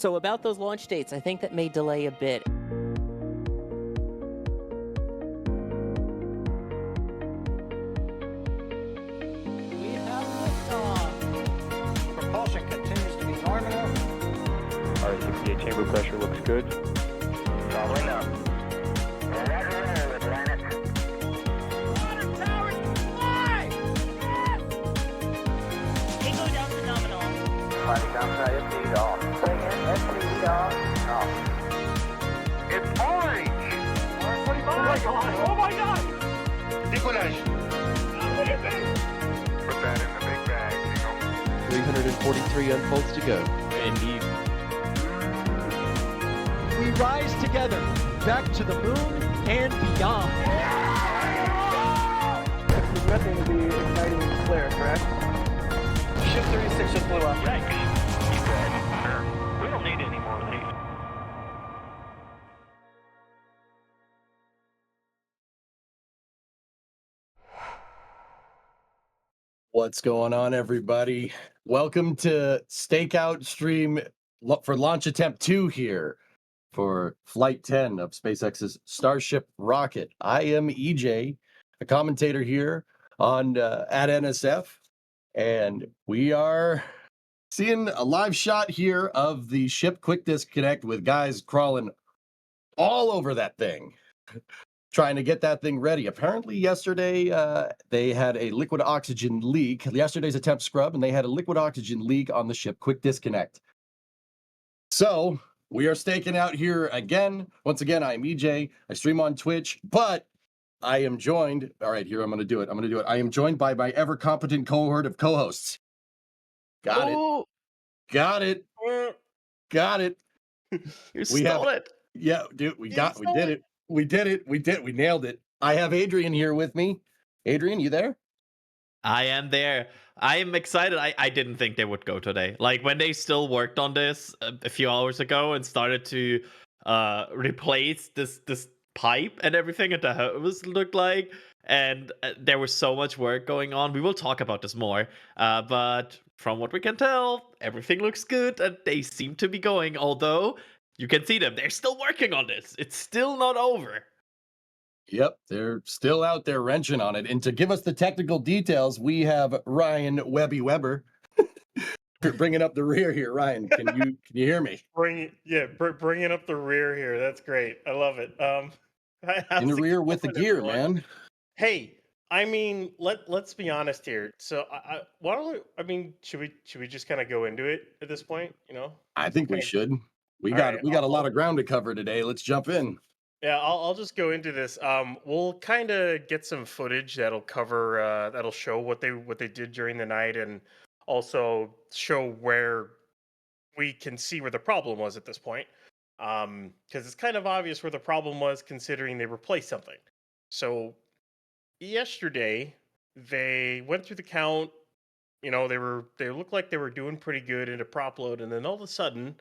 So about those launch dates, I think that may delay a bit. We have liftoff. Propulsion continues to be nominal. RCPA chamber pressure looks good. Following up. Roger, roger, Atlantis. Water towers fly! Yes! Tango down to nominal. Flight outside FD off. Bring in FD off. Off. It's orange! Orange 25! Oh my god! Oh my god! Decollage. What is it? Put that in the big bag, Eagle. 343 unfolds to go. Indeed. We rise together, back to the moon and beyond. There's nothing to be igniting the flare, correct? Ship 36 just blew up. Yikes. You bet. Sure. We don't need any more of these. What's going on, everybody? Welcome to Stakeout stream for launch attempt 2 here for Flight 10 of SpaceX's Starship rocket. I am EJ, a commentator here on at NSF, and we are seeing a live shot here of the ship quick disconnect with guys crawling all over that thing, trying to get that thing ready. Apparently yesterday, they had a liquid oxygen leak. Yesterday's attempt scrub, and they had a liquid oxygen leak on the ship quick disconnect. So we are staking out here again. Once again, I'm EJ. I stream on Twitch, but I am joined. All right, here, I'm going to do it. I am joined by my ever competent cohort of co-hosts. Got it. Got it. You We have- stole it. Yeah, dude, we did it. We nailed it. I have Adrian here with me. Adrian, you there? I am there. I am excited. I didn't think they would go today. Like when they still worked on this a few hours ago and started to replace this pipe and everything and the hose looked like, and there was so much work going on. We will talk about this more. But from what we can tell, everything looks good and they seem to be going. Although you can see them, they're still working on this. It's still not over. Yep, they're still out there wrenching on it. And to give us the technical details, we have Ryan Webby Weber. Bringing up the rear here, Ryan. Can you hear me? Bringing up the rear here. That's great. I love it. In the rear with the gear, man. Hey, I mean, let's be honest here. So, why don't should we just kind of go into it at this point? You know, I think we Okay. should. We All got right, a lot of ground to cover today. Let's jump in. yeah, I'll just go into this. We'll kind of get some footage that'll cover, that'll show what they did during the night, and also show where we can see where the problem was at this point. Because it's kind of obvious where the problem was, considering they replaced something. So yesterday they went through the count. You know, they looked like they were doing pretty good into prop load, and then all of a sudden,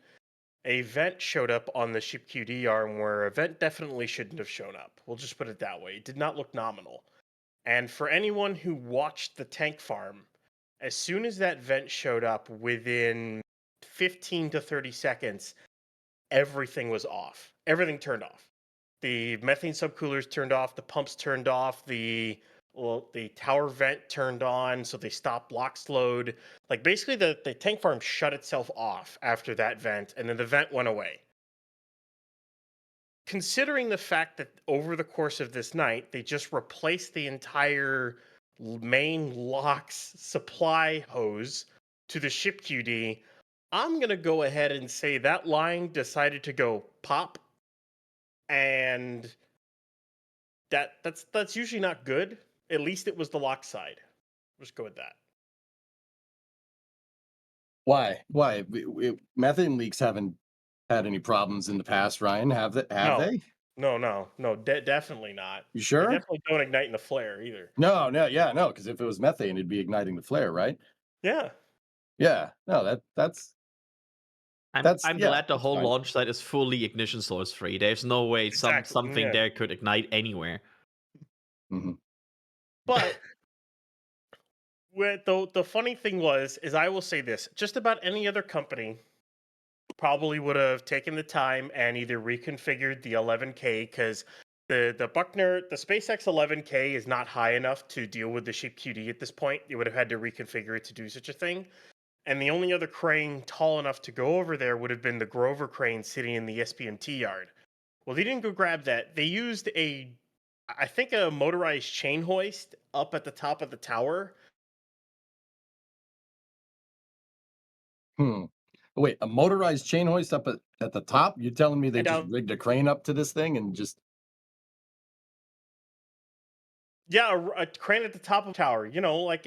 a vent showed up on the ship QD arm where a vent definitely shouldn't have shown up. We'll just put it that way. It did not look nominal. And for anyone who watched the tank farm, as soon as that vent showed up, within 15 to 30 seconds, everything was off. Everything turned off. The methane subcoolers turned off, the pumps turned off, the tower vent turned on, so they stopped LOX load. Like basically the tank farm shut itself off after that vent, and then the vent went away. Considering the fact that over the course of this night, they just replaced the entire main LOX supply hose to the ship QD, I'm going to go ahead and say that line decided to go pop, and that's usually not good. At least it was the LOX side. Let's go with that. Why? Methane leaks haven't had any problems in the past, Ryan. Have they? They? No, definitely not. You They sure? definitely don't ignite in the flare either. No. Because if it was methane, it'd be igniting the flare, right? Yeah. Yeah. No, that's I'm yeah, glad the that's whole fine. launch site is fully ignition source free. There's no way Exactly, something yeah. there could ignite anywhere. Mhm. But the funny thing is I will say this: just about any other company probably would have taken the time and either reconfigured the 11K because the Buckner, the SpaceX 11K is not high enough to deal with the ship QD at this point. You would have had to reconfigure it to do such a thing. And the only other crane tall enough to go over there would have been the Grover crane sitting in the SPMT yard. Well, they didn't go grab that. They used I think, a motorized chain hoist up at the top of the tower. Hmm. Wait, a motorized chain hoist up at the top? You're telling me they And just down, rigged a crane up to this thing and just yeah, a crane at the top of the tower. You know, like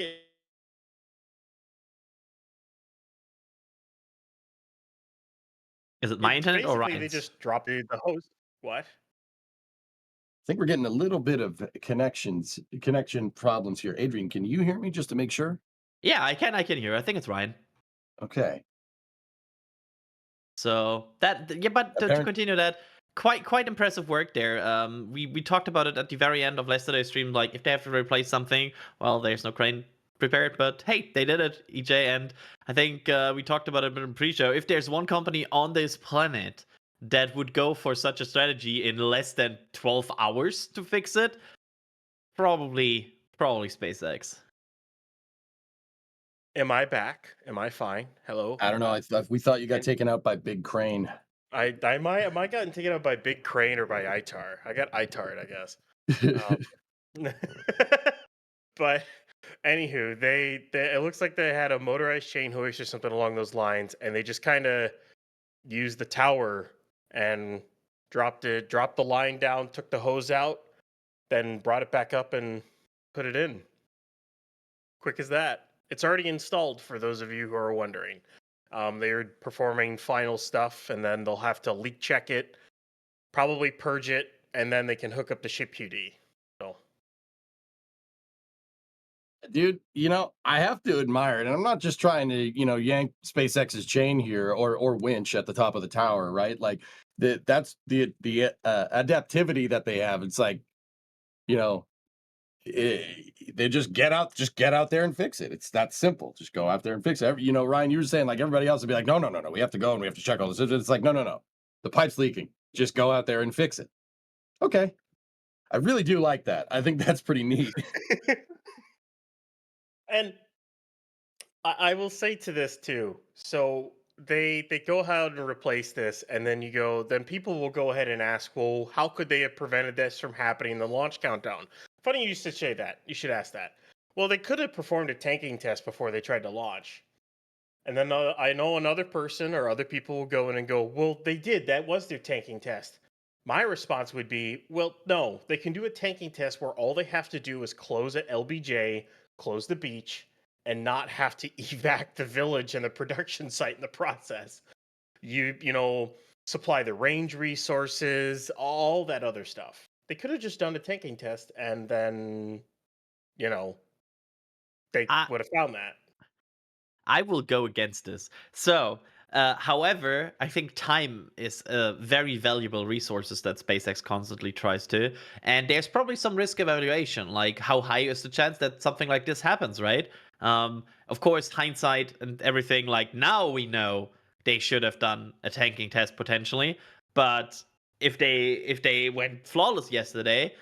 Is it my it's internet or basically they Ryan's? just dropped the hose. What? I think we're getting a little bit of connection problems here. Adrian, can you hear me just to make sure? Yeah, I can hear. I think it's Ryan. Okay. So yeah, but to Apparent continue that, quite impressive work there. We talked about it at the very end of yesterday's stream. Like if they have to replace something, well, there's no crane prepared. But hey, they did it, EJ, and I think we talked about it in the pre-show. If there's one company on this planet that would go for such a strategy in less than 12 hours to fix it, probably SpaceX. Am I back? Am I fine? Hello. I don't know. We thought you got And taken out by Big Crane. I might gotten taken out by Big Crane or by ITAR. I got ITAR'd, I guess. But anywho, it looks like they had a motorized chain hoist or something along those lines, and they just kind of used the tower and dropped the line down, took the hose out, then brought it back up and put it in. Quick as that. It's already installed for those of you who are wondering. They're performing final stuff, and then they'll have to leak check it, probably purge it, and then they can hook up the ship QD. So Dude, I have to admire it. And I'm not just trying to, yank SpaceX's chain here or winch at the top of the tower, right? Like that's the adaptivity that they have. It's like, you know, they just get out there and fix it. It's that simple. Just go out there and fix it. Ryan, you were saying like everybody else would be like, no, no, no, no, we have to go and we have to check all this. It's like, no, no, no. The pipe's leaking. Just go out there and fix it. Okay. I really do like that. I think that's pretty neat. and I will say to this too. So they go ahead and replace this, and then people will go ahead and ask, well, how could they have prevented this from happening in the launch countdown? Funny you should say that. You should ask that. Well, they could have performed a tanking test before they tried to launch. And then I know another person or other people will go in and go, well, they did. That was their tanking test. My response would be, well, no, they can do a tanking test where all they have to do is close at LBJ, close the beach, and not have to evac the village and the production site in the process. Supply the range resources, all that other stuff. They could have just done a tanking test and then, they I would have found that. I will go against this. So, however, I think time is a very valuable resources that SpaceX constantly tries to, and there's probably some risk evaluation, like how high is the chance that something like this happens, right? Of course, hindsight and everything. Like now we know they should have done a tanking test potentially, but if they went flawless yesterday,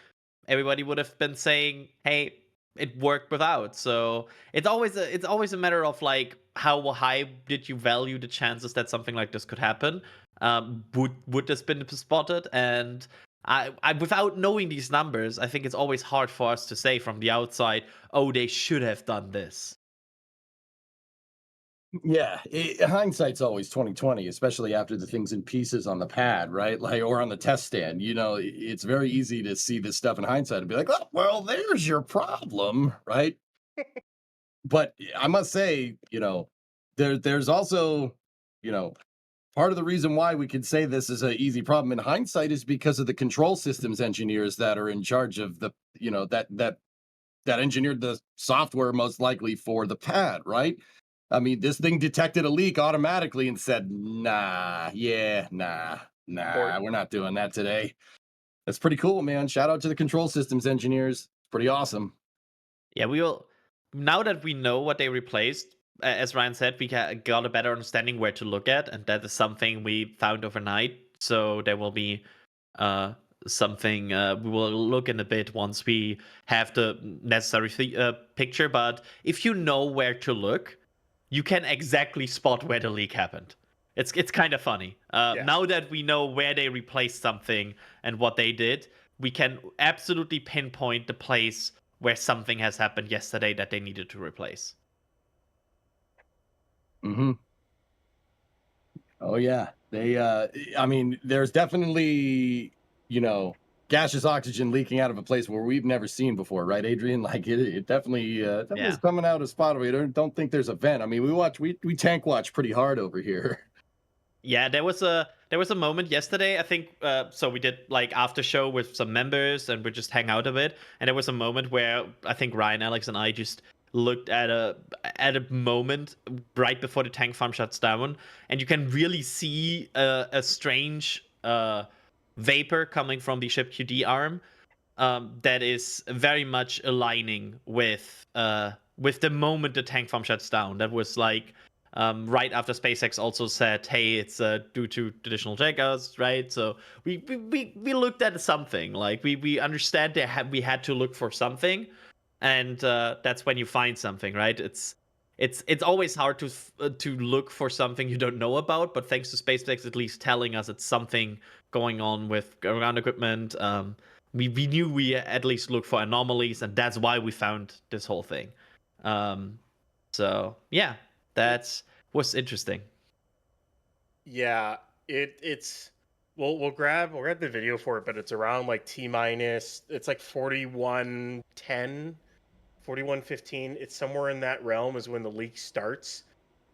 everybody would have been saying, "Hey, it worked without." So it's always a matter of like how high did you value the chances that something like this could happen? Would this been spotted? And I without knowing these numbers, I think it's always hard for us to say from the outside, oh, they should have done this. Yeah, hindsight's always 2020, especially after the things in pieces on the pad, right? Like or on the test stand. It's very easy to see this stuff in hindsight and be like, "Oh, well, there's your problem," right? But I must say, there's also, you know, part of the reason why we could say this is an easy problem in hindsight is because of the control systems engineers that are in charge of that engineered the software most likely for the pad, right? I mean, this thing detected a leak automatically and said, nah, yeah, nah, Or we're not doing that today. That's pretty cool, man. Shout out to the control systems engineers. Pretty awesome. Yeah, we will. Now that we know what they replaced, as Ryan said, we got a better understanding where to look at, and that is something we found overnight. So there will be something we will look in a bit once we have the necessary picture. But if you know where to look, you can exactly spot where the leak happened. It's kind of funny. Yeah. Now that we know where they replaced something and what they did, we can absolutely pinpoint the place where something has happened yesterday that they needed to replace. Mm-hmm. Oh yeah. They I mean, there's definitely, gaseous oxygen leaking out of a place where we've never seen before, right, Adrian? Like it definitely is coming out of spot. We don't think there's a vent. I mean, we tank watch pretty hard over here. Yeah, there was a moment yesterday. I think so. We did like after show with some members, and we just hang out a bit. And there was a moment where I think Ryan, Alex, and I just looked at a moment right before the tank farm shuts down, and you can really see a strange vapor coming from the ship QD arm that is very much aligning with the moment the tank farm shuts down. That was like right after SpaceX also said, "Hey, it's due to traditional checkouts," right? So we looked at something. Like we understand that we had to look for something, and that's when you find something, right? It's always hard to look for something you don't know about, but thanks to SpaceX at least telling us it's something going on with ground equipment. We knew we at least look for anomalies, and that's why we found this whole thing. So yeah, that was interesting. Yeah, it's we'll grab the video for it, but it's around like T minus, it's like 41:10, 41:15. It's somewhere in that realm is when the leak starts.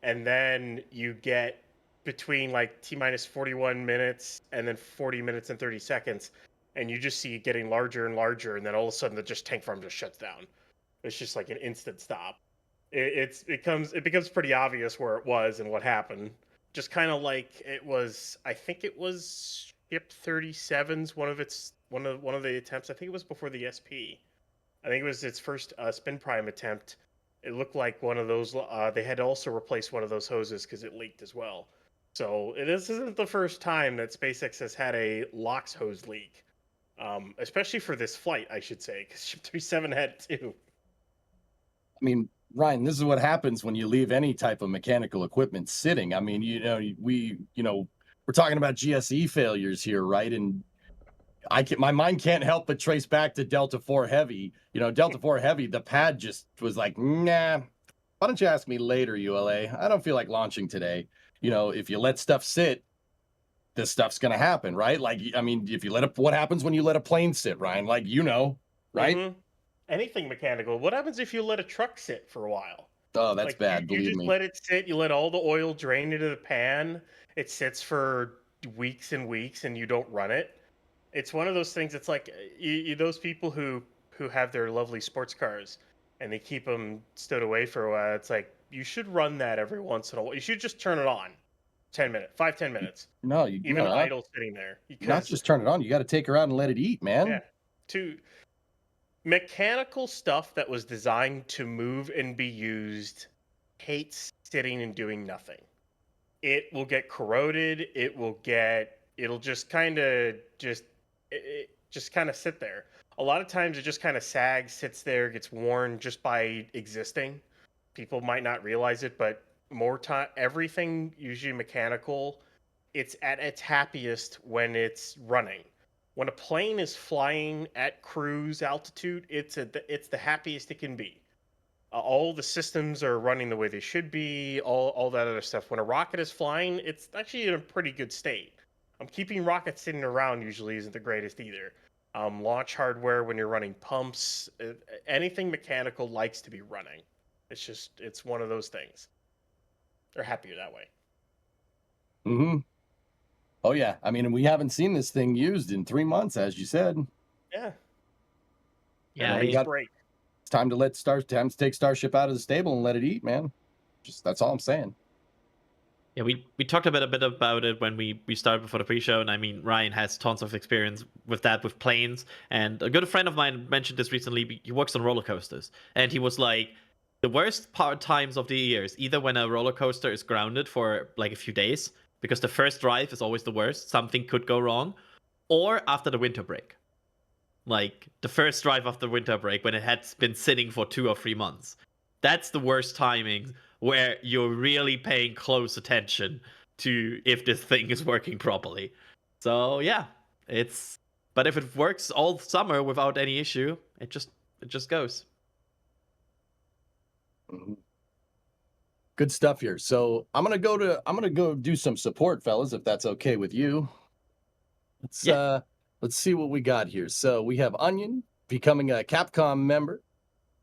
And then you get between like T minus 41 minutes and then 40 minutes and 30 seconds, and you just see it getting larger and larger, and then all of a sudden the just tank farm just shuts down. It's just like an instant stop. It becomes pretty obvious where it was and what happened. Just kind of like it was. I think it was Ship 37's one of the attempts. I think it was before the SP. I think it was its first spin prime attempt. It looked like one of those. They had to also replace one of those hoses because it leaked as well. So this isn't the first time that SpaceX has had a LOX hose leak, especially for this flight, I should say, because Ship 37 had it too. I mean, Ryan, this is what happens when you leave any type of mechanical equipment sitting. I mean, we're talking about GSE failures here, right? And my mind can't help but trace back to Delta 4 Heavy. Delta 4 Heavy, the pad just was like, nah, why don't you ask me later, ULA? I don't feel like launching today. If you let stuff sit, this stuff's going to happen, right? Like, I mean, what happens when you let a plane sit, Ryan? Like, right? Mm-hmm. Anything mechanical. What happens if you let a truck sit for a while? Oh, that's Like bad. you Believe just me. let it sit, you let all the oil drain into the pan, it sits for weeks and weeks and you don't run it. It's one of those things. It's like those people who have their lovely sports cars and they keep them stowed away for a while. It's like you should run that every once in a while. You should just turn it on, 10 minutes, 5-10 minutes, No, even idle sitting there. not Because just turn it on. You got to take her out and let it eat, man. yeah, to mechanical stuff that was designed to move and be used hates sitting and doing nothing. It will get corroded. It'll just kind of just kind of sit there. A lot of times it just kind of sags, sits there, gets worn just by existing. People might not realize it, but more time, everything usually mechanical, it's at its happiest when it's running. When a plane is flying at cruise altitude, it's the happiest it can be. All the systems are running the way they should be, all that other stuff. When a rocket is flying, it's actually in a pretty good state. Keeping rockets sitting around usually isn't the greatest either. Launch hardware, when you're running pumps, anything mechanical likes to be running. It's one of those things. They're happier that way. Mm-hmm. Oh yeah. I mean, we haven't seen this thing used in 3 months, as you said. Yeah. Yeah, It's great. It's time to take Starship out of the stable and let it eat, man. That's all I'm saying. Yeah, we talked a bit about it when we started before the pre-show, and I mean Ryan has tons of experience with that with planes, and a good friend of mine mentioned this recently. He works on roller coasters, and he was like, the worst times of the year is either when a roller coaster is grounded for like a few days, because the first drive is always the worst. Something could go wrong, or after the winter break. Like the first drive after winter break when it had been sitting for 2 or 3 months. That's the worst timing where you're really paying close attention to if this thing is working properly. So yeah, but if it works all summer without any issue, it just goes. Mhm. Good stuff here. So I'm gonna go do some support, fellas, if that's okay with you. Yeah. Let's see what we got here. So we have Onion becoming a Capcom member.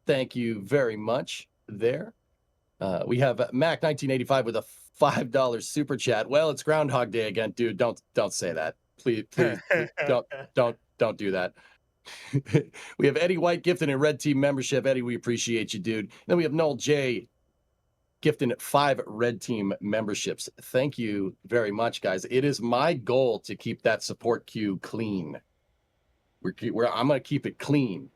Thank you very much there. We have Mac 1985 with a $5 super chat. Well, it's Groundhog Day again, dude. Don't say that. Please don't do that. We have Eddie White gifting a Red Team membership. Eddie, we appreciate you, dude. Then we have Noel J gifting 5 Red Team memberships. Thank you very much, guys. It is my goal to keep that support queue clean. I'm going to keep it clean.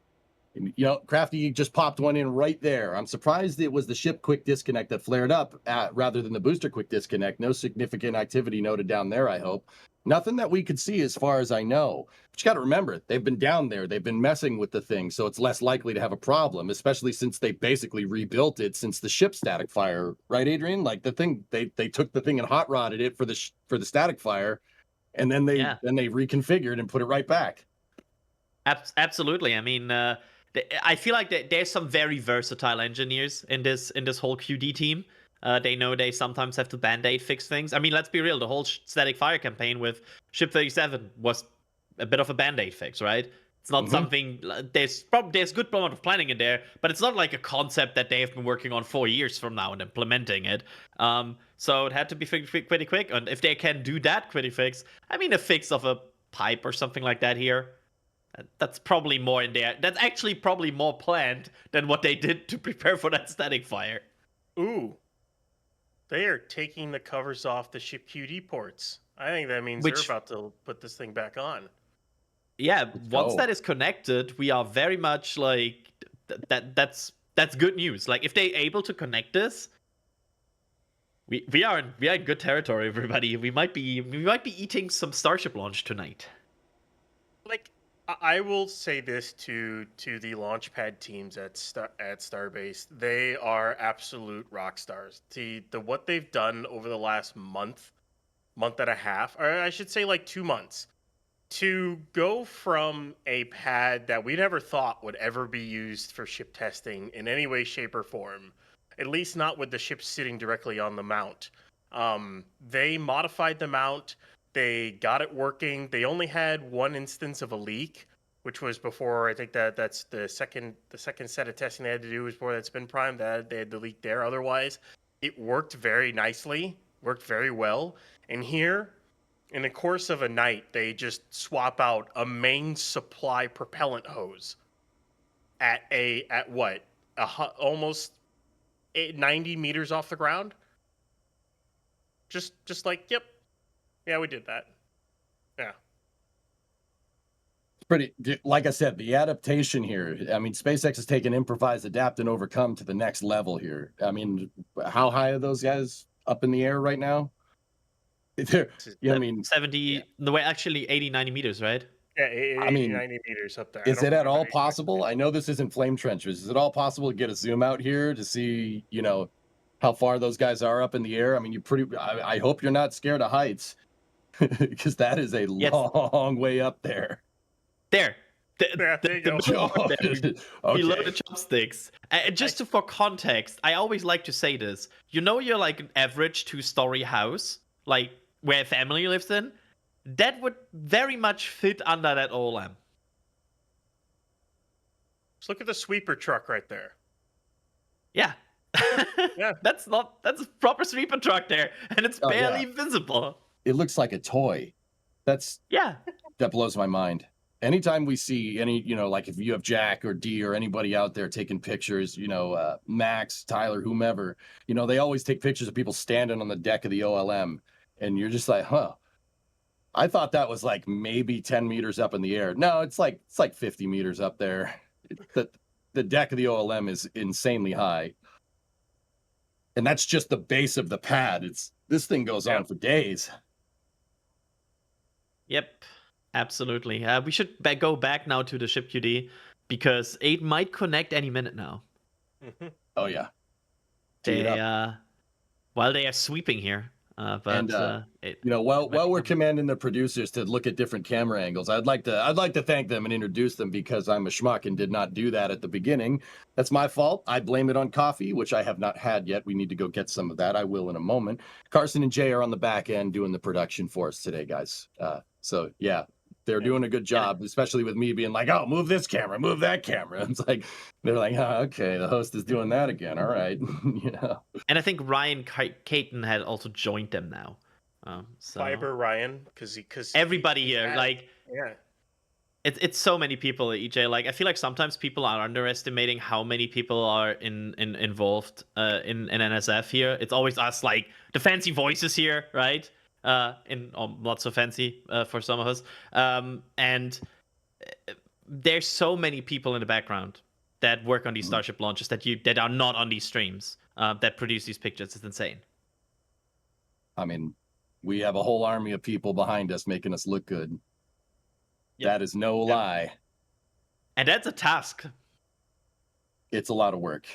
You know, Crafty just popped one in right there. I'm surprised it was the ship quick disconnect that flared up rather than the booster quick disconnect. No significant activity noted down there, I hope. Nothing that we could see as far as I know. But you got to remember, they've been down there. They've been messing with the thing, so it's less likely to have a problem, especially since they basically rebuilt it since the ship static fire. Right, Adrian? Like the thing, they took the thing and hot rodded it for the static fire, and then they reconfigured and put it right back. Absolutely. I mean, I feel like there's some very versatile engineers in this whole QD team. They know they sometimes have to band-aid fix things. I mean, let's be real. The whole static fire campaign with Ship 37 was a bit of a band-aid fix, right? It's not something. There's good amount of planning in there, but it's not like a concept that they have been working on 4 years from now and implementing it. So it had to be fixed pretty quick. And if they can do that quick fix, I mean, a fix of a pipe or something like that here, that's probably more in there. That's actually probably more planned than what they did to prepare for that static fire. Ooh. They are taking the covers off the ship QD ports. I think that means they're about to put this thing back on. Yeah, once that is connected, we are very much like that's good news. Like if they're able to connect this, we are in good territory, everybody. We might be eating some Starship launch tonight. Like I will say this to the launchpad teams at Starbase, they are absolute rock stars. The what they've done over the last month and a half, or I should say like 2 months, to go from a pad that we never thought would ever be used for ship testing in any way, shape, or form, at least not with the ship sitting directly on the mount. They modified the mount. They got it working. They only had one instance of a leak, which was before. I think that's the second set of testing they had to do was before that spin prime. That they had the leak there. Otherwise, it worked very nicely, worked very well. And here, in the course of a night, they just swap out a main supply propellant hose at what almost 90 meters off the ground. Just like, yep. Yeah, we did that. Yeah. Pretty, like I said, the adaptation here. I mean, SpaceX has taken improvise, adapt, and overcome to the next level here. I mean, how high are those guys up in the air right now? They're, I mean, 70, the way actually 80, 90 meters, right? Yeah, 80, 90 meters up there. Is it at all possible? I know this isn't flame trenches. Is it all possible to get a zoom out here to see, how far those guys are up in the air? I mean, I hope you're not scared of heights. Because that is a long way up there. There. There you go. Below the chopsticks. Just for context, I always like to say this. You're like an average 2-story house, like where a family lives in? That would very much fit under that OLM. Just look at the sweeper truck right there. Yeah. Yeah. That's a proper sweeper truck there, and it's barely visible. It looks like a toy. That blows my mind. Anytime we see any, like if you have Jack or D or anybody out there taking pictures, Max, Tyler, whomever, they always take pictures of people standing on the deck of the OLM, and you're just like, huh. I thought that was like maybe 10 meters up in the air. No, it's like 50 meters up there. The deck of the OLM is insanely high. And that's just the base of the pad. This thing goes on for days. Yep, absolutely. We should go back now to the ship QD because 8 might connect any minute now. Mhm. Oh yeah. Tee it They up. while they are sweeping here, And but it you know, might while be we're coming. commanding the producers to look at different camera angles, I'd like to thank them and introduce them because I'm a schmuck and did not do that at the beginning. That's my fault. I blame it on coffee, which I have not had yet. We need to go get some of that. I will in a moment. Carson and Jay are on the back end doing the production for us today, guys. So yeah, they're doing a good job, especially with me being like, "Oh, move this camera, move that camera." It's like they're like, "Oh, okay, the host is doing that again. All right," you know. And I think Ryan Caton had also joined them now. So Fiber Ryan, because everybody here, like yeah. it's so many people at EJ. Like I feel like sometimes people are underestimating how many people are involved in NSF here. It's always us, like the fancy voices here, right? Not so fancy for some of us. And there's so many people in the background that work on these Starship launches that are not on these streams that produce these pictures. It's insane. I mean, we have a whole army of people behind us making us look good. Yep. That is no lie. And that's a task. It's a lot of work,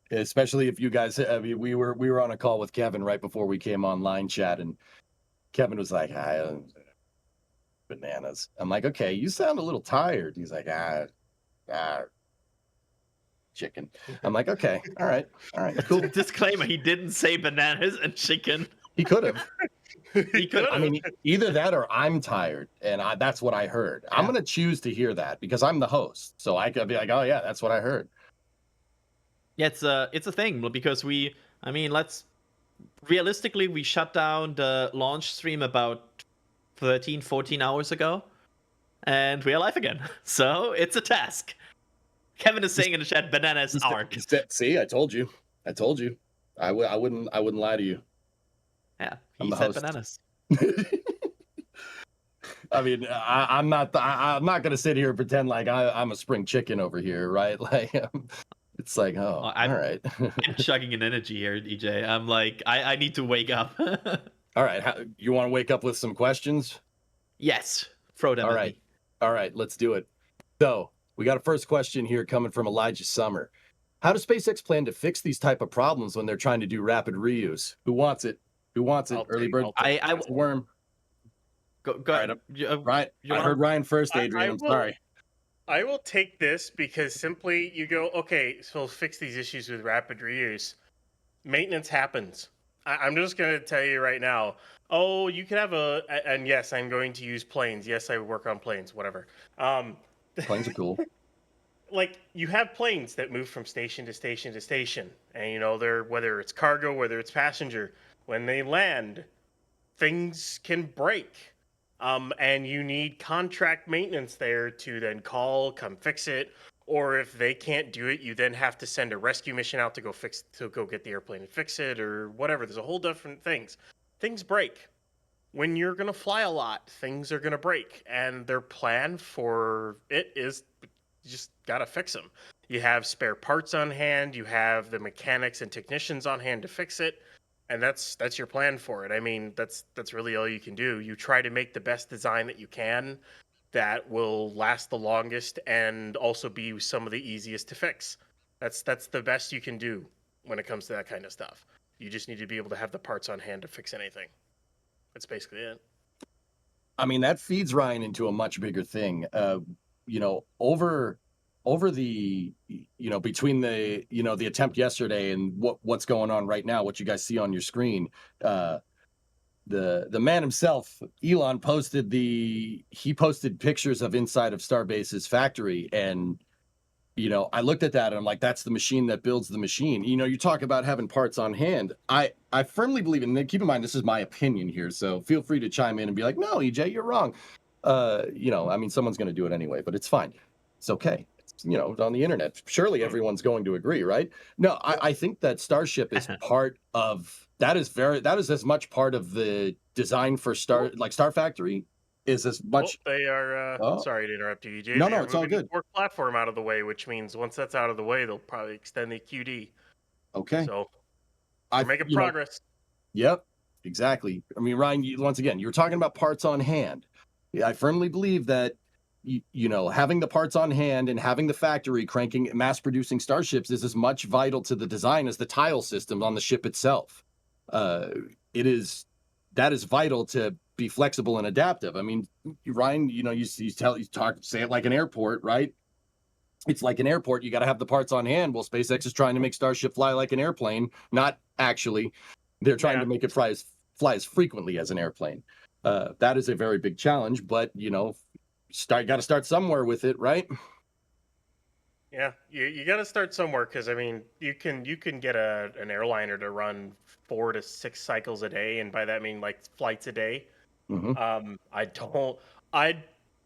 especially if you guys. I mean, we were on a call with Kevin right before we came online chat, and Kevin was like, bananas. I'm like, okay, you sound a little tired. He's like, chicken. I'm like, okay, all right, cool. Disclaimer: he didn't say bananas and chicken. He could have. He could. I mean, either that or I'm tired, and that's what I heard. I'm gonna choose to hear that because I'm the host, so I could be like, oh yeah, that's what I heard. Yeah, it's a thing because let's realistically, we shut down the launch stream about 13, 14 hours ago, and we are live again. So it's a task. Kevin is saying in the chat, bananas arc. See, I told you. I wouldn't lie to you. Yeah, I'm he the said host. bananas. I mean, I'm not gonna sit here and pretend like I'm a spring chicken over here, right? Like, it's like, oh, I'm, all right. I'm chugging in energy here, EJ. I'm like, I need to wake up. All right, you want to wake up with some questions? Yes, throw them at me. All right, let's do it. So we got a first question here coming from Elijah Summer. How does SpaceX plan to fix these type of problems when they're trying to do rapid reuse? Who wants it? Early bird. I worm. Go. All right, I heard Ryan first, Adrian. I'm sorry. I will take this because simply you go, okay, so fix these issues with rapid reuse. Maintenance happens. I'm just going to tell you right now. Oh, you can have and yes, I'm going to use planes. Yes, I work on planes, whatever. Planes are cool. Like you have planes that move from station to station to station, and you know they're whether it's cargo, whether it's passenger. When they land, things can break. And you need contract maintenance there to then call, come fix it. Or if they can't do it, you then have to send a rescue mission out to go get the airplane and fix it or whatever. There's a whole different things. Things break. When you're going to fly a lot, things are going to break. And their plan for it is you just got to fix them. You have spare parts on hand. You have the mechanics and technicians on hand to fix it. And that's your plan for it. I mean, that's really all you can do. You try to make the best design that you can that will last the longest and also be some of the easiest to fix. That's the best you can do when it comes to that kind of stuff. You just need to be able to have the parts on hand to fix anything. That's basically it. I mean, that feeds Ryan into a much bigger thing. You know, over the between the the attempt yesterday and what's going on right now, what you guys see on your screen, the man himself, Elon, posted pictures of inside of Starbase's factory, and I looked at that and I'm like, that's the machine that builds the machine. You talk about having parts on hand. I firmly believe in. Keep in mind, this is my opinion here, so feel free to chime in and be like, no, EJ, you're wrong. I mean, someone's going to do it anyway, but it's fine. It's okay. It's, on the internet. Surely everyone's going to agree, right? No, I think that Starship is part of that is as much part of the design for Star Factory is as much. They are. Sorry to interrupt you, EJ. No, it's all good. Work platform out of the way, which means once that's out of the way, they'll probably extend the QD. Okay. So We're making you know, progress. Yep, exactly. I mean, Ryan, once again, you're talking about parts on hand. Yeah, I firmly believe that having the parts on hand and having the factory cranking mass producing starships is as much vital to the design as the tile system on the ship itself. Uh, it is that is vital to be flexible and adaptive. I mean, Ryan, say it like an airport, right? It's like an airport. You got to have the parts on hand. Well, SpaceX is trying to make Starship fly like an airplane. Not actually. They're trying to make it fly as frequently as an airplane. That is a very big challenge, but got to start somewhere with it, right? Yeah, you got to start somewhere because I mean, you can get an airliner to run 4 to 6 cycles a day, and by that I mean like flights a day. Mm-hmm. I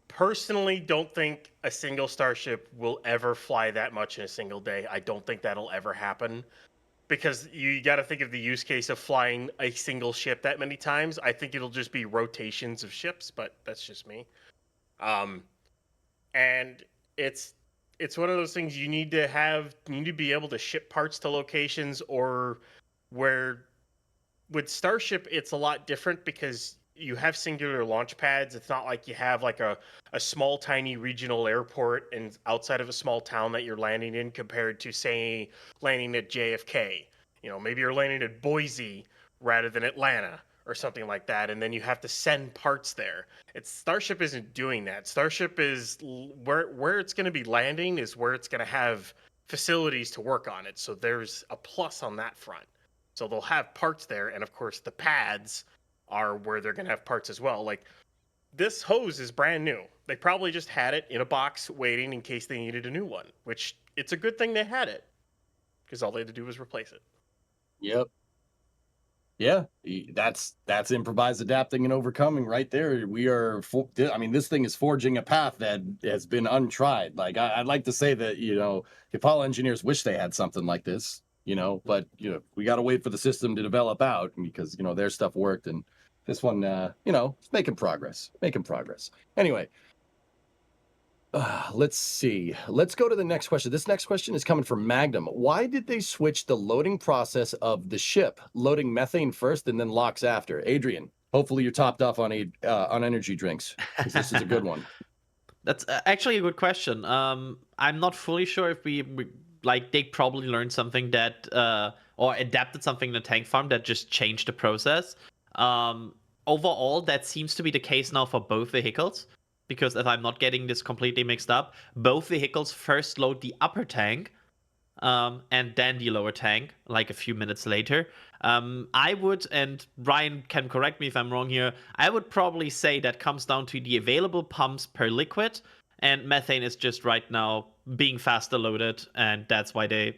personally don't think a single Starship will ever fly that much in a single day. I don't think that'll ever happen because you got to think of the use case of flying a single ship that many times. I think it'll just be rotations of ships, but that's just me. Um, and it's it's one of those things you need to be able to ship parts to locations or where with Starship, it's a lot different because you have singular launch pads. It's not like you have like a small, tiny regional airport and outside of a small town that you're landing in compared to, say, landing at JFK. Maybe you're landing at Boise rather than Atlanta or something like that, and then you have to send parts there. Starship isn't doing that. Starship is where it's going to be landing is where it's going to have facilities to work on it. So there's a plus on that front. So they'll have parts there, and of course the pads are where they're going to have parts as well. Like this hose is brand new. They probably just had it in a box waiting in case they needed a new one, which it's a good thing they had it because all they had to do was replace it. Yep. Yeah, that's improvised adapting and overcoming right there. I mean, this thing is forging a path that has been untried. Like I'd like to say that Apollo engineers wish they had something like this, but we got to wait for the system to develop out because their stuff worked and this one, it's making progress, Anyway, let's see. Let's go to the next question. This next question is coming from Magnum. Why did they switch the loading process of the ship, loading methane first and then LOX after? Adrian, hopefully you're topped off on energy drinks because this is a good one. That's actually a good question. I'm not fully sure if we like they probably learned something that or adapted something in the tank farm that just changed the process. Overall, that seems to be the case now for both vehicles. Because if I'm not getting this completely mixed up, both vehicles first load the upper tank and then the lower tank, like a few minutes later. I would, and Ryan can correct me if I'm wrong here, I would probably say that comes down to the available pumps per liquid, and methane is just right now being faster loaded, and that's why they,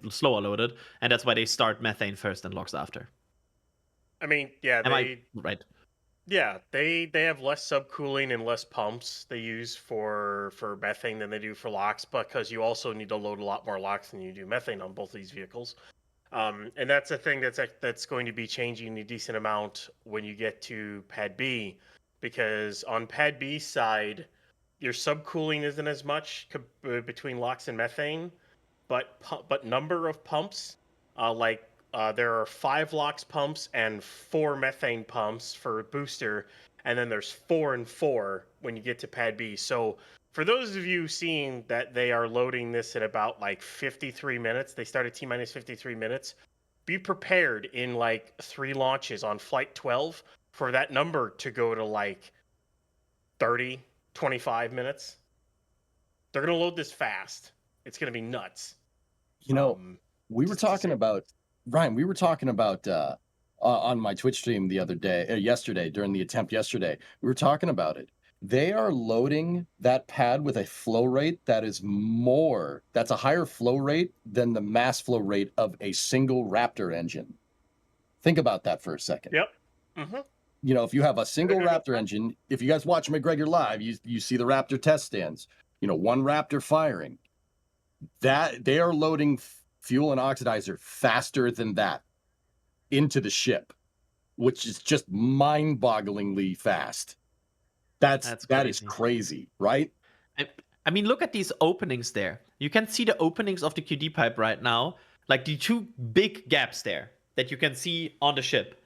slower loaded, and that's why they start methane first and LOX after. I mean, yeah, Am I right? Yeah, they have less subcooling and less pumps they use for methane than they do for LOX because you also need to load a lot more LOX than you do methane on both these vehicles. And that's a thing that's going to be changing a decent amount when you get to Pad B, because on Pad B side, your subcooling isn't as much between LOX and methane, but number of pumps, there are 5 LOX pumps and 4 methane pumps for a booster, and then there's 4 and 4 when you get to Pad B. So for those of you seeing that they are loading this at about like 53 minutes, they start at T-minus 53 minutes, be prepared in like 3 launches on Flight 12 for that number to go to like 30, 25 minutes. They're going to load this fast. It's going to be nuts. We were talking about, Ryan, on my Twitch stream yesterday, during the attempt yesterday, we were talking about it. They are loading that pad with a flow rate that's a higher flow rate than the mass flow rate of a single Raptor engine. Think about that for a second. Yep. Mm-hmm. If you have a single Raptor engine, if you guys watch McGregor live, you see the Raptor test stands, one Raptor firing. That they are loading fuel and oxidizer faster than that into the ship, which is just mind-bogglingly fast. That is crazy, right? I mean, look at these openings there. You can see the openings of the QD pipe right now. like the two big gaps there that you can see on the ship,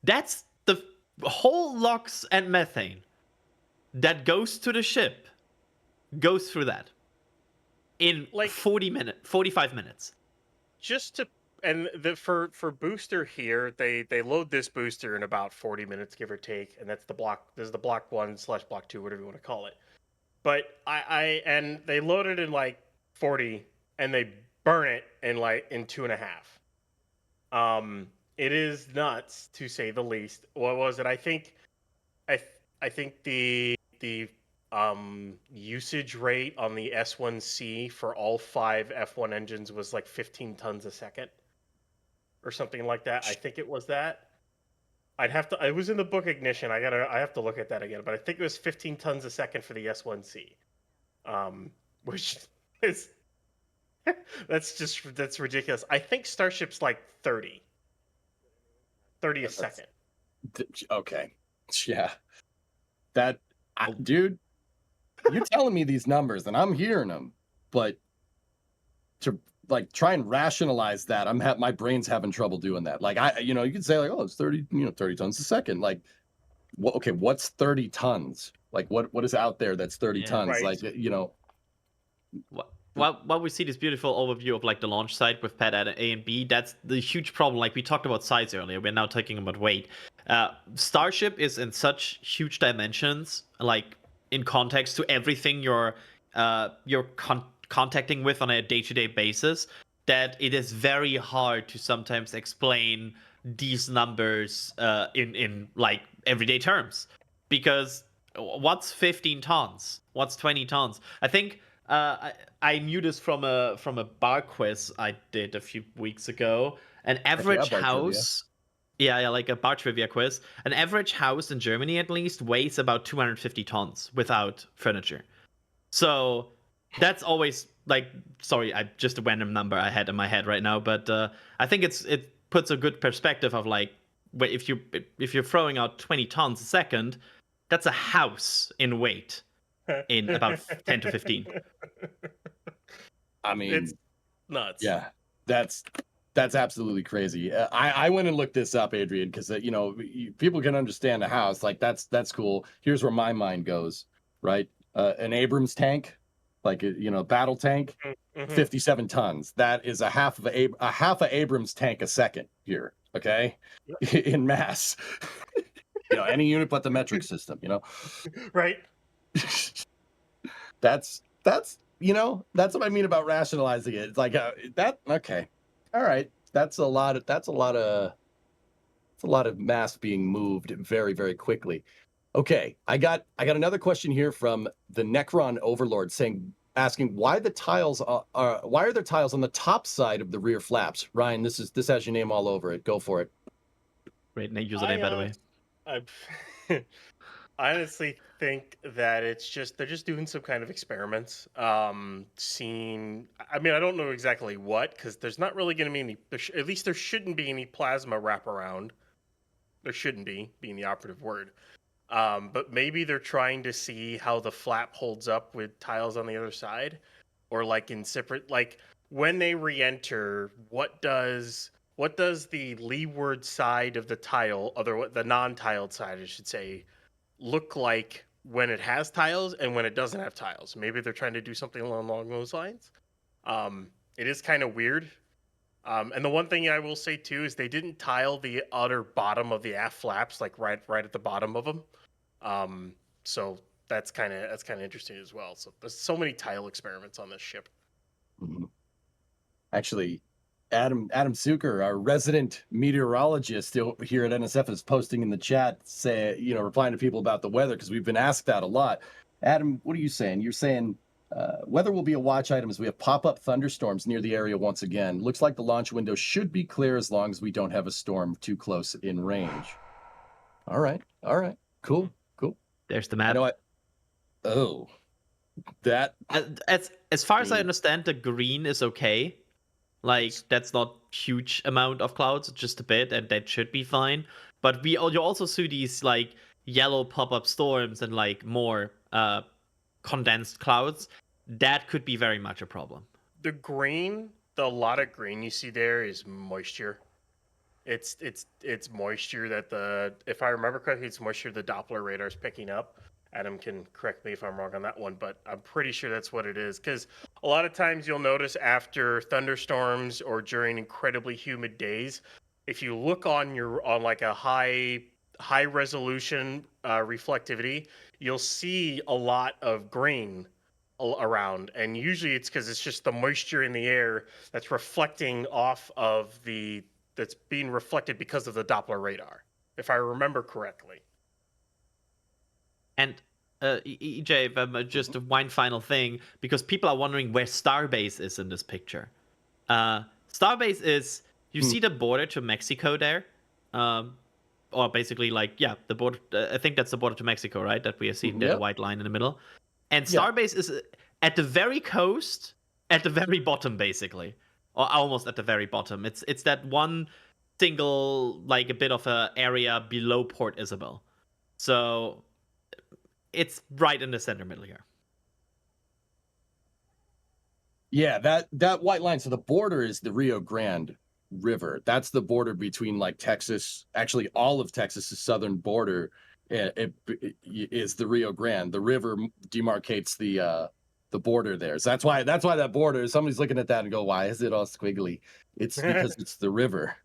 that's the whole LOX and methane that goes to the ship goes through that in Like 45 minutes. just to and for booster here, they load this booster in about 40 minutes, give or take, and that's the block. This is the block 1/block 2, whatever you want to call it. But and they load it in like 40, and they burn it in like in 2.5. It is nuts to say the least. What was it? I think the usage rate on the S1C for all 5 F1 engines was like 15 tons a second or something like that. I think it was that. I'd have to. It was in the book Ignition. I have to look at that again. But I think it was 15 tons a second for the S1C, which is that's ridiculous. I think Starship's like 30 a second. Okay. Yeah. Dude, you're telling me these numbers and I'm hearing them, but to like try and rationalize that, my brain's having trouble doing that. Like you could say like, oh, it's 30, 30 tons a second. Like, okay, what's 30 tons? Like what is out there that's 30 tons? Right. Like, Well, we see this beautiful overview of like the launch site with pad A and B. That's the huge problem. Like we talked about size earlier, we're now talking about weight. Starship is in such huge dimensions, like in context to everything you're contacting with on a day-to-day basis, that it is very hard to sometimes explain these numbers in like everyday terms. Because what's 15 tons? What's 20 tons? I think I knew this from a bar quiz I did a few weeks ago. An average house, yeah, like a bar trivia quiz. An average house in Germany, at least, weighs about 250 tons without furniture. So that's always like, sorry, just a random number I had in my head right now, but I think it puts a good perspective of like, if you're throwing out 20 tons a second, that's a house in weight in about 10 to 15. I mean, it's nuts. Yeah, that's absolutely crazy. I went and looked this up, Adrian, because people can understand a house. Like that's cool. Here's where my mind goes. Right, an Abrams tank, like battle tank, 57 tons. That is a half of Abrams tank a second here. Okay, in mass. Any unit but the metric system. Right. That's what I mean about rationalizing it. It's like that. Okay, all right. That's a lot of mass being moved very, very quickly. Okay, I got another question here from the Necron Overlord asking why the tiles why are there tiles on the top side of the rear flaps? Ryan, this has your name all over it. Go for it. Great username, by the way. I honestly think that they're just doing some kind of experiments. Seeing, I mean, I don't know exactly what, because there's not really going to be any. At least there shouldn't be any plasma wraparound. There shouldn't be, being the operative word. But maybe they're trying to see how the flap holds up with tiles on the other side, or like in separate, like when they re-enter, what does the leeward side of the tile, the non-tiled side, I should say, look like when it has tiles and when it doesn't have tiles? Maybe they're trying to do something along those lines. It is kind of weird. And the one thing I will say too is they didn't tile the utter bottom of the aft flaps, like right at the bottom of them. So that's kind of interesting as well. So there's so many tile experiments on this ship. Mm-hmm. Actually, Adam Zucker, our resident meteorologist here at NSF, is posting in the chat, replying to people about the weather, because we've been asked that a lot. Adam, what are you saying? You're saying weather will be a watch item as we have pop-up thunderstorms near the area once again. Looks like the launch window should be clear as long as we don't have a storm too close in range. All right. Cool. There's the map. That as far as I understand, the green is okay. Like that's not huge amount of clouds, just a bit, and that should be fine. But you also see these like yellow pop-up storms and like more condensed clouds. That could be very much a problem. The green the lot of green you see there is moisture. It's moisture that if I remember correctly, it's moisture the Doppler radar is picking up. Adam can correct me if I'm wrong on that one, but I'm pretty sure that's what it is. Because a lot of times you'll notice after thunderstorms or during incredibly humid days, if you look on like a high resolution reflectivity, you'll see a lot of green around, and usually it's because it's just the moisture in the air that's reflecting off of that's being reflected because of the Doppler radar, if I remember correctly. And EJ, just one final thing, because people are wondering where Starbase is in this picture. Starbase is, you see the border to Mexico there, or basically the border. I think that's the border to Mexico, right? That we are seeing there, the white line in the middle. And Starbase is at the very coast, at the very bottom, basically, or almost at the very bottom. It's that one single, like a bit of a area below Port Isabel. So it's right in the center middle here. Yeah, that white line. So the border is the Rio Grande River. That's the border between like Texas. Actually, all of Texas's southern border is the Rio Grande. The river demarcates the border there. So that's why that border. Somebody's looking at that and go, "Why is it all squiggly?" It's because it's the river.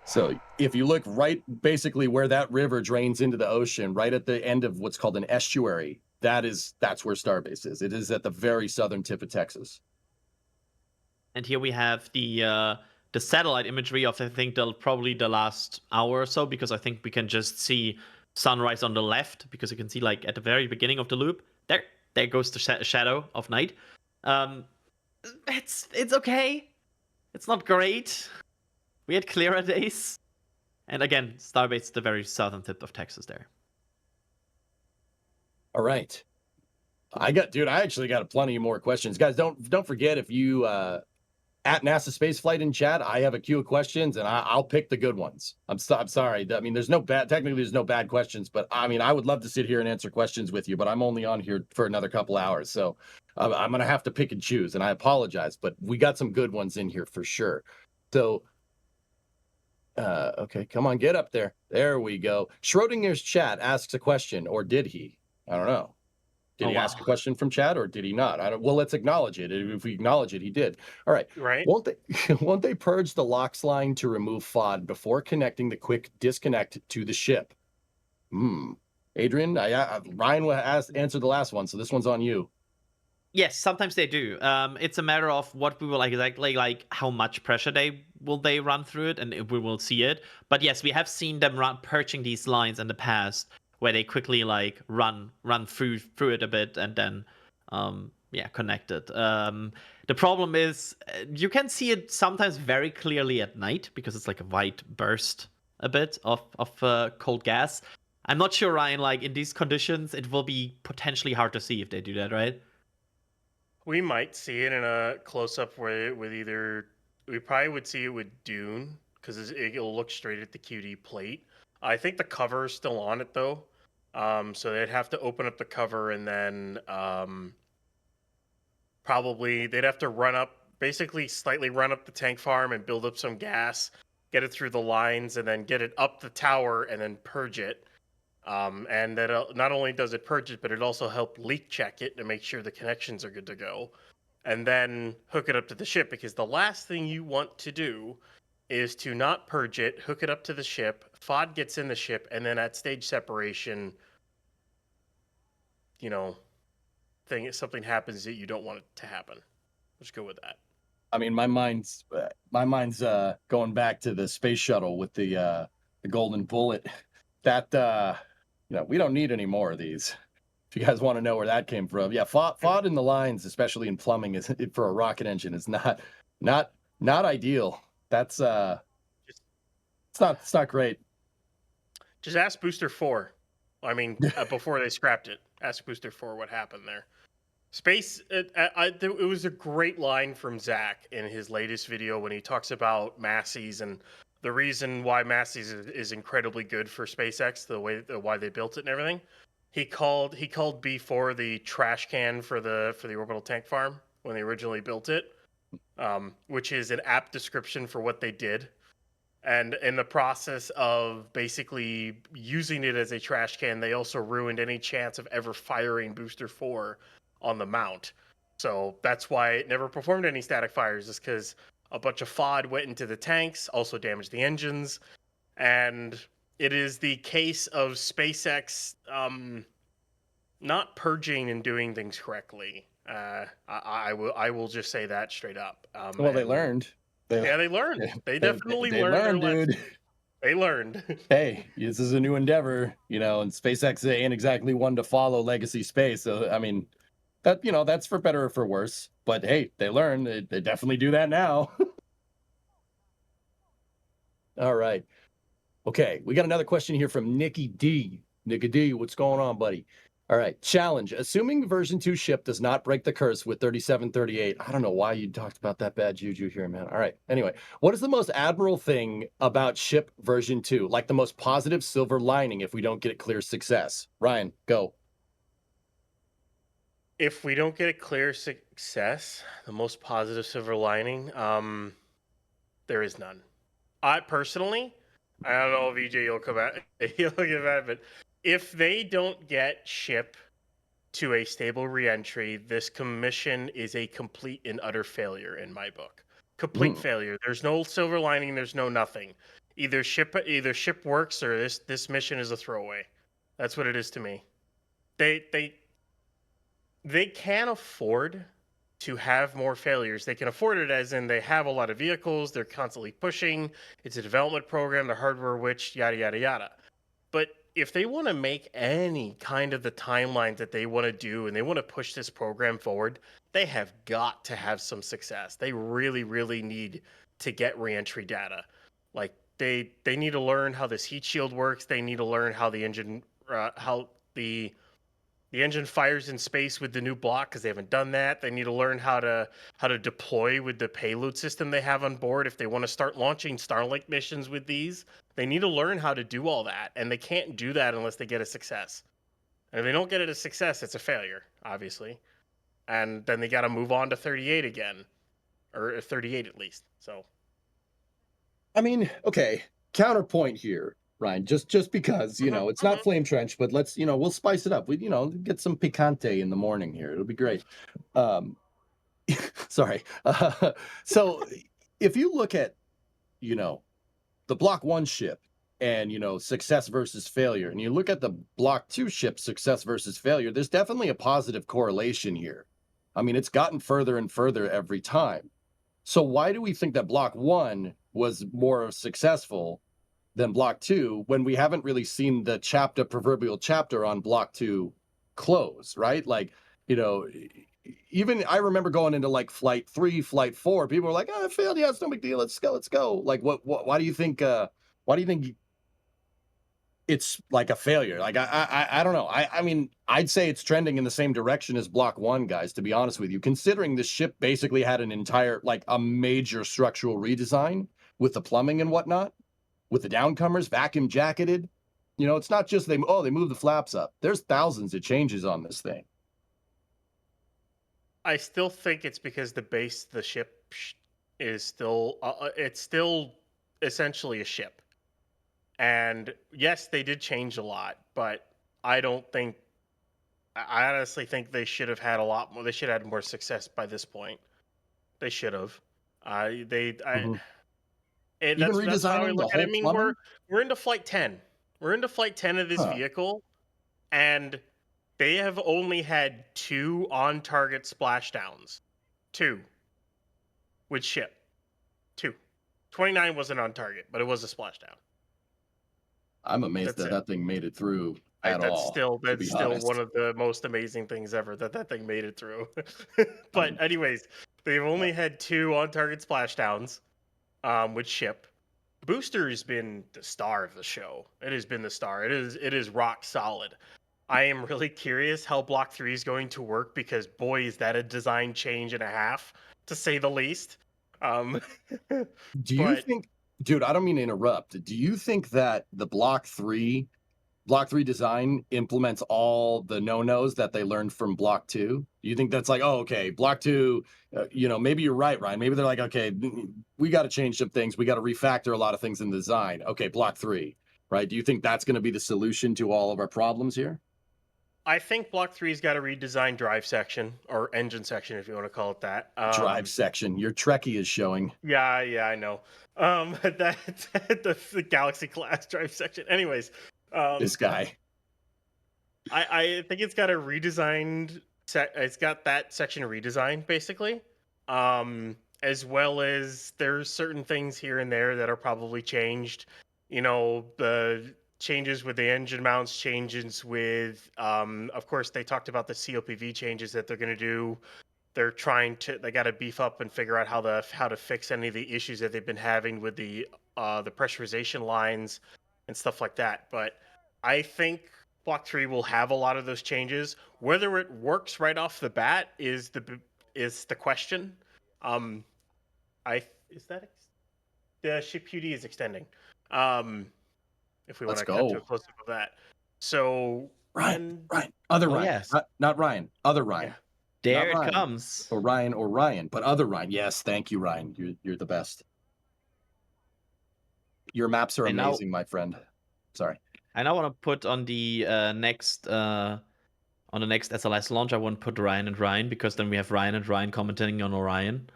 So if you look right, basically where that river drains into the ocean, right at the end of what's called an estuary, that's where Starbase is. It is at the very southern tip of Texas. And here we have the satellite imagery of, I think, probably the last hour or so, because I think we can just see sunrise on the left, because you can see like at the very beginning of the loop there goes the shadow of night. It's okay. It's not great. We had clearer days. And again, Starbase, the very southern tip of Texas there. All right. I actually got plenty more questions. Guys, don't forget, if you at NASA Spaceflight in chat, I have a queue of questions and I'll pick the good ones. I'm sorry. I mean, there's no bad questions, but I mean, I would love to sit here and answer questions with you, but I'm only on here for another couple hours. So I'm going to have to pick and choose, and I apologize, but we got some good ones in here for sure. So okay, come on, get up there. There we go. Schrodinger's chat asks a question, or did he? I don't know. Did he ask a question from chat, or did he not? Well, let's acknowledge it. If we acknowledge it, he did. All right. Right. Won't they purge the LOX line to remove FOD before connecting the quick disconnect to the ship? Adrian, Ryan answered the last one, so this one's on you. Yes, sometimes they do. It's a matter of what we will exactly like how much pressure they run through it, and we will see it. But yes, we have seen them purging these lines in the past, where they quickly like run through it a bit and then connect it. The problem is you can see it sometimes very clearly at night, because it's like a white burst a bit of cold gas. I'm not sure, Ryan, like in these conditions it will be potentially hard to see if they do that, right? We might see it in a close-up where we probably would see it with Dune, because it'll look straight at the QD plate. I think the cover is still on it though, so they'd have to open up the cover, and then probably they'd have to basically slightly run up the tank farm and build up some gas, get it through the lines, and then get it up the tower and then purge it. And that not only does it purge it, but it also helps leak check it to make sure the connections are good to go, and then hook it up to the ship, because the last thing you want to do is to not purge it, hook it up to the ship, FOD gets in the ship, and then at stage separation, something happens that you don't want it to happen. Let's go with that. I mean, my mind's going back to the space shuttle with the golden bullet. That we don't need any more of these. If you guys want to know where that came from, FOD in the lines, especially in plumbing, is for a rocket engine is not ideal. That's it's not great. Just ask Booster 4. I mean, before they scrapped it, ask Booster 4 what happened there. It was a great line from Zach in his latest video when he talks about Massey's and the reason why Massey's is incredibly good for SpaceX, why they built it and everything. He called B4 the trash can for the orbital tank farm when they originally built it, which is an apt description for what they did. And in the process of basically using it as a trash can, they also ruined any chance of ever firing Booster 4 on the mount. So that's why it never performed any static fires, is because a bunch of FOD went into the tanks, also damaged the engines. And it is the case of SpaceX not purging and doing things correctly. I will just say that straight up. Well, they And learned. yeah, they learned. They definitely they learned their learned, lesson. dude. They learned. Hey, this is a new endeavor, and SpaceX ain't exactly one to follow legacy space. So, I mean, that's for better or for worse. But hey, they learn. They definitely do that now. All right. Okay, we got another question here from Nicky D. Nicky D, what's going on, buddy? All right, challenge. Assuming version 2 ship does not break the curse with 3738. I don't know why you talked about that bad juju here, man. All right. Anyway, what is the most admirable thing about ship version 2? Like the most positive silver lining if we don't get clear success? Ryan, go. If we don't get a clear success, the most positive silver lining, there is none. I personally, I don't know if EJ will come out, he'll get mad, but if they don't get ship to a stable reentry, this commission is a complete and utter failure in my book. Complete failure. There's no silver lining. There's no nothing. Either ship works or this mission is a throwaway. That's what it is to me. They can't afford to have more failures. They can afford it as in they have a lot of vehicles. They're constantly pushing. It's a development program. The hardware, which yada yada yada. But if they want to make any kind of the timelines that they want to do and they want to push this program forward, they have got to have some success. They really, really need to get reentry data. Like they need to learn how this heat shield works. They need to learn how the engine, how the engine fires in space with the new block, because they haven't done that. They need to learn how to deploy with the payload system they have on board. If they want to start launching Starlink missions with these, they need to learn how to do all that, and they can't do that unless they get a success. And if they don't get it a success, it's a failure, obviously. And then they got to move on to 38 again, or 38 at least. So, I mean, okay, counterpoint here, Ryan, just because, it's not Flame Trench, but let's, we'll spice it up. We, get some picante in the morning here. It'll be great. Sorry. So if you look at, the Block 1 ship and, success versus failure, and you look at the Block 2 ship success versus failure, there's definitely a positive correlation here. I mean, it's gotten further and further every time. So why do we think that Block 1 was more successful than Block 2 when we haven't really seen the proverbial chapter on Block 2 close, right? Like, even I remember going into like Flight 3, Flight 4, people were like, "Oh, it failed. Yeah, it's no big deal. Let's go." Like, why do you think? Why do you think it's like a failure? Like, I don't know. I mean, I'd say it's trending in the same direction as Block 1, guys, to be honest with you, considering the ship basically had an entire, like a major structural redesign with the plumbing and whatnot, with the downcomers, vacuum jacketed. It's not just they moved the flaps up. There's thousands of changes on this thing. I still think it's because the base of the ship is still, it's still essentially a ship. And yes, they did change a lot, but I don't think. I honestly think they should have had a lot more. They should have had more success by this point. They should have. Mhm. And Even that's how I redesigning the look at it. I whole mean, plumbing. we're into flight 10. We're into flight 10 of this Huh. vehicle, and they have only had 2 on-target splashdowns. 2 with ship. 2. 29 wasn't on target, but it was a splashdown. I'm amazed That's that it. that thing made it through at That's all. still To be one honest. of the most amazing things ever that thing made it through. But anyways, they've only had 2 on-target splashdowns with ship. Booster has been the star of the show. It has been the star. It is rock solid. I am really curious how Block 3 is going to work, because boy, is that a design change and a half, to say the least. Um, Do you but think, dude, I don't mean to interrupt. Do you think that the Block 3 Block 3 design implements all the no-nos that they learned from Block 2? Do you think that's like, oh, okay, Block 2, maybe you're right, Ryan. Maybe they're like, okay, we got to change some things. We got to refactor a lot of things in the design. Okay, Block 3, right? Do you think that's going to be the solution to all of our problems here? I think Block 3's got a redesigned drive section, or engine section, if you want to call it that. Drive section. Your Trekkie is showing. Yeah, I know. The Galaxy class drive section. Anyways, This guy. I think it's got a redesigned it's got that section redesigned basically. As well as there's certain things here and there that are probably changed. The changes with the engine mounts, changes with of course they talked about the COPV changes that they're going to do. They got to beef up and figure out how to fix any of the issues that they've been having with the pressurization lines and stuff like that. But I think Block 3 will have a lot of those changes. Whether it works right off the bat is the question. The ship QD is extending. If we want to cut to a close up of that. So Ryan, other Ryan, yes. not Ryan, other Ryan. Yeah. There Not it Ryan. comes. Or Ryan, but other Ryan. Yes, thank you, Ryan. You're the best. Your maps are amazing, my friend. Sorry. I now want to put on the next SLS launch. I want to put Ryan and Ryan because then we have Ryan and Ryan commenting on Orion.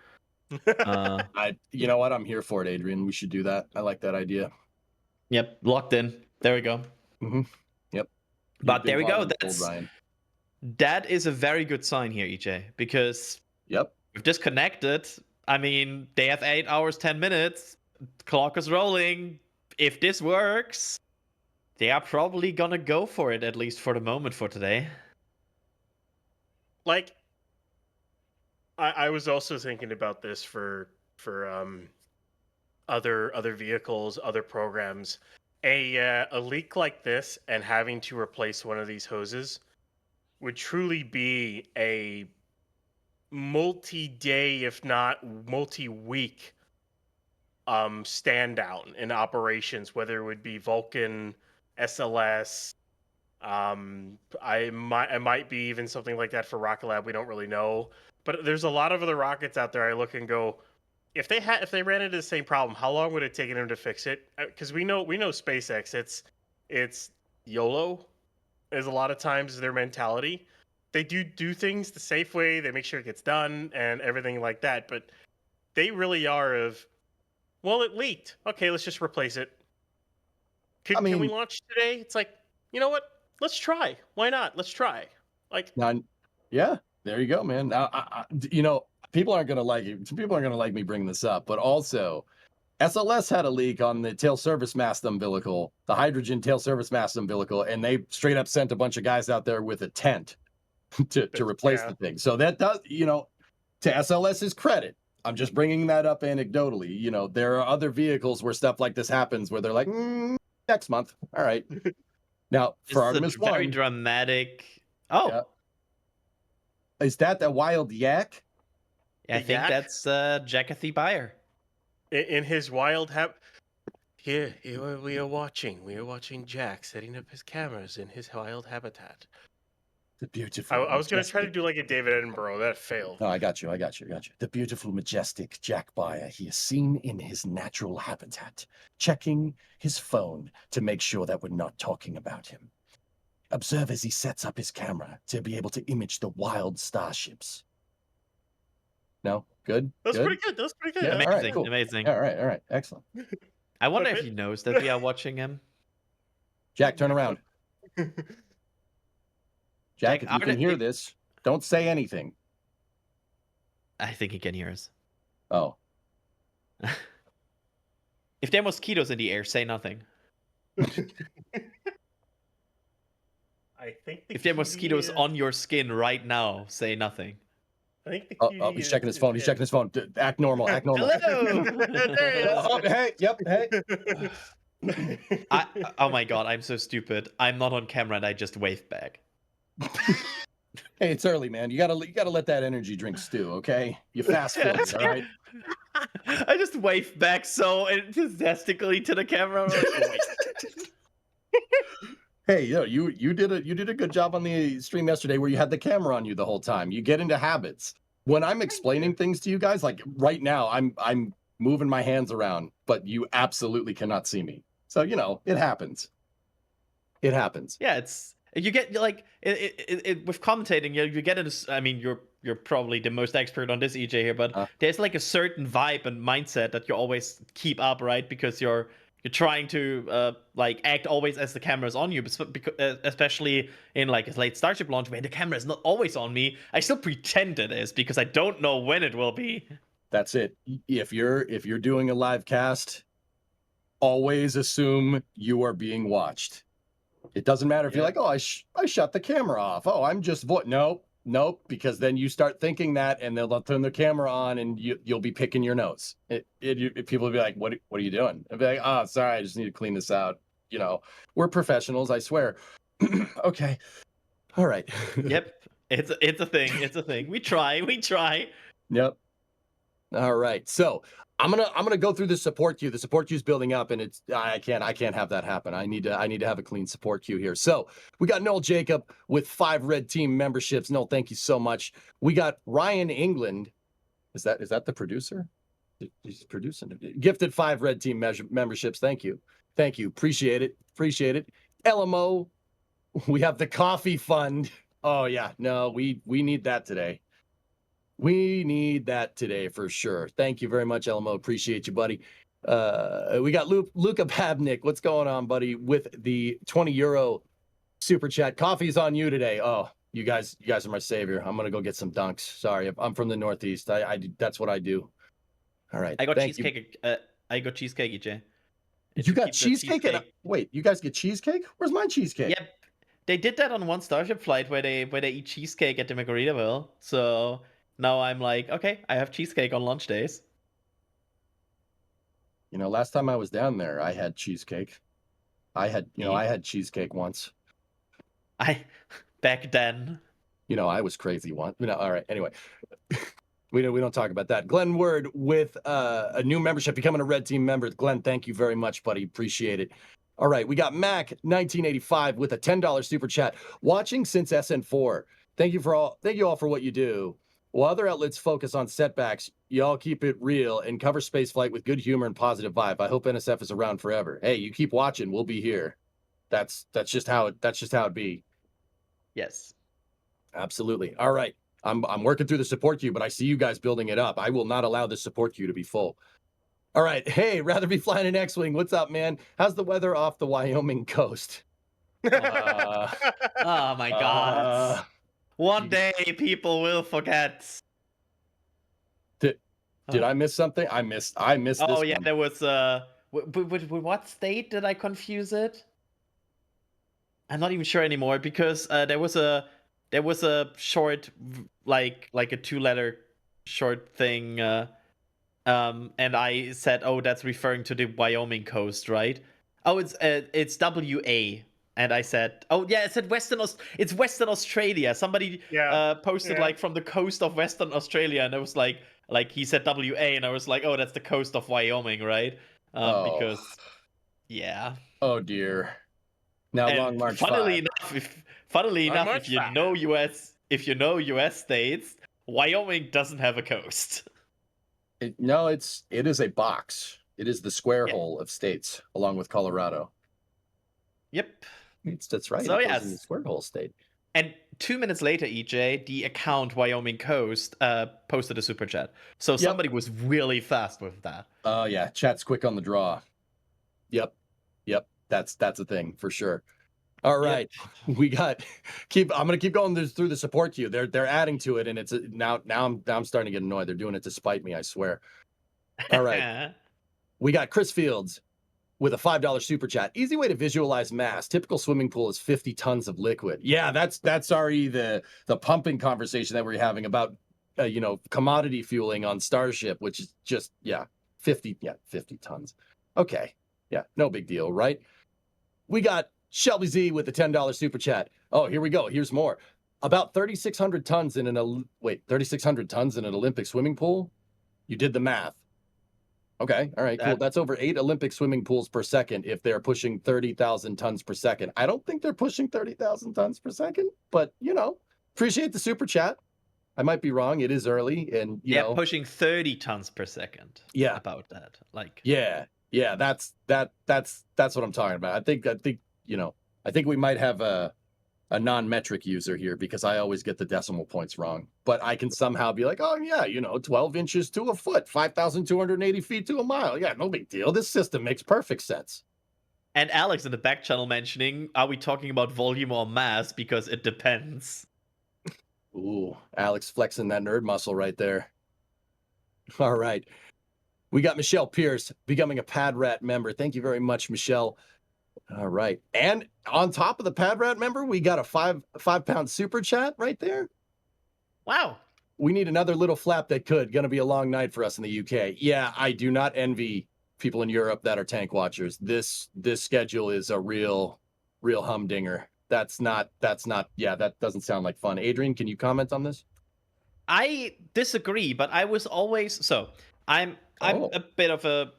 You know what? I'm here for it, Adrian. We should do that. I like that idea. Yep, locked in. There we go. Mm-hmm. Yep. But there we go. Ryan. That is a very good sign here, EJ, because we've disconnected. I mean, they have 8 hours, 10 minutes. Clock is rolling. If this works, they are probably gonna go for it, at least for the moment, for today. Like, I was also thinking about this for other vehicles, other programs. A leak like this and having to replace one of these hoses would truly be a multi-day, if not multi-week, standout in operations. Whether it would be Vulcan, SLS, it might be even something like that for Rocket Lab. We don't really know, but there's a lot of other rockets out there. I look and go, if they ran into the same problem, how long would it take them to fix it? Because we know SpaceX. It's YOLO. Is a lot of times their mentality. They do things the safe way. They make sure it gets done and everything like that. But they really are well, it leaked. Okay, let's just replace it. Can we launch today? It's like, you know what? Let's try. Why not? Let's try. Like, yeah, there you go, man. Now, people aren't gonna like it. People aren't gonna like me bringing this up, but also, SLS had a leak on the tail service mast umbilical, the hydrogen tail service mast umbilical, and they straight up sent a bunch of guys out there with a tent to replace the thing. So that does, to SLS's credit, I'm just bringing that up anecdotally. There are other vehicles where stuff like this happens where they're like, next month. All right. Now, for Artemis 1. Very dramatic. Oh. Yeah. Is that the wild yak? I think that's Jacathy Buyer. In his wild here we are watching Jack setting up his cameras in his wild habitat. The beautiful. I was going to try to do like a David Attenborough. That failed. No, I got you. The beautiful, majestic Jack Buyer. He is seen in his natural habitat, checking his phone to make sure that we're not talking about him. Observe as he sets up his camera to be able to image the wild starships. No? Good? That's pretty good. Yeah, amazing. all right, cool. Amazing. All right. Excellent. I wonder if he knows that we are watching him. Jack, turn around. Jack, if you can hear this, don't say anything. I think he can hear us. Oh. If there are mosquitoes in the air, say nothing. I think if there are mosquitoes on your skin right now, say nothing. I think the oh, he's checking his phone. He's checking his phone. Act normal. Hello. There he is. Oh, hey. Yep. Hey. Oh my god, I'm so stupid. I'm not on camera and I just waved back. Hey, it's early, man. You gotta let that energy drink stew, okay? You fast forward, all right? I just waved back so enthusiastically to the camera. Hey, you did a good job on the stream yesterday where you had the camera on you the whole time. You get into habits. When I'm explaining things to you guys, like right now, I'm moving my hands around, but you absolutely cannot see me. So it happens. It happens. Yeah, it's you get like with commentating. You get into. I mean, you're probably the most expert on this, EJ here, but there's like a certain vibe and mindset that you always keep up, right? Because you're trying to like act always as the camera's on you, especially in like a late Starship launch where the camera is not always on me. I still pretend it is because I don't know when it will be. That's it. If you're doing a live cast, always assume you are being watched. It doesn't matter if you're like, oh, I shut the camera off. Oh, I'm just nope, because then you start thinking that, and they'll turn the camera on, and you'll be picking your nose. People will be like, what are you doing? I'll be like, oh, sorry, I just need to clean this out. We're professionals, I swear. Okay, all right. Yep, it's a thing. It's a thing. We try. Yep. All right, so I'm gonna go through the support queue. The support queue is building up, and I can't have that happen. I need to have a clean support queue here. So we got Noel Jacob with 5 red team memberships. Noel, thank you so much. We got Ryan England. Is that the producer? He's producing it. Gifted 5 red team memberships. Thank you. Appreciate it. LMO. We have the coffee fund. Oh yeah, no, we need that today. We need that today for sure. Thank you very much, LMO. Appreciate you, buddy. We got Luka Pavnik. What's going on, buddy? With the €20 super chat. Coffee's on you today. Oh, you guys are my savior. I'm gonna go get some dunks. Sorry, I'm from the Northeast. That's what I do. All right. I got cheesecake. I got cheesecake, EJ. You got cheesecake? Wait, you guys get cheesecake? Where's my cheesecake? Yep. They did that on one Starship flight where they eat cheesecake at the Margaritaville. So now I'm like, okay, I have cheesecake on lunch days. Last time I was down there, I had cheesecake. I had cheesecake once. Back then. I was crazy once. All right. Anyway, we don't talk about that. Glenn Word with a new membership, becoming a red team member. Glenn, thank you very much, buddy. Appreciate it. All right, we got Mac 1985 with a $10 super chat. Watching since SN4. Thank you all for what you do. While other outlets focus on setbacks, y'all keep it real and cover spaceflight with good humor and positive vibe. I hope NSF is around forever. Hey, you keep watching, we'll be here. That's just how it be. Yes. Absolutely. All right. I'm working through the support queue, but I see you guys building it up. I will not allow the support queue to be full. All right. Hey, rather be flying an X-Wing. What's up, man? How's the weather off the Wyoming coast? Oh my God. One day people will forget. Did I miss something? I missed this. Oh yeah, one. there was with what state did I confuse it? I'm not even sure anymore because there was a short like a 2-letter short thing and I said, oh, that's referring to the Wyoming coast, right? Oh, it's WA. And I said, oh yeah, it's Western Australia. Somebody posted like from the coast of Western Australia, and it was like he said WA, and I was like, oh, that's the coast of Wyoming, right? Because oh dear. Now, and Long March funnily 5. enough, if you know US states, Wyoming doesn't have a coast. It is a box. It is the square hole of states, along with Colorado. Yep. That's right. So it goes in the square hole state. And 2 minutes later, EJ, the account Wyoming Coast posted a super chat. So somebody was really fast with that. Oh yeah, chat's quick on the draw. Yep. That's a thing for sure. All right, we got I'm gonna keep going through the support queue. They're adding to it, and it's now I'm starting to get annoyed. They're doing it to spite me, I swear. All right, we got Chris Fields with a $5 super chat. Easy way to visualize mass. Typical swimming pool is 50 tons of liquid. Yeah, that's already the pumping conversation that we're having about commodity fueling on Starship, which is just 50 tons. Okay, no big deal, right? We got Shelby Z with the $10 super chat. Oh, here we go. Here's more. About 3,600 tons in an Olympic swimming pool. You did the math. Okay. All right. Cool. That- That's over 8 Olympic swimming pools per second if they're pushing 30,000 tons per second. I don't think they're pushing 30,000 tons per second, but appreciate the super chat. I might be wrong. It is early, and They're pushing 30 tons per second. Yeah. About that. Like, yeah, that's what I'm talking about. I think we might have a non-metric user here because I always get the decimal points wrong. But I can somehow be like, oh yeah, 12 inches to a foot, 5,280 feet to a mile. Yeah, no big deal. This system makes perfect sense. and Alex in the back channel mentioning, are we talking about volume or mass? Because it depends. Ooh, Alex flexing that nerd muscle right there. All right. We got Michelle Pierce becoming a Pad Rat member. Thank you very much, Michelle. All right. And on top of the Pad Rat member, we got a five-pound super chat right there. Wow. We need another little flap that could. Going to be a long night for us in the UK. Yeah, I do not envy people in Europe that are tank watchers. This schedule is a real humdinger. That doesn't sound like fun. Adrian, can you comment on this? I disagree, but I was always I'm a bit of a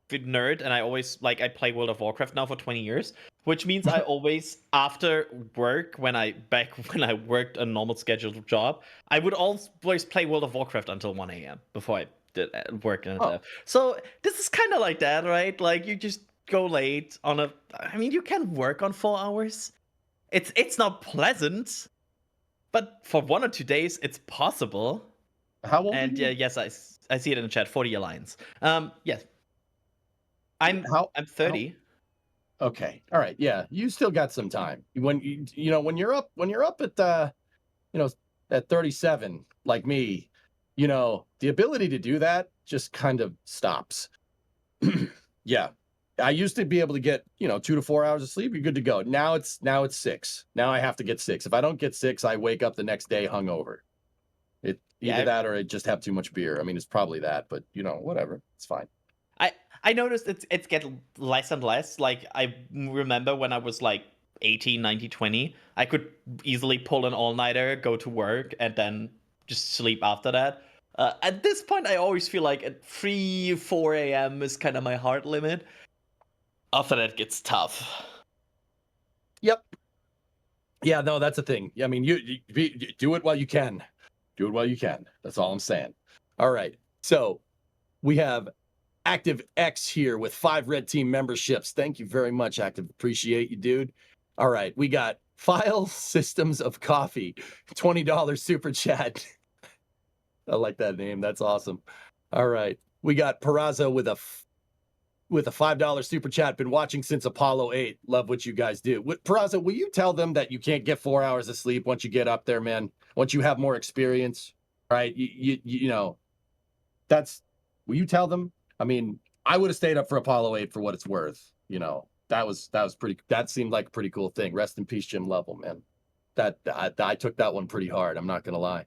nerd, and I always I play World of Warcraft now for 20 years, which means I always after work when I worked a normal scheduled job, I would always play World of Warcraft until 1 a.m. before I did work and stuff. So this is kind of like that, right? Like you just go late on you can work on 4 hours. It's not pleasant, but for 1 or 2 days, it's possible. How old and are you? yes, I see it in the chat. 40 Alliance. Yes. I'm 30. Okay. All right. Yeah, you still got some time. When when you're up at at 37 like me, the ability to do that just kind of stops. Yeah. I used to be able to get, 2 to 4 hours of sleep, you're good to go. Now it's 6. Now I have to get 6. If I don't get 6, I wake up the next day hungover. Either that or I just have too much beer. I mean, it's probably that, but whatever. It's fine. I noticed it's getting less and less. Like I remember when I was 18, 19, 20, I could easily pull an all-nighter, go to work, and then just sleep after that. At this point, I always feel like at 3, 4 a.m. is kind of my hard limit. After that, it gets tough. Yep. Yeah, no, that's a thing. I mean, you do it while you can. Do it while you can. That's all I'm saying. All right. So we have Active X here with 5 red team memberships. Thank you very much, Active. Appreciate you, dude. All right. We got File Systems of Coffee, $20 super chat. I like that name. That's awesome. All right. We got Peraza with a $5 super chat. Been watching since Apollo 8. Love what you guys do. Peraza, will you tell them that you can't get 4 hours of sleep once you get up there, man? Once you have more experience, right? Will you tell them? I mean, I would have stayed up for Apollo 8 for what it's worth. That seemed like a pretty cool thing. Rest in peace, Jim Lovell, man. I took that one pretty hard. I'm not going to lie.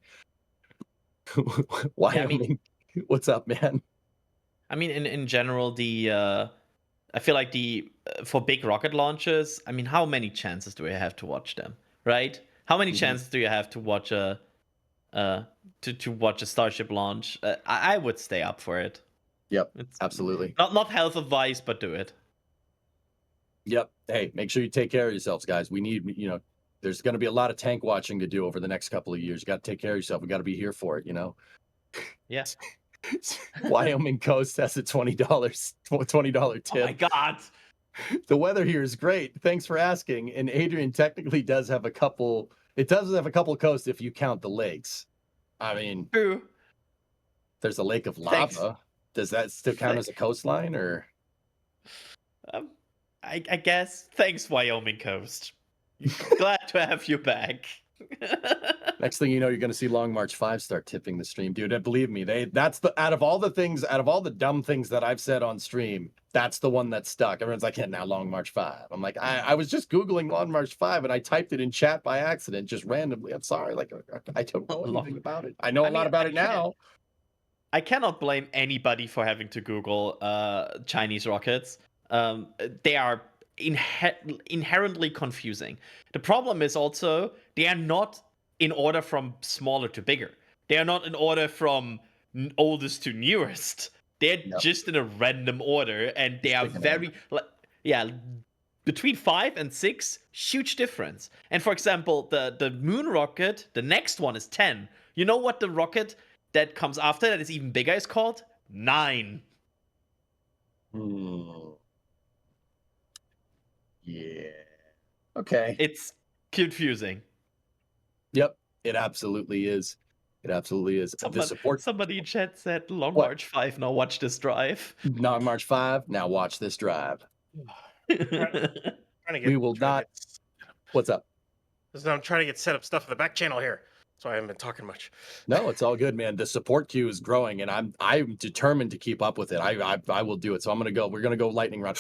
Wyoming, what's up, man? I mean, in general, I feel like for big rocket launches, I mean, how many chances do I have to watch them, right? How many chances do you have to watch to watch a Starship launch? I would stay up for it. Yep, absolutely. Not health advice, but do it. Yep. Hey, make sure you take care of yourselves, guys. We need, there's going to be a lot of tank watching to do over the next couple of years. You got to take care of yourself. We got to be here for it, Yeah. Wyoming Coast has a $20 tip. Oh my God. The weather here is great. Thanks for asking. And Adrian technically does have a couple. It does have a couple coasts if you count the lakes. I mean, true. There's a lake of lava. Thanks. Does that still count as a coastline, or? I guess. Thanks, Wyoming Coast. Glad to have you back. Next thing you know, you're going to see Long March 5 start tipping the stream, dude. Believe me, that's out of all the dumb things that I've said on stream, that's the one that stuck. Everyone's like, yeah, now Long March 5. I'm like, I was just Googling Long March 5 and I typed it in chat by accident, just randomly. I'm sorry. I don't know anything about it. I know a lot about it now. I cannot blame anybody for having to Google Chinese rockets. They are inherently confusing. The problem is also they are not in order from smaller to bigger. They are not in order from oldest to newest. they're Yep. just in a random order, and they are picking very, between 5 and 6, huge difference. And for example, the moon rocket, the next one is 10. You know what the rocket that comes after that is even bigger is called? 9. Yeah. Okay. It's confusing. Yep. It absolutely is. It absolutely is. The support. Somebody in chat said Long What? March 5, now watch this drive. Long March 5. Now watch this drive. Trying to We will not. What's up? I'm trying to get set up stuff for the back channel here, so I haven't been talking much. No, it's all good, man. The support queue is growing, and I'm determined to keep up with it. I will do it. So I'm gonna go. We're gonna go lightning round.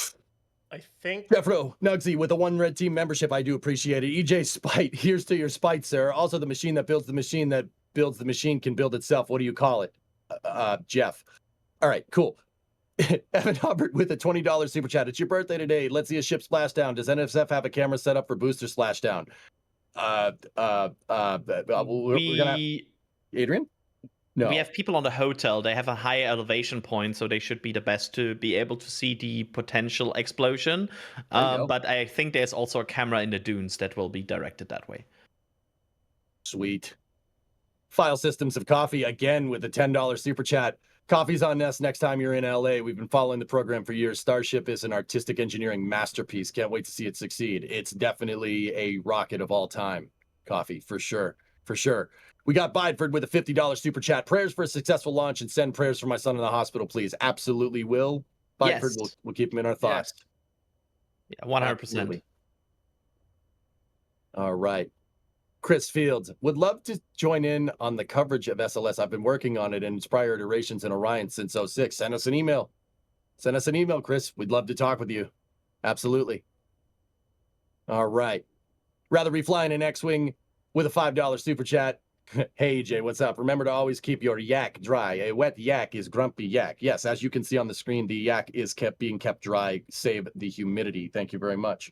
I think Jeffro Nugsy with a 1 red team membership. I do appreciate it. EJ Spite, here's to your spite, sir. Also, the machine that builds the machine that builds the machine can build itself. What do you call it? Jeff. All right, cool. Evan Hubbard with a $20 super chat. It's your birthday today. Let's see a ship splash down. Does NSF have a camera set up for booster splash down? We're gonna Adrian? No. We have people on the hotel. They have a higher elevation point, so they should be the best to be able to see the potential explosion. But I think there's also a camera in the dunes that will be directed that way. Sweet. File Systems of Coffee again with a $10 super chat. Coffee's on us next time you're in LA. We've been following the program for years. Starship is an artistic engineering masterpiece. Can't wait to see it succeed. It's definitely a rocket of all time. Coffee, for sure. For sure. We got Bideford with a $50 super chat. Prayers for a successful launch and send prayers for my son in the hospital, please. Absolutely will. Bideford, Yes. we'll keep him in our thoughts. Yes. Yeah, 100%. Absolutely. All right. Chris Fields would love to join in on the coverage of SLS. I've been working on it in its prior iterations in Orion since 06. Send us an email. Send us an email, Chris. We'd love to talk with you. Absolutely. All right. Rather be flying an X-Wing with a $5 super chat. Hey, Jay, what's up? Remember to always keep your yak dry. A wet yak is grumpy yak. Yes, as you can see on the screen, the yak is being kept dry. Save the humidity. Thank you very much.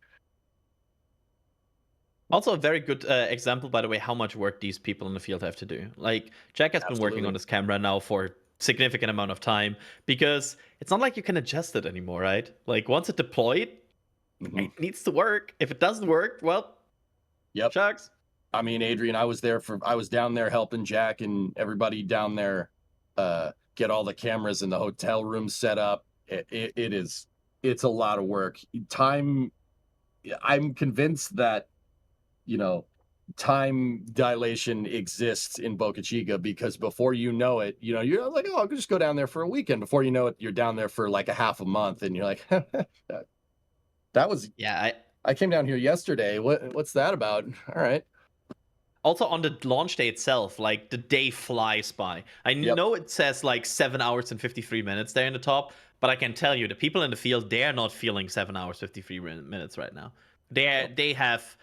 Also, a very good example, by the way, how much work these people in the field have to do. Like, Jack has been working on this camera now for a significant amount of time because it's not like you can adjust it anymore, right? Like, once it's deployed, it needs to work. If it doesn't work, well, shucks. I mean, Adrian, I was down there helping Jack and everybody down there get all the cameras in the hotel room set up. It's a lot of work. I'm convinced that, time dilation exists in Boca Chica because before you know it, you're like, oh, I'll just go down there for a weekend. Before you know it, you're down there for like a half a month, and you're like, that was I came down here yesterday. What's that about? All right. Also, on the launch day itself, like, the day flies by. I know it says like 7 hours and 53 minutes there in the top, but I can tell you, the people in the field, they're not feeling 7 hours 53 minutes right now. They have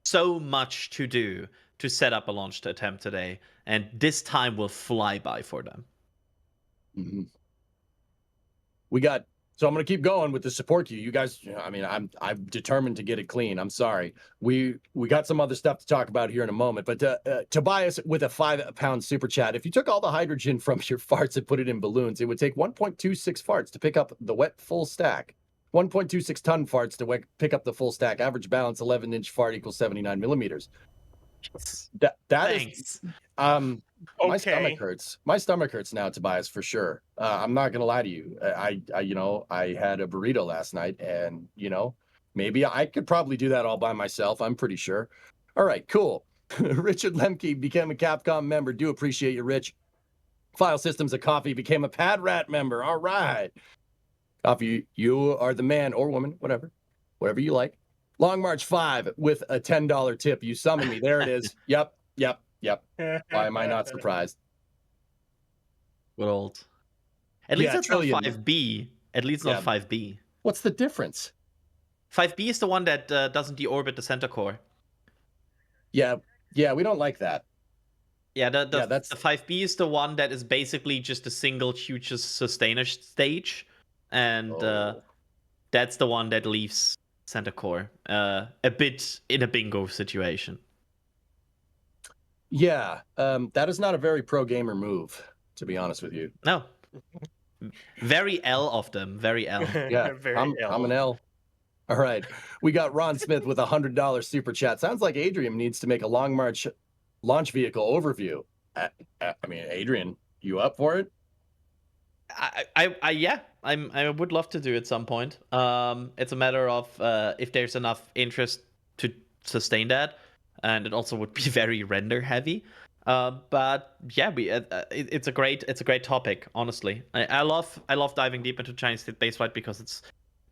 so much to do to set up a launch attempt today, and this time will fly by for them. Mm-hmm. So I'm going to keep going with the support queue. You guys, I'm determined to get it clean. I'm sorry. We got some other stuff to talk about here in a moment, but Tobias with a 5-pound super chat. If you took all the hydrogen from your farts and put it in balloons, it would take 1.26 farts to pick up the wet full stack. 1.26 ton farts to pick up the full stack. Average balance 11-inch fart equals 79 millimeters. Thanks. My stomach hurts. My stomach hurts now, Tobias, for sure. I'm not gonna lie to you. I had a burrito last night, and maybe I could probably do that all by myself. I'm pretty sure. All right, cool. Richard Lemke became a Capcom member. Do appreciate you, Rich. File Systems of Coffee became a Pad Rat member. All right. Coffee, you are the man or woman, whatever you like. Long March 5 with a $10 tip. You summoned me. There it is. Yep. Why am I not surprised? Good old. At least it's trillion. not 5B. At least not 5B. What's the difference? 5B is the one that doesn't deorbit the center core. Yeah, we don't like that. Yeah, the 5B is the one that is basically just a single huge sustainer stage. And that's the one that leaves center core a bit in a bingo situation. Yeah, that is not a very pro gamer move, to be honest with you. No. Very L of them. Very L. Yeah, Very I'm an L. All right. We got Ron Smith with $100 super chat. Sounds like Adrian needs to make a Long March launch vehicle overview. I mean, Adrian, you up for it? Yeah, I would love to do it at some point. It's a matter of if there's enough interest to sustain that, and it also would be very render heavy. But yeah, it's a great topic. Honestly, I love diving deep into Chinese spaceflight because it's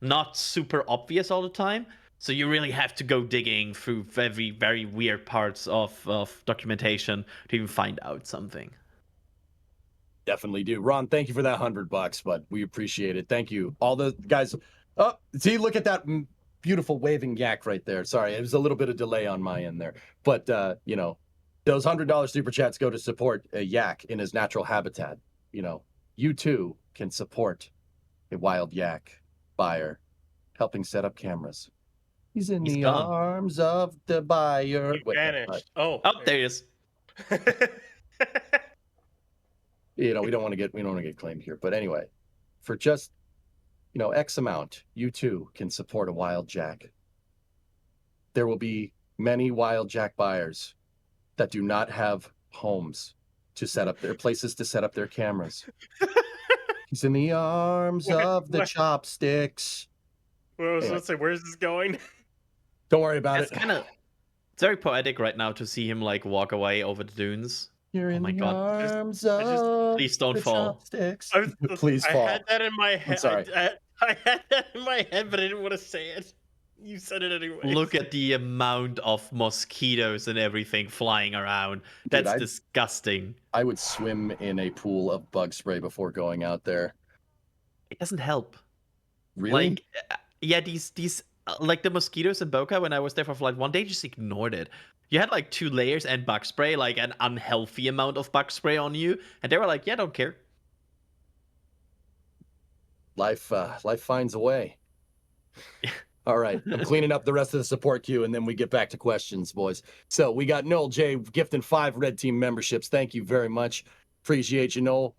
not super obvious all the time. So you really have to go digging through very weird parts of documentation to even find out something. Definitely do. Ron, thank you for that $100, but we appreciate it. Thank you. All the guys. Oh, see, look at that beautiful waving yak right there. Sorry, it was a little bit of delay on my end there. But you know, those $100 super chats go to support a yak in his natural habitat. You know, you too can support a wild yak buyer helping set up cameras. He's in He's the gone. arms of the buyer. He Wait, vanished. Oh, Oh, there he is. you know, we don't want to get claimed here. But anyway, for just, you know, X amount, you too can support a wild jack. There will be many wild jack buyers that do not have homes to set up their places to set up their cameras. He's in the arms of the what? chopsticks. Well, Anyway. let's say, where's this going? Don't worry about It's it. kind of it's very poetic right now to see him like walk away over the dunes. You're Oh in my the God. arms I just- of Please don't the fall. chopsticks. I was, Please I fall. had that in my head. sorry. I had that in my head, but I didn't want to say it. You said it anyway. Look at the amount of mosquitoes and everything flying around. Dude, That's disgusting. I would swim in a pool of bug spray before going out there. It doesn't help. Really? Like, yeah, these like the mosquitoes in Boca when I was there for flight one, they just ignored it. You had like 2 layers and bug spray, like an unhealthy amount of bug spray on you, and they were like, "Yeah, don't care." Life finds a way. All right, I'm cleaning up the rest of the support queue, and then we get back to questions, boys. So we got Noel J gifting 5 Red Team memberships. Thank you very much. Appreciate you, Noel.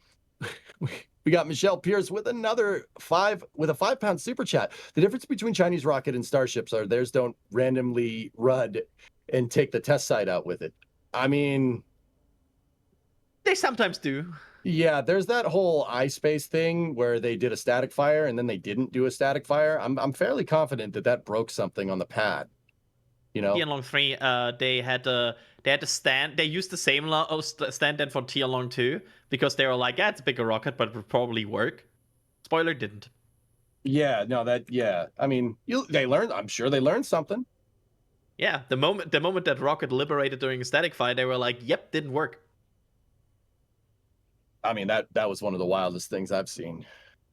We got Michelle Pierce with another 5-pound super chat. The difference between Chinese rocket and starships are theirs don't randomly rud and take the test site out with it. I mean, They sometimes do. yeah, there's that whole iSpace thing where they did a static fire and then they didn't do a static fire. I'm fairly confident that broke something on the pad. You know, Tianlong 3, they had the stand. They used the same stand then for Tianlong 2 because they were like, yeah, it's a bigger rocket, but it would probably work. Spoiler, didn't. yeah, no, yeah. I mean, they learned. I'm sure they learned something. Yeah, the moment that rocket liberated during a static fire, they were like, yep, didn't work. I mean, that was one of the wildest things I've seen.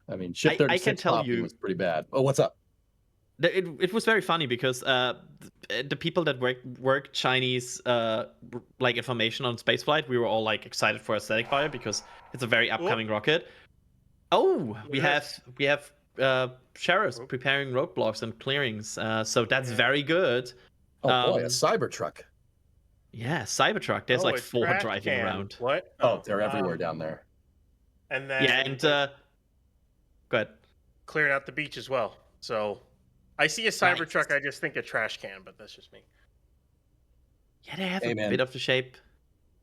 I mean, Ship 36 I can tell popping you- was pretty bad. Oh, what's up? It was very funny because the people that work Chinese like information on spaceflight, we were all like excited for a static fire because it's a very upcoming rocket. Oh, we have sheriffs preparing roadblocks and clearings, so that's very good. Oh boy, a Cybertruck. Yeah, Cybertruck. There's Oh, like a 4 trash driving can. around. What? Oh, they're everywhere down there. And then Yeah, and go ahead. clearing out the beach as well. So I see a Cybertruck, I just think a trash can, but that's just me. Yeah, they have Hey, a man. bit of the shape.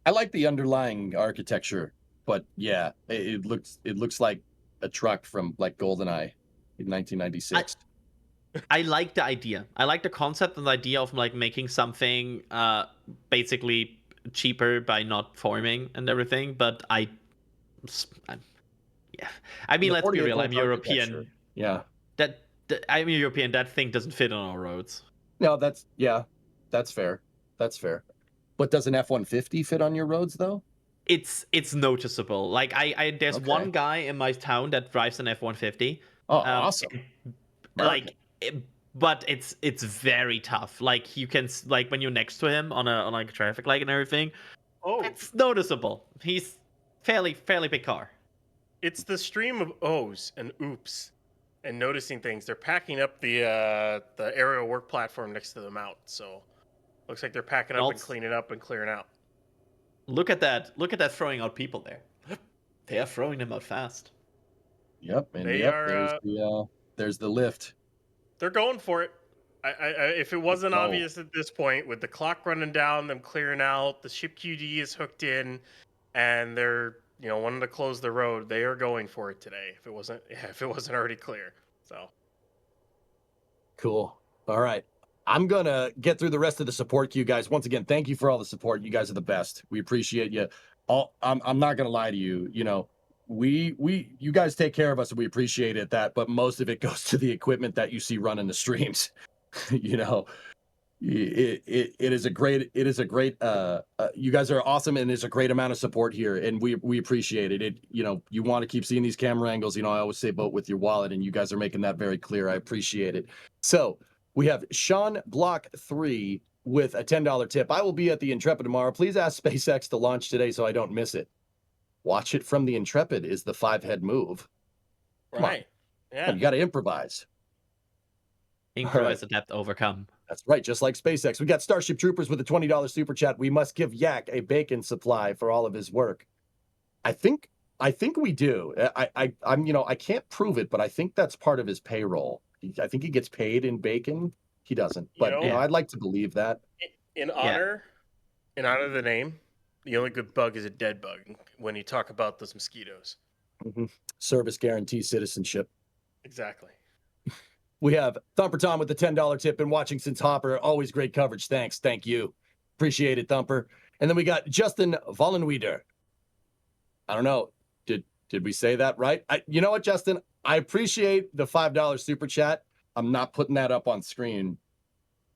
I like the underlying architecture, but yeah, it looks like a truck from like GoldenEye in 1996. I like the idea. I like the concept and the idea of like making something basically cheaper by not forming and everything. But yeah, I mean, The let's be 48 real. I'm volt architecture. European. Yeah. I'm European. That thing doesn't fit on our roads. No, that's fair. That's fair. But does an F-150 fit on your roads though? It's noticeable. Like there's Okay. one guy in my town that drives an F-150. Oh, awesome. Like, but it's very tough. Like you can like when you're next to him on like a traffic light and everything. Oh, It's noticeable. He's fairly big car. it's the stream of O's and oops and noticing things. They're packing up the aerial work platform next to the mount. So looks like they're packing up and Also- cleaning up and clearing out. Look at that. Look at that throwing out people there. They are throwing them out fast. Yep, and They yep, are there's the lift. they're going for it. If it wasn't go. obvious at this point, with the clock running down, them clearing out, the ship QD is hooked in, and they're wanting to close the road, they are going for it today. If it wasn't already clear, so Cool. All right. I'm gonna get through the rest of the support queue, guys. Once again, thank you for all the support. You guys are the best. We appreciate you. I'm not gonna lie to you. You guys take care of us, and we appreciate it. But most of it goes to the equipment that you see running the streams. you know, it is a great you guys are awesome, and there's a great amount of support here, and we appreciate it. You want to keep seeing these camera angles. I always say vote with your wallet, and you guys are making that very clear. I appreciate it. So we have Sean Block 3 with a $10 tip. I will be at the Intrepid tomorrow. Please ask SpaceX to launch today so I don't miss it. Watch it from the Intrepid is the 5-head move. Come on. Yeah, You got to improvise. Improvise, adapt, overcome. That's right, just like SpaceX. We got Starship Troopers with a $20 super chat. We must give Yak a bacon supply for all of his work. I think we do. I can't prove it, but I think that's part of his payroll. I think he gets paid in bacon. He doesn't, but I'd like to believe that. In honor of the name, the only good bug is a dead bug. When you talk about those mosquitoes, Service guarantee citizenship. Exactly. We have Thumper Tom with the $10 tip. Been watching since Hopper. Always great coverage. Thanks. Thank you. Appreciate it, Thumper. And then we got Justin Vollenweider. I don't know. Did we say that right? You know what, Justin? I appreciate the $5 super chat. I'm not putting that up on screen.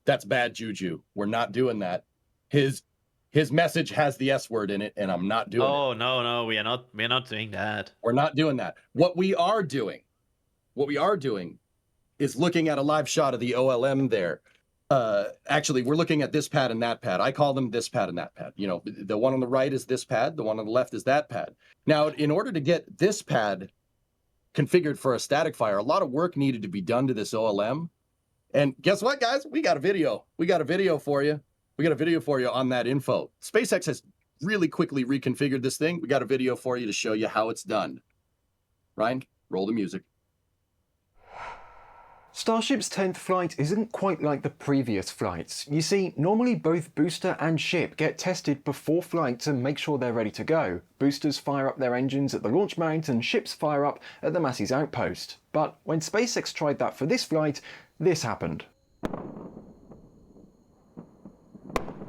That's bad juju. We're not doing that. His message has the S word in it, and I'm not doing it. Oh, no, we are not doing that. We're not doing that. What we are doing is looking at a live shot of the OLM there. Actually, we're looking at this pad and that pad. I call them this pad and that pad. The one on the right is this pad. The one on the left is that pad. Now, in order to get this pad configured for a static fire, a lot of work needed to be done to this OLM. And guess what, guys? We got a video. We got a video for you. On that info. SpaceX has really quickly reconfigured this thing. We got a video for you to show you how it's done. Ryan, roll the music. Starship's 10th flight isn't quite like the previous flights. You see, normally both booster and ship get tested before flight to make sure they're ready to go. Boosters fire up their engines at the launch mount and ships fire up at the Massey's outpost. But when SpaceX tried that for this flight, this happened.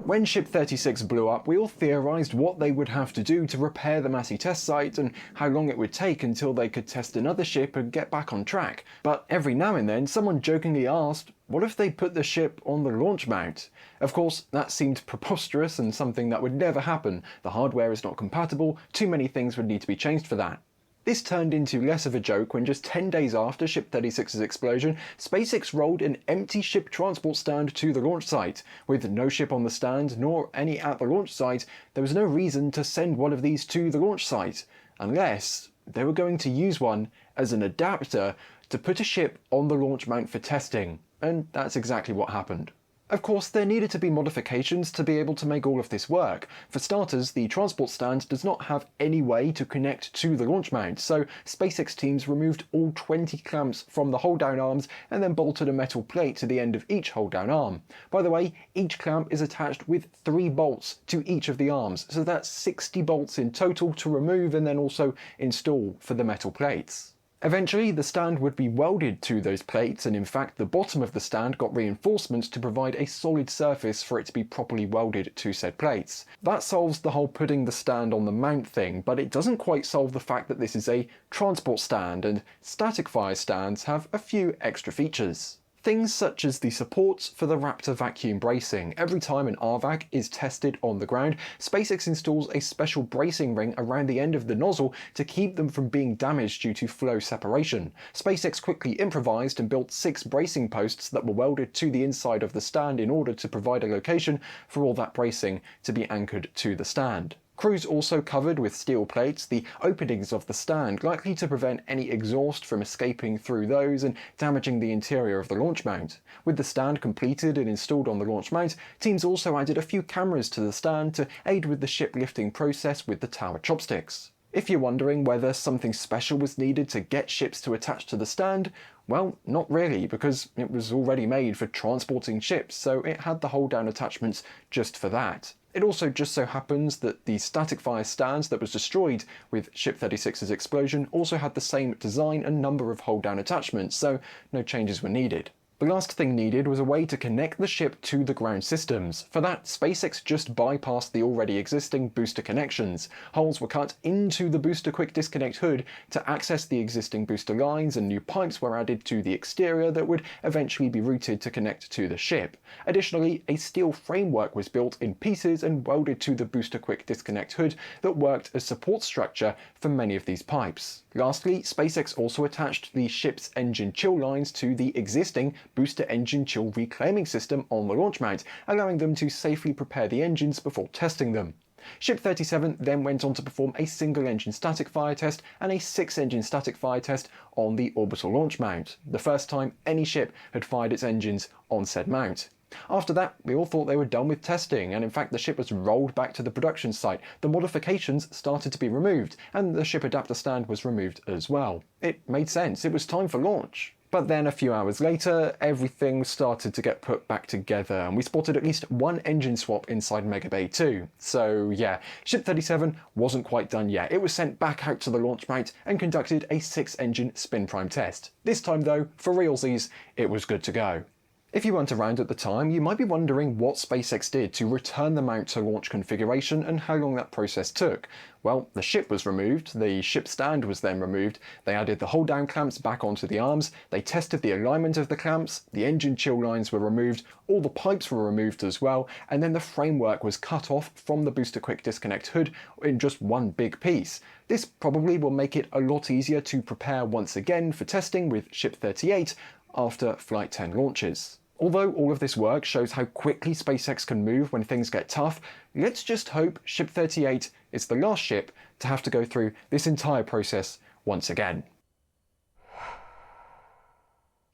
When Ship 36 blew up, we all theorised what they would have to do to repair the Massey test site and how long it would take until they could test another ship and get back on track. But every now and then, someone jokingly asked, what if they put the ship on the launch mount? Of course, that seemed preposterous and something that would never happen. The hardware is not compatible, too many things would need to be changed for that. This turned into less of a joke when just 10 days after Ship 36's explosion, SpaceX rolled an empty ship transport stand to the launch site. With no ship on the stand, nor any at the launch site, there was no reason to send one of these to the launch site, unless they were going to use one as an adapter to put a ship on the launch mount for testing. And that's exactly what happened. Of course, there needed to be modifications to be able to make all of this work. For starters, the transport stand does not have any way to connect to the launch mount, so SpaceX teams removed all 20 clamps from the hold-down arms and then bolted a metal plate to the end of each hold-down arm. By the way, each clamp is attached with 3 bolts to each of the arms, so that's 60 bolts in total to remove and then also install for the metal plates. Eventually, the stand would be welded to those plates, and in fact the bottom of the stand got reinforcements to provide a solid surface for it to be properly welded to said plates. That solves the whole putting the stand on the mount thing, but it doesn't quite solve the fact that this is a transport stand, and static fire stands have a few extra features. Things such as the supports for the Raptor vacuum bracing. Every time an RVAC is tested on the ground, SpaceX installs a special bracing ring around the end of the nozzle to keep them from being damaged due to flow separation. SpaceX quickly improvised and built 6 bracing posts that were welded to the inside of the stand in order to provide a location for all that bracing to be anchored to the stand. Crews also covered with steel plates the openings of the stand, likely to prevent any exhaust from escaping through those and damaging the interior of the launch mount. With the stand completed and installed on the launch mount, teams also added a few cameras to the stand to aid with the ship lifting process with the tower chopsticks. If you're wondering whether something special was needed to get ships to attach to the stand, well, not really, because it was already made for transporting ships, so it had the hold-down attachments just for that. It also just so happens that the static fire stand that was destroyed with Ship 36's explosion also had the same design and number of hold-down attachments, so no changes were needed. The last thing needed was a way to connect the ship to the ground systems. For that, SpaceX just bypassed the already existing booster connections. Holes were cut into the booster quick disconnect hood to access the existing booster lines, and new pipes were added to the exterior that would eventually be routed to connect to the ship. Additionally, a steel framework was built in pieces and welded to the booster quick disconnect hood that worked as support structure for many of these pipes. Lastly, SpaceX also attached the ship's engine chill lines to the existing booster engine chill reclaiming system on the launch mount, allowing them to safely prepare the engines before testing them. Ship 37 then went on to perform a single engine static fire test and a 6-engine static fire test on the orbital launch mount, the first time any ship had fired its engines on said mount. After that, we all thought they were done with testing, and in fact the ship was rolled back to the production site, the modifications started to be removed, and the ship adapter stand was removed as well. It made sense, it was time for launch. But then a few hours later, everything started to get put back together, and we spotted at least one engine swap inside Mega Bay 2. So yeah, Ship 37 wasn't quite done yet. It was sent back out to the launch mount and conducted a 6-engine spin prime test. This time though, for realsies, it was good to go. If you weren't around at the time, you might be wondering what SpaceX did to return the mount to launch configuration and how long that process took. Well, the ship was removed, the ship stand was then removed, they added the hold-down clamps back onto the arms, they tested the alignment of the clamps, the engine chill lines were removed, all the pipes were removed as well, and then the framework was cut off from the booster quick disconnect hood in just one big piece. This probably will make it a lot easier to prepare once again for testing with Ship 38 after Flight 10 launches. Although all of this work shows how quickly SpaceX can move when things get tough, let's just hope Ship 38 is the last ship to have to go through this entire process once again.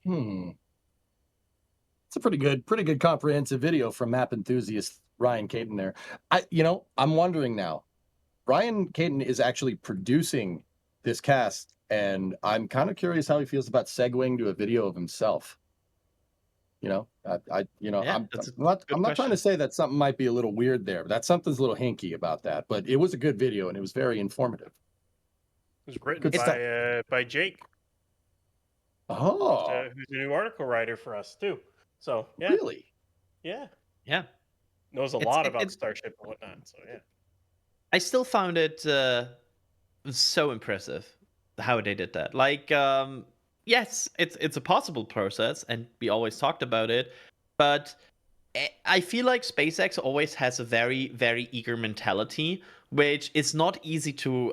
It's a pretty good comprehensive video from map enthusiast Ryan Caton there. I'm wondering now. Ryan Caton is actually producing this cast, and I'm kind of curious how he feels about segueing to a video of himself. I'm not trying to say that something might be a little weird there, but that something's a little hinky about that. But it was a good video and it was very informative. It was written by Jake. Oh, Who's a new article writer for us too. So yeah. Really? Yeah. Yeah. Knows a lot about Starship and whatnot. So yeah. I still found it so impressive how they did that. Like, yes, it's a possible process, and we always talked about it, but I feel like SpaceX always has a very, very eager mentality, which is not easy to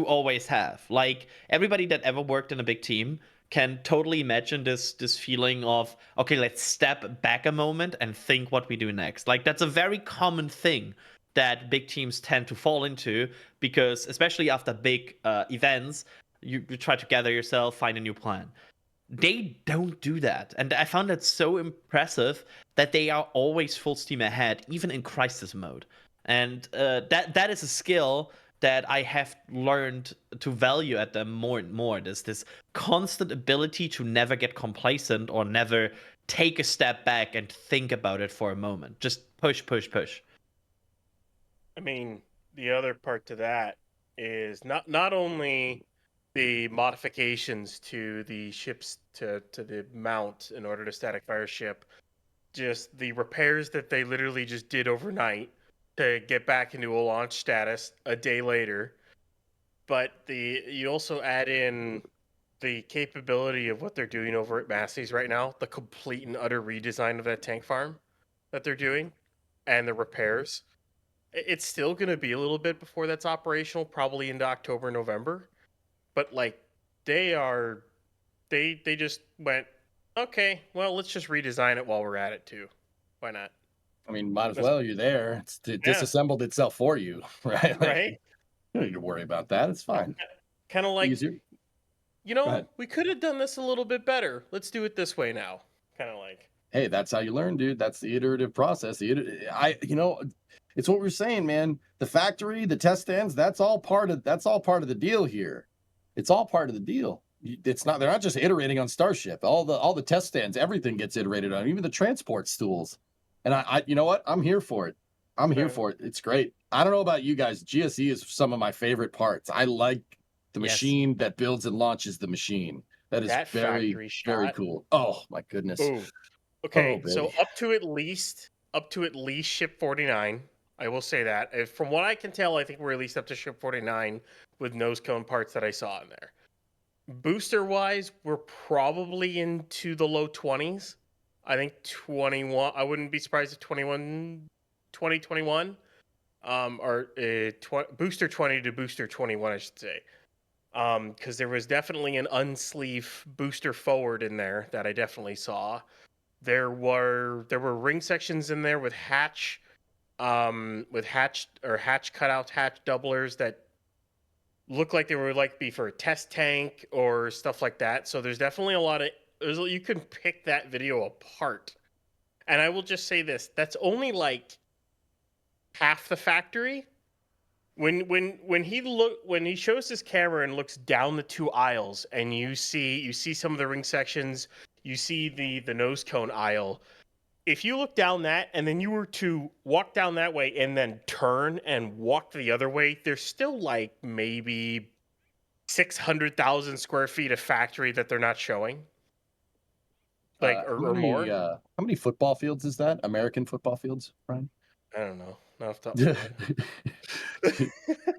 always have. Like, everybody that ever worked in a big team can totally imagine this feeling of, okay, let's step back a moment and think what we do next. Like, that's a very common thing that big teams tend to fall into, because especially after big events, you try to gather yourself, find a new plan. They don't do that. And I found that so impressive that they are always full steam ahead, even in crisis mode. And that is a skill that I have learned to value at them more and more. There's this constant ability to never get complacent or never take a step back and think about it for a moment. Just push. I mean, the other part to that is not only the modifications to the ships to the mount in order to static fire ship, just the repairs that they literally just did overnight to get back into a launch status a day later, but you also add in the capability of what they're doing over at Massey's right now, the complete and utter redesign of that tank farm that they're doing, and the repairs. It's still going to be a little bit before that's operational, probably into October, November. But like they just went, okay, well, let's just redesign it while we're at it too. Why not? I mean, might as well. You're there. It's disassembled itself for you, right? Right? You don't need to worry about that. It's fine. Kind of like, Easier. We could have done this a little bit better. Let's do it this way now. Kind of like. Hey, that's how you learn, dude. That's the iterative process. It's it's what we're saying, man. The factory, the test stands, that's all part of the deal here. It's all part of the deal. It's not, they're not just iterating on Starship. All the test stands, everything gets iterated on, even the transport stools. And I you know what? I'm here for it. I'm here for it. It's great. I don't know about you guys. GSE is some of my favorite parts. I like the machine that builds and launches the machine. That is That very, factory shot. very cool. Oh my goodness. Ooh. Okay, Oh, so baby. up to at least ship 49. I will say that. From what I can tell, I think we're at least up to ship 49 with nose cone parts that I saw in there. Booster wise, we're probably into the low 20s. I think 21. I wouldn't be surprised if 2021 or booster 20 to booster 21, I should say. Because there was definitely an unsleeve booster forward in there that I definitely saw. There were ring sections in there with hatch cutouts, hatch doublers that look like they were like be for a test tank or stuff like that. So there's definitely a lot of you can pick that video apart. And I will just say this: that's only like half the factory. When he shows his camera and looks down the two aisles, and you see some of the ring sections, you see the nose cone aisle. If you look down that and then you were to walk down that way and then turn and walk the other way, there's still like maybe 600,000 square feet of factory that they're not showing. Like or more. How many football fields is that? American football fields, Brian? I don't know. Not off the top of my head.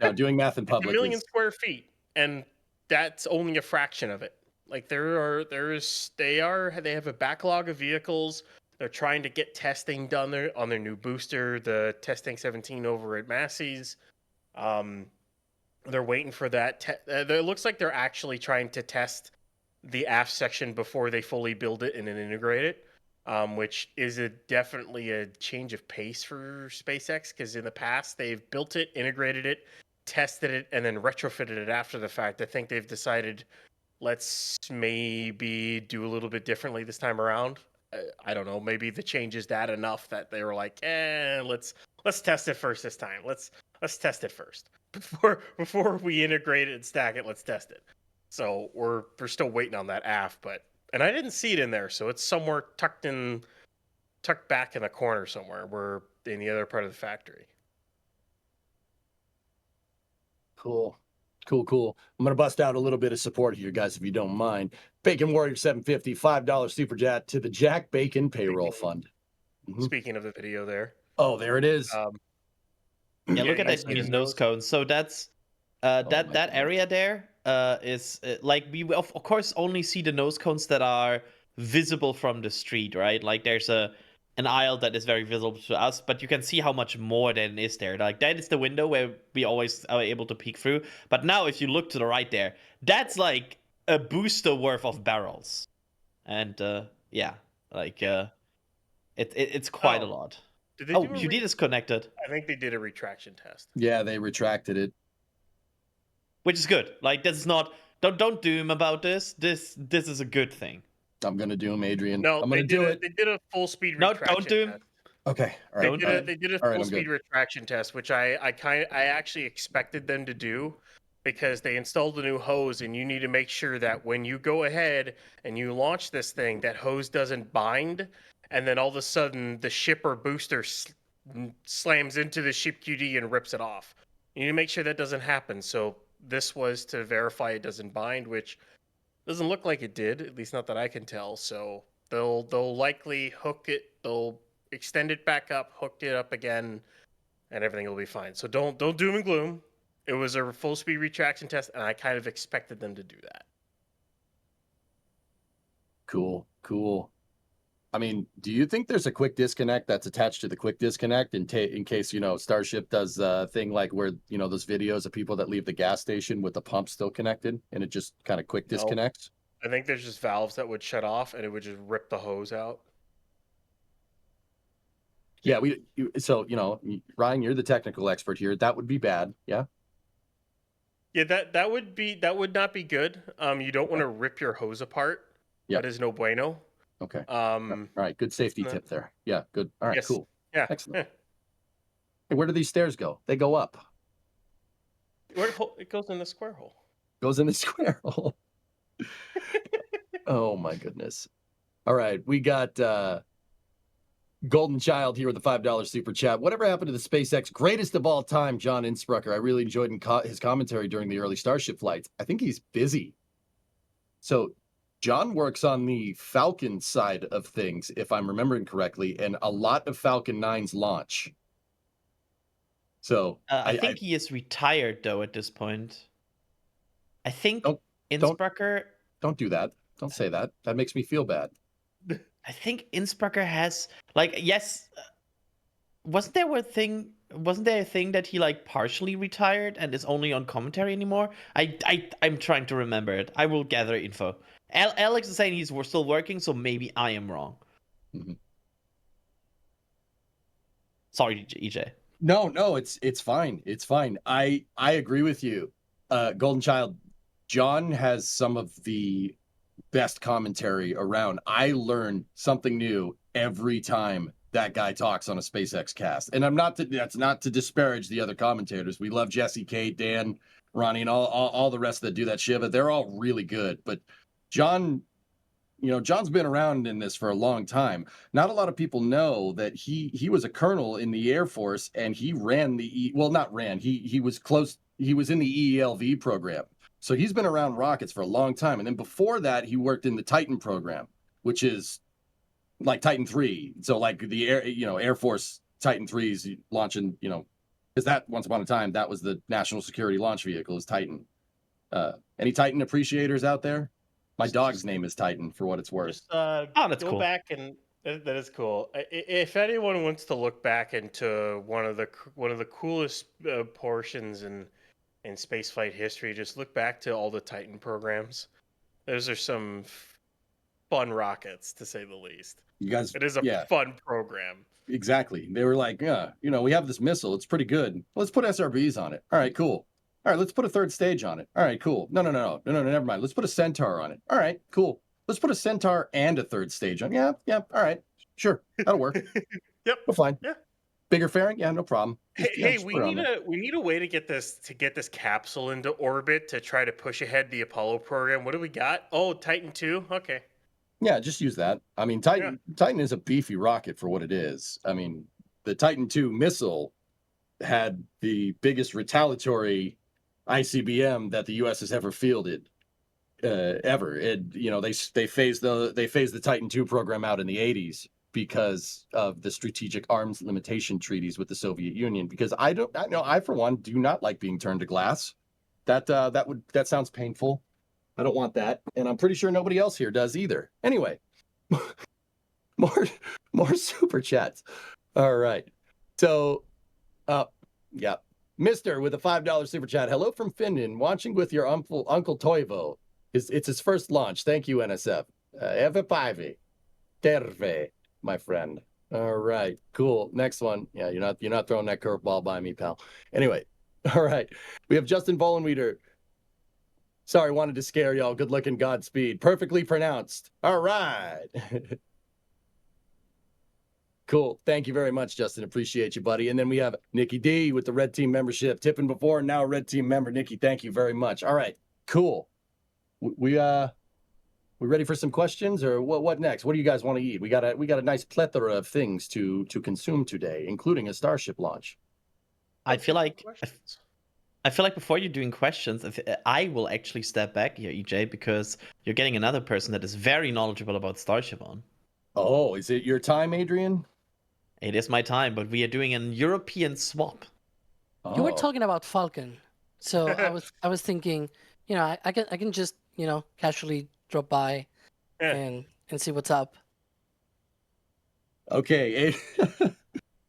No, doing math in It's public. 1 million square feet, and that's only a fraction of it. Like they have a backlog of vehicles. They're trying to get testing done there on their new booster, the Test Tank 17 over at Massey's. They're waiting for that. It looks like they're actually trying to test the aft section before they fully build it and then integrate it, which is definitely a change of pace for SpaceX, because in the past they've built it, integrated it, tested it, and then retrofitted it after the fact. I think they've decided, let's maybe do a little bit differently this time around. I don't know. Maybe the change is that enough that they were like, let's test it first this time. Let's test it first before we integrate it and stack it. Let's test it. So we're still waiting on that aft, and I didn't see it in there, so it's somewhere tucked back in the corner somewhere. We're in the other part of the factory. Cool. I'm going to bust out a little bit of support here, guys, if you don't mind. Bacon Warrior 750, $5 super chat to the Jack Bacon Payroll Fund. Speaking of the video there. Oh, there it is. Yeah, look at that these nose cones. So that's that area there is like we of course only see the nose cones that are visible from the street, right? Like there's an aisle that is very visible to us, but you can see how much more than is there. Like that is the window where we always are able to peek through. But now if you look to the right there, that's like a booster worth of barrels. And yeah, like it's quite a lot. UD is connected. I think they did a retraction test. Yeah, they retracted it. Which is good. Like this is not don't doom about this. This is a good thing. I'm gonna doom, Adrian. No, I'm gonna do it. They did a full speed retraction test. Don't doom. Okay. All right. They did a full speed retraction test, which I actually expected them to do, because they installed a new hose, and you need to make sure that when you go ahead and you launch this thing, that hose doesn't bind, and then all of a sudden the ship or booster slams into the ship QD and rips it off. You need to make sure that doesn't happen. So this was to verify it doesn't bind, which doesn't look like it did, at least not that I can tell. So they'll likely hook it, they'll extend it back up, hooked it up again, and everything will be fine. So don't doom and gloom. It was a full speed retraction test, and I kind of expected them to do that. Cool. I mean, do you think there's a quick disconnect that's attached to the quick disconnect in case, Starship does a thing like where, those videos of people that leave the gas station with the pump still connected and it just kind of quick disconnects? I think there's just valves that would shut off and it would just rip the hose out. Yeah, Ryan, you're the technical expert here. That would be bad. Yeah. Yeah, that would not be good. You don't want to rip your hose apart. Yep. That is no bueno. Okay. All right. Good safety tip there. Yeah. Good. All right. Yes. Cool. Yeah. Excellent. Hey, where do these stairs go? They go up. It goes in the square hole. Goes in the square hole. Oh my goodness. All right, we got Golden Child here with a $5 super chat. Whatever happened to the SpaceX greatest of all time, John Insprucker? I really enjoyed his commentary during the early Starship flights. I think he's busy. So John works on the Falcon side of things, if I'm remembering correctly, and a lot of Falcon 9s launch. So I think he is retired though at this point. I think Insprucker. Don't do that. Don't say that. That makes me feel bad. I think Insprucker has yes. Wasn't there a thing that he like partially retired and is only on commentary anymore? I'm trying to remember it. I will gather info. Alex is saying we're still working, so maybe I am wrong. Mm-hmm. Sorry, EJ. No, it's fine. It's fine. I agree with you. Golden Child, John has some of the best commentary around. I learn something new every time that guy talks on a SpaceX cast. And that's not to disparage the other commentators. We love Jesse, Kate, Dan, Ronnie, and all the rest that do that shit, but they're all really good. But John, John's been around in this for a long time. Not a lot of people know that he was a colonel in the Air Force, and he ran he was close. He was in the EELV program. So he's been around rockets for a long time. And then before that, he worked in the Titan program, which is like Titan 3. So like the Air Force Titan 3s launching, because that once upon a time, that was the national security launch vehicle is Titan. Any Titan appreciators out there? My dog's name is Titan, for what it's worth. Just that's go cool. back and that is cool. If anyone wants to look back into one of the coolest portions in spaceflight history, just look back to all the Titan programs. Those are some fun rockets, to say the least. You guys, it is a fun program. Exactly. They were like, we have this missile. It's pretty good. Let's put SRBs on it. All right, cool. All right, let's put a third stage on it. All right, cool. No, never mind. Let's put a Centaur on it. All right, cool. Let's put a Centaur and a third stage on. Yeah, all right. Sure, that'll work. Yep. We're fine. Yeah. Bigger fairing? Yeah, no problem. We need a way to get this capsule into orbit to try to push ahead the Apollo program. What do we got? Oh, Titan 2? Okay. Yeah, just use that. I mean, Titan is a beefy rocket for what it is. I mean, the Titan 2 missile had the biggest retaliatory ICBM that the U.S. has ever fielded, ever. They phased the Titan 2 program out in the 80s because of the strategic arms limitation treaties with the Soviet Union. Because I for one do not like being turned to glass. That sounds painful. I don't want that, and I'm pretty sure nobody else here does either. Anyway, more super chats. All right, so, Mister with a $5 super chat. Hello from Finland, watching with your Uncle Toivo. It's his first launch. Thank you, NSF. F5. Terve, my friend. All right, cool. Next one. Yeah, you're not throwing that curveball by me, pal. Anyway, all right. We have Justin Vollenweeder. Sorry, wanted to scare y'all. Good looking, Godspeed. Perfectly pronounced. All right. Cool. Thank you very much, Justin. Appreciate you, buddy. And then we have Nikki D with the Red Team membership. Tipping before and now a Red Team member. Nikki, thank you very much. All right. Cool. We ready for some questions, or what next? What do you guys want to eat? We got a nice plethora of things to consume today, including a Starship launch. I feel like before you're doing questions, I will actually step back here, EJ, because you're getting another person that is very knowledgeable about Starship on. Oh, is it your time, Adrian? It is my time, but we are doing an European swap. Oh. You were talking about Falcon, so I was thinking, I can just casually drop by and see what's up. Okay,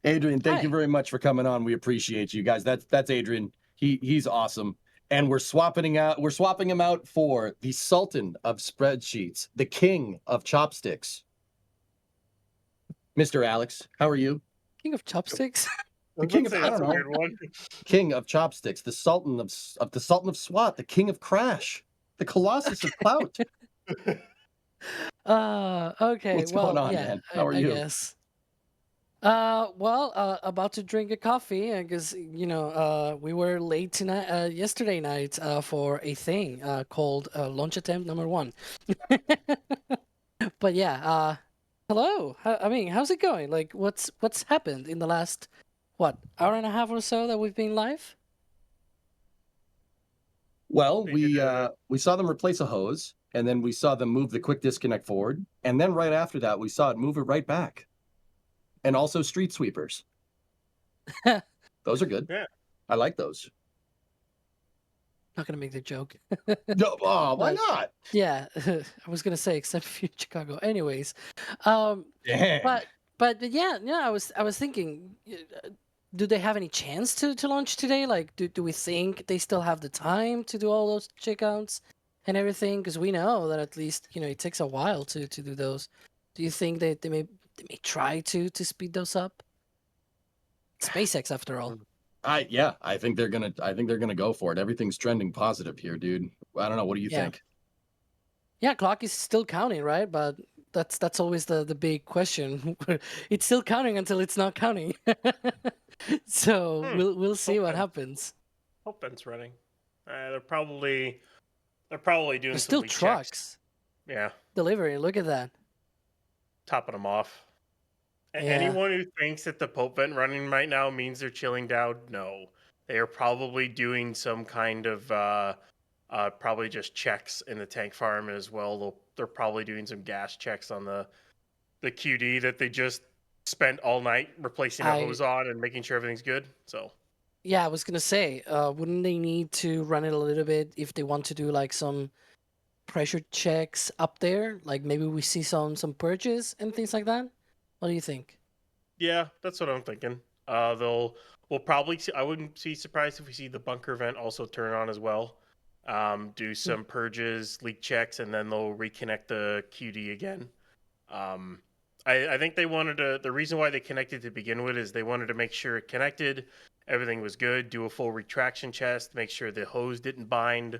Adrian, thank you very much for coming on. We appreciate you guys. That's Adrian. He's awesome. And we're swapping him out for the Sultan of spreadsheets, the king of chopsticks. Mr. Alex, how are you? King of chopsticks? The king of, I don't know. King of chopsticks, the Sultan of SWAT, the king of crash, the Colossus of clout. Okay. What's going on, man? How are you? I guess. About to drink a coffee because we were late tonight, yesterday night, for a thing called launch attempt number 1. But yeah, hello. I mean, how's it going? Like, what's happened in the last hour and a half or so that we've been live? Well, They did we saw them replace a hose, and then we saw them move the quick disconnect forward, and then right after that, we saw it move it right back, and also street sweepers. Those are good. Yeah. I like those. Not gonna make the joke. No, why But- not? Yeah, I was gonna say except for Chicago. Anyways, Damn. but yeah, I was thinking, do they have any chance to launch today? Like, do we think they still have the time to do all those checkouts and everything? Because we know that at least it takes a while to do those. Do you think they may try to speed those up? It's SpaceX after all. I think they're gonna go for it. Everything's trending positive here, dude. I don't know. What do you Yeah. think? Yeah, clock is still counting, right? But that's always the big question. It's still counting until it's not counting. So we'll see what Okay. happens. Hope Ben's running. They're probably doing There's some still leak checks. trucks Yeah, delivering. Look at that. topping them off. Yeah. Anyone who thinks that the Pope vent running right now means they're chilling down, no. They are probably doing some kind of probably just checks in the tank farm as well. They're probably doing some gas checks on the QD that they just spent all night replacing a hose on and making sure everything's good. So Yeah, I was gonna say, wouldn't they need to run it a little bit if they want to do like some pressure checks up there? Like maybe we see some purges and things like that. What do you think? yeah, that's what I'm thinking. We'll probably see. I wouldn't be surprised if we see the bunker vent also turn on as well. Do some purges, leak checks, and then they'll reconnect the QD again. I think they wanted to. The reason why they connected to begin with is they wanted to make sure it connected, everything was good, do a full retraction test, make sure the hose didn't bind.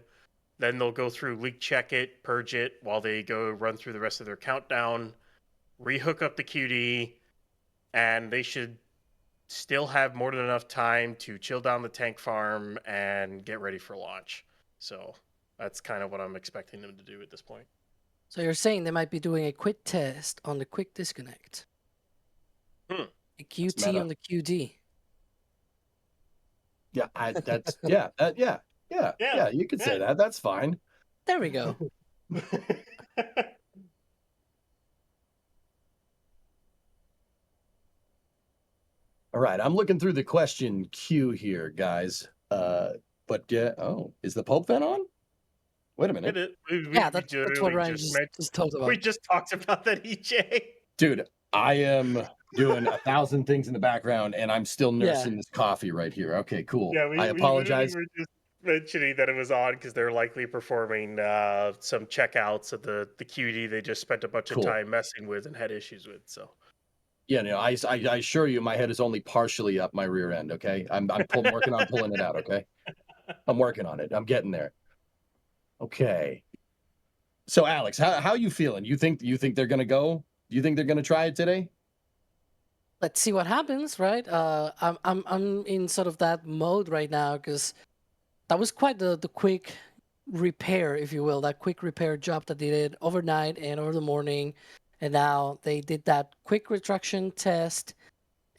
Then they'll go through, leak check it, purge it while they go run through the rest of their countdown, rehook up the QD, and they should still have more than enough time to chill down the tank farm and get ready for launch. So that's kind of what I'm expecting them to do at this point. So you're saying they might be doing a quick test on the quick disconnect. A QT on the QD. Yeah, yeah. You could say that. That's fine. There we go. All right, I'm looking through the question queue here, guys. But yeah, is the Pope vent on? Wait a minute. That's what Ryan just talked about. We just talked about that, EJ. Dude, I am doing 1,000 things in the background, and I'm still nursing this coffee right here. Okay, cool. Yeah, I apologize. We were just mentioning that it was on because they're likely performing some checkouts of the QD they just spent a bunch of time messing with and had issues with. So yeah, no, I assure you, my head is only partially up my rear end. Okay, I'm working on pulling it out. Okay, I'm working on it. I'm getting there. Okay. So Alex, how you feeling? You think they're gonna go? You think they're gonna try it today? Let's see what happens, right? I'm in sort of that mode right now because that was quite the quick repair, if you will, that quick repair job that they did overnight and over the morning, and now they did that quick retraction test,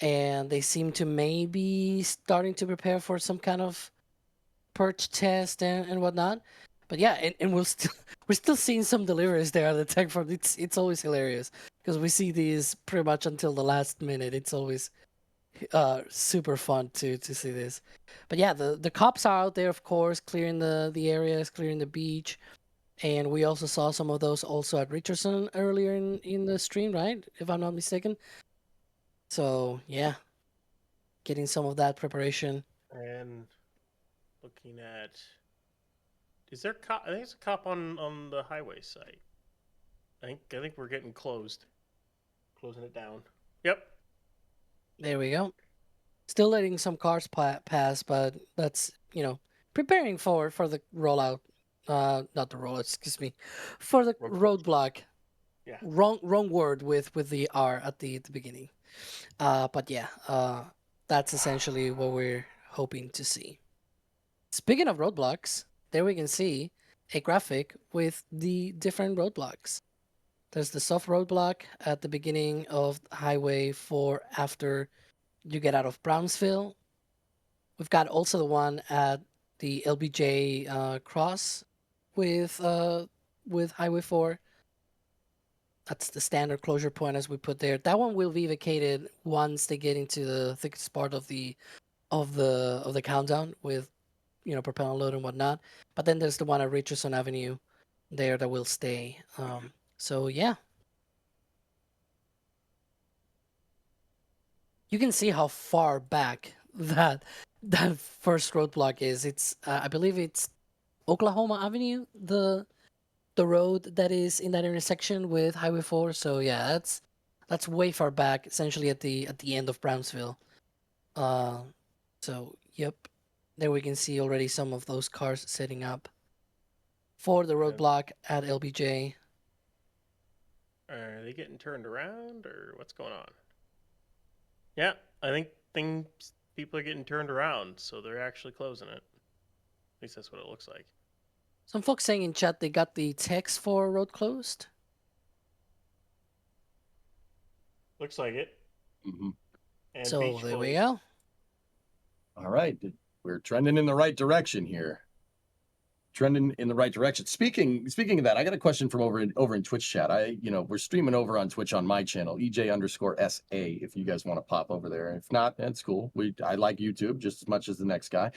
and they seem to maybe starting to prepare for some kind of purge test and whatnot. But yeah, and we're still seeing some deliveries there at the tech farm. It's always hilarious because we see these pretty much until the last minute. It's always super fun to see this. But yeah, the cops are out there, of course, clearing the areas, clearing the beach, and we also saw some of those also at Richardson earlier in the stream, right? If I'm not mistaken. So yeah, getting some of that preparation. and looking at. Is there cop? I think there's a cop on the highway site. I think we're getting closing it down. Yep. There we go. Still letting some cars pass, but that's preparing for the rollout. Not the rollout, excuse me, for the roadblock. Yeah. Wrong word with the R at the beginning. But yeah, that's essentially what we're hoping to see. Speaking of roadblocks, there we can see a graphic with the different roadblocks. There's the soft roadblock at the beginning of Highway 4 after you get out of Brownsville. We've got also the one at the LBJ cross with Highway 4. That's the standard closure point as we put there. That one will be vacated once they get into the thickest part of the countdown with propellant load and whatnot. But then there's the one at Richardson Avenue there that will stay. So yeah, you can see how far back that first roadblock is. It's I believe it's Oklahoma Avenue, the road that is in that intersection with Highway 4. So yeah, that's way far back, essentially at the end of Brownsville. So yep, there we can see already some of those cars setting up for the roadblock at LBJ. Are they getting turned around or what's going on? Yeah, I think people are getting turned around, so they're actually closing it. At least that's what it looks like. Some folks saying in chat they got the text for road closed. Looks like it. Mm-hmm. And so beach there closed. we go. All right, we're trending in the right direction here. Trending in the right direction. Speaking of that, I got a question from over in Twitch chat. We're streaming over on Twitch on my channel, EJ_SA. If you guys want to pop over there, if not, that's cool. I like YouTube just as much as the next guy.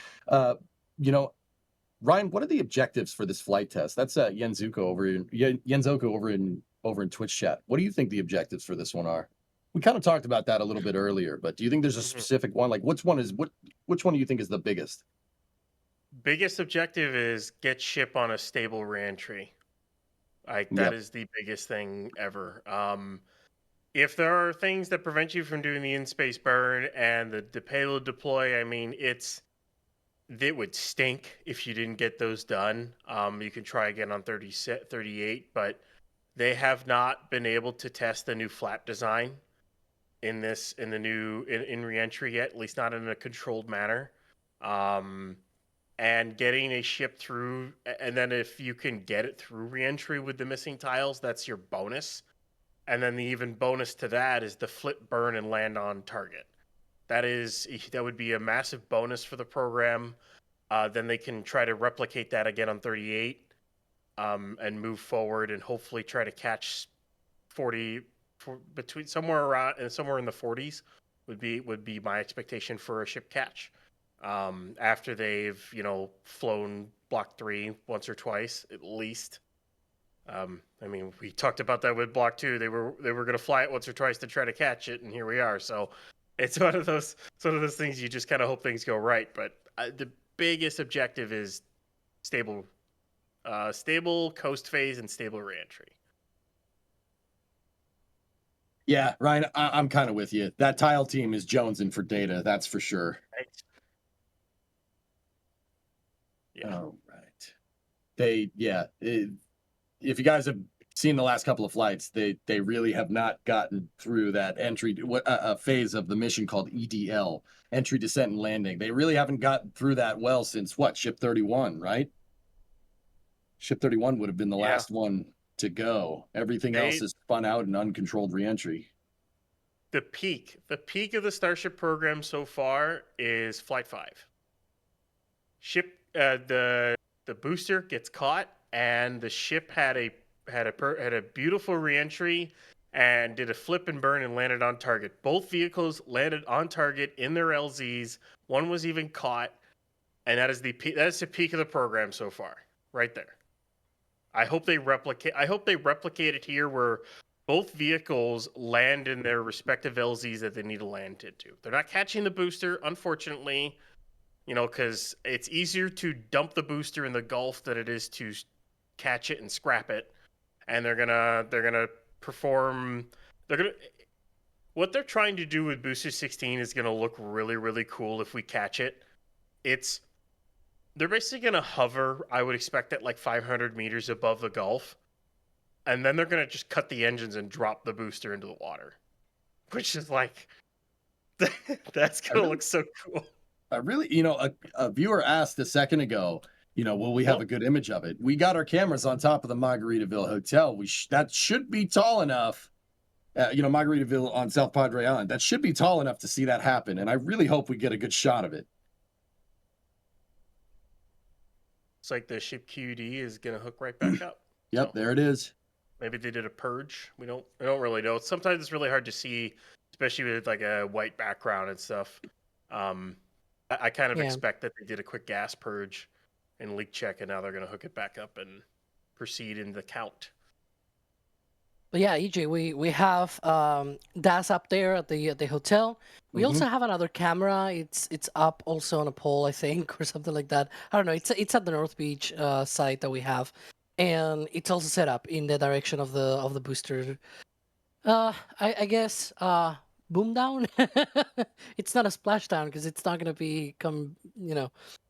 Ryan, what are the objectives for this flight test? That's Yenzuko over in Twitch chat. What do you think the objectives for this one are? We kind of talked about that a little bit earlier, but do you think there's a specific one? Like, which one do you think is the biggest? Biggest objective is get ship on a stable reentry. That is the biggest thing ever. If there are things that prevent you from doing the in-space burn and the payload deploy, I mean, it would stink if you didn't get those done. You can try again on 38, but they have not been able to test the new flap design in reentry yet, at least not in a controlled manner. And getting a ship through, and then if you can get it through reentry with the missing tiles, that's your bonus. And then the even bonus to that is the flip, burn, and land on target. That would be a massive bonus for the program. Then they can try to replicate that again on 38, and move forward and hopefully try to catch 40 between somewhere in the 40s would be my expectation for a ship catch. After they've flown Block 3 once or twice at least. I mean, we talked about that with Block 2. They were going to fly it once or twice to try to catch it, and here we are. So it's one of those things you just kind of hope things go right. But the biggest objective is stable coast phase and stable reentry. Yeah, Ryan, I'm kind of with you. That tile team is jonesing for data, that's for sure. Right. Yeah. All right. If you guys have seen the last couple of flights, they really have not gotten through that phase of the mission called EDL, entry, descent, and landing. They really haven't gotten through that well since Ship 31, right? Ship 31 would have been the last one to go. Everything else is spun out in uncontrolled reentry. The peak of the Starship program so far is Flight 5. The booster gets caught, and the ship had a beautiful reentry and did a flip and burn and landed on target. Both vehicles landed on target in their LZs. One was even caught, and that is the peak of the program so far, right there. I hope they replicate it here, where both vehicles land in their respective LZs that they need to land into. They're not catching the booster, unfortunately. Because it's easier to dump the booster in the Gulf than it is to catch it and scrap it. And they're gonna perform. What they're trying to do with Booster 16 is gonna look really, really cool if we catch it. They're basically gonna hover. I would expect at like 500 meters above the Gulf, and then they're gonna just cut the engines and drop the booster into the water, which is like that's gonna look so cool. I really, a viewer asked a second ago, will we have a good image of it? We got our cameras on top of the Margaritaville Hotel. That should be tall enough. Margaritaville on South Padre Island. That should be tall enough to see that happen, and I really hope we get a good shot of it. It's like the ship QD is gonna hook right back up. Yep, there it is. Maybe they did a purge. We don't really know. Sometimes it's really hard to see, especially with like a white background and stuff. I kind of expect that they did a quick gas purge and leak check, and now they're gonna hook it back up and proceed in the count. But yeah, EJ, we have DAS up there at the hotel. We also have another camera. It's up also on a pole, I think, or something like that. I don't know. It's at the North Beach site that we have, and it's also set up in the direction of the booster. I guess boom down. It's not a splashdown because it's not gonna become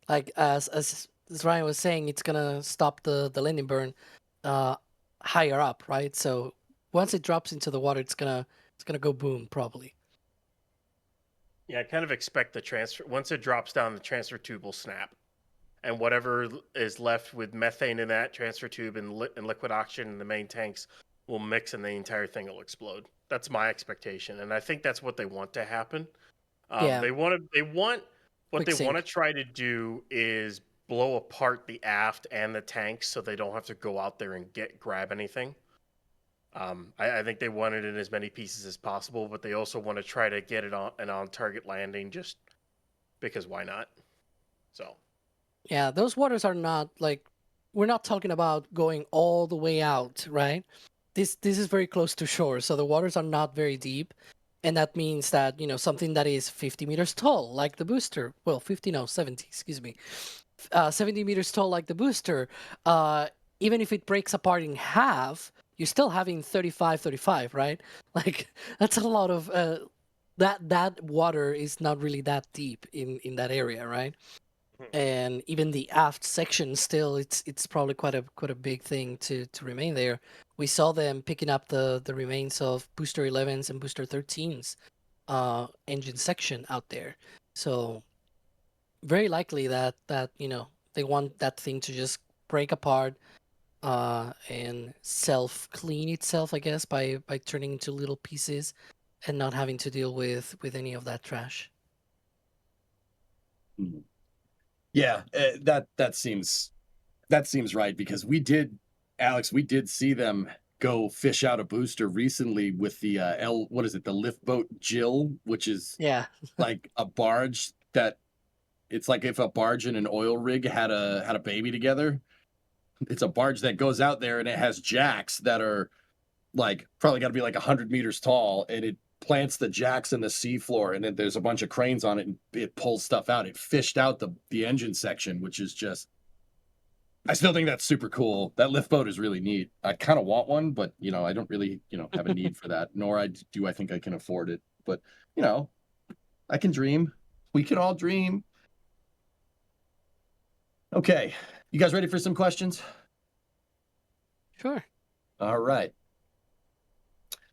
like as Ryan was saying, it's gonna stop the landing burn higher up, right? So once it drops into the water, it's gonna go boom probably. Yeah, I kind of expect the transfer once it drops down, the transfer tube will snap, and whatever is left with methane in that transfer tube and liquid oxygen in the main tanks will mix, and the entire thing will explode. That's my expectation, and I think that's what they want to happen. They want what they want to try to do is blow apart the aft and the tanks so they don't have to go out there and grab anything. I think they want it in as many pieces as possible, but they also want to try to get it on an on-target landing just because why not? So yeah, those waters are not like, we're not talking about going all the way out, right? This is very close to shore, so the waters are not very deep, and that means that something that is 50 meters tall, like the booster, well, 50 no 70, excuse me, 70 meters tall like the booster, even if it breaks apart in half, you're still having 35, right? Like that's a lot of that water is not really that deep in that area, right? And even the aft section still, it's probably quite a big thing to remain there. We saw them picking up the remains of booster 11s and booster 13s engine section out there, so very likely that they want that thing to just break apart and self-clean itself, I guess, by turning into little pieces and not having to deal with any of that trash. Yeah, that seems right, because Alex, we did see them go fish out a booster recently with the the lift boat Jill, which is like a barge that it's like if a barge and an oil rig had a baby together. It's a barge that goes out there and it has jacks that are like probably got to be like 100 meters tall, and it plants the jacks in the seafloor, and then there's a bunch of cranes on it, and it pulls stuff out. It fished out the engine section, which is just, I still think that's super cool. That lift boat is really neat. I kind of want one, but I don't really have a need for that, nor I think I can afford it. But I can dream. We can all dream. Okay, you guys ready for some questions? Sure. All right.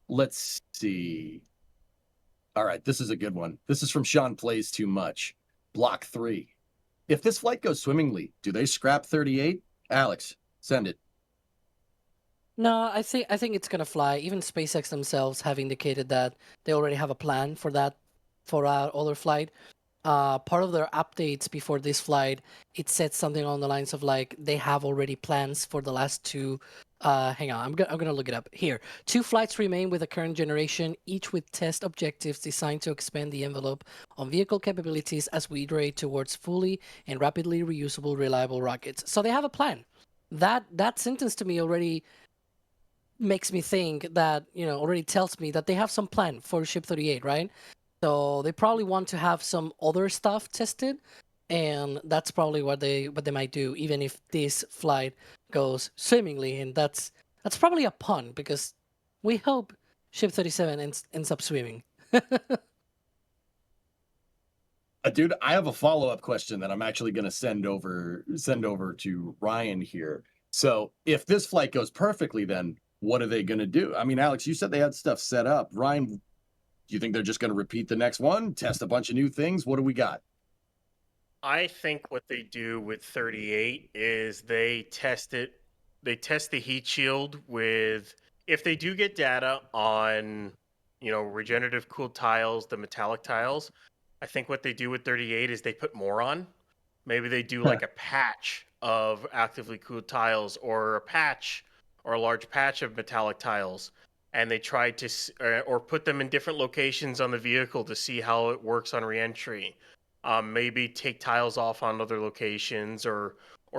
Let's see. All right, this is a good one. This is from Sean Plays Too Much. Block 3. If this flight goes swimmingly, do they scrap 38? Alex, send it. No, I think it's gonna fly. Even SpaceX themselves have indicated that they already have a plan for that, for our other flight. Part of their updates before this flight, it said something along the lines of like they have already plans for the last two. Hang on, I'm gonna look it up here. 2 flights remain with the current generation, each with test objectives designed to expand the envelope on vehicle capabilities as we iterate towards fully and rapidly reusable, reliable rockets. So they have a plan. That sentence to me already makes me think that already tells me that they have some plan for Ship 38, right? So they probably want to have some other stuff tested, and that's probably what they might do, even if this flight goes swimmingly. And that's probably a pun, because we hope Ship 37 ends up swimming. Dude, I have a follow-up question that I'm actually going to send over to Ryan here. So if this flight goes perfectly, then what are they going to do? I mean, Alex, you said they had stuff set up. Ryan, do you think they're just going to repeat the next one, test a bunch of new things? What do we got? I think what they do with 38 is they test the heat shield with, if they do get data on, regenerative cooled tiles, the metallic tiles. I think what they do with 38 is they put more on. Maybe they do like a patch of actively cooled tiles, or a patch or a large patch of metallic tiles, and they try to or put them in different locations on the vehicle to see how it works on reentry. Maybe take tiles off on other locations, or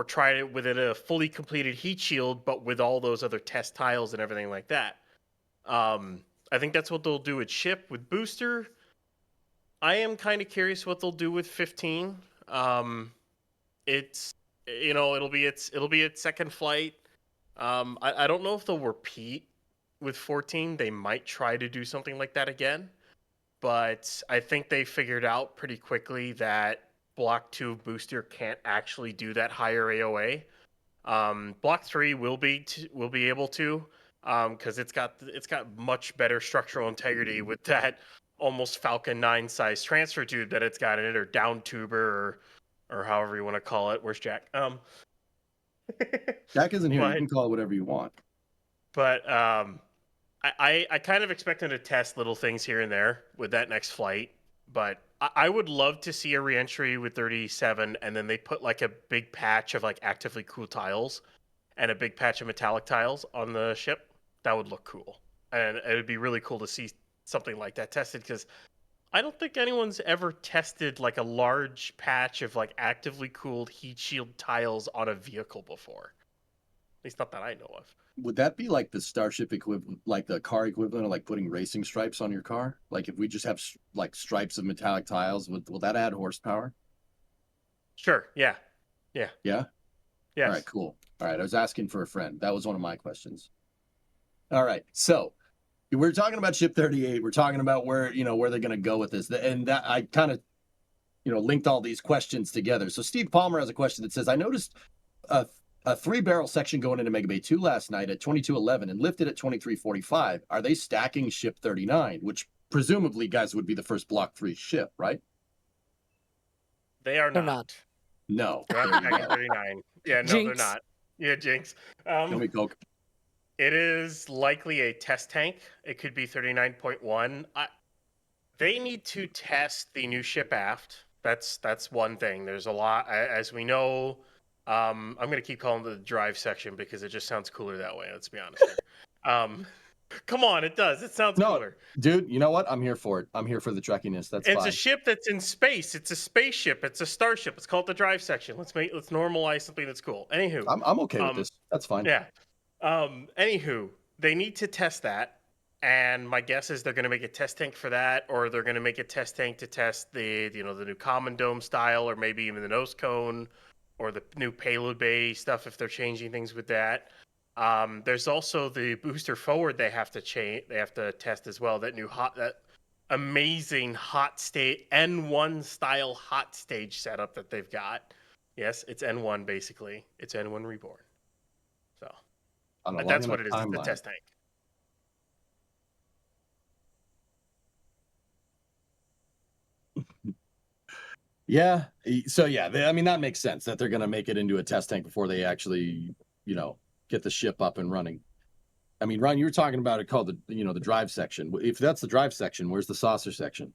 try it with a fully completed heat shield, but with all those other test tiles and everything like that. I think that's what they'll do with ship. With booster, I am kind of curious what they'll do with 15. It's it'll be its second flight. I don't know if they'll repeat with 14. They might try to do something like that again, but I think they figured out pretty quickly that Block 2 booster can't actually do that higher AOA. Block 3 will be able to, because it's got much better structural integrity with that almost Falcon 9 size transfer tube that it's got in it, or down tuber, or however you want to call it. Where's Jack? Jack isn't here. But, you can call it whatever you want. But I kind of expect them to test little things here and there with that next flight. But I would love to see a reentry with 37, and then they put like a big patch of like actively cooled tiles and a big patch of metallic tiles on the ship. That would look cool. And it would be really cool to see something like that tested, because I don't think anyone's ever tested like a large patch of like actively cooled heat shield tiles on a vehicle before. At least not that I know of. Would that be like the Starship equivalent, like the car equivalent of like putting racing stripes on your car? Like if we just have like stripes of metallic tiles, will that add horsepower? Sure. Yeah. Yeah. Yeah? Yes. All right, cool. All right, I was asking for a friend. That was one of my questions. All right, so we're talking about Ship 38. We're talking about where they're going to go with this. And that I kind of, linked all these questions together. So Steve Palmer has a question that says, I noticed a 3-barrel section going into Mega Bay 2 last night at 2211 and lifted at 2345. Are they stacking Ship 39, which presumably, guys, would be the first Block 3 ship, right? They are They're not. not. No. They're not stacking 39. Yeah, no, they're Jinx. not. Yeah, Jinx. Show me Coke. It is likely a test tank. It could be 39.1. They need to test the new ship aft. That's one thing. There's a lot, as we know. I'm going to keep calling it the drive section because it just sounds cooler that way. Let's be honest here. Come on, it does. It sounds cooler. Dude, you know what? I'm here for it. I'm here for the trekkiness. That's fine. It's a ship that's in space. It's a spaceship. It's a starship. It's called the drive section. Let's normalize something that's cool. Anywho, I'm okay with this. That's fine. Yeah. Anywho, they need to test that, and my guess is they're going to make a test tank for that, or they're going to make a test tank to test the new common dome style, or maybe even the nose cone, or the new payload bay stuff if they're changing things with that. There's also the booster forward they have to test as well. That amazing hot state N1 style hot stage setup that they've got. Yes, it's N1 basically. It's N1 Reborn. So that's what it is. It's the test tank. Yeah. So yeah, that makes sense that they're going to make it into a test tank before they actually, get the ship up and running. I mean, Ron, you were talking about it called the drive section. If that's the drive section, where's the saucer section?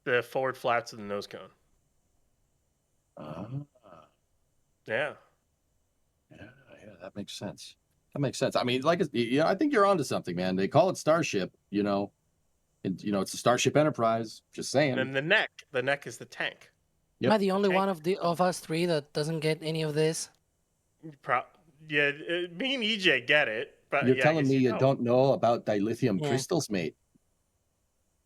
The forward flaps of the nose cone. Yeah. Yeah, that makes sense. I mean, I think you're onto something, man. They call it Starship, and it's a Starship Enterprise. Just saying. And then the neck is the tank. Yep. Am I the only one of us three that doesn't get any of this? Yeah, me and EJ get it, but you're telling me you don't know about dilithium crystals, mate.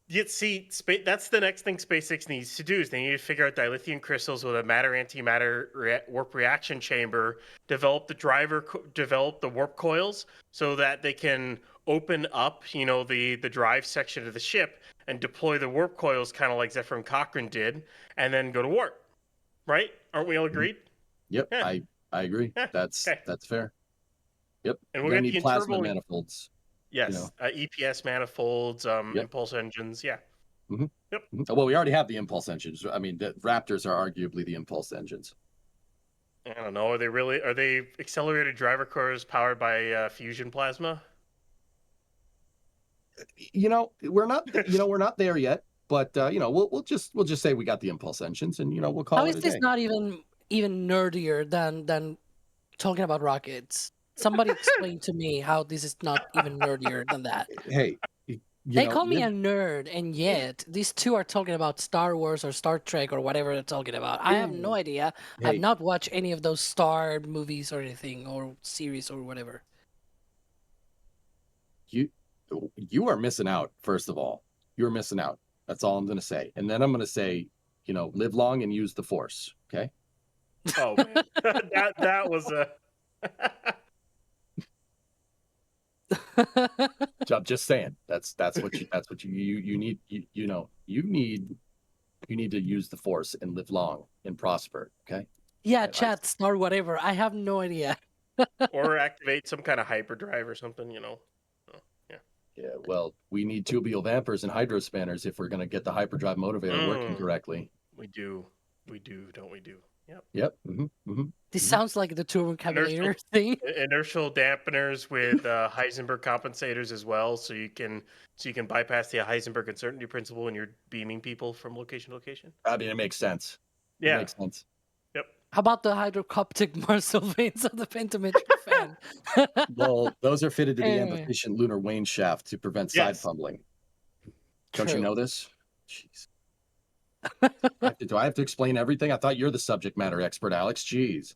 Yeah, see, that's the next thing SpaceX needs to do is they need to figure out dilithium crystals with a matter-antimatter warp reaction chamber, develop the warp coils so that they can open up, the drive section of the ship and deploy the warp coils kind of like Zephyr Cochrane did, and then go to warp. Right? Aren't we all agreed? Yep, Yeah. I agree. Yeah. That's fair. Yep. And We're we'll gonna get the need plasma internal, manifolds. yes, EPS manifolds, Yep. impulse engines. Yeah. Mhm. Yep. Well, we already have the impulse engines. I mean, the Raptors are arguably the impulse engines. I don't know. Are they accelerated driver cores powered by fusion plasma? We're not. We're not there yet. But we'll just say we got the impulse engines, and we'll How call it is a this day. not even nerdier than talking about rockets? Somebody explain to me how this is not even nerdier than that. Hey, They call me live, a nerd, and yet these two are talking about Star Wars or Star Trek or whatever they're talking about. I have no idea. I've hey, not watched any of those Star movies or anything or series or whatever. you are missing out. First of all, you're missing out. That's all I'm going to say. And then I'm going to say, live long and use the force. Okay. Oh man, that was a. I'm just saying. That's what you need. You need to use the force and live long and prosper. Okay. Yeah, I- chat, Star, whatever. I have no idea. Or activate some kind of hyperdrive or something. Oh, yeah. Yeah. Well, we need tubular vampers and hydrospanners if we're going to get the hyperdrive motivator working correctly. We do, don't we? Do. Yep. Yep. This sounds like the turbo cabulator thing. Inertial dampeners with Heisenberg compensators as well, so you can bypass the Heisenberg uncertainty principle when you're beaming people from location to location. I mean, it makes sense. Yeah. It makes sense. Yep. How about the hydrocoptic Marcel vanes of the pentametric fan? Well, those are fitted to the Anyway. amp-efficient lunar wane shaft to prevent side fumbling. Don't you True. know this? Jeez. Do I have to explain everything? I thought you're the subject matter expert, Alex. Jeez.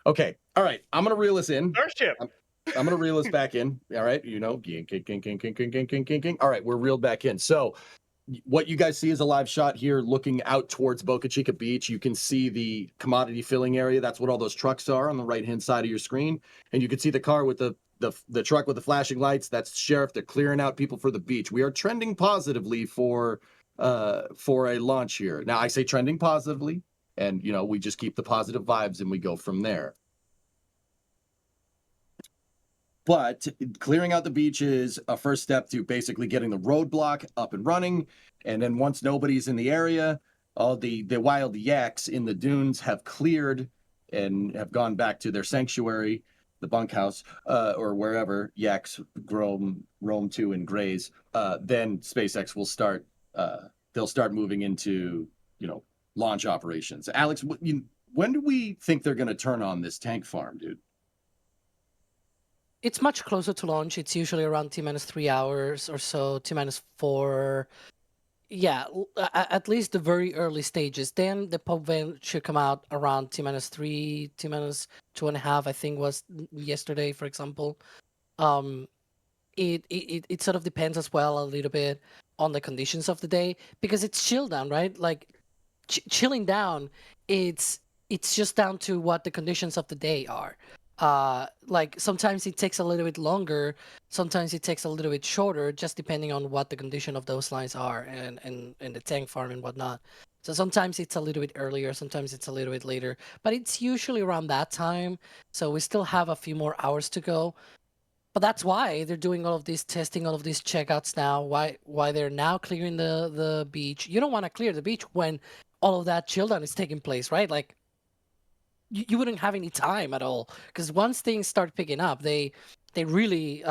Okay. All right. I'm gonna reel us in. Starship. I'm gonna reel us back in. All right. All right, we're reeled back in. So what you guys see is a live shot here looking out towards Boca Chica Beach. You can see the commodity filling area. That's what all those trucks are on the right-hand side of your screen. And you can see the car with the truck with the flashing lights. That's the sheriff. They're clearing out people for the beach. We are trending positively for a launch here. Now, I say trending positively, and we just keep the positive vibes and we go from there. But clearing out the beach is a first step to basically getting the roadblock up and running. And then once nobody's in the area, all the wild yaks in the dunes have cleared and have gone back to their sanctuary, the bunkhouse, or wherever yaks roam to and graze. Then SpaceX will start. They'll start moving into launch operations. Alex, when do we think they're going to turn on this tank farm, dude? It's much closer to launch. It's usually around T-3 hours or so, T-4. Yeah, at least the very early stages. Then the pop van should come out around T-3, T-2.5, I think was yesterday, for example. It sort of depends as well a little bit on the conditions of the day because it's chill down, right? Like chilling down, it's just down to what the conditions of the day are. Like sometimes it takes a little bit longer, sometimes it takes a little bit shorter, just depending on what the condition of those lines are and the tank farm and whatnot. So sometimes it's a little bit earlier, sometimes it's a little bit later, but it's usually around that time. So we still have a few more hours to go. But that's why they're doing all of this testing, all of these checkouts now. Why they're now clearing the beach. You don't want to clear the beach when all of that chill down is taking place, right? Like you wouldn't have any time at all because once things start picking up, they really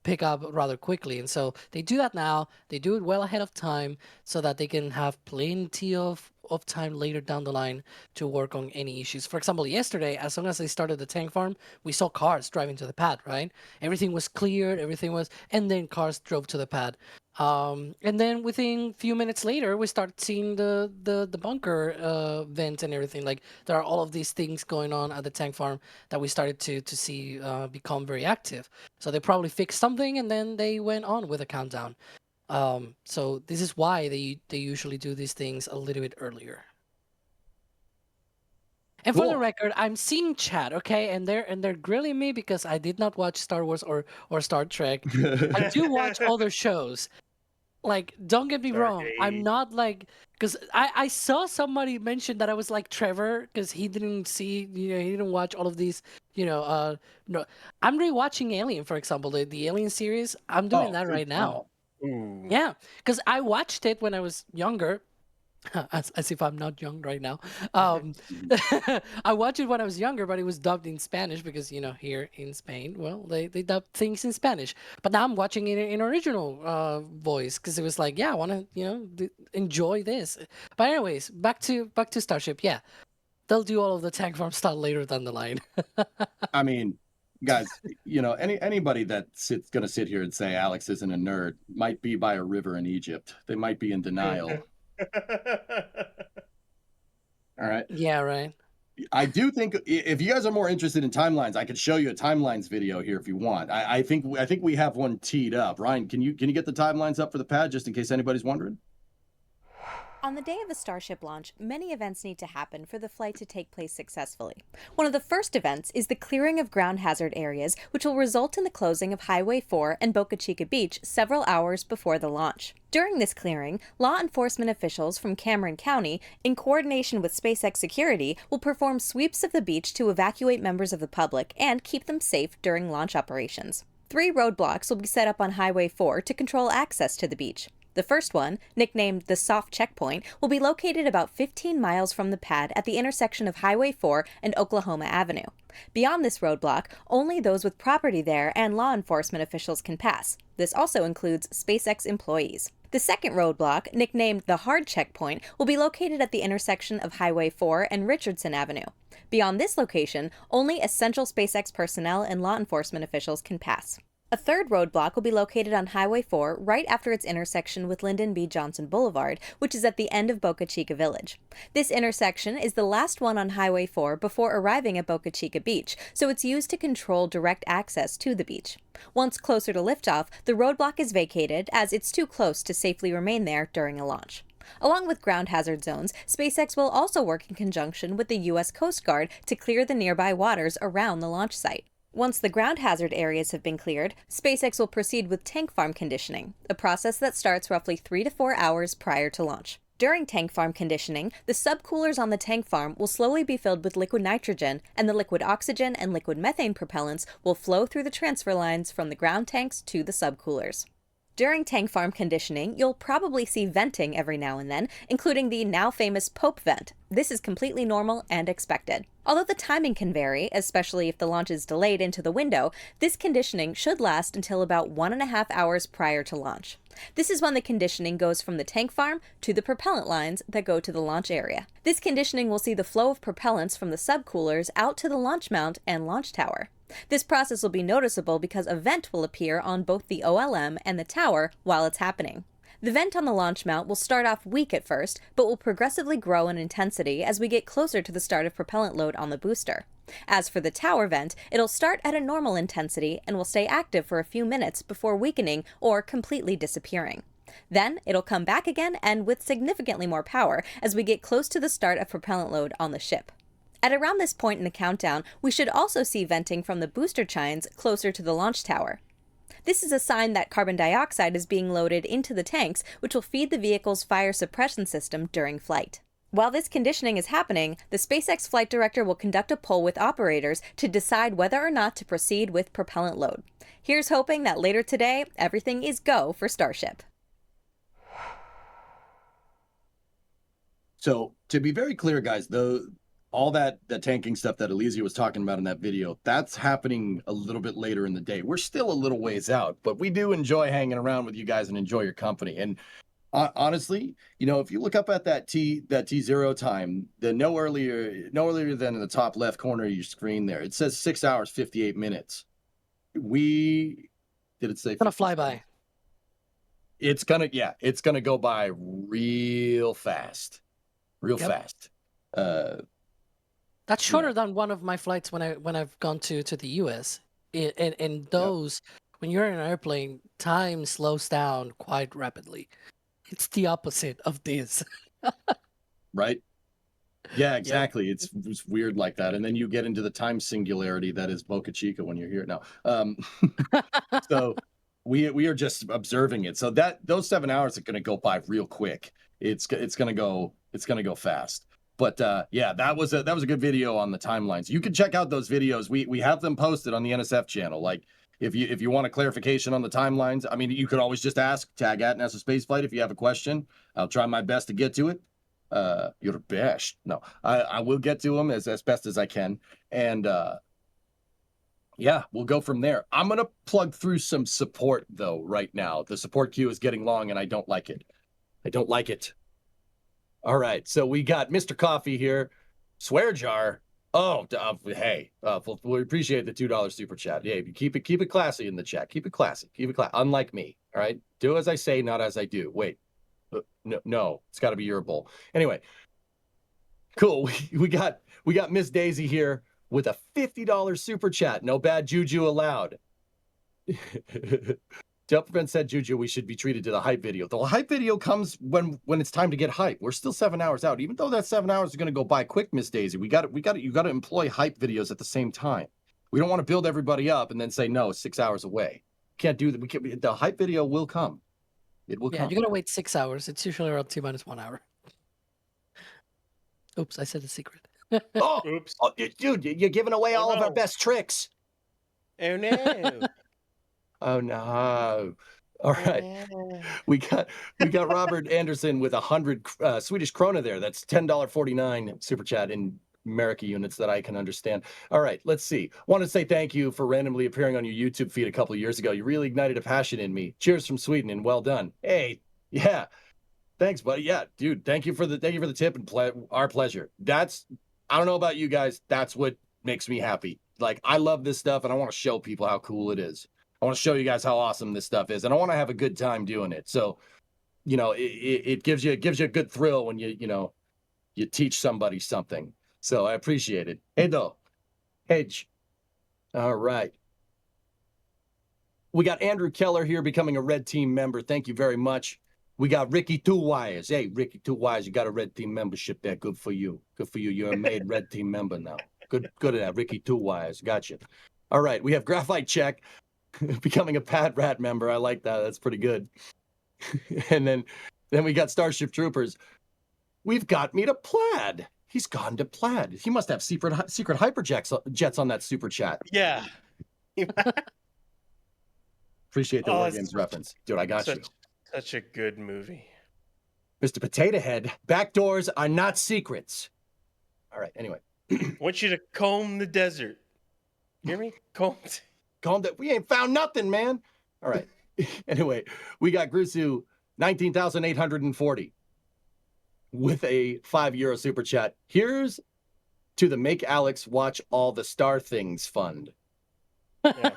pick up rather quickly, and so they do that now. They do it well ahead of time so that they can have plenty of time later down the line to work on any issues. For example, yesterday, as soon as they started the tank farm, we saw cars driving to the pad, right? Everything was cleared, and then cars drove to the pad. And then within a few minutes later, we started seeing the bunker vent and everything. Like there are all of these things going on at the tank farm that we started to see become very active. So they probably fixed something and then they went on with a countdown. So this is why they usually do these things a little bit earlier. And for the record, I'm seeing chat, okay, and they're grilling me because I did not watch Star Wars or Star Trek. I do watch other shows. Like, don't get me wrong, I'm not like, because I saw somebody mention that I was like Trevor because he didn't see, he didn't watch all of these No, I'm rewatching Alien, for example, the Alien series. I'm doing that right now. Ooh. Yeah, because I watched it when I was younger. As if I'm not young right now. I watched it when I was younger, but it was dubbed in Spanish because here in Spain, well, they dub things in Spanish. But now I'm watching it in original voice because it was like, yeah, I want to enjoy this. But anyways, back to Starship. Yeah, they'll do all of the tank farm stuff later down the line. I mean, guys, anybody that's going to sit here and say Alex isn't a nerd might be by a river in Egypt. They might be in denial. All right. Yeah, right. I do think if you guys are more interested in timelines, I could show you a timelines video here if you want. I think we have one teed up. Ryan, can you get the timelines up for the pad just in case anybody's wondering? On the day of a Starship launch, many events need to happen for the flight to take place successfully. One of the first events is the clearing of ground hazard areas, which will result in the closing of Highway 4 and Boca Chica Beach several hours before the launch. During this clearing, law enforcement officials from Cameron County, in coordination with SpaceX Security, will perform sweeps of the beach to evacuate members of the public and keep them safe during launch operations. 3 roadblocks will be set up on Highway 4 to control access to the beach. The first one, nicknamed the Soft Checkpoint, will be located about 15 miles from the pad at the intersection of Highway 4 and Oklahoma Avenue. Beyond this roadblock, only those with property there and law enforcement officials can pass. This also includes SpaceX employees. The second roadblock, nicknamed the Hard Checkpoint, will be located at the intersection of Highway 4 and Richardson Avenue. Beyond this location, only essential SpaceX personnel and law enforcement officials can pass. A third roadblock will be located on Highway 4 right after its intersection with Lyndon B. Johnson Boulevard, which is at the end of Boca Chica Village. This intersection is the last one on Highway 4 before arriving at Boca Chica Beach, so it's used to control direct access to the beach. Once closer to liftoff, the roadblock is vacated as it's too close to safely remain there during a launch. Along with ground hazard zones, SpaceX will also work in conjunction with the U.S. Coast Guard to clear the nearby waters around the launch site. Once the ground hazard areas have been cleared, SpaceX will proceed with tank farm conditioning, a process that starts roughly 3 to 4 hours prior to launch. During tank farm conditioning, the subcoolers on the tank farm will slowly be filled with liquid nitrogen, and the liquid oxygen and liquid methane propellants will flow through the transfer lines from the ground tanks to the subcoolers. During tank farm conditioning, you'll probably see venting every now and then, including the now famous Pope vent. This is completely normal and expected. Although the timing can vary, especially if the launch is delayed into the window, this conditioning should last until about 1.5 hours prior to launch. This is when the conditioning goes from the tank farm to the propellant lines that go to the launch area. This conditioning will see the flow of propellants from the subcoolers out to the launch mount and launch tower. This process will be noticeable because a vent will appear on both the OLM and the tower while it's happening. The vent on the launch mount will start off weak at first, but will progressively grow in intensity as we get closer to the start of propellant load on the booster. As for the tower vent, it'll start at a normal intensity and will stay active for a few minutes before weakening or completely disappearing. Then it'll come back again and with significantly more power as we get close to the start of propellant load on the ship. At around this point in the countdown, we should also see venting from the booster chines closer to the launch tower. This is a sign that carbon dioxide is being loaded into the tanks, which will feed the vehicle's fire suppression system during flight. While this conditioning is happening, the SpaceX flight director will conduct a poll with operators to decide whether or not to proceed with propellant load. Here's hoping that later today, everything is go for Starship. So, to be very clear, guys, all that tanking stuff that Elysia was talking about in that video, that's happening a little bit later in the day. We're still a little ways out, but we do enjoy hanging around with you guys and enjoy your company. And honestly, if you look up at that T0 time, no earlier than in the top left corner of your screen there, it says 6 hours 58 minutes. Did it say? It's gonna fly by. It's gonna go by real fast, fast. That's shorter than one of my flights when I've gone to the US. In those, when you're in an airplane, time slows down quite rapidly. It's the opposite of this. Right? Yeah, exactly. It's weird like that. And then you get into the time singularity that is Boca Chica when you're here now. So we are just observing it. So those 7 hours are going to go by real quick. It's going to go fast. But yeah, that was a good video on the timelines. You can check out those videos. We have them posted on the NSF channel. Like if you want a clarification on the timelines, I mean, you could always just ask, tag at NASA Spaceflight if you have a question. I'll try my best to get to it. You're best. No, I will get to them as best as I can. And yeah, we'll go from there. I'm gonna plug through some support though right now. The support queue is getting long and I don't like it. I don't like it. All right, so we got Mr. Coffee here, Swear Jar. Oh, hey, we appreciate the $2 super chat. Yeah, keep it classy in the chat. Keep it classy. Keep it classy. Unlike me, all right. Do as I say, not as I do. Wait, no, it's got to be your bowl. Anyway, cool. We got Miss Daisy here with a $50 super chat. No bad juju allowed. To help prevent said juju, we should be treated to the hype video. The hype video comes when it's time to get hype. We're still 7 hours out. Even though that 7 hours is going to go by quick, Miss Daisy, you got to employ hype videos at the same time. We don't want to build everybody up and then say no, 6 hours away. Can't do that. The hype video will come. It will come. You're gonna wait 6 hours. It's usually around T minus 1 hour. Oops, I said a secret. Oops. Oh, dude, you're giving away all of our best tricks. Oh no. Oh no. All right. We got Robert Anderson with 100 Swedish krona there. That's $10.49 super chat in America units that I can understand. All right, let's see. Want to say thank you for randomly appearing on your YouTube feed a couple of years ago. You really ignited a passion in me. Cheers from Sweden and well done. Hey, yeah. Thanks, buddy. Yeah, dude, thank you for the tip and our pleasure. I don't know about you guys. That's what makes me happy. Like, I love this stuff and I want to show people how cool it is. I want to show you guys how awesome this stuff is, and I want to have a good time doing it. So, it gives you a good thrill when you teach somebody something. So I appreciate it. Hedge. All right. We got Andrew Keller here becoming a Red Team member. Thank you very much. We got Ricky Two Wires. Hey, Ricky Two Wires, you got a Red Team membership there. Good for you. Good for you. You're a made Red Team member now. Good at that. Ricky Two Wires. Gotcha. All right. We have Graphite Check. Becoming a Pad Rat member. I like that. That's pretty good. And then we got Starship Troopers. We've got me to Plaid. He's gone to Plaid. He must have secret hyperjets on that super chat. Yeah. Appreciate the War Games reference. Dude, I got you. Such a good movie. Mr. Potato Head, backdoors are not secrets. All right, anyway. I want you to comb the desert. You hear me? Comb that. We ain't found nothing, man. All right. Anyway, we got Grusu 19,840 with a €5 super chat. Here's to the Make Alex Watch All the Star Things fund. Yeah.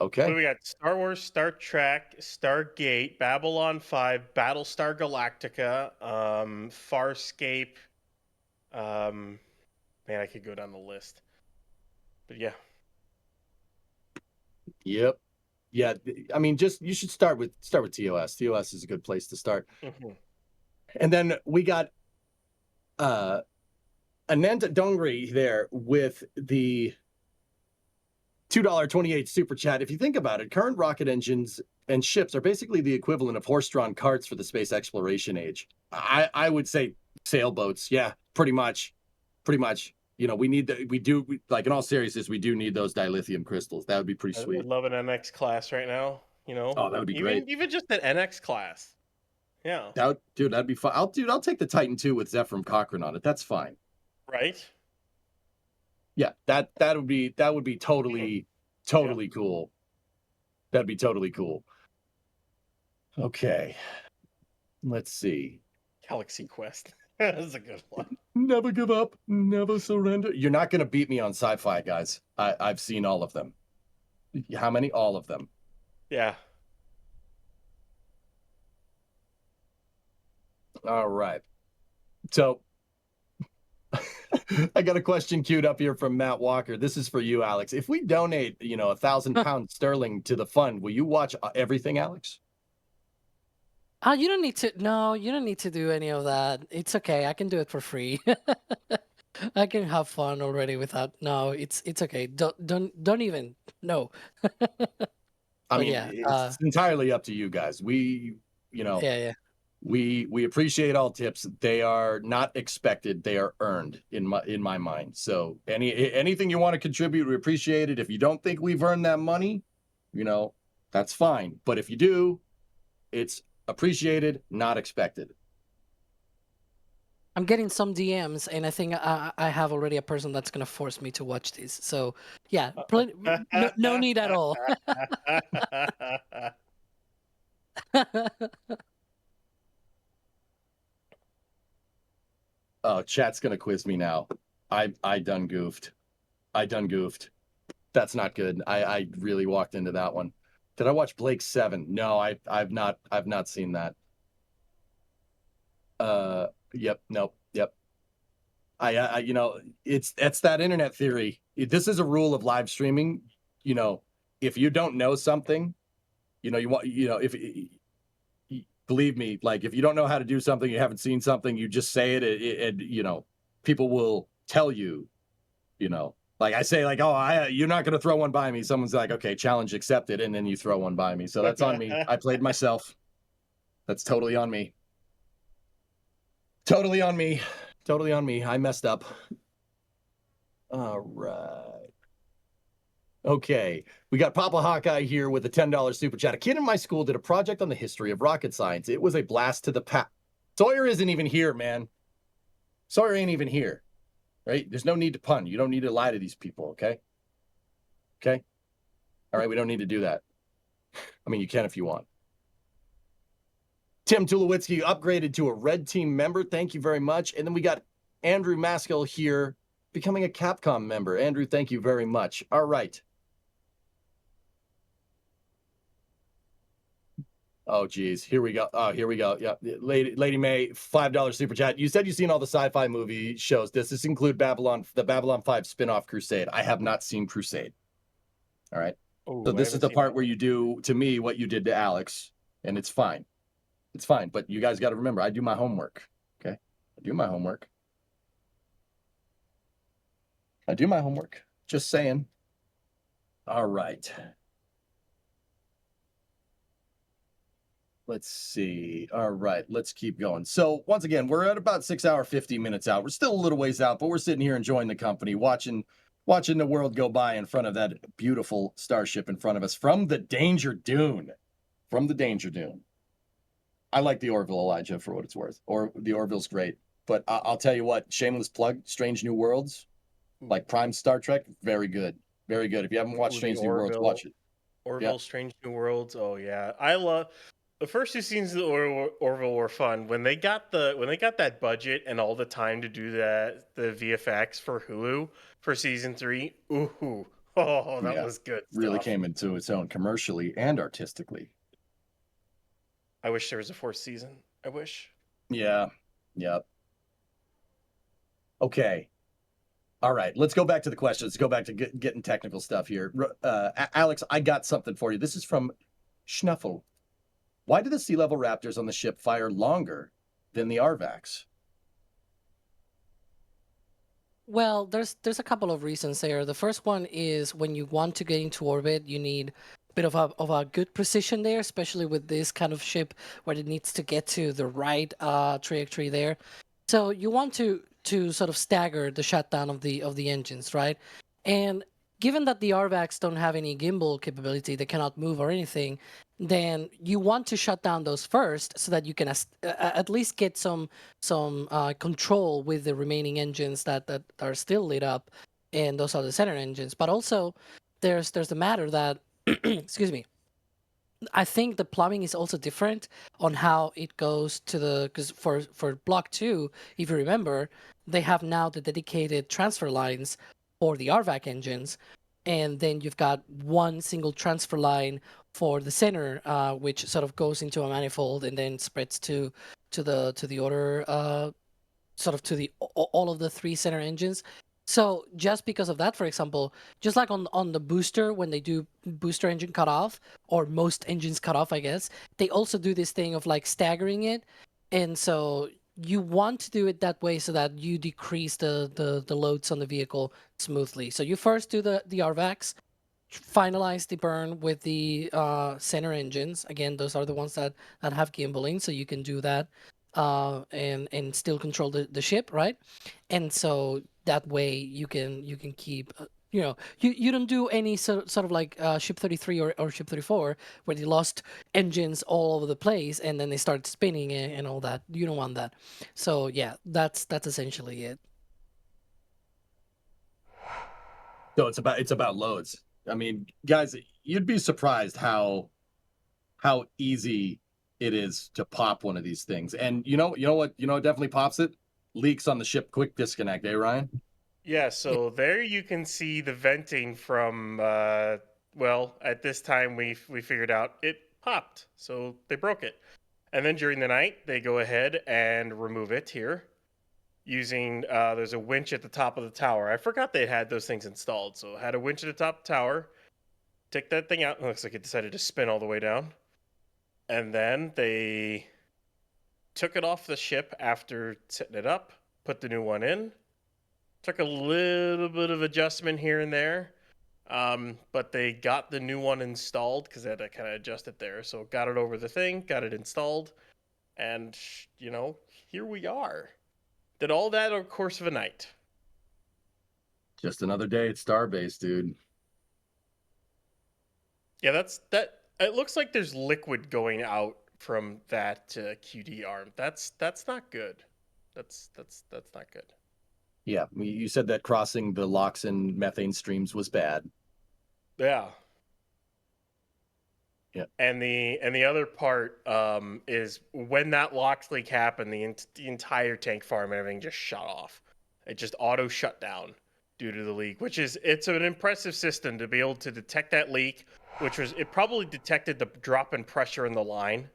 Okay. So we got Star Wars, Star Trek, Stargate, Babylon 5, Battlestar Galactica, Farscape. Man, I could go down the list. But yeah. Yep. Yeah. I mean, you should start with TOS. TOS is a good place to start. Mm-hmm. And then we got Ananda Dongri there with the $2.28 super chat. If you think about it, current rocket engines and ships are basically the equivalent of horse-drawn carts for the space exploration age. I would say sailboats. Yeah, pretty much. Like in all seriousness, we do need those dilithium crystals. That would be pretty sweet. I love an NX class right now. Oh, that would be great. Even just an NX class. Yeah. That'd be fun. I'll take the Titan II with Zephram Cochrane on it. That's fine. Right. Yeah, that would be totally cool. That'd be totally cool. Okay. Let's see. Galaxy Quest. That's a good one. Never give up, never surrender. You're not going to beat me on sci-fi, guys. I've seen all of them. How many? All of them. Yeah. All right. So I got a question queued up here from Matt Walker. This is for you, Alex. If we donate, £1,000 sterling to the fund, will you watch everything, Alex? You don't need to. No, you don't need to do any of that. It's okay. I can do it for free. I can have fun already without. No, it's okay. Don't even. No. I mean, it's entirely up to you guys. Yeah. We appreciate all tips. They are not expected. They are earned in my mind. So anything you want to contribute, we appreciate it. If you don't think we've earned that money, that's fine. But if you do, it's appreciated, not expected. I'm getting some DMs, and I think I have already a person that's gonna force me to watch these. So yeah, no need at all. Oh, chat's gonna quiz me now. I done goofed. That's not good. I really walked into that one. Did I watch Blake 7? No, I've not seen that. Yep, nope, yep. It's that internet theory. This is a rule of live streaming. If you don't know something, believe me, like if you don't know how to do something, you haven't seen something, you just say it, and people will tell you, like I say, like, oh, you're not going to throw one by me. Someone's like, okay, challenge accepted. And then you throw one by me. So that's on me. I played myself. That's totally on me. Totally on me. I messed up. All right. Okay. We got Papa Hawkeye here with a $10 super chat. A kid in my school did a project on the history of rocket science. It was a blast to the past. Sawyer isn't even here, man. Sawyer ain't even here. Right? There's no need to pun. You don't need to lie to these people, okay? Okay? All right, we don't need to do that. I mean, you can if you want. Tim Tulowitzki upgraded to a red team member. Thank you very much. And then we got Andrew Maskell here becoming a Capcom member. Andrew, thank you very much. All right. Oh, geez. Here we go. Yeah. Lady May, $5 super chat. You said you've seen all the sci-fi movie shows. Does this include the Babylon 5 spin-off Crusade? I have not seen Crusade. All right. Ooh, So this is the part where you do to me what you did to Alex, and it's fine. It's fine. But you guys got to remember, I do my homework. Okay. I do my homework. Just saying. All right. Let's see. All right, let's keep going. So once again, we're at about 6 hour, 50 minutes out. We're still a little ways out, but we're sitting here enjoying the company, watching the world go by in front of that beautiful starship in front of us from the Danger Dune. I like the Orville, Elijah, for what it's worth. Or the Orville's great. But I'll tell you what, shameless plug, Strange New Worlds, like Prime Star Trek, very good. Very good. If you haven't watched Strange New Worlds, watch it. Orville, Strange New Worlds. Oh yeah. I love the first two seasons of Orville were fun. When they got that budget and all the time to do the VFX for Hulu for season 3, that was good stuff. Really came into its own commercially and artistically. I wish there was a 4th season. I wish. Yeah. Yep. Okay. All right. Let's go back to the questions. Let's go back to getting technical stuff here. Alex, I got something for you. This is from Schnuffle. Why do the sea level Raptors on the ship fire longer than the RVACs? Well, there's a couple of reasons there. The first one is when you want to get into orbit, you need a bit of a good precision there, especially with this kind of ship where it needs to get to the right trajectory there. So you want to sort of stagger the shutdown of the engines, right? And given that the RVACs don't have any gimbal capability, they cannot move or anything, then you want to shut down those first so that you can at least get some control with the remaining engines that are still lit up, and those are the center engines. But also, there's the matter that, excuse me, I think the plumbing is also different on how it goes to because for Block 2, if you remember, they have now the dedicated transfer lines for the RVAC engines, and then you've got one single transfer line for the center, which sort of goes into a manifold and then spreads to the other sort of to the all of the 3 center engines. So just because of that, for example, just like on the booster, when they do booster engine cutoff, or most engines cut off, I guess, they also do this thing of like staggering it. And so you want to do it that way so that you decrease the loads on the vehicle smoothly. So you first do the RVACs, finalize the burn with the center engines. Again, those are the ones that have gimbaling, so you can do that and still control the ship, right? And so that way you can keep. You don't do any sort of like ship 33 or ship 34 where they lost engines all over the place and then they start spinning and all that. You don't want that. So yeah, that's essentially it. So it's about loads. I mean, guys, you'd be surprised how easy it is to pop one of these things. And you know what definitely pops it? Leaks on the ship quick disconnect, eh, Ryan? Yeah, so there you can see the venting from. Well, at this time we figured out it popped, so they broke it, and then during the night they go ahead and remove it here using. There's a winch at the top of the tower. I forgot they had those things installed, so had a winch at the top of the tower. Take that thing out. It looks like it decided to spin all the way down, and then they took it off the ship after setting it up. Put the new one in. Took a little bit of adjustment here and there, but they got the new one installed because they had to kind of adjust it there. So got it over the thing, got it installed, and here we are. Did all that over the course of a night. Just another day at Starbase, dude. Yeah, that's that. It looks like there's liquid going out from that QD arm. That's not good. That's not good. Yeah, you said that crossing the LOX and methane streams was bad. Yeah. Yeah. And the other part is when that LOX leak happened, the entire tank farm and everything just shut off. It just auto shut down due to the leak, it's an impressive system to be able to detect that leak, it probably detected the drop in pressure in the line,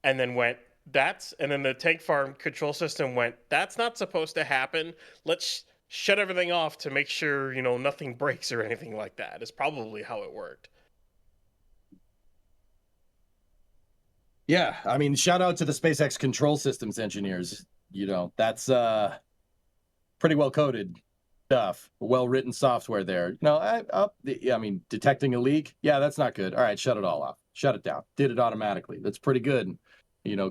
and then and then the tank farm control system went, that's not supposed to happen. Let's shut everything off to make sure nothing breaks or anything like that. Is probably how it worked. Yeah, I mean, shout out to the SpaceX control systems engineers. That's pretty well coded stuff, well written software there. No, I mean, detecting a leak, yeah, that's not good. All right, shut it all off, shut it down. Did it automatically. That's pretty good.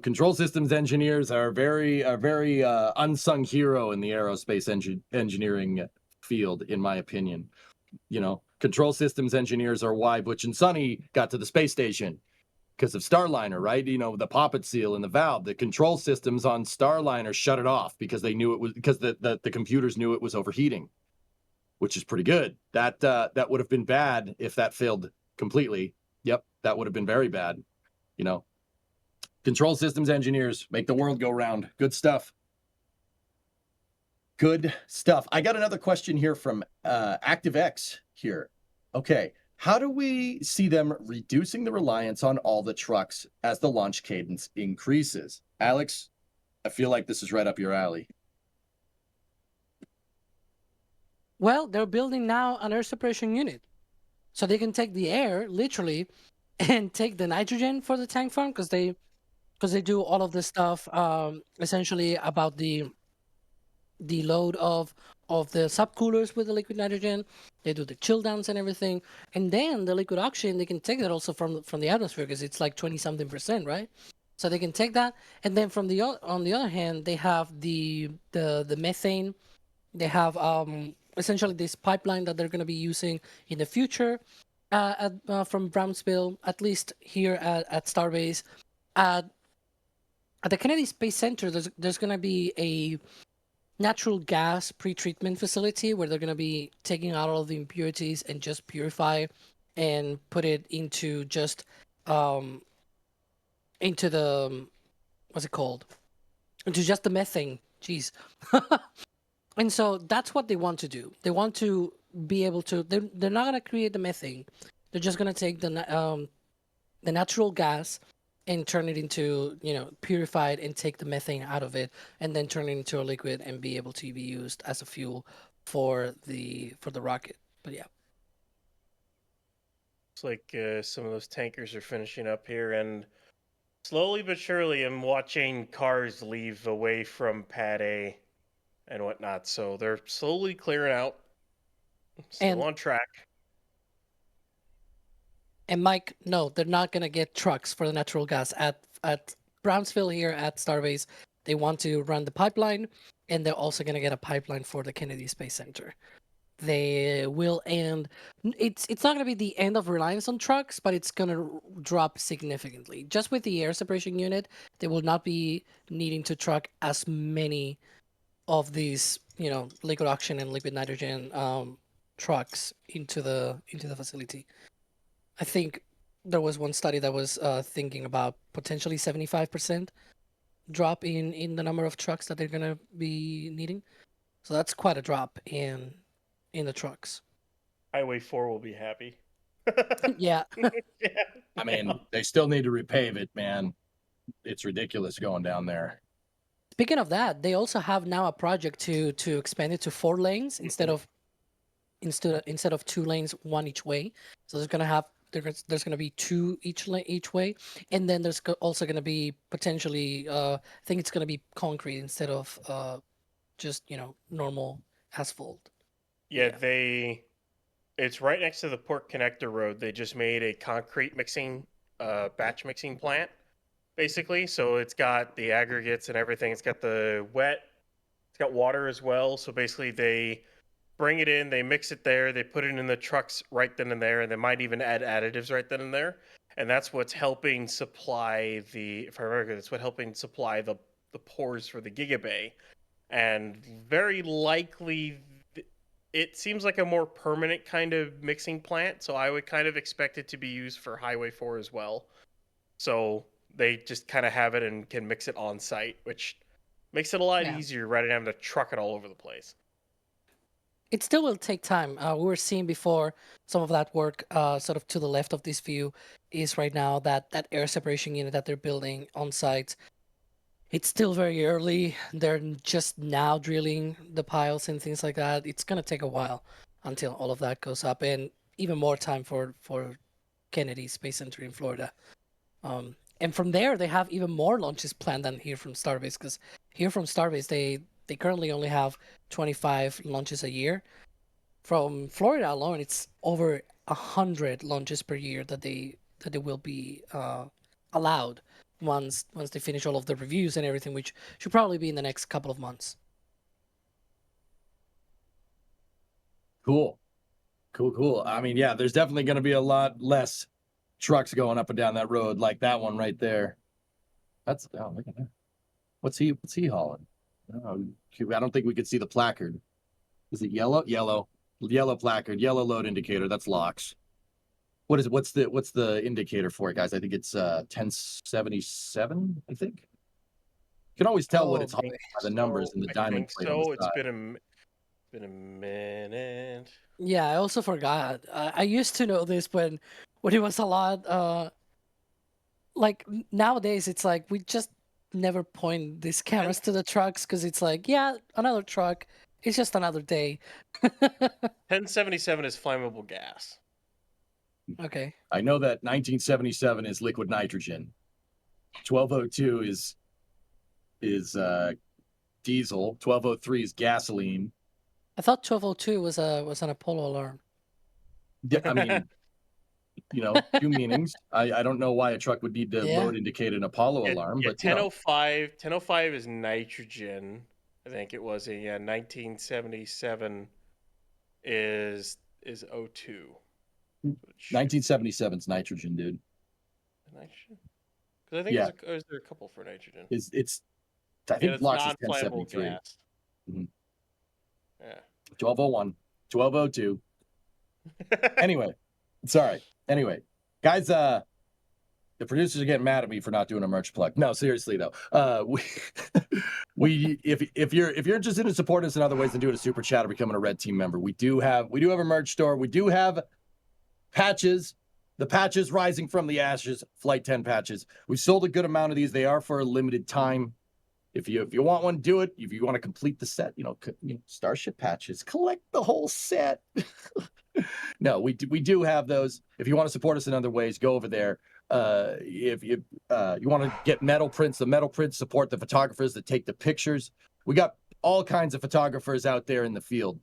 Control systems engineers are very unsung hero in the aerospace engineering field, in my opinion. Control systems engineers are why Butch and Sonny got to the space station. Because of Starliner, right? The poppet seal and the valve, the control systems on Starliner shut it off because they knew it was because the computers knew it was overheating, which is pretty good. That would have been bad if that failed completely. Yep, that would have been very bad. Control systems engineers make the world go round. Good stuff. Good stuff. I got another question here from ActiveX here. Okay. How do we see them reducing the reliance on all the trucks as the launch cadence increases? Alex, I feel like this is right up your alley. Well, they're building now an air separation unit. So they can take the air, literally, and take the nitrogen for the tank farm because they do all of this stuff essentially about the load of the subcoolers with the liquid nitrogen. They do the chill downs and everything, and then the liquid oxygen they can take that also from the atmosphere because it's like 20-something%, right? So they can take that, and then on the other hand, they have the methane. They have essentially this pipeline that they're going to be using in the future from Brownsville, at least here at Starbase. At the Kennedy Space Center, there's going to be a natural gas pretreatment facility where they're going to be taking out all of the impurities and just purify and put it into just into the what's it called, into just the methane. Jeez. And so that's what they want to do. They want to be able to, they're not going to create the methane. They're just going to take the natural gas and turn it into, purified and take the methane out of it and then turn it into a liquid and be able to be used as a fuel for the rocket. But yeah. Looks like some of those tankers are finishing up here, and slowly but surely I'm watching cars leave away from Pad A and whatnot. So they're slowly clearing out. Still And on track. And Mike, no, they're not gonna get trucks for the natural gas at Brownsville here at Starbase. They want to run the pipeline, and they're also gonna get a pipeline for the Kennedy Space Center. They will end. It's not gonna be the end of reliance on trucks, but it's gonna drop significantly. Just with the air separation unit, they will not be needing to truck as many of these, liquid oxygen and liquid nitrogen trucks into the facility. I think there was one study that was thinking about potentially 75% drop in the number of trucks that they're gonna be needing. So that's quite a drop in the trucks. Highway 4 will be happy. Yeah. Yeah. I mean, they still need to repave it, man. It's ridiculous going down there. Speaking of that, they also have now a project to expand it to 4 lanes instead of 2 lanes, one each way. So there's gonna be 2 each way, and then there's also gonna be potentially I think it's gonna be concrete instead of just normal asphalt. Yeah, it's right next to the Port Connector Road. They just made a concrete mixing, batch mixing plant, basically. So it's got the aggregates and everything. It's got the wet. It's got water as well. So basically, they bring it in, they mix it there, they put it in the trucks right then and there, and they might even add additives right then and there. And that's what's helping supply if I remember, that's what helping supply the pours for the Gigabay. And very likely, it seems like a more permanent kind of mixing plant, so I would kind of expect it to be used for Highway 4 as well. So they just kind of have it and can mix it on site, which makes it a lot easier rather than having to truck it all over the place. It still will take time. We were seeing before some of that work, sort of to the left of this view, is right now that air separation unit that they're building on site. It's still very early. They're just now drilling the piles and things like that. It's gonna take a while until all of that goes up, and even more time for Kennedy Space Center in Florida. And from there, they have even more launches planned than here from Starbase, because here from Starbase, they currently only have 25 launches a year. From Florida alone, it's over 100 launches per year that they will be allowed once they finish all of the reviews and everything, which should probably be in the next couple of months. Cool. I mean, yeah, there's definitely going to be a lot less trucks going up and down that road, like that one right there. Look at that. What's he hauling? Oh, I don't think we could see the placard. Is it yellow? Yellow placard, yellow load indicator. That's LOX. What's the indicator for it, guys? I think it's 1077. I think you can always tell what it's hauling by the numbers and the diamond plate. So it's been a minute. Yeah, I also forgot. I used to know this when it was a lot. Like nowadays, it's like we just never point these cameras to the trucks because it's like, yeah, another truck. It's just another day. 1077 is flammable gas. Okay. I know that 1977 is liquid nitrogen. 1202 is diesel. 1203 is gasoline. I thought 1202 was an Apollo alarm. I mean, two meanings. I don't know why a truck would need to load indicate an Apollo alarm, but 1005 is nitrogen. I think it was 1977 is O2. 1977 is nitrogen, dude. Nitrogen? Because I think is there a couple for nitrogen? I think LOX is 1073. Mm-hmm. Yeah. 1201, 1202. Anyway, sorry. Anyway, guys, the producers are getting mad at me for not doing a merch plug. No, seriously though. If you're interested in supporting us in other ways than doing a super chat or becoming a red team member, we do have a merch store. We do have patches. The patches rising from the ashes, Flight 10 patches. We sold a good amount of these. They are for a limited time. If you want one, do it. If you want to complete the set, Starship patches, collect the whole set. No, we do have those. If you want to support us in other ways, go over there. If you want to get metal prints, the metal prints support the photographers that take the pictures. We got all kinds of photographers out there in the field.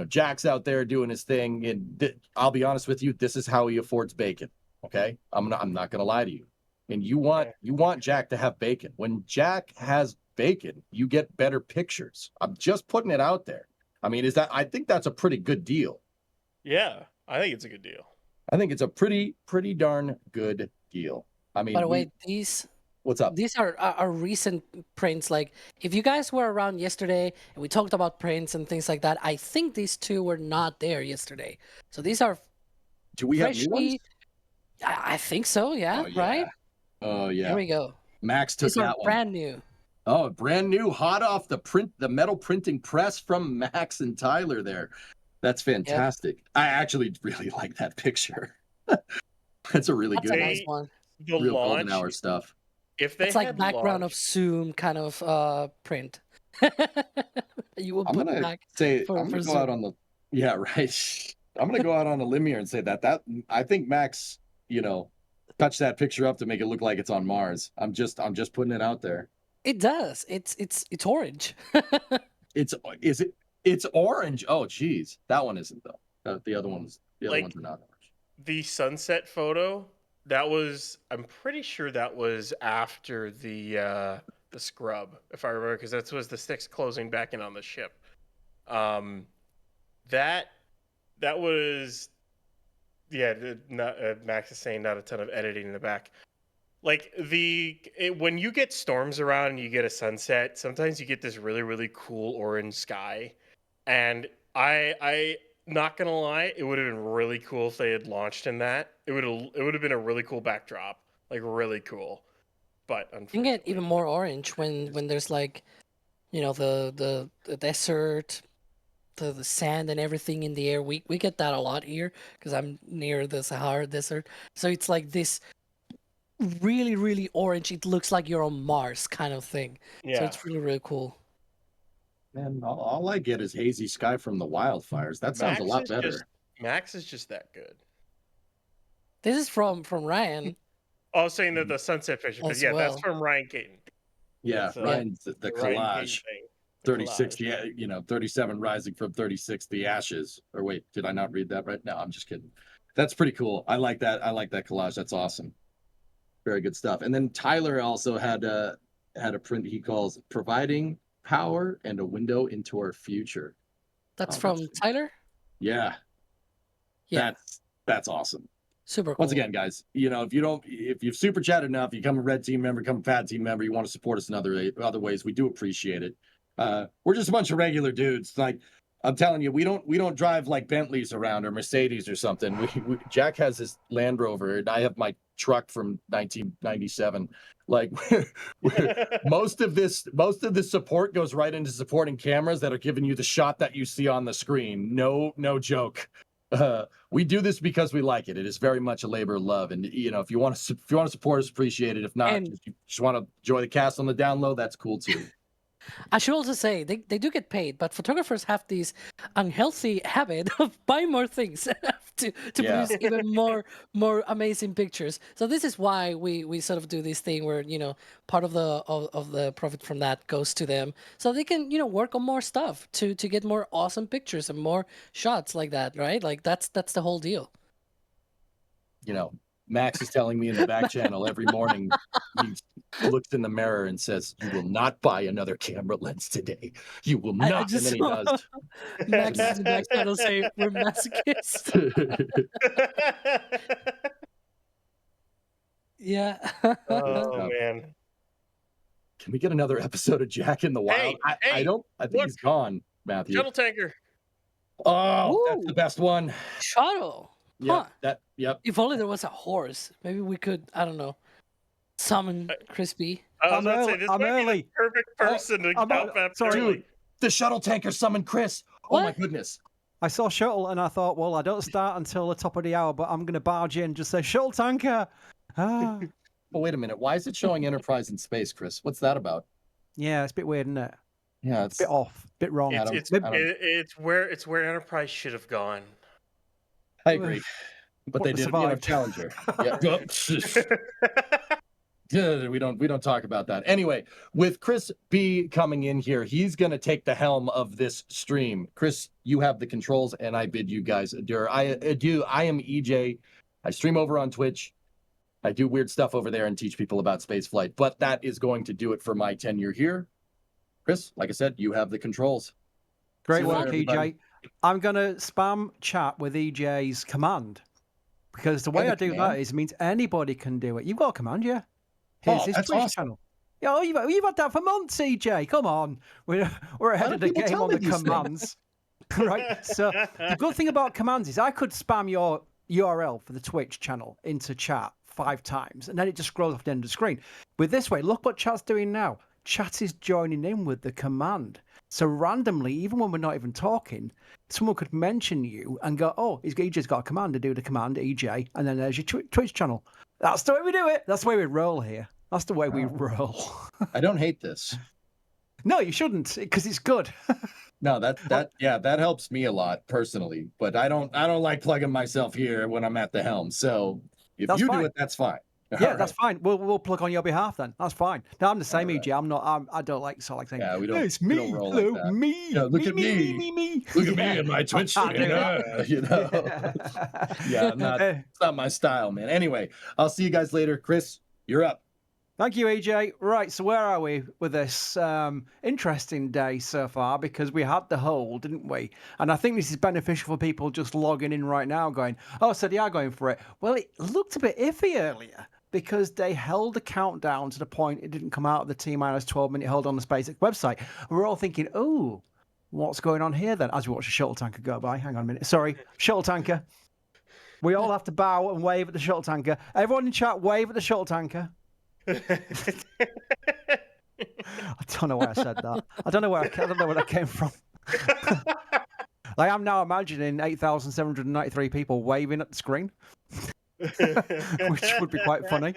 Jack's out there doing his thing, and I'll be honest with you, this is how he affords bacon. Okay, I'm not gonna lie to you. And you want Jack to have bacon. When Jack has bacon, you get better pictures. I'm just putting it out there. I mean, I think that's a pretty good deal. Yeah, I think it's a good deal. I think it's a pretty darn good deal. I mean, By the way, what's up? these are recent prints. Like, if you guys were around yesterday and we talked about prints and things like that, I think these two were not there yesterday. So these are Do we have new ones? freshly. I think so. Yeah. Oh, yeah. Right. Oh yeah. Here we go. Max took These are that one. brand new. Oh, brand new, hot off the metal printing press from Max and Tyler there. That's fantastic. I actually really like that picture. That's a really That's good a nice one. The real launch, golden hour stuff. if they It's like had background launched, of Zoom kind of print. You will I'm put gonna back say for, I'm for gonna go out Zoom. on the right. I'm gonna go out on a limb here and say that I think Max, touched that picture up to make it look like it's on Mars. I'm just putting it out there. It does. It's orange. It's orange. Oh geez. That one isn't though. The other ones are not orange. the sunset photo, I'm pretty sure that was after the scrub, if I remember, because that was the sticks closing back in on the ship. That was, yeah. Max is saying not a ton of editing in the back. Like when you get storms around and you get a sunset, sometimes you get this really, really cool orange sky. And I not gonna lie, it would have been really cool if they had launched in that. It would have been a really cool backdrop, like really cool. But You can get even more orange when there's like, the desert, the sand and everything in the air. We get that a lot here because I'm near the Sahara Desert. So it's like this really, really orange. It looks like you're on Mars kind of thing. Yeah. So it's really, really cool. Man, all I get is hazy sky from the wildfires. That sounds a lot better. Max is just that good. This is from Ryan. I was saying that the sunset picture, because As well. that's from Ryan Caton. Yeah, Ryan's the collage. 36, 37 rising from 36, the ashes. Or wait, did I not read that right? No, I'm just kidding. That's pretty cool. I like that. I like that collage. That's awesome. Very good stuff. And then Tyler also had a print he calls "Providing Power and a Window into Our Future." That's from Tyler? Yeah. Yeah. That's awesome. Super cool. Once again, guys, if you've super chatted enough, you become a red team member, become a fat team member, you want to support us in other ways, we do appreciate it. We're just a bunch of regular dudes. Like I'm telling you, we don't drive like Bentleys around or Mercedes or something. Jack has his Land Rover and I have my truck from 1997. Like most of this support goes right into supporting cameras that are giving you the shot that you see on the screen. No joke. We do this because we like it. It is very much a labor of love, and if you want to support us, appreciate it. If not, if you just want to enjoy the cast on the down low, that's cool too. I should also say they do get paid, but photographers have this unhealthy habit of buying more things to produce even more amazing pictures. So this is why we sort of do this thing where part of the profit from that goes to them, so they can work on more stuff to get more awesome pictures and more shots like that, right? Like that's the whole deal. Max is telling me in the back channel every morning, he looks in the mirror and says, "You will not buy another camera lens today. You will not." And then he does. Max is in the back channel saying, "We're masochists." Yeah. Oh man. Can we get another episode of Jack in the Wild? I think he's gone, Matthew. Shuttle tanker. Oh, that's the best one. Shuttle. Yeah. Huh. Yep. If only there was a horse. Maybe we could, I don't know, summon Crispy. I was about to say, this might be the perfect person to help after. Dude, the shuttle tanker summoned Chris. What? Oh my goodness. I saw shuttle and I thought, well, I don't start until the top of the hour, but I'm going to barge in and just say, shuttle tanker. Ah. Well, wait a minute. Why is it showing Enterprise in space, Chris? What's that about? Yeah, it's a bit weird, isn't it? Yeah, it's a bit off, a bit wrong. It's where Enterprise should have gone. I agree. But they did Challenger. Yeah. We don't talk about that. Anyway, with Chris B coming in here, he's going to take the helm of this stream. Chris, you have the controls, and I bid you guys adieu. I am EJ. I stream over on Twitch. I do weird stuff over there and teach people about space flight. But that is going to do it for my tenure here. Chris, like I said, you have the controls. Great See you work, later, everybody. EJ. I'm going to spam chat with EJ's command because the way the I do command? that is means anybody can do it. You've got a command, yeah? Here's Oh, his that's Twitch awesome. channel. Yeah, oh, you've had that for months, EJ. Come on. We're ahead don't of the people game tell on me the these things? commands. Right? So the good thing about commands is I could spam your URL for the Twitch channel into chat 5 times, and then it just scrolls off the end of the screen. With this way, look what chat's doing now. Chat is joining in with the command. So randomly, even when we're not even talking, someone could mention you and go, oh, EJ's got a command to do the command, EJ, and then there's your Twitch channel. That's the way we do it. That's the way we roll here. That's the way we roll. I don't hate this. No, you shouldn't, because it's good. No, that helps me a lot personally. But I don't like plugging myself here when I'm at the helm. So if That's you fine. do it, that's fine. Yeah, All that's right. fine. We'll plug on your behalf then. That's fine. No, I'm the same, All right. EJ. I don't like saying, Yeah, we don't. "Hey, it's we me. don't roll Hello, like that. me. Yeah, look me, at me. me. Look at Yeah. me and my Twitch I stream. do that. You know. Yeah, Eh, it's not my style, man. Anyway, I'll see you guys later. Chris, you're up. Thank you, EJ. Right, so where are we with this interesting day so far? Because we had the hold, didn't we? And I think this is beneficial for people just logging in right now going, oh, so they are going for it. Well, it looked a bit iffy earlier because they held the countdown to the point it didn't come out of the T-minus 12-minute hold on the SpaceX website. And we're all thinking, oh, what's going on here then? As we watch a shuttle tanker go by. Hang on a minute. Sorry, shuttle tanker. We all have to bow and wave at the shuttle tanker. Everyone in chat, wave at the shuttle tanker. I don't know why I said that. I don't know where that came from. I am now imagining 8,793 people waving at the screen, which would be quite funny.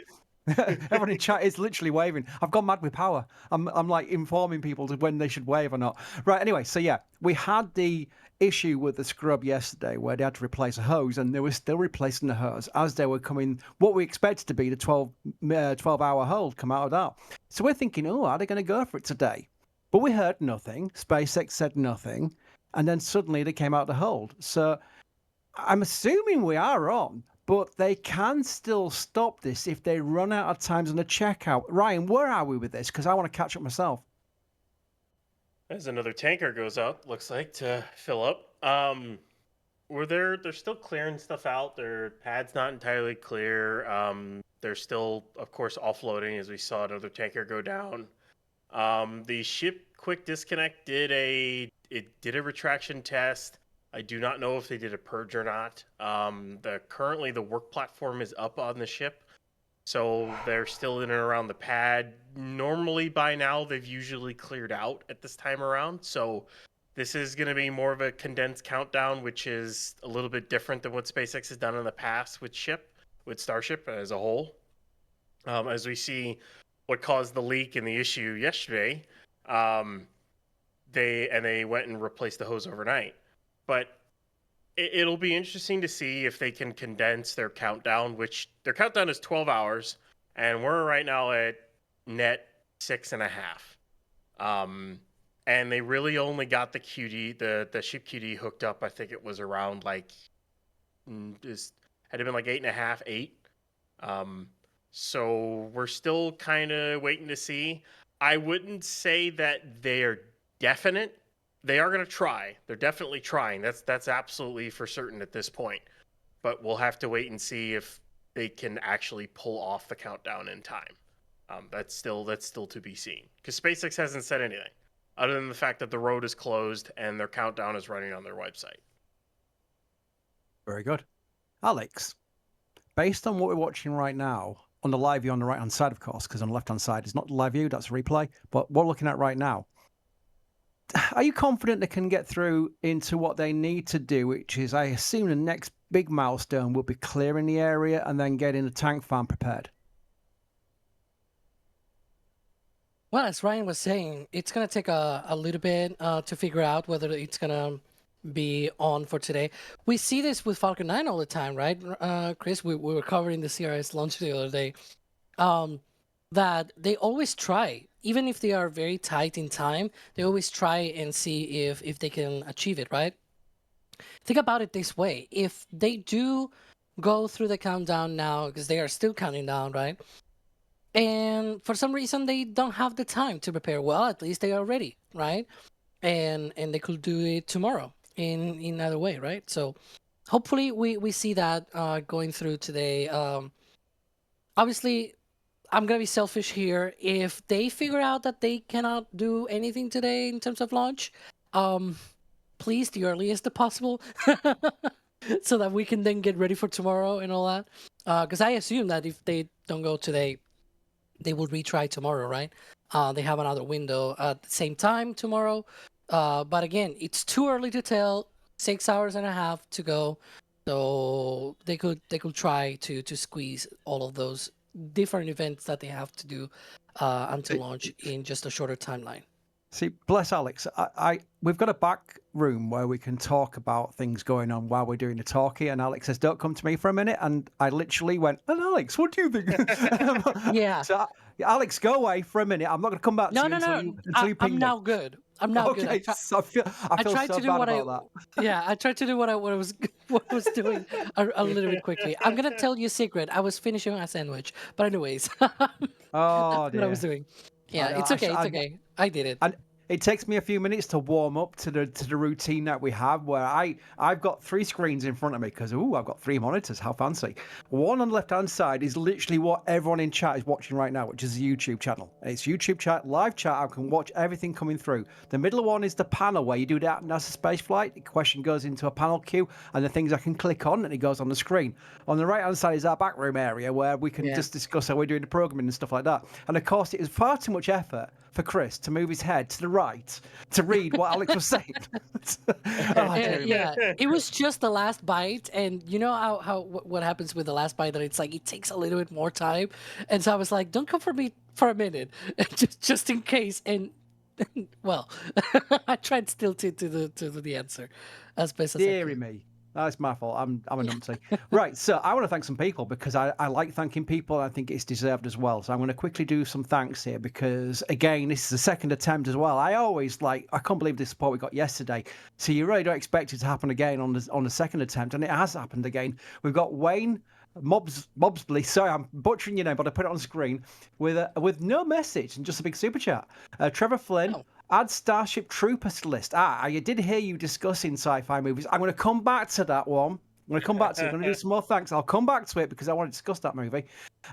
Everyone in chat is literally waving. I've gone mad with power. I'm like informing people to when they should wave or not. Right. Anyway, so yeah, we had the issue with the scrub yesterday where they had to replace a hose, and they were still replacing the hose as they were coming. What we expected to be the 12-hour hold come out of that. So we're thinking, oh, are they going to go for it today? But we heard nothing. SpaceX said nothing, and then suddenly they came out the hold. So I'm assuming we are on. But they can still stop this if they run out of times on the checkout. Ryan, where are we with this? Because I want to catch up myself. As another tanker goes out, looks like, to fill up. They're still clearing stuff out. Their pad's not entirely clear. They're still, of course, offloading as we saw another tanker go down. The ship quick disconnect did a retraction test. I do not know if they did a purge or not. Currently the work platform is up on the ship, so they're still in and around the pad. Normally by now they've usually cleared out at this time around, so this is going to be more of a condensed countdown, which is a little bit different than what SpaceX has done in the past with Starship as a whole. As we see what caused the leak and the issue yesterday, they went and replaced the hose overnight. But it'll be interesting to see if they can condense their countdown, which their countdown is 12 hours, and we're right now at net 6.5. And they really only got the QD, the ship QD hooked up. I think it was around had it been like 8.5, 8. So we're still kind of waiting to see. I wouldn't say that they're definite. They are going to try. They're definitely trying. That's absolutely for certain at this point. But we'll have to wait and see if they can actually pull off the countdown in time. That's still to be seen, because SpaceX hasn't said anything other than the fact that the road is closed and their countdown is running on their website. Very good. Alex, based on what we're watching right now, on the live view on the right-hand side, of course, because on the left-hand side is not the live view, that's a replay, but what we're looking at right now, are you confident they can get through into what they need to do, which is, I assume, the next big milestone will be clearing the area and then getting the tank farm prepared? Well, as Ryan was saying, it's going to take a little bit to figure out whether it's going to be on for today. We see this with Falcon 9 all the time, right, Chris? We were covering the CRS launch the other day, that they always try, even if they are very tight in time, they always try and see if they can achieve it, right? Think about it this way. If they do go through the countdown now because they are still counting down, right? And for some reason they don't have the time to prepare. Well, at least they are ready, right? And they could do it tomorrow in another way, right? So hopefully we see that going through today. Obviously, I'm gonna be selfish here. If they figure out that they cannot do anything today in terms of launch, please the earliest possible, so that we can then get ready for tomorrow and all that. Because I assume that if they don't go today, they will retry tomorrow, right? They have another window at the same time tomorrow. But again, it's too early to tell. 6 hours and a half to go, so they could try to squeeze all of those different events that they have to do until launch in just a shorter timeline. See, bless Alex. We've got a back room where we can talk about things going on while we're doing the talkie. And Alex says, "Don't come to me for a minute." And I literally went, "And Alex, what do you think?" Yeah. So, Alex, go away for a minute. I'm not going to come back to you until you ping I'm me. now good. I'm now good. Okay, so I feel tried so to do bad what about that. Yeah, I tried to do what I was doing a little bit quickly. I'm gonna tell you a secret. I was finishing my sandwich, but anyways, Oh that's what I was dear. doing. Yeah, know, it's I okay. sh- It's I- okay. I did it. And it takes me a few minutes to warm up to the routine that we have, where I've got 3 screens in front of me because I've got 3 monitors. How fancy! One on the left hand side is literally what everyone in chat is watching right now, which is a YouTube channel. It's YouTube chat, live chat. I can watch everything coming through. The middle one is the panel where you do that NASA space flight. The question goes into a panel queue, and the things I can click on, and it goes on the screen. On the right hand side is our back room area where we can just discuss how we're doing the programming and stuff like that. And of course, it is far too much effort for Chris to move his head to the right to read what Alex was saying. Yeah, it was just the last bite, and you know how what happens with the last bite, that it's like it takes a little bit more time, and so I was like, don't come for me for a minute, just in case. And well, I tried still to the answer as best as I Deary could. me. That's my fault. I'm a numpty. Right, so I want to thank some people because I like thanking people. I think it's deserved as well. So I'm going to quickly do some thanks here because, again, this is the second attempt as well. I can't believe the support we got yesterday. So you really don't expect it to happen again on the second attempt, and it has happened again. We've got Wayne Mobsbley. Sorry, I'm butchering your name, but I put it on screen with no message and just a big super chat. Trevor Flynn. Oh. Add Starship Troopers list. I did hear you discussing sci-fi movies. I'm going to come back to that one. I'm going to come back to it. I'm going to do some more thanks. I'll come back to it because I want to discuss that movie.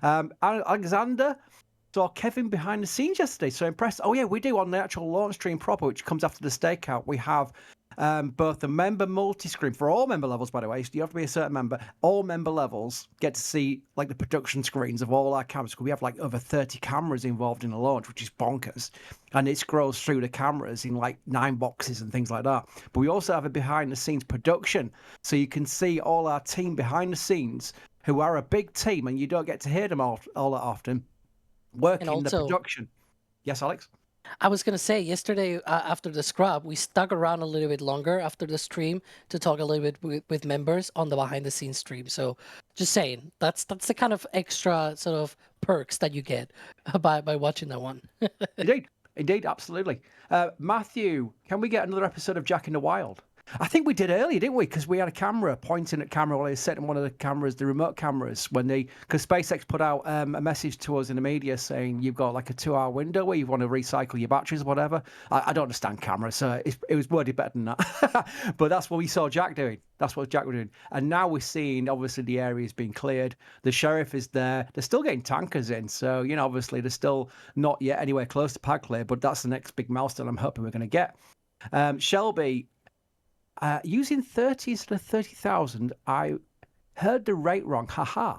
Alexander saw Kevin behind the scenes yesterday. So impressed. Oh, yeah, we do on the actual launch stream proper, which comes after the Stakeout. We have both the member multi-screen for all member levels, by the way. So you have to be a certain member. All member levels get to see like the production screens of all our cameras. We have like over 30 cameras involved in the launch, which is bonkers. And it scrolls through the cameras in like 9 boxes and things like that. But we also have a behind-the-scenes production. So you can see all our team behind the scenes, who are a big team, and you don't get to hear them all that often, working the production. Yes, Alex? I was going to say, yesterday after the scrub, we stuck around a little bit longer after the stream to talk a little bit with members on the behind-the-scenes stream. So just saying, that's the kind of extra sort of perks that you get by watching that one. Indeed, absolutely. Matthew, can we get another episode of Jack in the Wild? I think we did earlier, didn't we? Because we had a camera pointing at camera while he was setting one of the cameras, the remote cameras, because SpaceX put out a message to us in the media saying you've got like a 2-hour window where you want to recycle your batteries or whatever. I don't understand cameras, so it was worded better than that. But that's what we saw Jack doing. That's what Jack was doing. And now we're seeing, obviously, the area is being cleared. The sheriff is there. They're still getting tankers in. So, obviously, they're still not yet anywhere close to pad clear, but that's the next big milestone I'm hoping we're going to get. Shelby, using 30 instead of 30,000, I heard the rate wrong. Haha.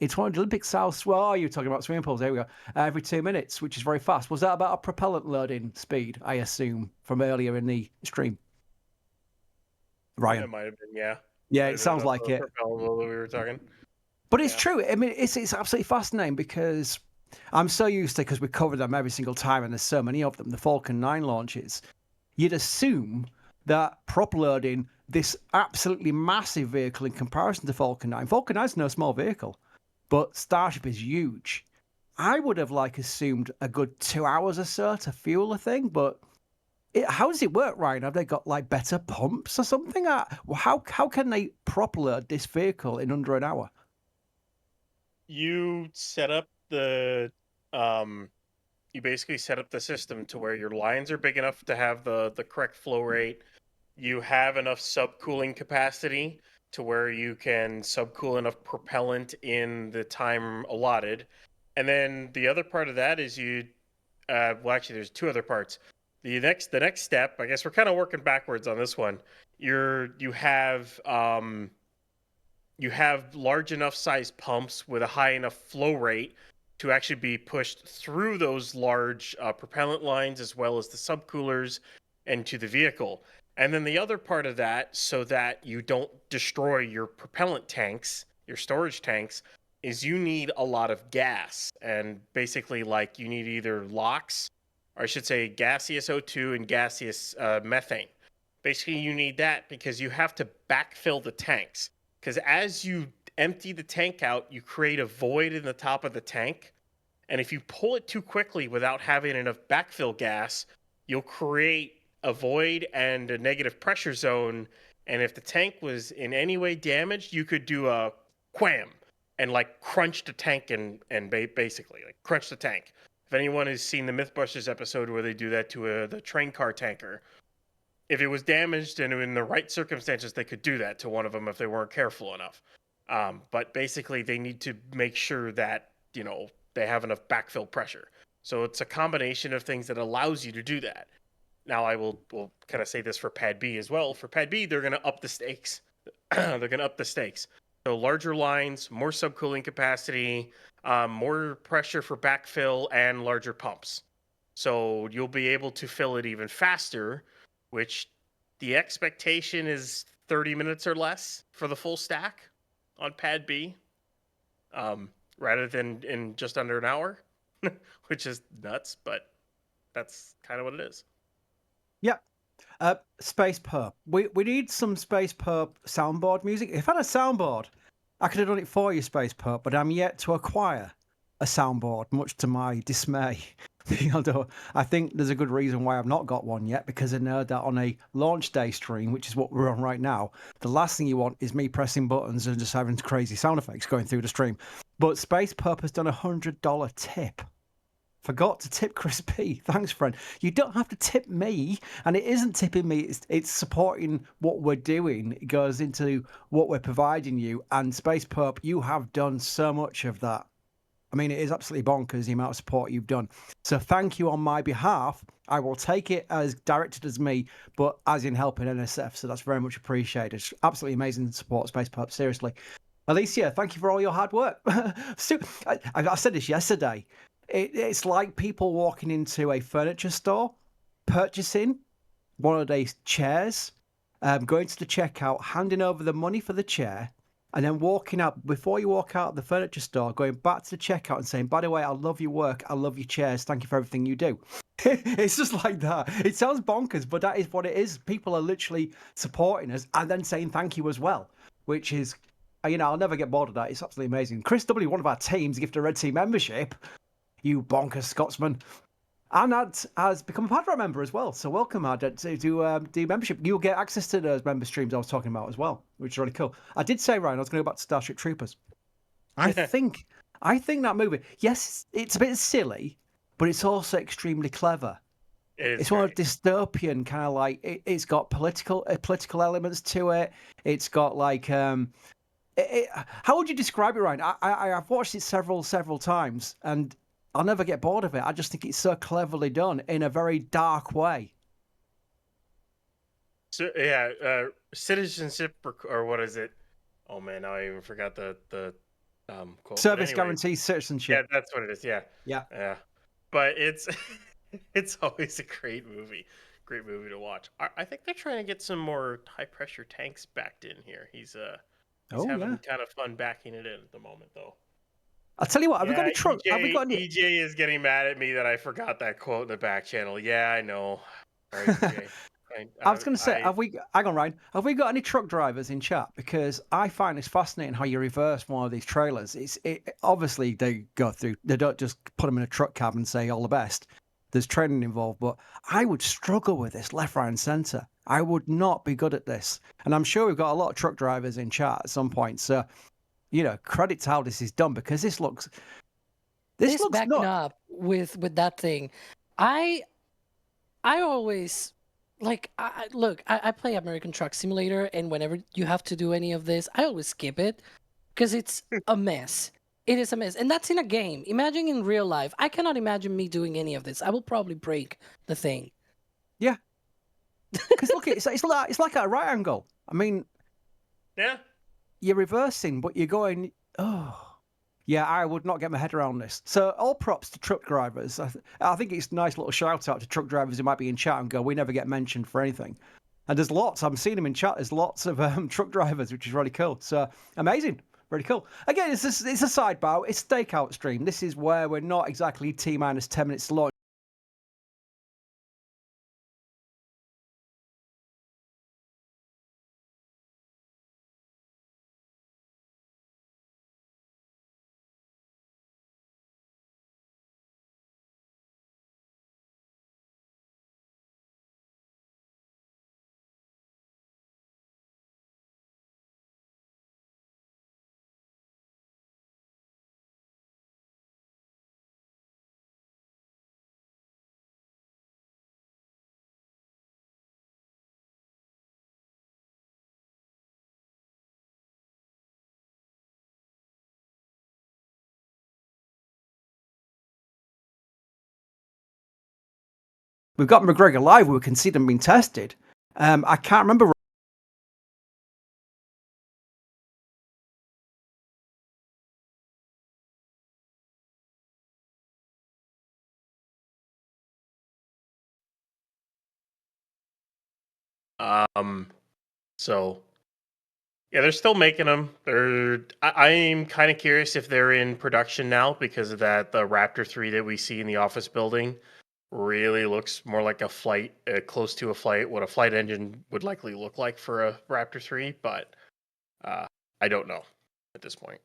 It's one of the Olympic South. Well, you're talking about swimming pools. There we go. Every 2 minutes, which is very fast. Was that about a propellant loading speed, I assume, from earlier in the stream? Ryan? It might have been, yeah. Yeah, it sounds like it. We were talking. But it's true. I mean, it's absolutely fascinating because I'm so used to, because we cover them every single time and there's so many of them, the Falcon 9 launches. You'd assume that prop loading this absolutely massive vehicle in comparison to Falcon 9. Falcon 9 is no small vehicle, but Starship is huge. I would have assumed a good 2 hours or so to fuel the thing, but How does it work, Ryan? Have they got like better pumps or something? How can they propel this vehicle in under an hour? You set up the you basically set up the system to where your lines are big enough to have the correct flow rate. You have enough subcooling capacity to where you can subcool enough propellant in the time allotted. And then the other part of that is well, actually there's two other parts. The next step, I guess we're kind of working backwards on this one. You have large enough size pumps with a high enough flow rate to actually be pushed through those large propellant lines as well as the subcoolers into the vehicle. And then the other part of that, so that you don't destroy your propellant tanks, your storage tanks, is you need a lot of gas. And basically, like, you need either LOX, or I should say gaseous O2 and gaseous methane. Basically, you need that because you have to backfill the tanks. Because as you empty the tank out, you create a void in the top of the tank. And if you pull it too quickly without having enough backfill gas, you'll create a void and a negative pressure zone. And if the tank was in any way damaged, you could do a wham and like crunch the tank and basically like crunch the tank. If anyone has seen the Mythbusters episode where they do that to the train car tanker, if it was damaged and in the right circumstances, they could do that to one of them if they weren't careful enough. But basically, they need to make sure that, they have enough backfill pressure. So it's a combination of things that allows you to do that. Now, I will kind of say this for Pad B as well. For Pad B, they're going to up the stakes. They're going to up the stakes. So larger lines, more subcooling capacity, more pressure for backfill, and larger pumps. So you'll be able to fill it even faster, which the expectation is 30 minutes or less for the full stack on Pad B, rather than in just under an hour, which is nuts, but that's kind of what it is. Yeah. Space Perp. We need some Space Perp soundboard music. If I had a soundboard, I could have done it for you, Space Perp, but I'm yet to acquire a soundboard, much to my dismay. Although I think there's a good reason why I've not got one yet, because I know that on a launch day stream, which is what we're on right now, the last thing you want is me pressing buttons and just having crazy sound effects going through the stream. But Space Perp has done $100 tip. Forgot to tip Chris P. Thanks, friend. You don't have to tip me, and it isn't tipping me. It's supporting what we're doing. It goes into what we're providing you. And Space Perp, you have done so much of that. I mean, it is absolutely bonkers the amount of support you've done. So thank you on my behalf. I will take it as directed as me, but as in helping NSF. So that's very much appreciated. Absolutely amazing support, Space Perp. Seriously. Alicia, thank you for all your hard work. I said this yesterday. It's like people walking into a furniture store, purchasing one of these chairs, going to the checkout, handing over the money for the chair, and then walking out, before you walk out of the furniture store, going back to the checkout and saying, by the way, I love your work, I love your chairs, thank you for everything you do. It's just like that. It sounds bonkers, but that is what it is. People are literally supporting us and then saying thank you as well, which is, I'll never get bored of that. It's absolutely amazing. Chris W., one of our teams, gifted a Red Team membership. You bonkers Scotsman. And has become a Padrock member as well. So welcome, Ad, to do membership. You'll get access to those member streams I was talking about as well, which is really cool. I did say, Ryan, I was going to go back to Starship Troopers. I think that movie, yes, it's a bit silly, but it's also extremely clever. It's one of dystopian kind of like, it's got political elements to it. It's got like, how would you describe it, Ryan? I've watched it several times, and I'll never get bored of it. I just think it's so cleverly done in a very dark way. So yeah, citizenship or what is it? Oh man, now I even forgot the quote. Service guarantees citizenship. Yeah, that's what it is. Yeah. But it's it's always a great movie to watch. I think they're trying to get some more high pressure tanks backed in here. He's having kind of fun backing it in at the moment though. I'll tell you what, have we got any truck? Have we got any... EJ is getting mad at me that I forgot that quote in the back channel. Yeah, I know. Sorry, EJ. I was going to say, hang on, Ryan, have we got any truck drivers in chat? Because I find it's fascinating how you reverse one of these trailers. Obviously they go through, they don't just put them in a truck cab and say all the best. there's training involved, but I would struggle with this left, right, and centre. I would not be good at this. And I'm sure we've got a lot of truck drivers in chat at some point. So, credit to how this is done, because this looks backing not. up with that thing. I always look. I play American Truck Simulator, and whenever you have to do any of this, I always skip it because it's a mess. It is a mess, and that's in a game. Imagine in real life. I cannot imagine me doing any of this. I will probably break the thing. Yeah. Because look, it's like at a right angle. I mean, Yeah. you're reversing, but you're going. Oh. Yeah, I would not get my head around this. So all props to truck drivers. I think it's a nice little shout out to truck drivers who might be in chat and go, we never get mentioned for anything. And there's lots. I'm seeing them in chat. There's lots of truck drivers, which is really cool. So amazing. Really cool. Again, it's a sidebar. It's Stakeout stream. This is where we're not exactly T-minus 10 minutes to launch. We've got McGregor live. We can see them being tested. I can't remember. So yeah, they're still making them. I'm kind of curious if they're in production now because of that. The Raptor 3 that we see in the office building really looks more like a flight, close to a flight, what a flight engine would likely look like for a Raptor 3. But I don't know at this point.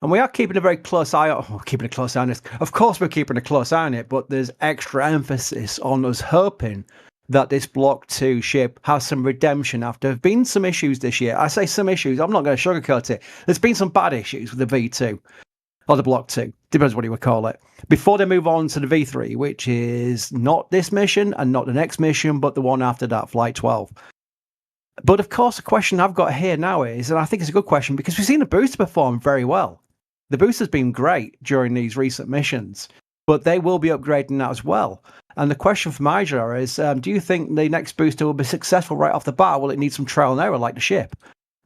And we are keeping a very close eye keeping a close eye on this. Of course, we're keeping a close eye on it, but there's extra emphasis on us hoping that this Block 2 ship has some redemption after there have been some issues this year. I say some issues, I'm not going to sugarcoat it. There's been some bad issues with the V2, or the Block 2, depends what you would call it, before they move on to the V3, which is not this mission and not the next mission, but the one after that, Flight 12. But of course, the question I've got here now is, and I think it's a good question, because we've seen the booster perform very well. The booster's been great during these recent missions, but they will be upgrading that as well. And the question for my jar is, do you think the next booster will be successful right off the bat, or will it need some trial and error like the ship?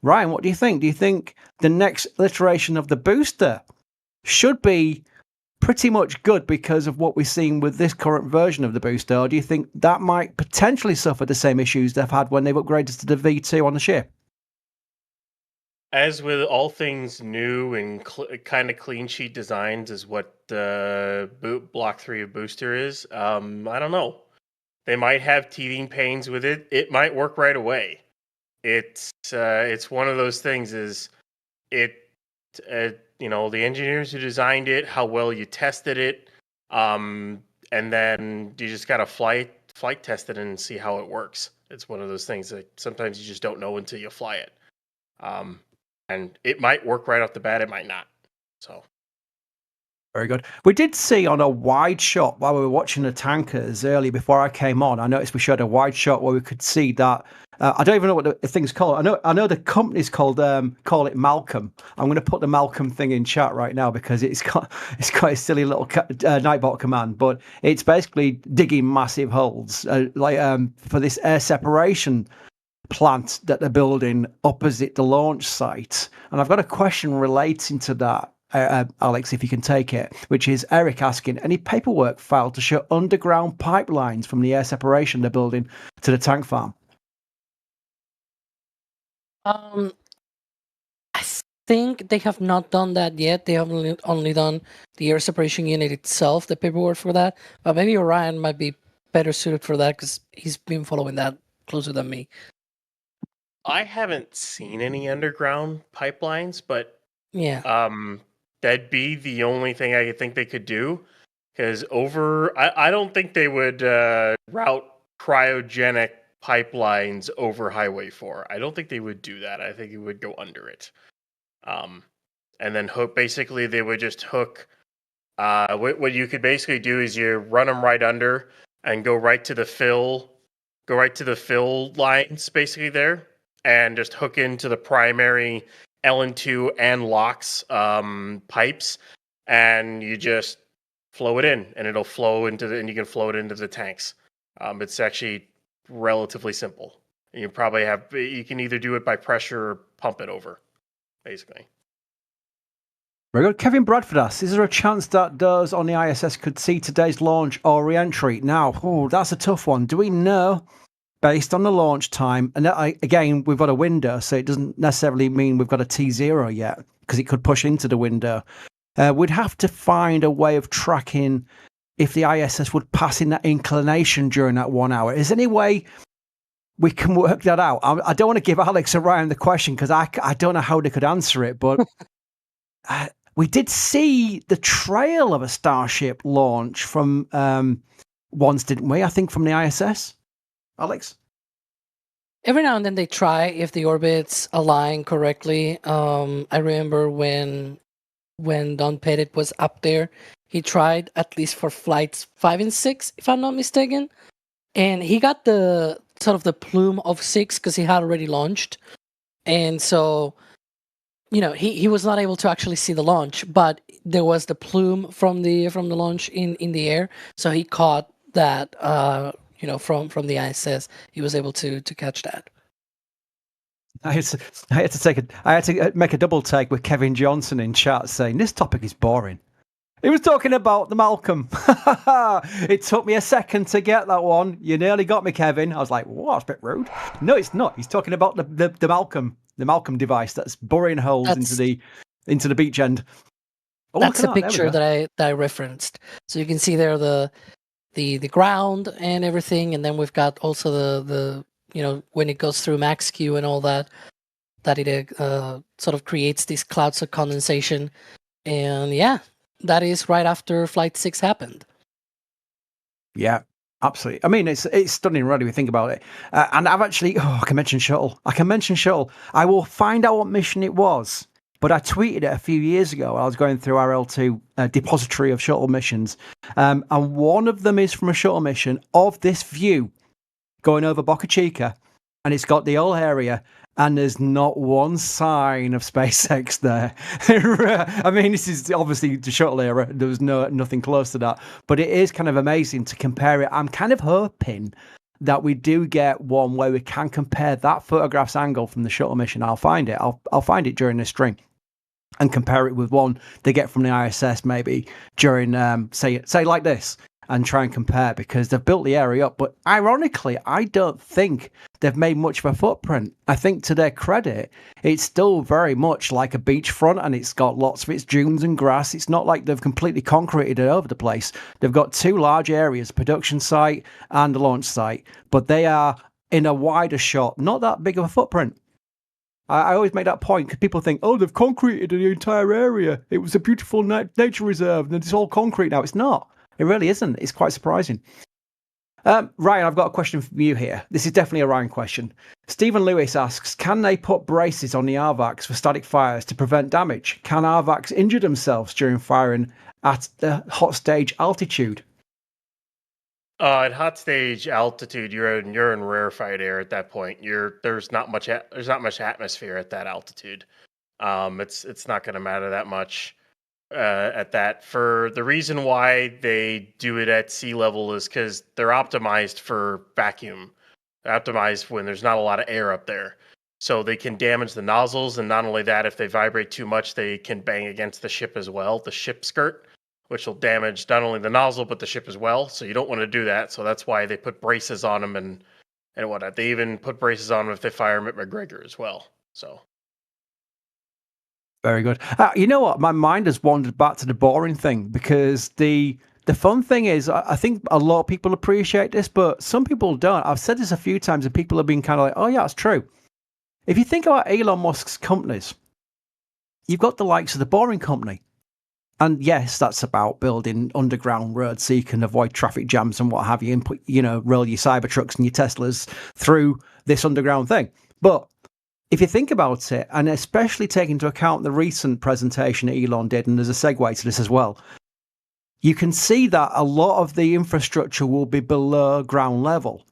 Ryan, what do you think? Do you think the next iteration of the booster should be pretty much good because of what we're seeing with this current version of the booster, or do you think that might potentially suffer the same issues they've had when they've upgraded to the V2 on the ship? As with all things new and kind of clean sheet designs is what Block 3 of Booster is, I don't know. They might have teething pains with it. It might work right away. It's one of those things is the engineers who designed it, how well you tested it, and then you just got to flight test it and see how it works. It's one of those things that sometimes you just don't know until you fly it. And it might work right off the bat, it might not. So very good. We did see on a wide shot while we were watching the tankers earlier before I came on. I noticed we showed a wide shot where we could see that. I don't even know what the thing's called. I know the company's called call it Malcolm. I'm going to put the Malcolm thing in chat right now because it's got a silly little Nightbot command, but it's basically digging massive holes for this air separation plant that they're building opposite the launch site. And I've got a question relating to that, Alex, if you can take it, which is Eric asking, any paperwork filed to show underground pipelines from the air separation they're building to the tank farm? I think they have not done that yet. They have only done the air separation unit itself, the paperwork for that. But maybe Orion might be better suited for that because he's been following that closer than me. I haven't seen any underground pipelines, but yeah, that'd be the only thing I think they could do Because I don't think they would route cryogenic pipelines over Highway 4. I don't think they would do that. I think it would go under it. And then basically they would just hook. What you could basically do is you run them right under and go right to the fill lines basically there, and just hook into the primary LN2 and LOX pipes, and you just flow it in, and it'll flow and you can flow it into the tanks. It's actually relatively simple. And you can either do it by pressure or pump it over, basically. Very good. Kevin Bradford asks, is there a chance that those on the ISS could see today's launch or re-entry? Now, that's a tough one. Do we know based on the launch time? And again, we've got a window, so it doesn't necessarily mean we've got a T0 yet, because it could push into the window. We'd have to find a way of tracking if the ISS would pass in that inclination during that 1 hour. Is there any way we can work that out? I don't want to give Alex or Ryan the question, because I don't know how they could answer it, but we did see the trail of a Starship launch from once, didn't we? I think from the ISS. Alex? Every now and then they try if the orbits align correctly. I remember when Don Pettit was up there, he tried at least for flights 5 and 6, if I'm not mistaken. And he got the sort of the plume of 6 because he had already launched. And so, he was not able to actually see the launch, but there was the plume from the launch in the air. So he caught that, from the ISS. He was able to catch that. I had to make a double take with Kevin Johnson in chat saying this topic is boring. He was talking about the Malcolm. It took me a second to get that one. You nearly got me, Kevin. I was like, "What? That's a bit rude." No, it's not. He's talking about the Malcolm device that's boring holes into the beach end. Oh, that's the picture that I referenced. So you can see there the ground and everything, and then we've got also the when it goes through max Q and all that it sort of creates these clouds of condensation. And yeah, that is right after Flight 6 happened. Yeah, absolutely. I mean, it's stunning, really, when you think about it. And I've actually, I can mention shuttle. I will find out what mission it was, but I tweeted it a few years ago. I was going through our L2 depository of shuttle missions, and one of them is from a shuttle mission of this view going over Boca Chica, and it's got the whole area, and there's not one sign of SpaceX there. I mean, this is obviously the shuttle era. There was nothing close to that, but it is kind of amazing to compare it. I'm kind of hoping that we do get one where we can compare that photograph's angle from the shuttle mission. I'll find it. I'll find it during this stream and compare it with one they get from the ISS maybe during, say like this, and try and compare, because they've built the area up. But ironically, I don't think they've made much of a footprint. I think, to their credit, it's still very much like a beachfront, and it's got lots of its dunes and grass. It's not like they've completely concreted it over the place. They've got 2 large areas, production site and a launch site, but they are in a wider shot, not that big of a footprint. I always make that point, because people think, they've concreted the entire area. It was a beautiful nature reserve, and it's all concrete now. It's not. It really isn't. It's quite surprising. Ryan, I've got a question for you here. This is definitely a Ryan question. Stephen Lewis asks, can they put braces on the RVACs for static fires to prevent damage? Can RVACs injure themselves during firing at the hot stage altitude? At hot stage altitude, you're in rarefied air at that point. There's not much atmosphere at that altitude. It's not going to matter that much. At that, for the reason why they do it at sea level is because they're optimized for vacuum. They're optimized when there's not a lot of air up there, so they can damage the nozzles. And not only that, if they vibrate too much, they can bang against the ship as well, the ship skirt, which will damage not only the nozzle but the ship as well. So you don't want to do that. So that's why they put braces on them and whatnot. They even put braces on them if they fire them at McGregor as well. So. Very good. You know what? My mind has wandered back to the boring thing, because the fun thing is, I think a lot of people appreciate this, but some people don't. I've said this a few times, and people have been kind of like, oh yeah, it's true. If you think about Elon Musk's companies, you've got the likes of the Boring Company. And yes, that's about building underground roads so you can avoid traffic jams and what have you, and put, roll your Cybertrucks and your Teslas through this underground thing. But if you think about it, and especially take into account the recent presentation that Elon did, and there's a segue to this as well, you can see that a lot of the infrastructure will be below ground level.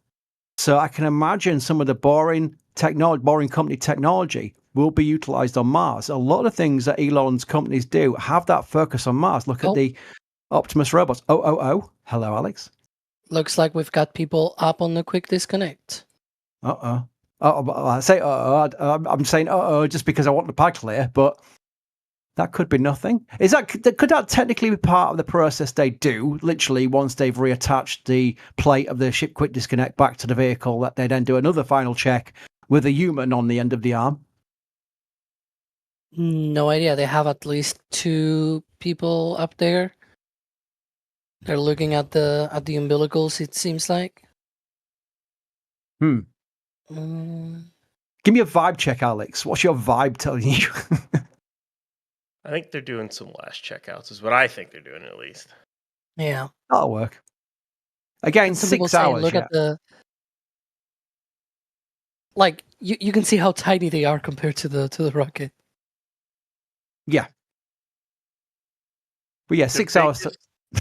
So I can imagine some of the boring company technology will be utilized on Mars. A lot of things that Elon's companies do have that focus on Mars. Look at the Optimus robots. Oh. Hello, Alex. Looks like we've got people up on the quick disconnect. Uh-oh. I say I'm saying just because I want the pad clear, but that could be nothing. Could that technically be part of the process they do? Literally, once they've reattached the plate of the ship quick disconnect back to the vehicle, that they then do another final check with a human on the end of the arm. No idea. They have at least 2 people up there. They're looking at the umbilicals, it seems like. Give me a vibe check, Alex. What's your vibe telling you? I think they're doing some last checkouts, is what I think they're doing at least. Yeah. That'll work. Again, Some people 6 hours. Look at the. Like, you can see how tiny they are compared to the rocket. Yeah. But yeah, 6 hours.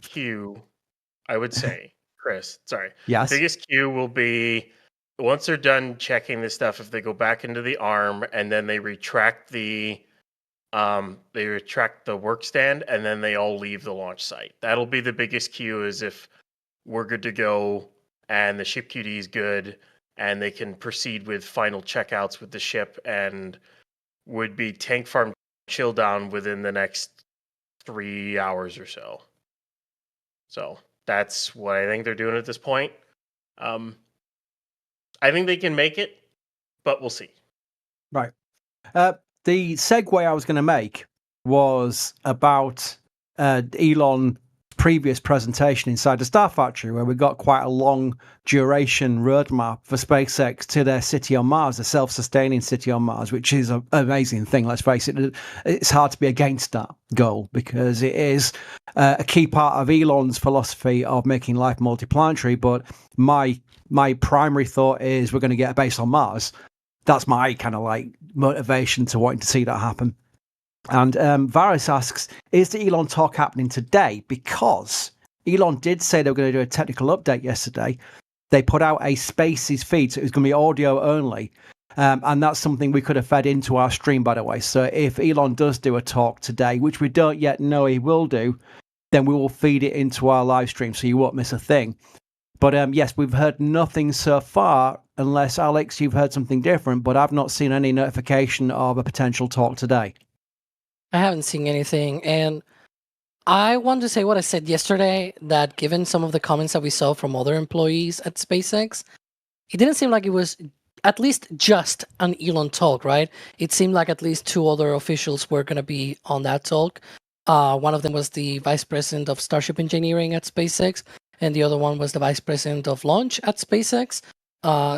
Queue, I would say, Chris, sorry. Yes. The biggest queue will be once they're done checking this stuff, if they go back into the arm and then they retract the work stand and then they all leave the launch site. That'll be the biggest queue, is if we're good to go and the ship QD is good and they can proceed with final checkouts with the ship, and would be tank farm chill down within the next 3 hours or so. So that's what I think they're doing at this point. I think they can make it, but we'll see. Right. The segue I was going to make was about Elon's previous presentation inside the Star Factory, where we got quite a long duration roadmap for SpaceX to their city on Mars, a self-sustaining city on Mars, which is an amazing thing. Let's face it, it's hard to be against that goal because it is a key part of Elon's philosophy of making life multiplanetary. But my primary thought is we're going to get a base on Mars. That's my kind of like motivation to wanting to see that happen. And Varys asks, is the Elon talk happening today? Because Elon did say they were going to do a technical update yesterday. They put out a Spaces feed, so it was going to be audio only. And that's something we could have fed into our stream, by the way. So if Elon does do a talk today, which we don't yet know he will do, then we will feed it into our live stream, so you won't miss a thing. But yes, we've heard nothing so far, unless, Alex, you've heard something different, but I've not seen any notification of a potential talk today. I haven't seen anything, and I want to say what I said yesterday, that given some of the comments that we saw from other employees at SpaceX, it didn't seem like it was at least just an Elon talk, right? It seemed like at least 2 other officials were going to be on that talk. One of them was the vice president of Starship Engineering at SpaceX, and the other one was the vice president of launch at SpaceX.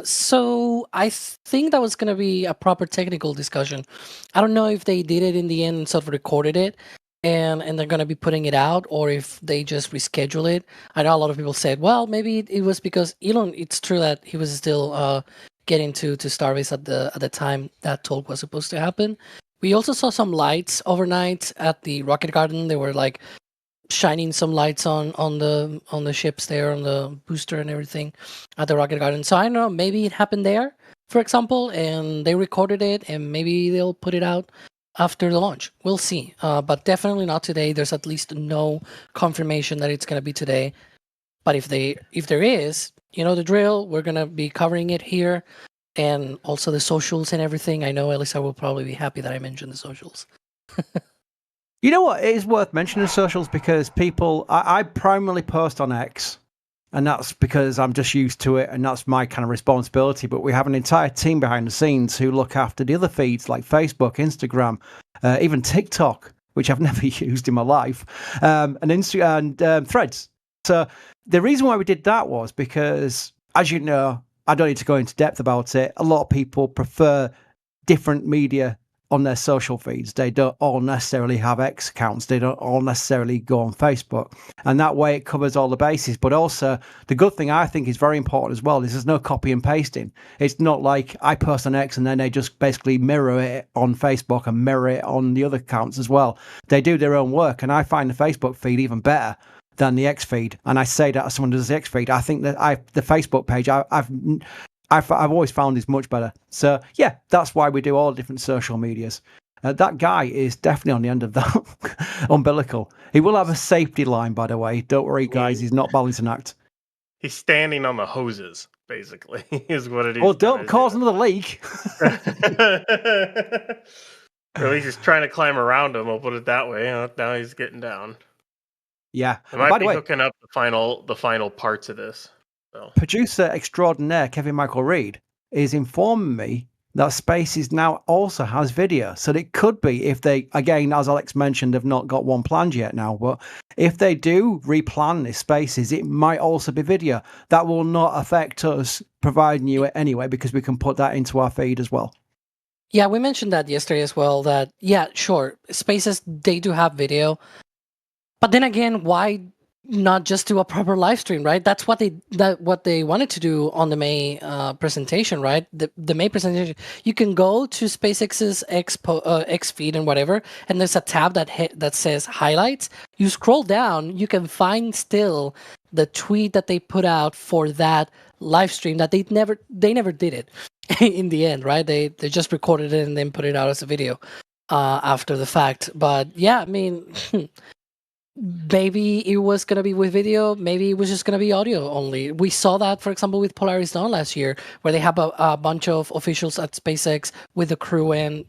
So I think that was going to be a proper technical discussion. I don't know if they did it in the end and sort of recorded it and they're going to be putting it out, or if they just reschedule it. I know a lot of people said, well, maybe it was because Elon, it's true that he was still getting to Starbase at the time that talk was supposed to happen. We also saw some lights overnight at the Rocket Garden. They were like shining some lights on the ships there, on the booster and everything at the Rocket Garden. So I don't know, maybe it happened there, for example, and they recorded it, and maybe they'll put it out after the launch. We'll see. But definitely not today. There's at least no confirmation that it's going to be today. But if there is, you know the drill. We're going to be covering it here, and also the socials and everything. I know Elisa will probably be happy that I mentioned the socials. You know what? It is worth mentioning socials because I primarily post on X, and that's because I'm just used to it, and that's my kind of responsibility. But we have an entire team behind the scenes who look after the other feeds like Facebook, Instagram, even TikTok, which I've never used in my life, and Instagram and Threads. So the reason why we did that was because, as you know, I don't need to go into depth about it. A lot of people prefer different media on their social feeds. They don't all necessarily have X accounts. They don't all necessarily go on Facebook. And that way it covers all the bases. But also, the good thing I think is very important as well is there's no copy and pasting. It's not like I post on X and then they just basically mirror it on Facebook and mirror it on the other accounts as well. They do their own work. And I find the Facebook feed even better than the X feed. And I say that as someone who does the X feed. I think that the Facebook page, I've always found is much better. So yeah, that's why we do all different social medias. That guy is definitely on the end of that umbilical. He will have a safety line, by the way. Don't worry, guys. He's not balancing act. He's standing on the hoses, basically, is what it is. Well, don't cause another leak. Or at least he's trying to climb around him. I'll put it that way. Now he's getting down. Yeah. I might By be the way, hooking up the final parts of this. So. Producer extraordinaire Kevin Michael Reid is informing me that Spaces now also has video. So it could be, if they, again, as Alex mentioned, have not got one planned yet now, but if they do replan this Spaces, it might also be video. That will not affect us providing you it anyway, because we can put that into our feed as well. Yeah, we mentioned that yesterday as well, that, yeah, sure, Spaces, they do have video. But then again, why not just do a proper live stream, right? That's what they wanted to do on the May presentation, right? The May presentation. You can go to SpaceX's X feed and whatever, and there's a tab that says highlights. You scroll down, you can find still the tweet that they put out for that live stream that they never did it in the end, right? They just recorded it and then put it out as a video after the fact. But yeah, I mean. Maybe it was going to be with video, maybe it was just going to be audio only. We saw that, for example, with Polaris Dawn last year, where they have a bunch of officials at SpaceX with the crew and,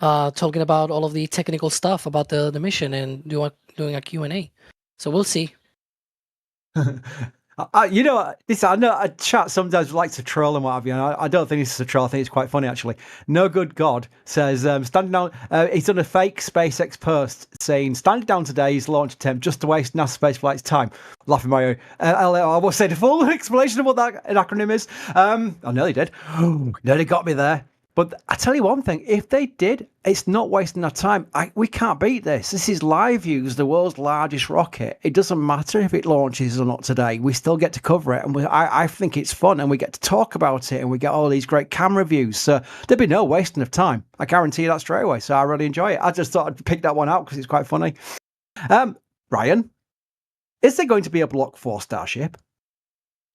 talking about all of the technical stuff about the mission and doing a Q&A. So we'll see. I know a chat sometimes likes to troll and what have you. And I don't think this is a troll. I think it's quite funny, actually. No Good God says, standing down, he's done a fake SpaceX post saying, standing down today's launch attempt just to waste NASA spaceflight's time. Laughing my own. I will say the full explanation of what that acronym is. I nearly did. Nearly got me there. But I tell you one thing, if they did, it's not wasting our time. We can't beat this. This is LiveViews, the world's largest rocket. It doesn't matter if it launches or not today. We still get to cover it. And I think it's fun, and we get to talk about it, and we get all these great camera views. So there'd be no wasting of time. I guarantee you that straight away. So I really enjoy it. I just thought I'd pick that one out because it's quite funny. Ryan, is there going to be a Block 4 Starship?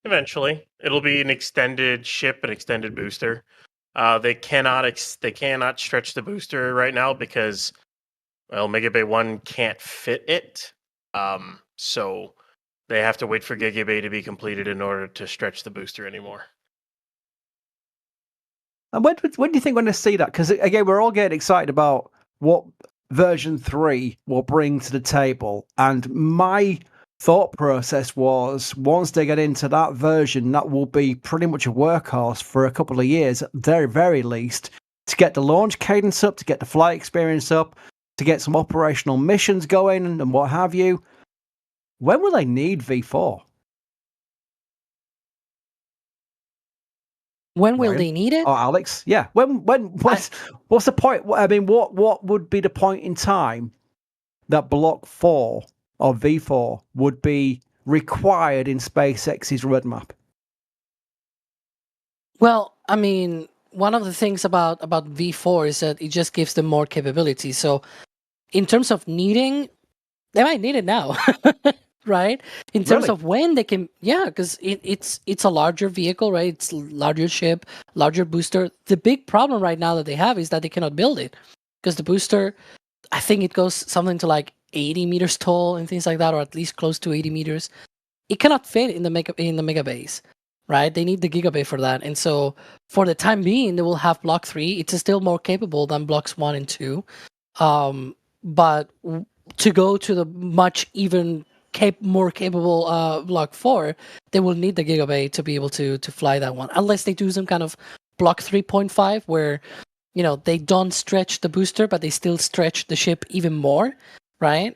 Eventually. It'll be an extended ship, an extended booster. They cannot stretch the booster right now because, well, Mega Bay 1 can't fit it. So they have to wait for Giga Bay to be completed in order to stretch the booster anymore. And when do you think we're going to see that? Because, again, we're all getting excited about what version 3 will bring to the table. And my thought process was, once they get into that version, that will be pretty much a workhorse for a couple of years, at the very, very least, to get the launch cadence up, to get the flight experience up, to get some operational missions going and what have you. When will they need V4? When will they need it? Oh, Alex, yeah. What's the point? I mean, what would be the point in time that Block 4 or V4 would be required in SpaceX's roadmap? Well, I mean, one of the things about V4 is that it just gives them more capability. So in terms of needing, they might need it now, right? In terms of when they can, yeah, because it's a larger vehicle, right? It's a larger ship, larger booster. The big problem right now that they have is that they cannot build it because the booster, I think it goes something to like 80 meters tall and things like that, or at least close to 80 meters. It cannot fit in the mega base, right? They need the gigabay for that. And so for the time being, they will have Block 3. It's still more capable than Blocks 1 and 2. But to go to the much even more capable Block 4, they will need the gigabay to be able to fly that one. Unless they do some kind of Block 3.5 where, they don't stretch the booster, but they still stretch the ship even more, right?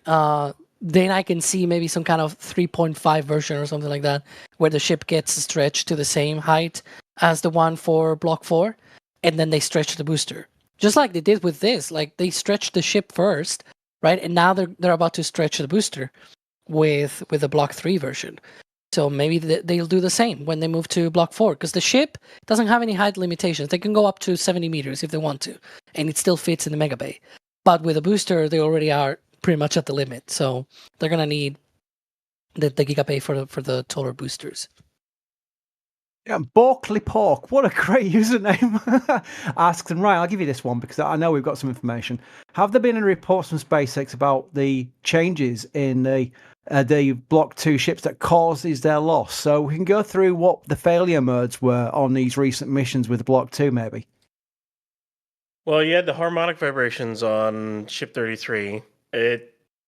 Then I can see maybe some kind of 3.5 version or something like that, where the ship gets stretched to the same height as the one for Block 4, and then they stretch the booster. just like they did with this. Like they stretched the ship first, right? And now they're about to stretch the booster with the Block 3 version. So maybe they'll do the same when they move to Block 4, because the ship doesn't have any height limitations. They can go up to 70 meters if they want to, and it still fits in the Mega Bay. But with a booster, they already are pretty much at the limit. So they're gonna need the Giga Bay for the taller boosters. Yeah, Borkley Pork, what a great username. Asks, and right, I'll give you this one because I know we've got some information. Have there been any reports from SpaceX about the changes in the Block 2 ships that causes their loss? So we can go through what the failure modes were on these recent missions with Block 2, maybe. Well, you had the harmonic vibrations on Ship 33.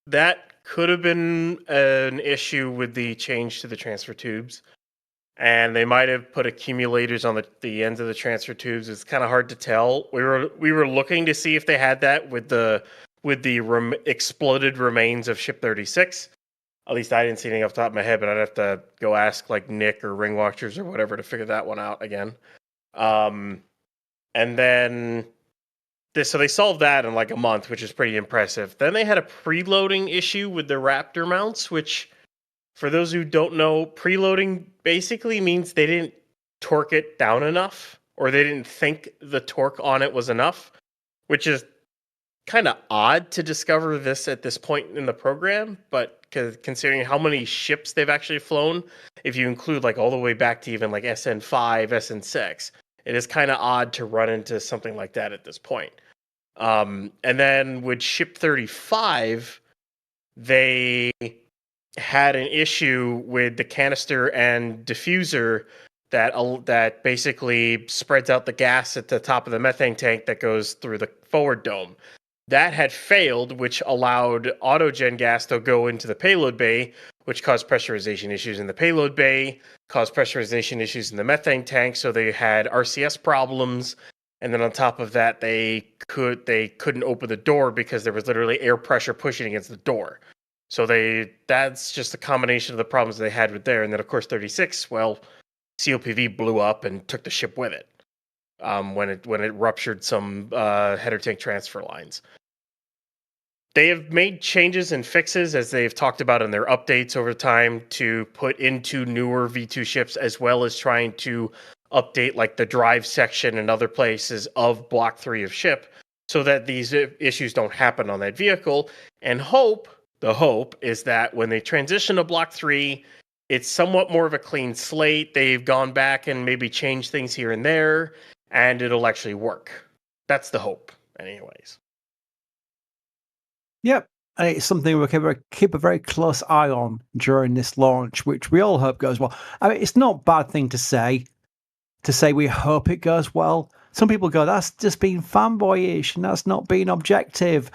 That could have been an issue with the change to the transfer tubes. And they might have put accumulators on the ends of the transfer tubes. It's kind of hard to tell. We were looking to see if they had that with the exploded remains of Ship 36. At least I didn't see anything off the top of my head, but I'd have to go ask like Nick or Ring Watchers or whatever to figure that one out again. And then so they solved that in like a month, which is pretty impressive. Then they had a preloading issue with the Raptor mounts, which, for those who don't know, preloading basically means they didn't torque it down enough, or they didn't think the torque on it was enough, which is kind of odd to discover this at this point in the program. But considering how many ships they've actually flown, if you include like all the way back to even like SN5, SN6, it is kind of odd to run into something like that at this point. And then with Ship 35, they had an issue with the canister and diffuser that basically spreads out the gas at the top of the methane tank that goes through the forward dome. That had failed, which allowed autogen gas to go into the payload bay, which caused pressurization issues in the payload bay, caused pressurization issues in the methane tank, so they had RCS problems. And then on top of that, they couldn't open the door because there was literally air pressure pushing against the door. So that's just a combination of the problems they had with there. And then of course 36, well, COPV blew up and took the ship with it when it ruptured some header tank transfer lines. They have made changes and fixes, as they've talked about in their updates over time, to put into newer V2 ships, as well as trying to update like the drive section and other places of Block 3 of ship, so that these issues don't happen on that vehicle. And the hope is that when they transition to Block 3, it's somewhat more of a clean slate. They've gone back and maybe changed things here and there, and it'll actually work. That's the hope, anyways. Yep. And it's something we keep a very close eye on during this launch, which we all hope goes well. I mean, it's not a bad thing to say we hope it goes well. Some people go, that's just being fanboyish and that's not being objective.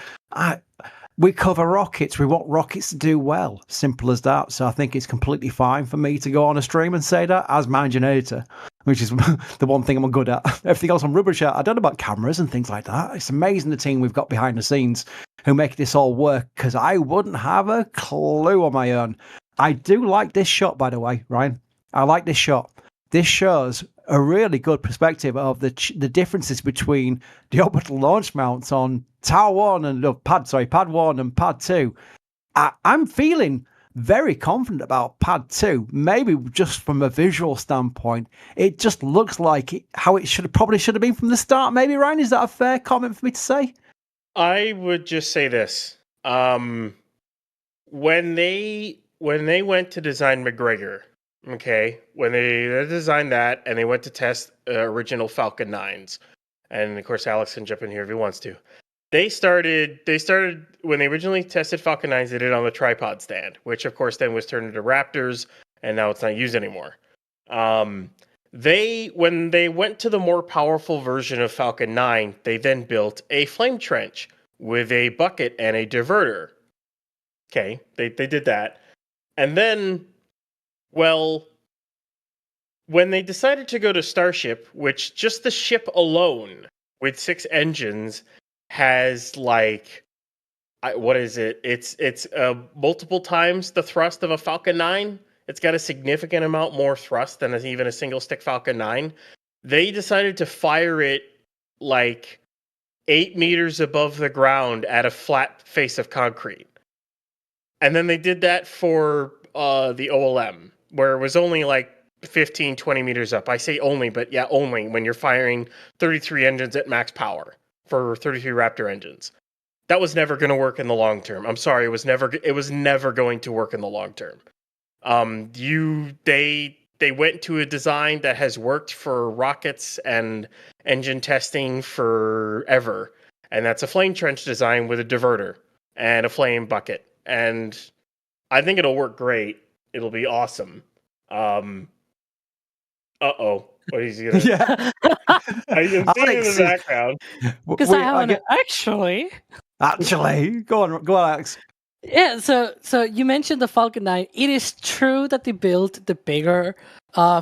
We cover rockets. We want rockets to do well. Simple as that. So I think it's completely fine for me to go on a stream and say that as managing editor, which is the one thing I'm good at. Everything else I'm rubbish at. I don't know about cameras and things like that. It's amazing the team we've got behind the scenes who make this all work, because I wouldn't have a clue on my own. I do like this shot, by the way, Ryan. I like this shot. This shows a really good perspective of the differences between the orbital launch mounts on Tower 1 and Pad 1 and Pad 2. I'm feeling very confident about Pad 2. Maybe just from a visual standpoint, it just looks like how it probably should have been from the start. Maybe, Ryan, is that a fair comment for me to say? I would just say this: when they went to design McGregor. Okay, when they designed that and they went to test original Falcon 9s, and of course Alex can jump in here if he wants to. They started when they originally tested Falcon 9s, they did it on the tripod stand, which of course then was turned into Raptors, and now it's not used anymore. When they went to the more powerful version of Falcon 9, they then built a flame trench with a bucket and a diverter. Okay, they did that, and then, well, when they decided to go to Starship, which just the ship alone with 6 engines has like, what is it? It's multiple times the thrust of a Falcon 9. It's got a significant amount more thrust than even a single stick Falcon 9. They decided to fire it like 8 meters above the ground at a flat face of concrete. And then they did that for the OLM, where it was only like 15, 20 meters up. I say only, but yeah, only when you're firing 33 engines at max power for 33 Raptor engines. That was never going to work in the long term. I'm sorry, it was never going to work in the long term. They went to a design that has worked for rockets and engine testing forever, and that's a flame trench design with a diverter and a flame bucket. And I think it'll work great. It'll be awesome. What is he gonna? Yeah. I can see it in Alex the is- background. Because I have actually. Actually, go on, Alex. Yeah, so you mentioned the Falcon 9. It is true that they built the bigger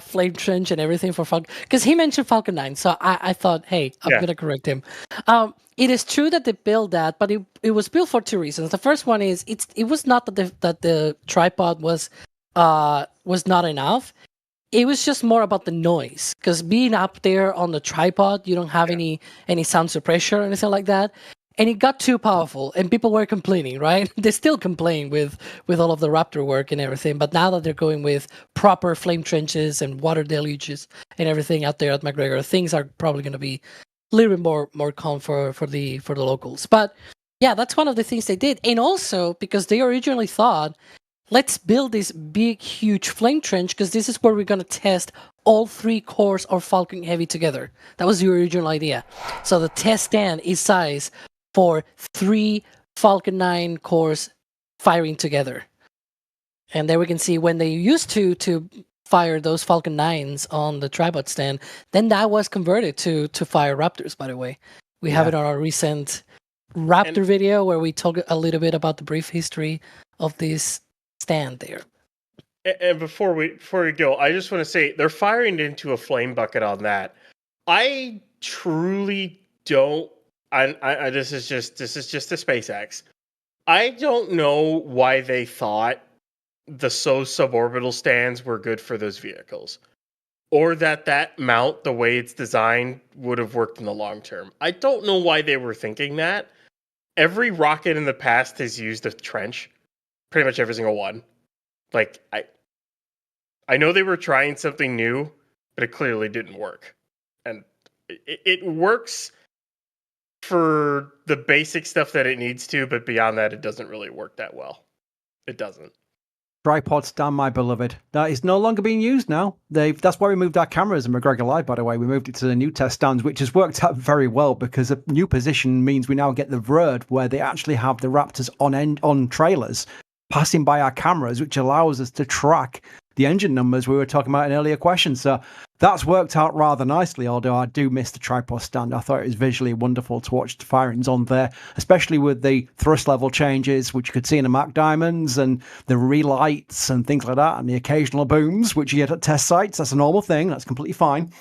flame trench and everything for Falcon, because he mentioned Falcon 9, so I thought, hey, I'm Yeah. gonna correct him. It is true that they built that, but it was built for two reasons. The first one is it was not that the tripod was not enough. It was just more about the noise, because being up there on the tripod, you don't have any sound suppression or anything like that. And it got too powerful, and people were complaining, right? They still complain with all of the Raptor work and everything, but now that they're going with proper flame trenches and water deluges and everything out there at McGregor, things are probably going to be a little bit more calm for the locals. But yeah, that's one of the things they did. And also, because they originally thought, let's build this big, huge flame trench, because this is where we're going to test all 3 cores of Falcon Heavy together. That was the original idea. So the test stand is sized for 3 Falcon 9 cores firing together. And there we can see when they used to fire those Falcon 9s on the tripod stand, then that was converted to fire Raptors, by the way. We have it on our recent Raptor video where we talk a little bit about the brief history of this stand there. And before we go, I just want to say they're firing into a flame bucket on that. I truly don't. This is just a SpaceX. I don't know why they thought the suborbital stands were good for those vehicles, or that mount, the way it's designed, would have worked in the long term. I don't know why they were thinking that. Every rocket in the past has used a trench, pretty much every single one. Like I know they were trying something new, but it clearly didn't work, and it works for the basic stuff that it needs to, but beyond that, it doesn't really work that well. It doesn't. Tripod stand, my beloved. That is no longer being used now. That's why we moved our cameras in McGregor Live, by the way. We moved it to the new test stands, which has worked out very well, because a new position means we now get the VRD, where they actually have the Raptors on trailers passing by our cameras, which allows us to track the engine numbers we were talking about in earlier questions. So that's worked out rather nicely, although I do miss the tripod stand. I thought it was visually wonderful to watch the firings on there, especially with the thrust level changes, which you could see in the Mac Diamonds, and the relights and things like that, and the occasional booms, which you get at test sites. That's a normal thing. That's completely fine.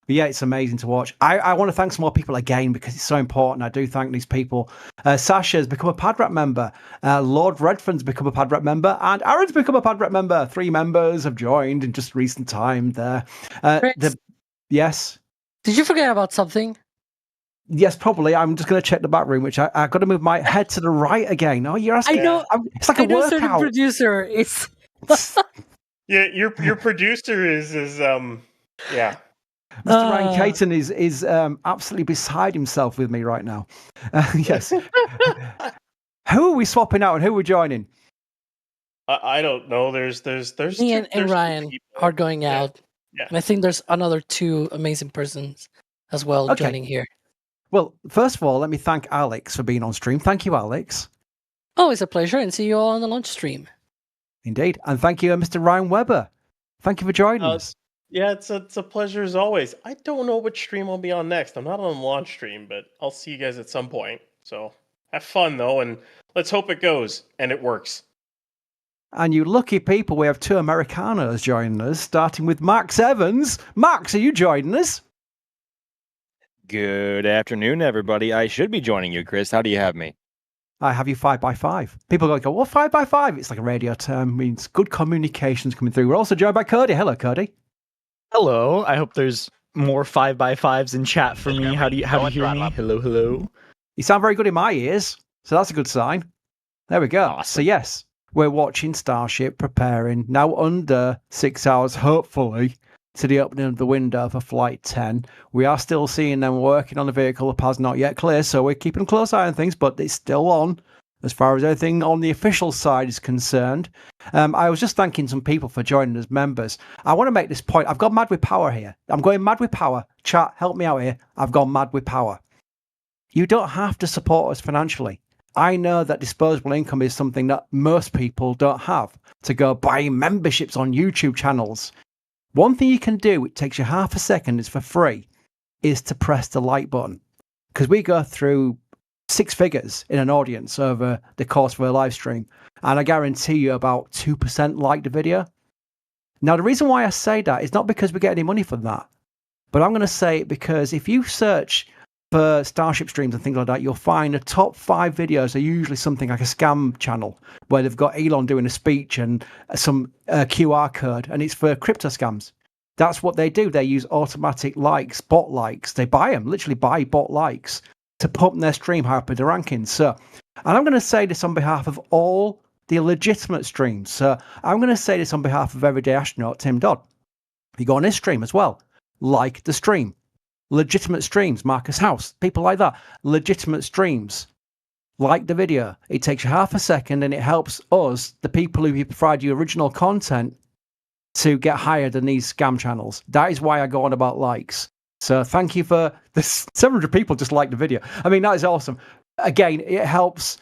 But yeah, it's amazing to watch. I want to thank some more people again, because it's so important. I do thank these people. Sasha has become a PadRep member. Lord Redfern's become a PadRep member. And Aaron's become a PadRep member. 3 members have joined in just recent time there. Yes? Did you forget about something? Yes, probably. I'm just going to check the back room, which I've got to move my head to the right again. Oh, you're asking. I know. It's like a certain workout. producer. It's Yeah, your producer is yeah. Mr. Ryan Caton is absolutely beside himself with me right now. Yes. Who are we swapping out and who are we joining? I don't know. There's me and Ryan are going out. Yeah. And I think there's another 2 amazing persons as well joining here. Well, first of all, let me thank Alex for being on stream. Thank you, Alex. Always a pleasure, and see you all on the launch stream. Indeed. And thank you, Mr. Ryan Weber. Thank you for joining us. Yeah, it's a pleasure as always. I don't know which stream I'll be on next. I'm not on launch stream, but I'll see you guys at some point. So have fun, though, and let's hope it goes and it works. And you lucky people, we have 2 Americanos joining us, starting with Max Evans. Max, are you joining us? Good afternoon, everybody. I should be joining you, Chris. How do you have me? I have you 5x5. People go, well, 5x5? It's like a radio term. It means good communications coming through. We're also joined by Cody. Hello, Cody. Hello. I hope there's more 5x5s in chat for me. How do you hear me? Hello, hello. You sound very good in my ears, so that's a good sign. There we go. So yes, we're watching Starship preparing now under 6 hours, hopefully, to the opening of the window for Flight 10. We are still seeing them working on the vehicle. The pad's not yet clear, so we're keeping a close eye on things, but it's still on as far as anything on the official side is concerned. I was just thanking some people for joining as members. I want to make this point. I've gone mad with power here. I'm going mad with power. Chat, help me out here. I've gone mad with power. You don't have to support us financially. I know that disposable income is something that most people don't have to go buying memberships on YouTube channels. One thing you can do, it takes you half a second, it's for free, is to press the like button. Because we go through 6 figures in an audience over the course of a live stream. And I guarantee you about 2% like the video. Now, the reason why I say that is not because we get any money from that. But I'm going to say it because if you search for Starship streams and things like that, you'll find the top 5 videos are usually something like a scam channel where they've got Elon doing a speech and some QR code, and it's for crypto scams. That's what they do. They use automatic likes, bot likes. They buy them, literally buy bot likes to pump their stream higher up in the rankings. So, and I'm going to say this on behalf of all the legitimate streams. So I'm going to say this on behalf of Everyday Astronaut Tim Dodd. You go on his stream as well. Like the stream. Legitimate streams, Marcus House, people like that. Legitimate streams. Like the video. It takes you half a second and it helps us, the people who provide you original content, to get higher than these scam channels. That is why I go on about likes. So thank you for this. 700 people just like the video. I mean, that is awesome. Again, it helps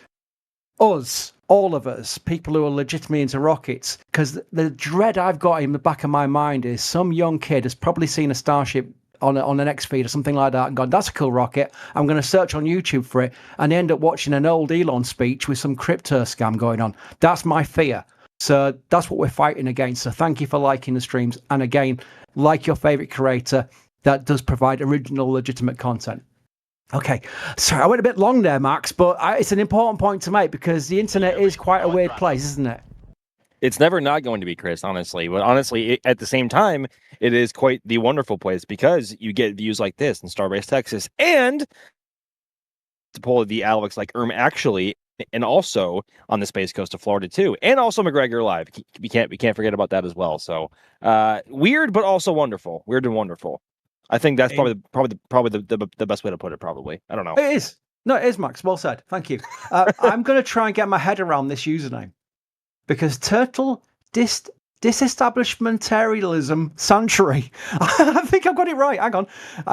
us, all of us, people who are legitimately into rockets, because the dread I've got in the back of my mind is some young kid has probably seen a Starship on an X feed or something like that and gone, that's a cool rocket. I'm going to search on YouTube for it, and they end up watching an old Elon speech with some crypto scam going on. That's my fear. So that's what we're fighting against. So thank you for liking the streams. And again, like your favorite creator that does provide original, legitimate content. Okay, sorry, I went a bit long there, Max, but it's an important point to make because the internet is quite a weird place, isn't it? It's never not going to be, Chris, honestly. But honestly, at the same time, it is quite the wonderful place because you get views like this in Starbase, Texas, and to pull the Alex like actually, and also on the Space Coast of Florida too, and also McGregor Live. We can't forget about that as well. So weird, but also wonderful. Weird and wonderful. I think that's probably the best way to put it. Probably, I don't know. It is. No, it is, Max. Well said. Thank you. I'm going to try and get my head around this username because Turtle Disestablishmentarianism Sanctuary. I think I've got it right. Hang on.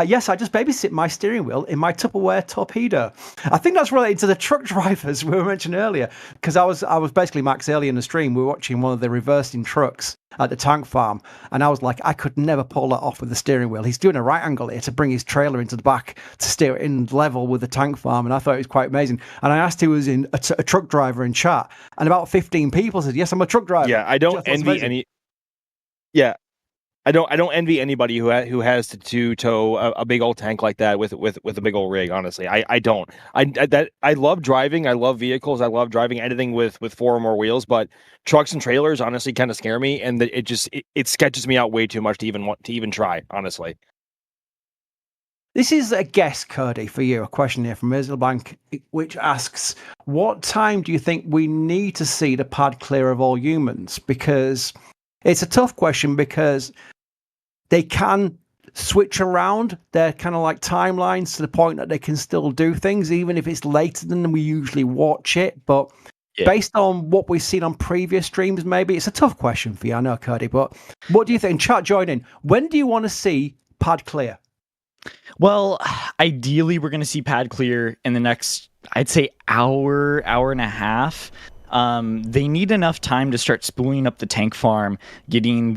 Yes, I just babysit my steering wheel in my Tupperware torpedo. I think that's related to the truck drivers we were mentioning earlier, because I was basically, Max, early in the stream, we were watching one of the reversing trucks at the tank farm, and I was like, I could never pull that off with the steering wheel. He's doing a right angle here to bring his trailer into the back to steer it in level with the tank farm, and I thought it was quite amazing. And I asked who was in a truck driver in chat, and about 15 people said, yes, I'm a truck driver. Yeah, I don't envy any. Yeah, I don't envy anybody who has to tow a big old tank like that with a big old rig. Honestly, I don't. I love driving. I love vehicles. I love driving anything with 4 or more wheels. But trucks and trailers honestly kind of scare me, and it sketches me out way too much to even try. Honestly. This is a guess, Cody, for you. A question here from Hazelbank, which asks, what time do you think we need to see the pad clear of all humans? Because it's a tough question because they can switch around their kind of like timelines to the point that they can still do things, even if it's later than we usually watch it. But based on what we've seen on previous streams, maybe it's a tough question for you. I know, Cody, but what do you think? Chat, join in. When do you want to see pad clear? Well, ideally, we're going to see pad clear in the next, I'd say, hour and a half. They need enough time to start spooling up the tank farm, getting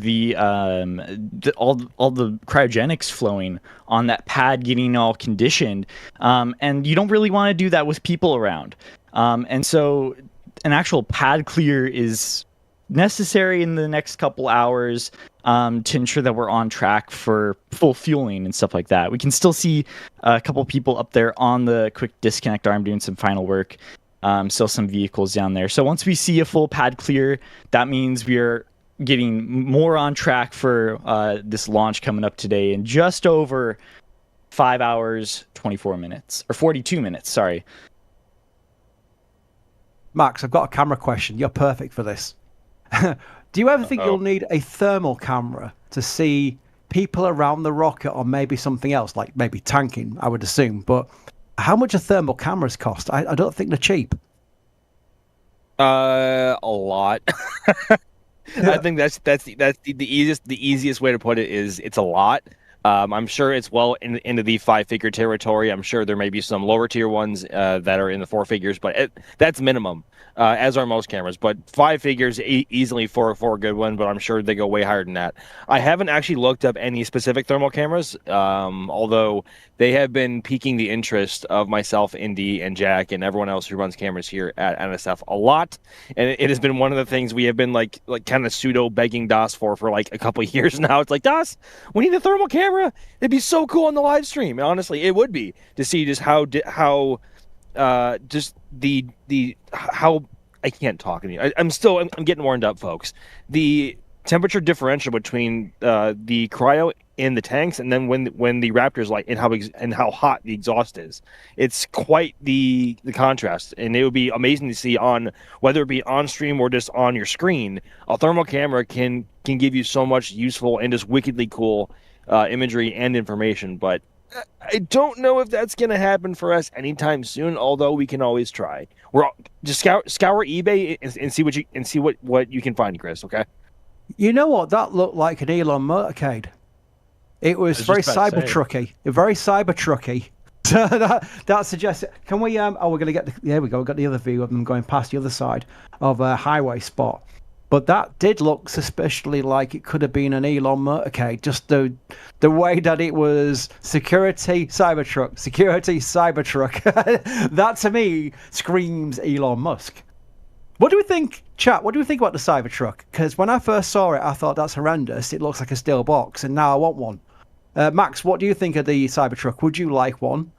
all the cryogenics flowing on that pad, getting all conditioned. And you don't really want to do that with people around. And so an actual pad clear is necessary in the next couple hours to ensure that we're on track for full fueling and stuff like that. We can still see a couple people up there on the quick disconnect arm doing some final work. Still some vehicles down there. So once we see a full pad clear, that means we are getting more on track for this launch coming up today in just over 5 hours, 24 minutes, or 42 minutes, sorry. Max, I've got a camera question. You're perfect for this. Do you ever think you'll need a thermal camera to see people around the rocket or maybe something else, like maybe tanking, I would assume? But how much are thermal cameras cost? I don't think they're cheap. A lot. I think that's the easiest way to put it is it's a lot. I'm sure it's well into the 5-figure territory. I'm sure there may be some lower tier ones that are in the 4 figures, but that's minimum, as are most cameras. But 5 figures easily for a good one, but I'm sure they go way higher than that. I haven't actually looked up any specific thermal cameras, although they have been piquing the interest of myself, Indy, and Jack, and everyone else who runs cameras here at NSF a lot. And it has been one of the things we have been like kind of pseudo begging DOS for like a couple of years now. It's like, DOS, we need a thermal camera. It'd be so cool on the live stream. And honestly, it would be to see just how just the how I can't talk anymore. I'm getting warmed up, folks. The temperature differential between the cryo in the tanks and then when the Raptors light and how hot the exhaust is, it's quite the contrast. And it would be amazing to see on whether it be on stream or just on your screen. A thermal camera can give you so much useful and just wickedly cool imagery and information. But I don't know if that's going to happen for us anytime soon. Although we can always try. We're just scour eBay and see what you can find, Chris. Okay. You know what? That looked like an Elon motorcade. It was very Cybertrucky. Very Cybertrucky. So that suggests. Can we? We're going to get. There we go. We've got the other view of them going past the other side of a highway spot. But that did look suspiciously like it could have been an Elon motorcade. Just the way that it was security Cybertruck. That to me screams Elon Musk. What do we think, chat? What do we think about the Cybertruck? Because when I first saw it, I thought that's horrendous. It looks like a steel box, and now I want one. Max, what do you think of the Cybertruck? Would you like one?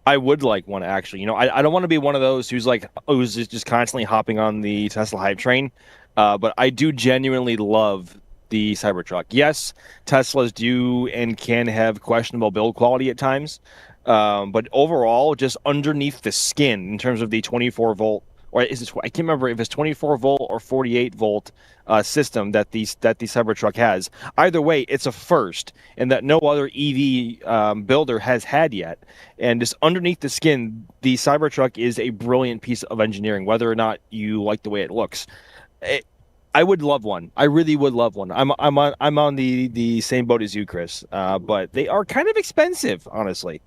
I would like one, actually. You know, I don't want to be one of those who's just constantly hopping on the Tesla hype train. But I do genuinely love the Cybertruck. Yes, Teslas do and can have questionable build quality at times. But overall, just underneath the skin, in terms of the 24 volt, or is it? I can't remember if it's 24 volt or 48 volt system that the Cybertruck has. Either way, it's a first, and that no other EV builder has had yet. And just underneath the skin, the Cybertruck is a brilliant piece of engineering, whether or not you like the way it looks. I would love one. I really would love one. I'm on the same boat as you, Chris. But they are kind of expensive, honestly.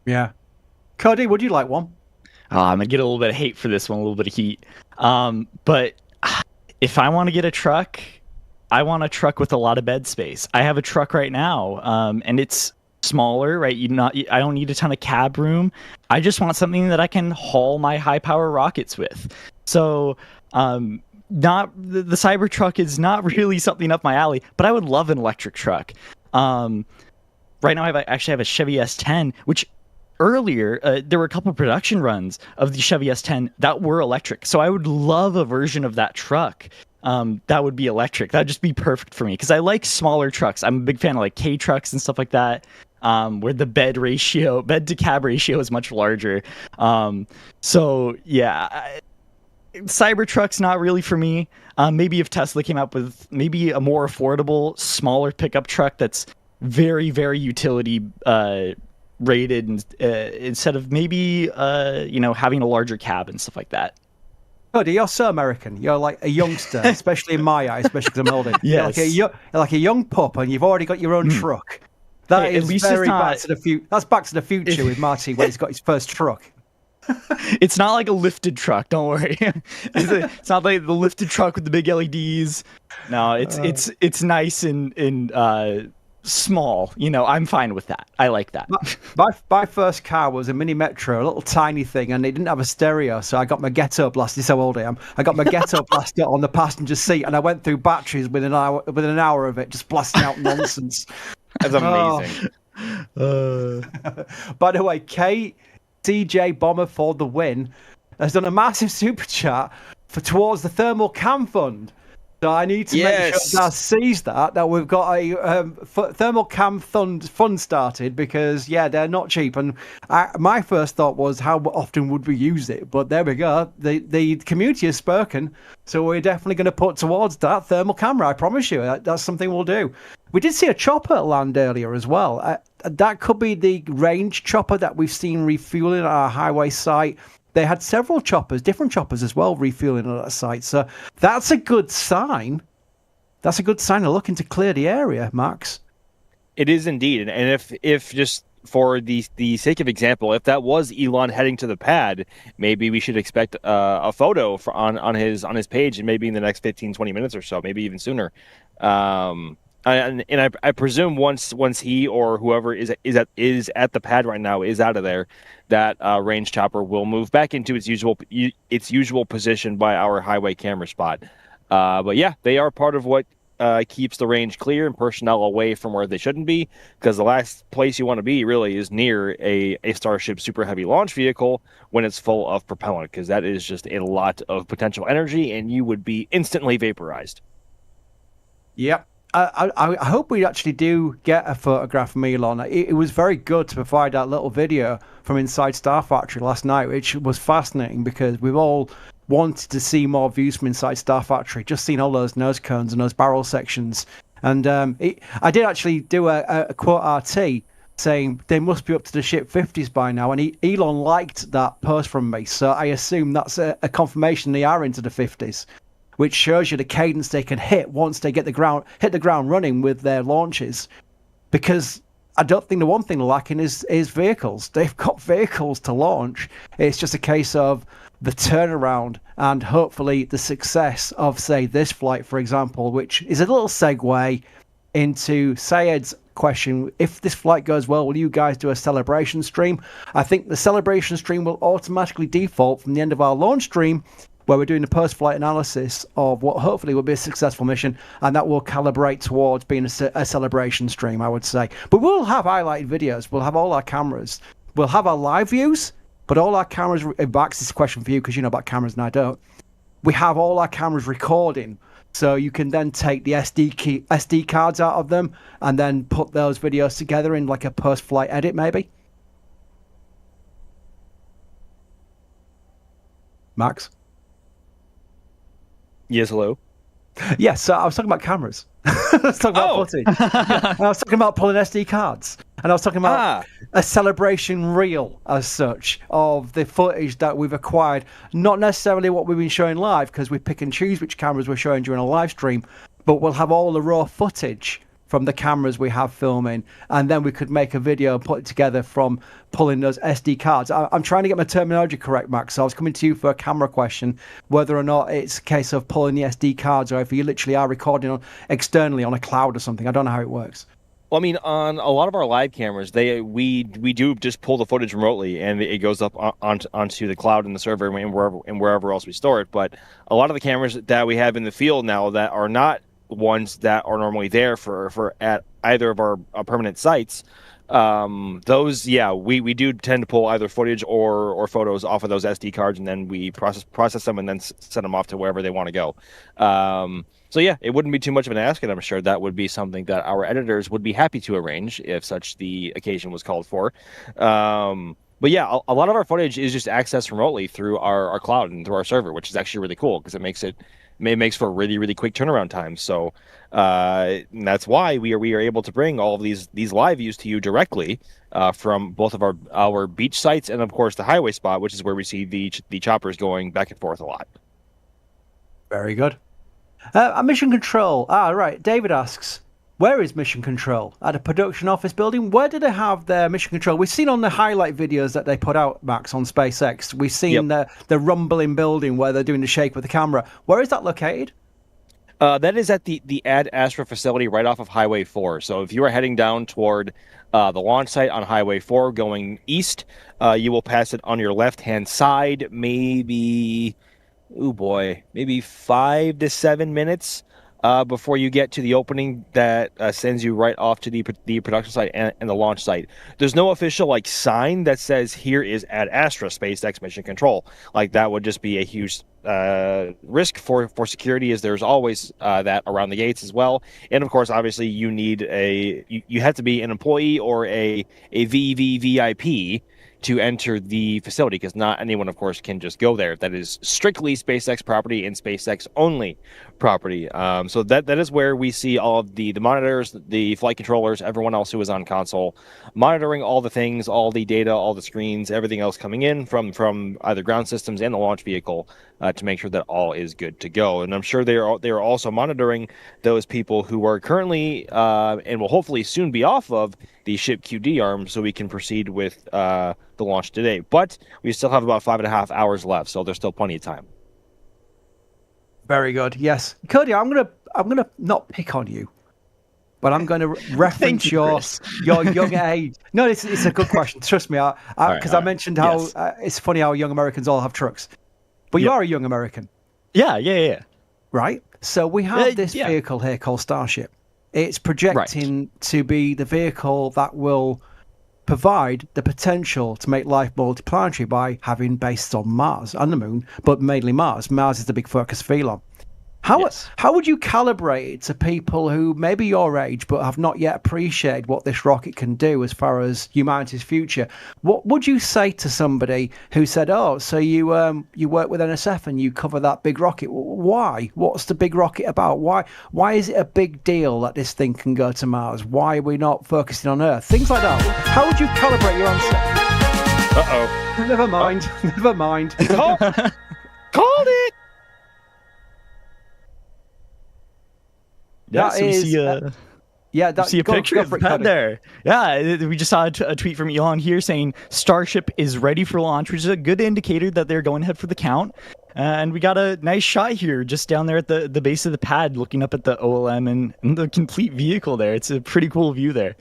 Yeah. Cody, would you like one? I'm gonna get a little bit of hate for this one, a little bit of heat. But if I want to get a truck, I want a truck with a lot of bed space. I have a truck right now, and it's smaller, right? I don't need a ton of cab room. I just want something that I can haul my high power rockets with. So, the Cybertruck is not really something up my alley, but I would love an electric truck. Right now, I actually have a Chevy S10, which earlier, there were a couple production runs of the Chevy S10 that were electric. So I would love a version of that truck that would be electric. That'd just be perfect for me because I like smaller trucks. I'm a big fan of like K trucks and stuff like that, where the bed to cab ratio is much larger. So yeah, Cybertruck's not really for me. Maybe if Tesla came up with maybe a more affordable, smaller pickup truck that's very, very utility rated, and instead of maybe having a larger cab and stuff like that. Cody, you're so American. You're like a youngster, especially in my eyes, especially because I'm older. Yes. You're like a young pup, and you've already got your own truck. That is at least very Back to the Future. That's Back to the Future with Marty, where he's got his first truck. It's not like a lifted truck. Don't worry. It's not like the lifted truck with the big LEDs. No, it's nice and small. I'm fine with that. I like that. My first car was a mini Metro, a little tiny thing, and it didn't have a stereo, so I got my Ghetto Blaster. This is how old I am. I got my Ghetto Blaster on the passenger seat, and I went through batteries within an hour of it, just blasting out nonsense. That's amazing. By the way, CJ Bomber for the win has done a massive super chat towards the Thermal Cam Fund. So I need to make sure that sees that we've got a thermal cam fund started, because they're not cheap. And my first thought was, how often would we use it? But there we go. The community has spoken, so we're definitely going to put towards that thermal camera. I promise you, that's something we'll do. We did see a chopper land earlier as well. That could be the range chopper that we've seen refueling at our highway site. They had several choppers, different choppers as well, refueling at that site. So that's a good sign. That's a good sign of looking to clear the area, Max. It is indeed. And if just for the sake of example, if that was Elon heading to the pad, maybe we should expect a photo on his page, and maybe in the next 15, 20 minutes or so, maybe even sooner. And I presume once he or whoever is at the pad right now is out of there, that range chopper will move back into its usual position by our highway camera spot. But yeah, they are part of what keeps the range clear and personnel away from where they shouldn't be, because the last place you want to be really is near a Starship super heavy launch vehicle when it's full of propellant, because that is just a lot of potential energy and you would be instantly vaporized. Yep. I hope we actually do get a photograph from Elon. It was very good to provide that little video from inside Star Factory last night, which was fascinating, because we've all wanted to see more views from inside Star Factory, just seen all those nose cones and those barrel sections. And I did actually do a quote RT saying they must be up to the ship 50s by now, and Elon liked that post from me, so I assume that's a confirmation they are into the 50s. Which shows you the cadence they can hit once they hit the ground running with their launches. Because I don't think the one thing lacking is vehicles. They've got vehicles to launch. It's just a case of the turnaround and hopefully the success of, say, this flight, for example, which is a little segue into Syed's question. If this flight goes well, will you guys do a celebration stream? I think the celebration stream will automatically default from the end of our launch stream, where we're doing a post-flight analysis of what hopefully will be a successful mission, and that will calibrate towards being a celebration stream, I would say. But we'll have highlighted videos. We'll have all our cameras. We'll have our live views, but all our cameras... Max, this is a question for you, because you know about cameras and I don't. We have all our cameras recording, so you can then take the SD cards out of them and then put those videos together in like a post-flight edit, maybe? Max? Yes, hello? Yes, so I was talking about cameras. I was talking about footage. I was talking about pulling SD cards. And I was talking about a celebration reel, as such, of the footage that we've acquired. Not necessarily what we've been showing live, because we pick and choose which cameras we're showing during a live stream, but we'll have all the raw footage from the cameras we have filming, and then we could make a video and put it together from pulling those SD cards. I'm trying to get my terminology correct, Max, so I was coming to you for a camera question, whether or not it's a case of pulling the SD cards, or if you literally are recording externally on a cloud or something. I don't know how it works. Well, I mean, on a lot of our live cameras, we do just pull the footage remotely, and it goes up onto the cloud and the server and wherever else we store it. But a lot of the cameras that we have in the field now that are not ones that are normally there for at either of our permanent sites, those we do tend to pull either footage or photos off of those SD cards, and then we process them and then send them off to wherever they want to go. So yeah, it wouldn't be too much of an ask, and I'm sure that would be something that our editors would be happy to arrange if such the occasion was called for. But yeah, a lot of our footage is just accessed remotely through our cloud and through our server, which is actually really cool, because it makes for really, really quick turnaround time. So that's why we are able to bring all of these live views to you directly from both of our beach sites and, of course, the highway spot, which is where we see the choppers going back and forth a lot. Very good. Mission Control. Right. David asks, where is Mission Control? At a production office building? Where do they have their Mission Control? We've seen on the highlight videos that they put out, Max, on SpaceX. We've seen the rumbling building where they're doing the shake with the camera. Where is that located? That is at the Ad Astra facility right off of Highway 4. So if you are heading down toward the launch site on Highway 4 going east, you will pass it on your left-hand side, maybe 5 to 7 minutes before you get to the opening that sends you right off to the production site and the launch site. There's no official like sign that says here is Ad Astra SpaceX Mission Control. Like that would just be a huge risk for security, as there's always that around the gates as well. And of course, obviously, you need you have to be an employee or a VVVIP to enter the facility, because not anyone, of course, can just go there. That is strictly SpaceX property and SpaceX only property. So that is where we see all of the monitors, the flight controllers, everyone else who is on console, monitoring all the things, all the data, all the screens, everything else coming in from either ground systems and the launch vehicle to make sure that all is good to go. And I'm sure they are also monitoring those people who are currently and will hopefully soon be off of the ship QD arm, so we can proceed with the launch today. But we still have about 5.5 hours left, so there's still plenty of time. Very good. Yes, Cody, I'm gonna not pick on you, but I'm going to reference your young age. No, it's a good question. Trust me, because I mentioned how it's funny how young Americans all have trucks, but you are a young American. Yeah. Right. So we have this vehicle here called Starship. It's projecting to be the vehicle that will provide the potential to make life multiplanetary by having bases on Mars and the Moon, but mainly Mars. Mars is the big focus for Elon. How would you calibrate it to people who maybe your age but have not yet appreciated what this rocket can do as far as humanity's future? What would you say to somebody who said, "Oh, so you work with NSF and you cover that big rocket? Why? What's the big rocket about? Why is it a big deal that this thing can go to Mars? Why are we not focusing on Earth?" Things like that. How would you calibrate your answer? Never mind. Never mind. Called it. Yeah, so we see a picture of the pad there. Yeah, we just saw a tweet from Elon here saying Starship is ready for launch, which is a good indicator that they're going ahead for the count. And we got a nice shot here just down there at the base of the pad, looking up at the OLM and the complete vehicle there. It's a pretty cool view there.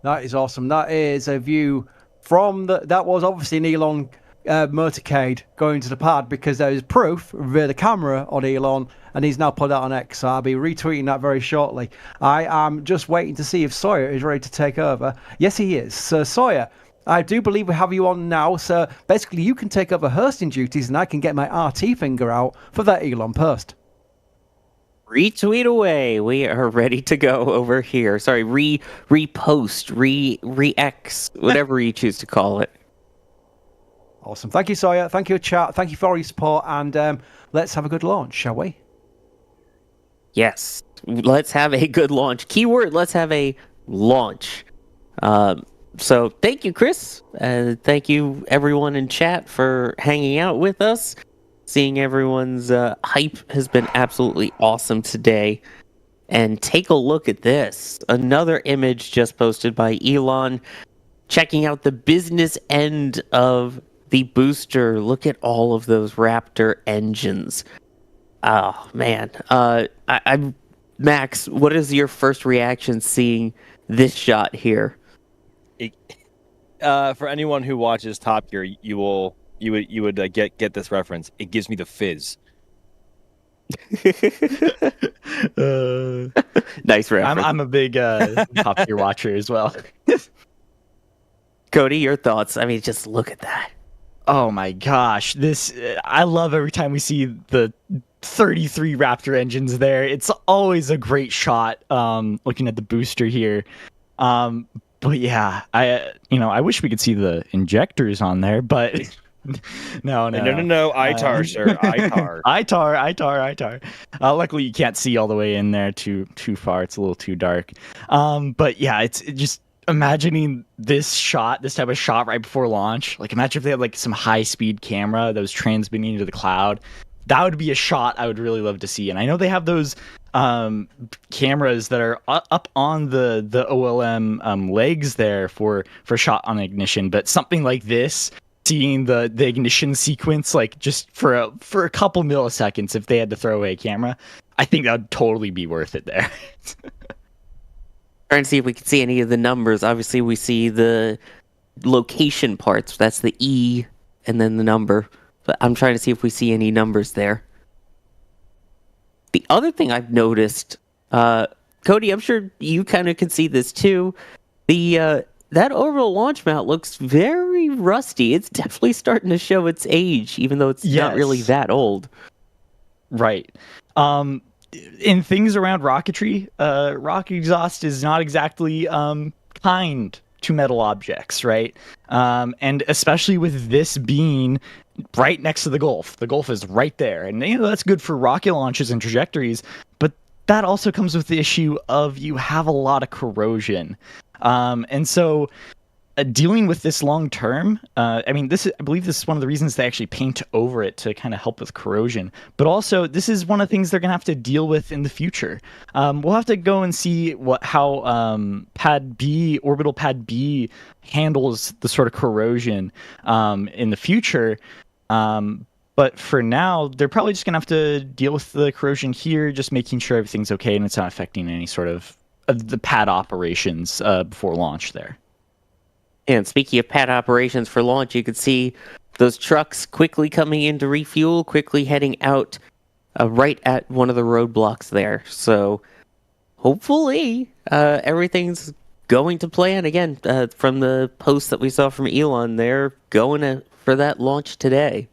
That is awesome. That is a view from that was obviously an Elon motorcade going to the pad, because there is proof via the camera on Elon, and he's now put that on X. So I'll be retweeting that very shortly. I am just waiting to see if Sawyer is ready to take over. Yes, he is. So Sawyer, I do believe we have you on now. So basically, you can take over hosting duties, and I can get my RT finger out for that Elon post. Retweet away. We are ready to go over here. Sorry, repost, re-X, whatever you choose to call it. Awesome. Thank you, Sawyer. Thank you, chat. Thank you for all your support. And let's have a good launch, shall we? Yes. Let's have a good launch. Keyword, let's have a launch. So thank you, Chris. Thank you, everyone in chat, for hanging out with us. Seeing everyone's hype has been absolutely awesome today. And take a look at this. Another image just posted by Elon, checking out the business end of the booster. Look at all of those Raptor engines. Oh, man. I'm Max, what is your first reaction seeing this shot here? For anyone who watches Top Gear, you would get this reference. It gives me the fizz. Nice reference. I'm a big Top Gear watcher as well. Cody, your thoughts? I mean, just look at that. Oh my gosh, this I love every time we see the 33 Raptor engines there. It's always a great shot looking at the booster here. But yeah, I wish we could see the injectors on there, but no, ITAR, sir, ITAR. ITAR. Luckily you can't see all the way in there too far. It's a little too dark. But yeah, it's just imagining this type of shot right before launch. Like, imagine if they had like some high-speed camera that was transmitting to the cloud. That would be a shot I would really love to see. And I know they have those cameras that are up on the OLM legs there for shot on ignition. But something like this, seeing the ignition sequence, like just for a couple milliseconds, if they had to throw away a camera, I think that would totally be worth it there. Trying to see if we can see any of the numbers. Obviously, we see the location parts. That's the E and then the number. But I'm trying to see if we see any numbers there. The other thing I've noticed, Cody, I'm sure you kind of can see this too. The that orbital launch mount looks very rusty. It's definitely starting to show its age, even though it's not really Yes. that old. Right. In things around rocketry, rocket exhaust is not exactly kind to metal objects, right? And especially with this being right next to the Gulf. The Gulf is right there, and that's good for rocket launches and trajectories. But that also comes with the issue of you have a lot of corrosion, and so. Dealing with this long term, I believe this is one of the reasons they actually paint over it to kind of help with corrosion. But also, this is one of the things they're going to have to deal with in the future. We'll have to go and see how orbital pad B, handles the sort of corrosion in the future. But for now, they're probably just going to have to deal with the corrosion here, just making sure everything's okay and it's not affecting any sort of the pad operations before launch there. And speaking of pad operations for launch, you could see those trucks quickly coming in to refuel, quickly heading out right at one of the roadblocks there. So hopefully everything's going to plan. Again, from the post that we saw from Elon, they're going for that launch today.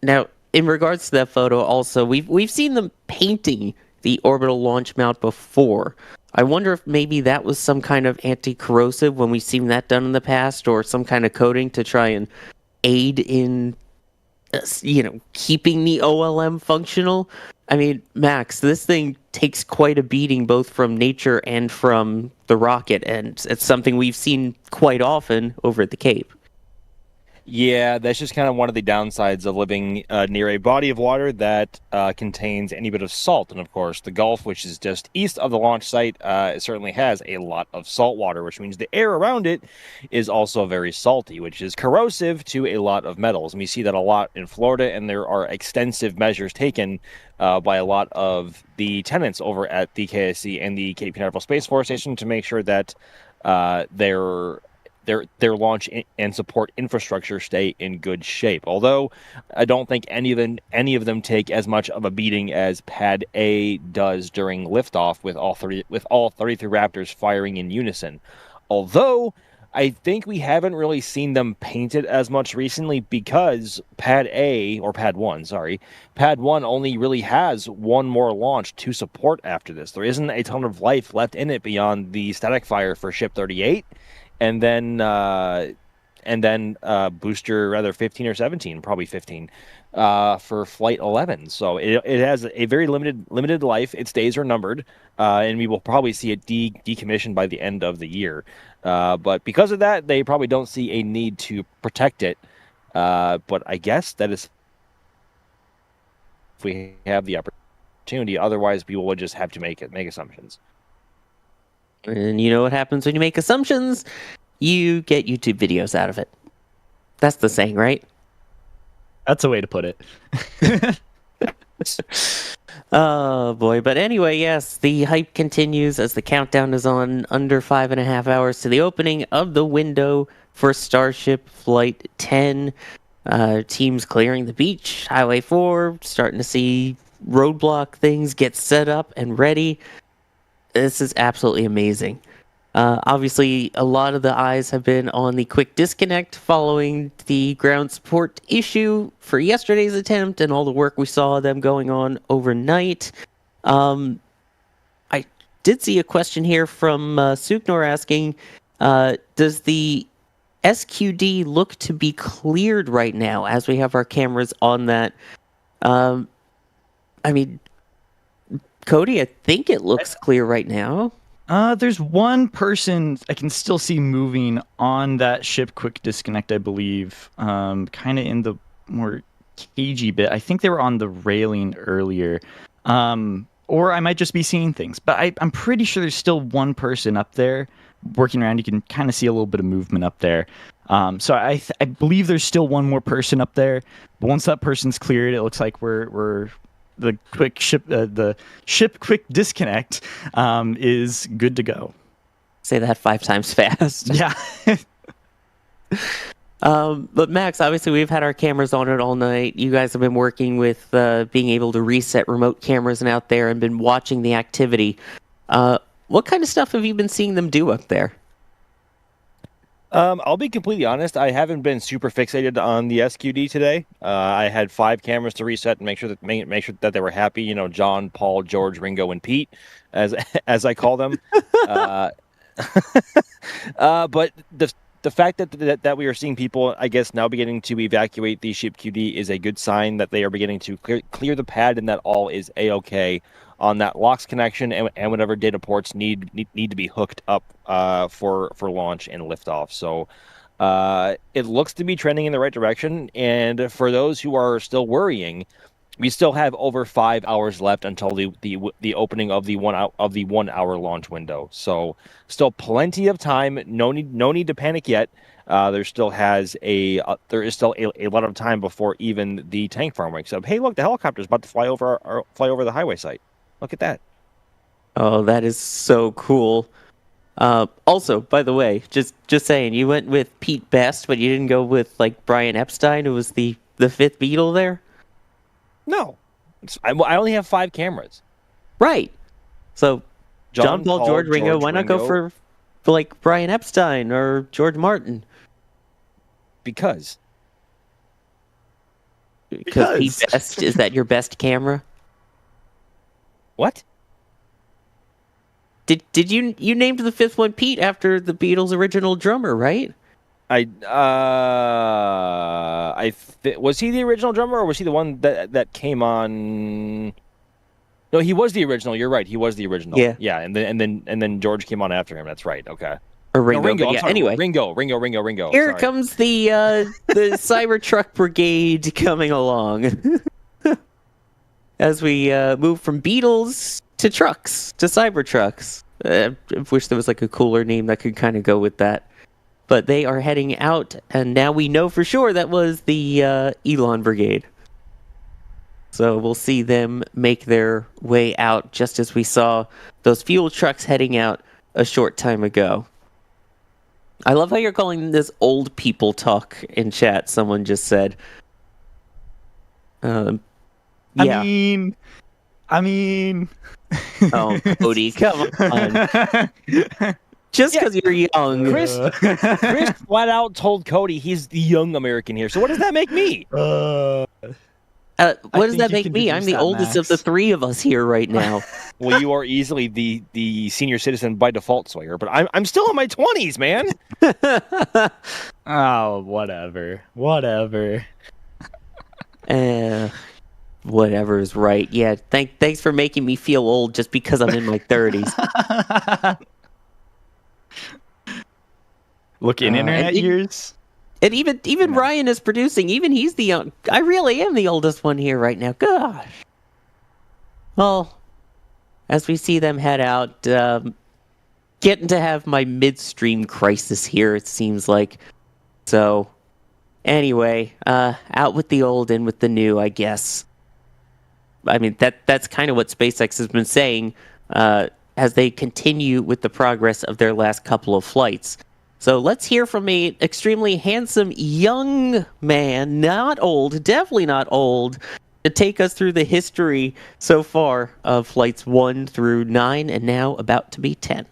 Now, in regards to that photo, also, we've seen them painting the orbital launch mount before. I wonder if maybe that was some kind of anti-corrosive when we've seen that done in the past, or some kind of coating to try and aid in, keeping the OLM functional. I mean, Max, this thing takes quite a beating both from nature and from the rocket, and it's something we've seen quite often over at the Cape. Yeah, that's just kind of one of the downsides of living near a body of water that contains any bit of salt. And of course, the Gulf, which is just east of the launch site, it certainly has a lot of salt water, which means the air around it is also very salty, which is corrosive to a lot of metals. And we see that a lot in Florida, and there are extensive measures taken by a lot of the tenants over at the KSC and the Cape Canaveral Space Force Station to make sure that their launch and support infrastructure stay in good shape. Although I don't think any of them take as much of a beating as Pad A does during liftoff with all 33 Raptors firing in unison. Although I think we haven't really seen them painted as much recently because Pad 1 only really has one more launch to support after this. There isn't a ton of life left in it beyond the static fire for Ship 38. And then booster, rather 15 or 17, probably 15, for Flight 11. So it has a very limited life. Its days are numbered, and we will probably see it decommissioned by the end of the year. But because of that, they probably don't see a need to protect it. But I guess that is if we have the opportunity. Otherwise, we will just have to make assumptions. And you know what happens when you make assumptions? You get YouTube videos out of it. That's the saying, right? That's a way to put it. Oh, boy. But anyway, yes, the hype continues as the countdown is on under 5.5 hours to the opening of the window for Starship Flight 10. Teams clearing the beach, Highway 4, starting to see roadblock things get set up and ready. This is absolutely amazing. Obviously, a lot of the eyes have been on the quick disconnect following the ground support issue for yesterday's attempt and all the work we saw them going on overnight. I did see a question here from Suknor asking, does the SQD look to be cleared right now as we have our cameras on that? Cody, I think it looks clear right now. There's one person I can still see moving on that ship quick disconnect, I believe. Kind of in the more cagey bit. I think they were on the railing earlier. Or I might just be seeing things. But I'm pretty sure there's still one person up there working around. You can kind of see a little bit of movement up there. So I believe there's still one more person up there. But once that person's cleared, it looks like we're the ship quick disconnect is good to go. Say that 5 times fast. Yeah. But Max, obviously we've had our cameras on it all night. You guys have been working with being able to reset remote cameras and out there and been watching the activity. What kind of stuff have you been seeing them do up there? I'll be completely honest. I haven't been super fixated on the SQD today. I had 5 cameras to reset and make sure that they were happy. You know, John, Paul, George, Ringo, and Pete, as I call them. But the fact that we are seeing people, I guess, now beginning to evacuate the ship QD is a good sign that they are beginning to clear the pad and that all is a-okay on that LOX connection and whatever data ports need to be hooked up for launch and liftoff. So it looks to be trending in the right direction. And for those who are still worrying, we still have over 5 hours left until the opening of the 1 hour launch window. So still plenty of time. No need to panic yet. There is still a lot of time before even the tank farm wakes up. Hey, look, the helicopter's about to fly over the highway site. Look at that. Oh, that is so cool. Also, by the way, just saying, you went with Pete Best, but you didn't go with like Brian Epstein, who was the 5th Beetle there. No, I only have 5 cameras. Right. So, John, Paul, George, Ringo. Why not go for like Brian Epstein or George Martin? Because Pete Best, is that your best camera? What? Did you named the 5th one Pete after the Beatles' original drummer, right? Was he the original drummer, or was he the one that came on? No, he was the original. You're right. He was the original. Yeah. And then George came on after him. That's right. Okay. Or Ringo. No, Ringo. Yeah. Anyway, Ringo. Here comes the Cybertruck Brigade coming along as we move from Beetles to trucks to Cybertrucks. I wish there was like a cooler name that could kind of go with that. But they are heading out, and now we know for sure that was the Elon Brigade. So we'll see them make their way out, just as we saw those fuel trucks heading out a short time ago. I love how you're calling this old people talk in chat, someone just said. Yeah. I mean... Oh, Cody, come on. Just because you're young. Chris flat out told Cody he's the young American here. So what does that make me? What does that make me? I'm the oldest of the 3 of us here right now. Well, you are easily the senior citizen by default, Sawyer. But I'm still in my 20s, man. Oh, whatever. Whatever is right. Yeah, thanks for making me feel old just because I'm in my 30s. Look, in internet years. And even Ryan is producing. Even he's the young. I really am the oldest one here right now. Gosh. Well, as we see them head out, getting to have my midstream crisis here, it seems like. So, anyway, out with the old, in with the new, I guess. I mean, that's kind of what SpaceX has been saying as they continue with the progress of their last couple of flights. So let's hear from an extremely handsome young man, not old, definitely not old, to take us through the history so far of flights 1 through 9 and now about to be 10.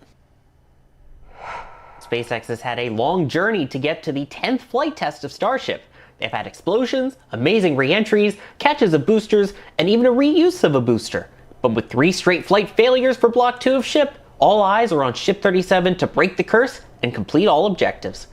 SpaceX has had a long journey to get to the 10th flight test of Starship. They've had explosions, amazing re-entries, catches of boosters, and even a reuse of a booster. But with 3 straight flight failures for Block 2 of Ship, all eyes are on Ship 37 to break the curse and complete all objectives.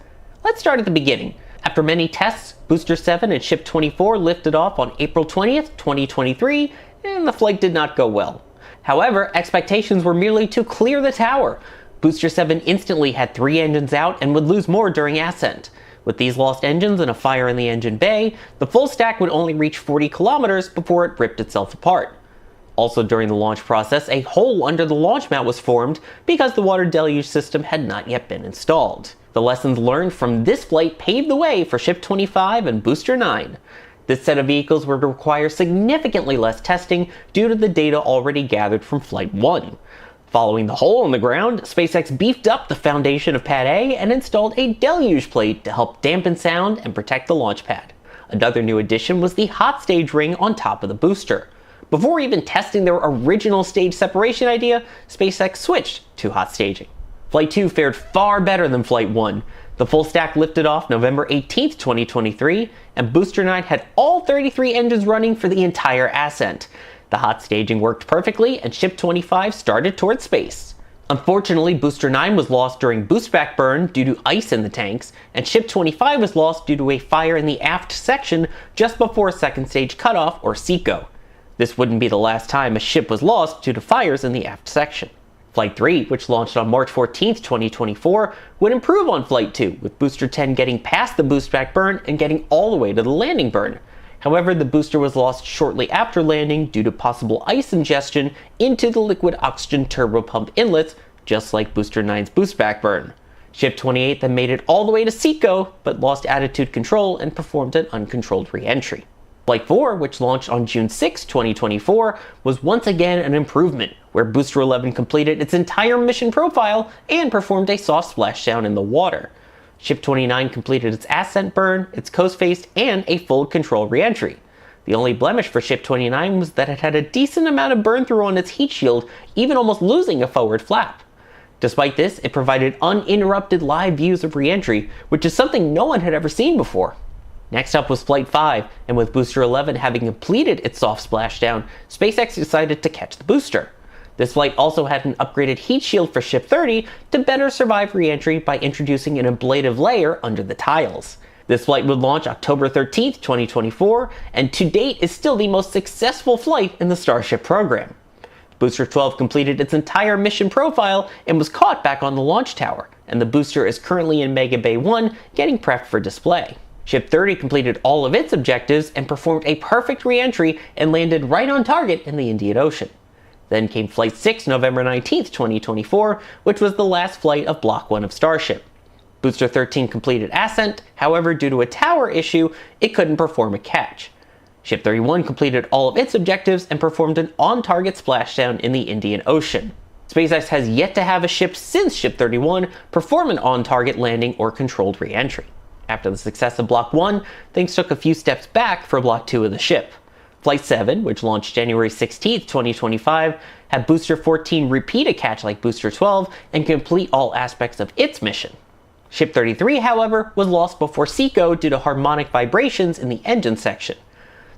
Let's start at the beginning. After many tests, Booster 7 and Ship 24 lifted off on April 20th, 2023, and the flight did not go well. However, expectations were merely to clear the tower. Booster 7 instantly had 3 engines out and would lose more during ascent. With these lost engines and a fire in the engine bay, the full stack would only reach 40 kilometers before it ripped itself apart. Also during the launch process, a hole under the launch mount was formed because the water deluge system had not yet been installed. The lessons learned from this flight paved the way for Ship 25 and Booster 9. This set of vehicles would require significantly less testing due to the data already gathered from Flight 1. Following the hole in the ground, SpaceX beefed up the foundation of Pad A and installed a deluge plate to help dampen sound and protect the launch pad. Another new addition was the hot stage ring on top of the booster. Before even testing their original stage separation idea, SpaceX switched to hot staging. Flight 2 fared far better than Flight 1. The full stack lifted off November 18, 2023, and Booster 9 had all 33 engines running for the entire ascent. The hot staging worked perfectly, and Ship 25 started towards space. Unfortunately, Booster 9 was lost during boostback burn due to ice in the tanks, and Ship 25 was lost due to a fire in the aft section just before second stage cutoff, or SECO. This wouldn't be the last time a ship was lost due to fires in the aft section. Flight 3, which launched on March 14, 2024, would improve on Flight 2, with Booster 10 getting past the boostback burn and getting all the way to the landing burn. However, the booster was lost shortly after landing due to possible ice ingestion into the liquid oxygen turbopump inlets, just like Booster 9's boostback burn. Ship 28 then made it all the way to SECO, but lost attitude control and performed an uncontrolled re-entry. Flight 4, which launched on June 6, 2024, was once again an improvement, where Booster 11 completed its entire mission profile and performed a soft splashdown in the water. Ship 29 completed its ascent burn, its coast face, and a full control re-entry. The only blemish for Ship 29 was that it had a decent amount of burn through on its heat shield, even almost losing a forward flap. Despite this, it provided uninterrupted live views of re-entry, which is something no one had ever seen before. Next up was Flight 5, and with Booster 11 having completed its soft splashdown, SpaceX decided to catch the booster. This flight also had an upgraded heat shield for Ship 30 to better survive re-entry by introducing an ablative layer under the tiles. This flight would launch October 13, 2024, and to date is still the most successful flight in the Starship program. Booster 12 completed its entire mission profile and was caught back on the launch tower, and the booster is currently in Mega Bay 1 getting prepped for display. Ship 30 completed all of its objectives and performed a perfect re-entry and landed right on target in the Indian Ocean. Then came Flight 6 November 19, 2024, which was the last flight of Block 1 of Starship. Booster 13 completed ascent, however due to a tower issue, it couldn't perform a catch. Ship 31 completed all of its objectives and performed an on-target splashdown in the Indian Ocean. SpaceX has yet to have a ship since Ship 31 perform an on-target landing or controlled re-entry. After the success of Block 1, things took a few steps back for Block 2 of the ship. Flight 7, which launched January 16, 2025, had Booster 14 repeat a catch like Booster 12 and complete all aspects of its mission. Ship 33, however, was lost before SECO due to harmonic vibrations in the engine section.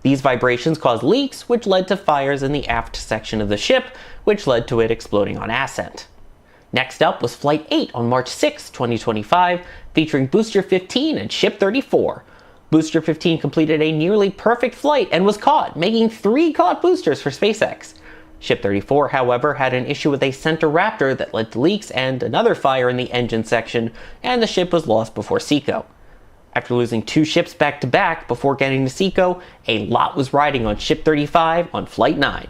These vibrations caused leaks, which led to fires in the aft section of the ship, which led to it exploding on ascent. Next up was Flight 8 on March 6, 2025, featuring Booster 15 and Ship 34. Booster 15 completed a nearly perfect flight and was caught, making 3 caught boosters for SpaceX. Ship 34, however, had an issue with a center raptor that led to leaks and another fire in the engine section, and the ship was lost before SECO. After losing 2 ships back-to-back before getting to SECO, a lot was riding on Ship 35 on Flight 9.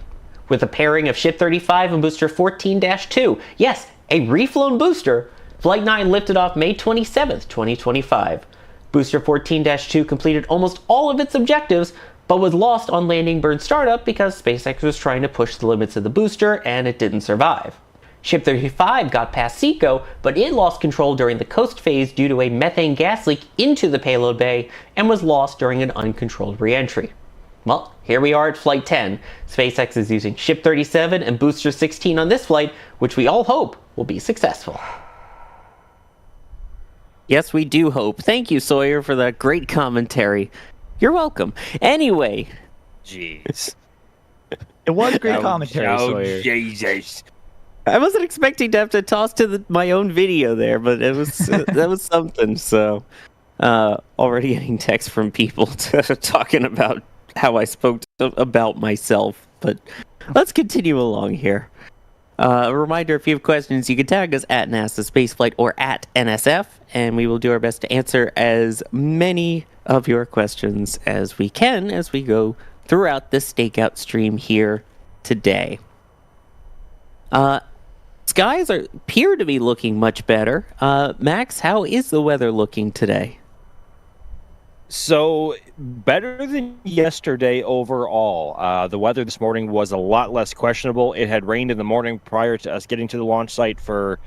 With a pairing of Ship 35 and Booster 14-2, yes, a reflown booster, Flight 9 lifted off May 27, 2025. Booster 14-2 completed almost all of its objectives, but was lost on landing burn startup because SpaceX was trying to push the limits of the booster and it didn't survive. Ship 35 got past SECO, but it lost control during the coast phase due to a methane gas leak into the payload bay and was lost during an uncontrolled re-entry. Well, here we are at Flight 10. SpaceX is using Ship 37 and Booster 16 on this flight, which we all hope will be successful. Yes, we do hope. Thank you, Sawyer, for that great commentary. You're welcome. Anyway. Jeez. It was great commentary, Oh, Sawyer. Jesus. I wasn't expecting to have to toss to my own video there, but it was that was something. So, already getting texts from people talking about how I spoke about myself. But let's continue along here. A reminder, if you have questions, you can tag us at NASA Spaceflight or at NSF, and we will do our best to answer as many of your questions as we can as we go throughout this Stakeout stream here today. Skies appear to be looking much better. Max, how is the weather looking today? So better than yesterday overall. The weather this morning was a lot less questionable. It had rained in the morning prior to us getting to the launch site for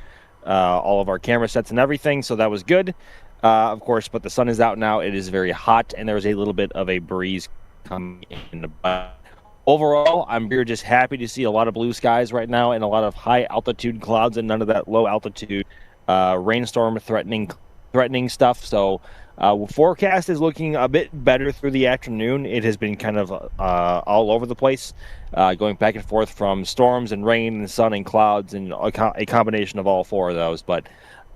all of our camera sets and everything, so that was good. Of course, but the sun is out now. It is very hot, and there's a little bit of a breeze coming in. But overall, we're just happy to see a lot of blue skies right now and a lot of high altitude clouds and none of that low altitude rainstorm threatening stuff. So forecast is looking a bit better through the afternoon. It has been kind of all over the place, going back and forth from storms and rain and sun and clouds and a combination of all four of those. But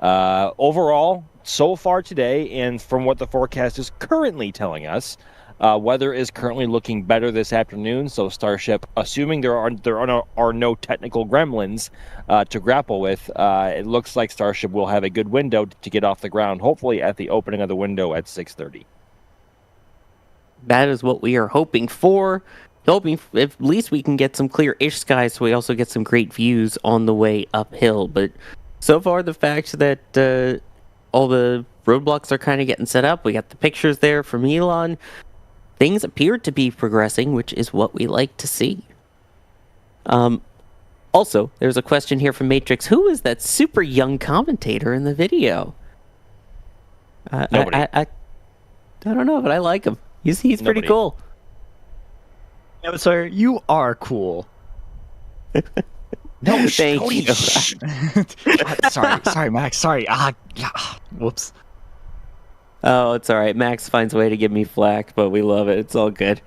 overall, so far today, and from what the forecast is currently telling us, weather is currently looking better this afternoon. So Starship, assuming there are no technical gremlins to grapple with, it looks like Starship will have a good window to get off the ground, hopefully at the opening of the window at 6:30. That is what we are hoping for. Hoping at least we can get some clear-ish skies, so we also get some great views on the way uphill. But so far, the fact that all the roadblocks are kind of getting set up, we got the pictures there from Elon. Things appear to be progressing, which is what we like to see. Also, there's a question here from Matrix. Who is that super young commentator in the video? Nobody. I don't know, but I like him. He's pretty Nobody. cool. No, sir, you are cool. No, thank Cody, you. shh. sorry, Max. Sorry. Whoops. Oh, it's all right. Max finds a way to give me flack, but we love it. It's all good.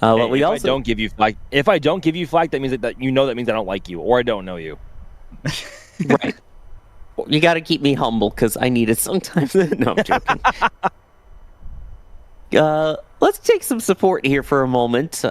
But we if also I don't give you flack, that means that means I don't like you or I don't know you. right. You got to keep me humble because I need it sometimes. No, I'm joking. Let's take some support here for a moment.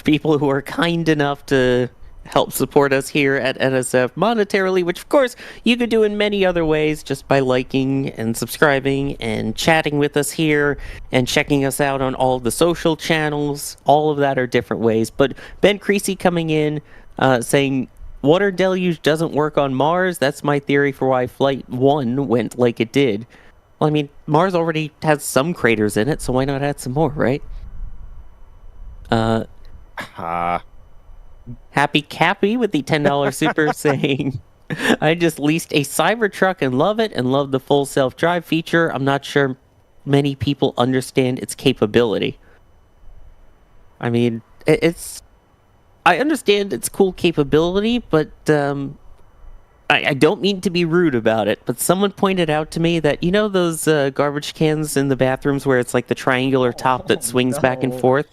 People who are kind enough to help support us here at NSF monetarily, which of course you could do in many other ways, just by liking and subscribing and chatting with us here and checking us out on all of the social channels. All of that are different ways. But Ben Creasy coming in saying water deluge doesn't work on Mars. That's my theory for why Flight 1 went like it did. Well, I mean, Mars already has some craters in it, so why not add some more, right? Happy Cappy with the $10 super saying, I just leased a Cybertruck and love it and love the full self-drive feature. I'm not sure many people understand its capability. I mean, I understand its cool capability, but I don't mean to be rude about it, but someone pointed out to me that, you know those garbage cans in the bathrooms where it's like the triangular top that swings back and forth?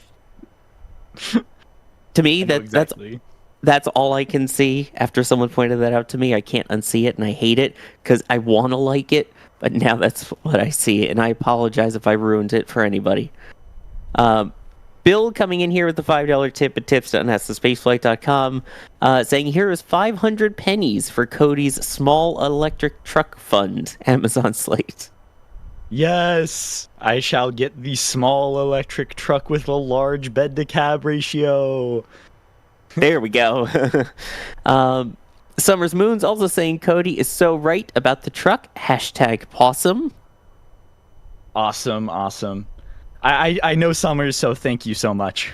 To me, that's all I can see after someone pointed that out to me. I can't unsee it, and I hate it because I want to like it, but now that's what I see, and I apologize if I ruined it for anybody. Bill coming in here with the $5 tip at tips.nsaspaceflight.com, saying here is 500 pennies for Cody's small electric truck fund, Amazon Slate. Yes, I shall get the small electric truck with a large bed to cab ratio. There we go. Summers Moon's also saying Cody is so right about the truck. #possum. Awesome. I know Summers, so thank you so much.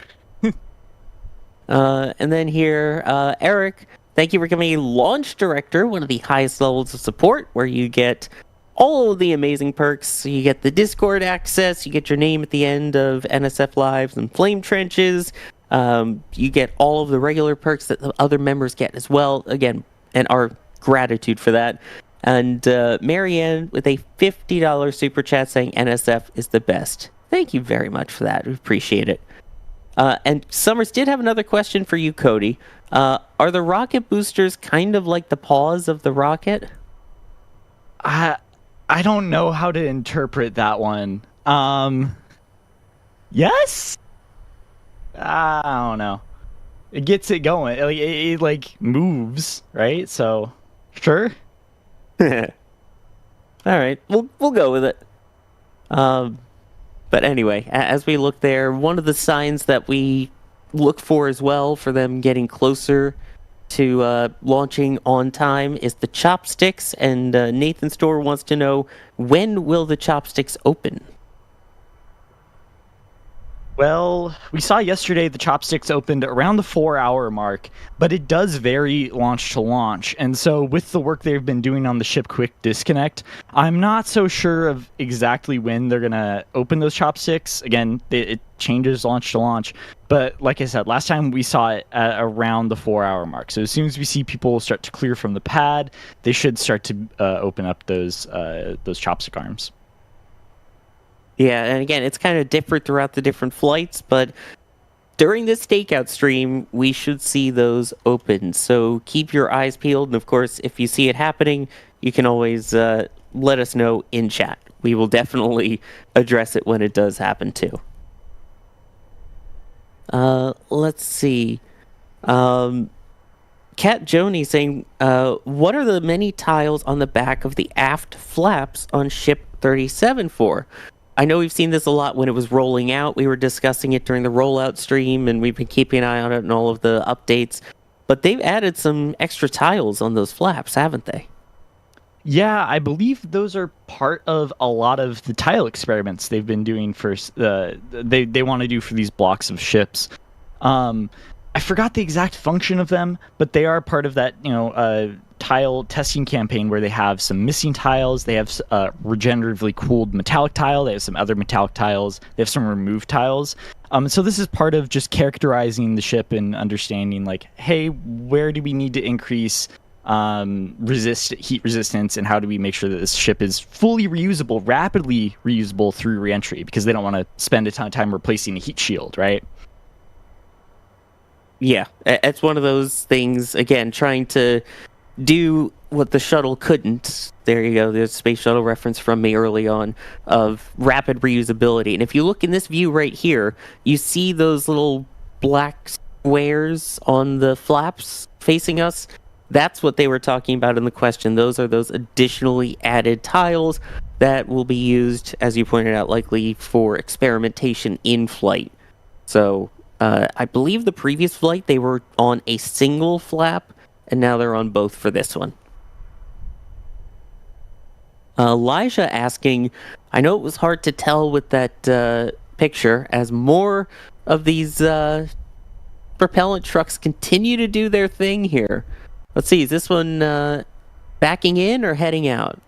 And then here, Eric, thank you for becoming a launch director, one of the highest levels of support, where you get all of the amazing perks. You get the Discord access, you get your name at the end of NSF Lives and Flame Trenches, you get all of the regular perks that the other members get as well, again, and our gratitude for that. And Marianne with a $50 super chat saying NSF is the best. Thank you very much for that. We appreciate it. And Summers did have another question for you, Cody. Are the rocket boosters kind of like the paws of the rocket? I don't know how to interpret that one. Yes? I don't know. It gets it going. It like moves, right? So, sure. All right, we'll go with it. But anyway, as we look there, one of the signs that we look for as well for them getting closer to launching on time is the chopsticks. And Nathan Store wants to know, when will the chopsticks open? Well, we saw yesterday the chopsticks opened around the 4-hour mark, but it does vary launch to launch. And so, with the work they've been doing on the ship quick disconnect, I'm not so sure of exactly when they're going to open those chopsticks. Again, it changes launch to launch. But like I said, last time we saw it at around the 4-hour mark. So, as soon as we see people start to clear from the pad, they should start to open up those chopstick arms. Yeah, and again, it's kind of different throughout the different flights, but during this Stakeout stream, we should see those open. So keep your eyes peeled, and of course, if you see it happening, you can always let us know in chat. We will definitely address it when it does happen too. Let's see. Kat Joni saying, what are the many tiles on the back of the aft flaps on ship 37 for? I know we've seen this a lot when it was rolling out. We were discussing it during the rollout stream, and we've been keeping an eye on it and all of the updates. But they've added some extra tiles on those flaps, haven't they? Yeah, I believe those are part of a lot of the tile experiments they've been doing for they want to do for these blocks of ships. I forgot the exact function of them, but they are part of that tile testing campaign where they have some missing tiles. They have regeneratively cooled metallic tile. They have some other metallic tiles. They have some removed tiles. So this is part of just characterizing the ship and understanding, like, hey, where do we need to increase heat resistance, and how do we make sure that this ship is fully reusable, rapidly reusable through reentry, because they don't want to spend a ton of time replacing a heat shield, right? Yeah, it's one of those things, again, trying to do what the shuttle couldn't. There you go, there's a space shuttle reference from me early on of rapid reusability. And if you look in this view right here, you see those little black squares on the flaps facing us. That's what they were talking about in the question. Those are those additionally added tiles that will be used, as you pointed out, likely for experimentation in flight. So I believe the previous flight they were on a single flap, and now they're on both for this one. Elijah asking, I know it was hard to tell with that picture, as more of these propellant trucks continue to do their thing here. Let's see, is this one backing in or heading out?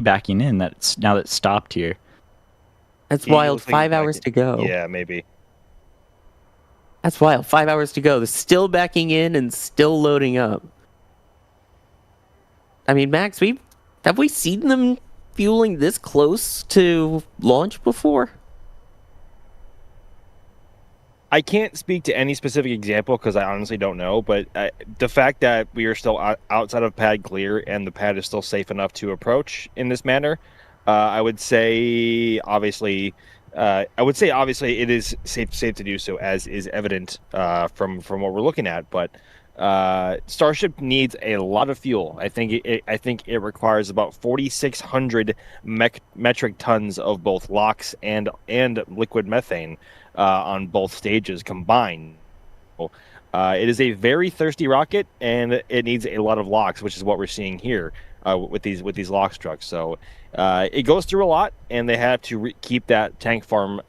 Backing in. That's now that it's stopped here. That's wild. 5 hours to go. Yeah, maybe. That's wild. 5 hours to go. They're still backing in and still loading up. I mean, Max, have we seen them fueling this close to launch before? I can't speak to any specific example because I honestly don't know, but the fact that we are still outside of pad clear and the pad is still safe enough to approach in this manner, I would say obviously it is safe to do so, as is evident from what we're looking at. But Starship needs a lot of fuel. I think it requires about 4,600 metric tons of both LOX and liquid methane on both stages combined. It is a very thirsty rocket, and it needs a lot of LOX, which is what we're seeing here with these LOX trucks. So it goes through a lot, and they have to keep that tank farm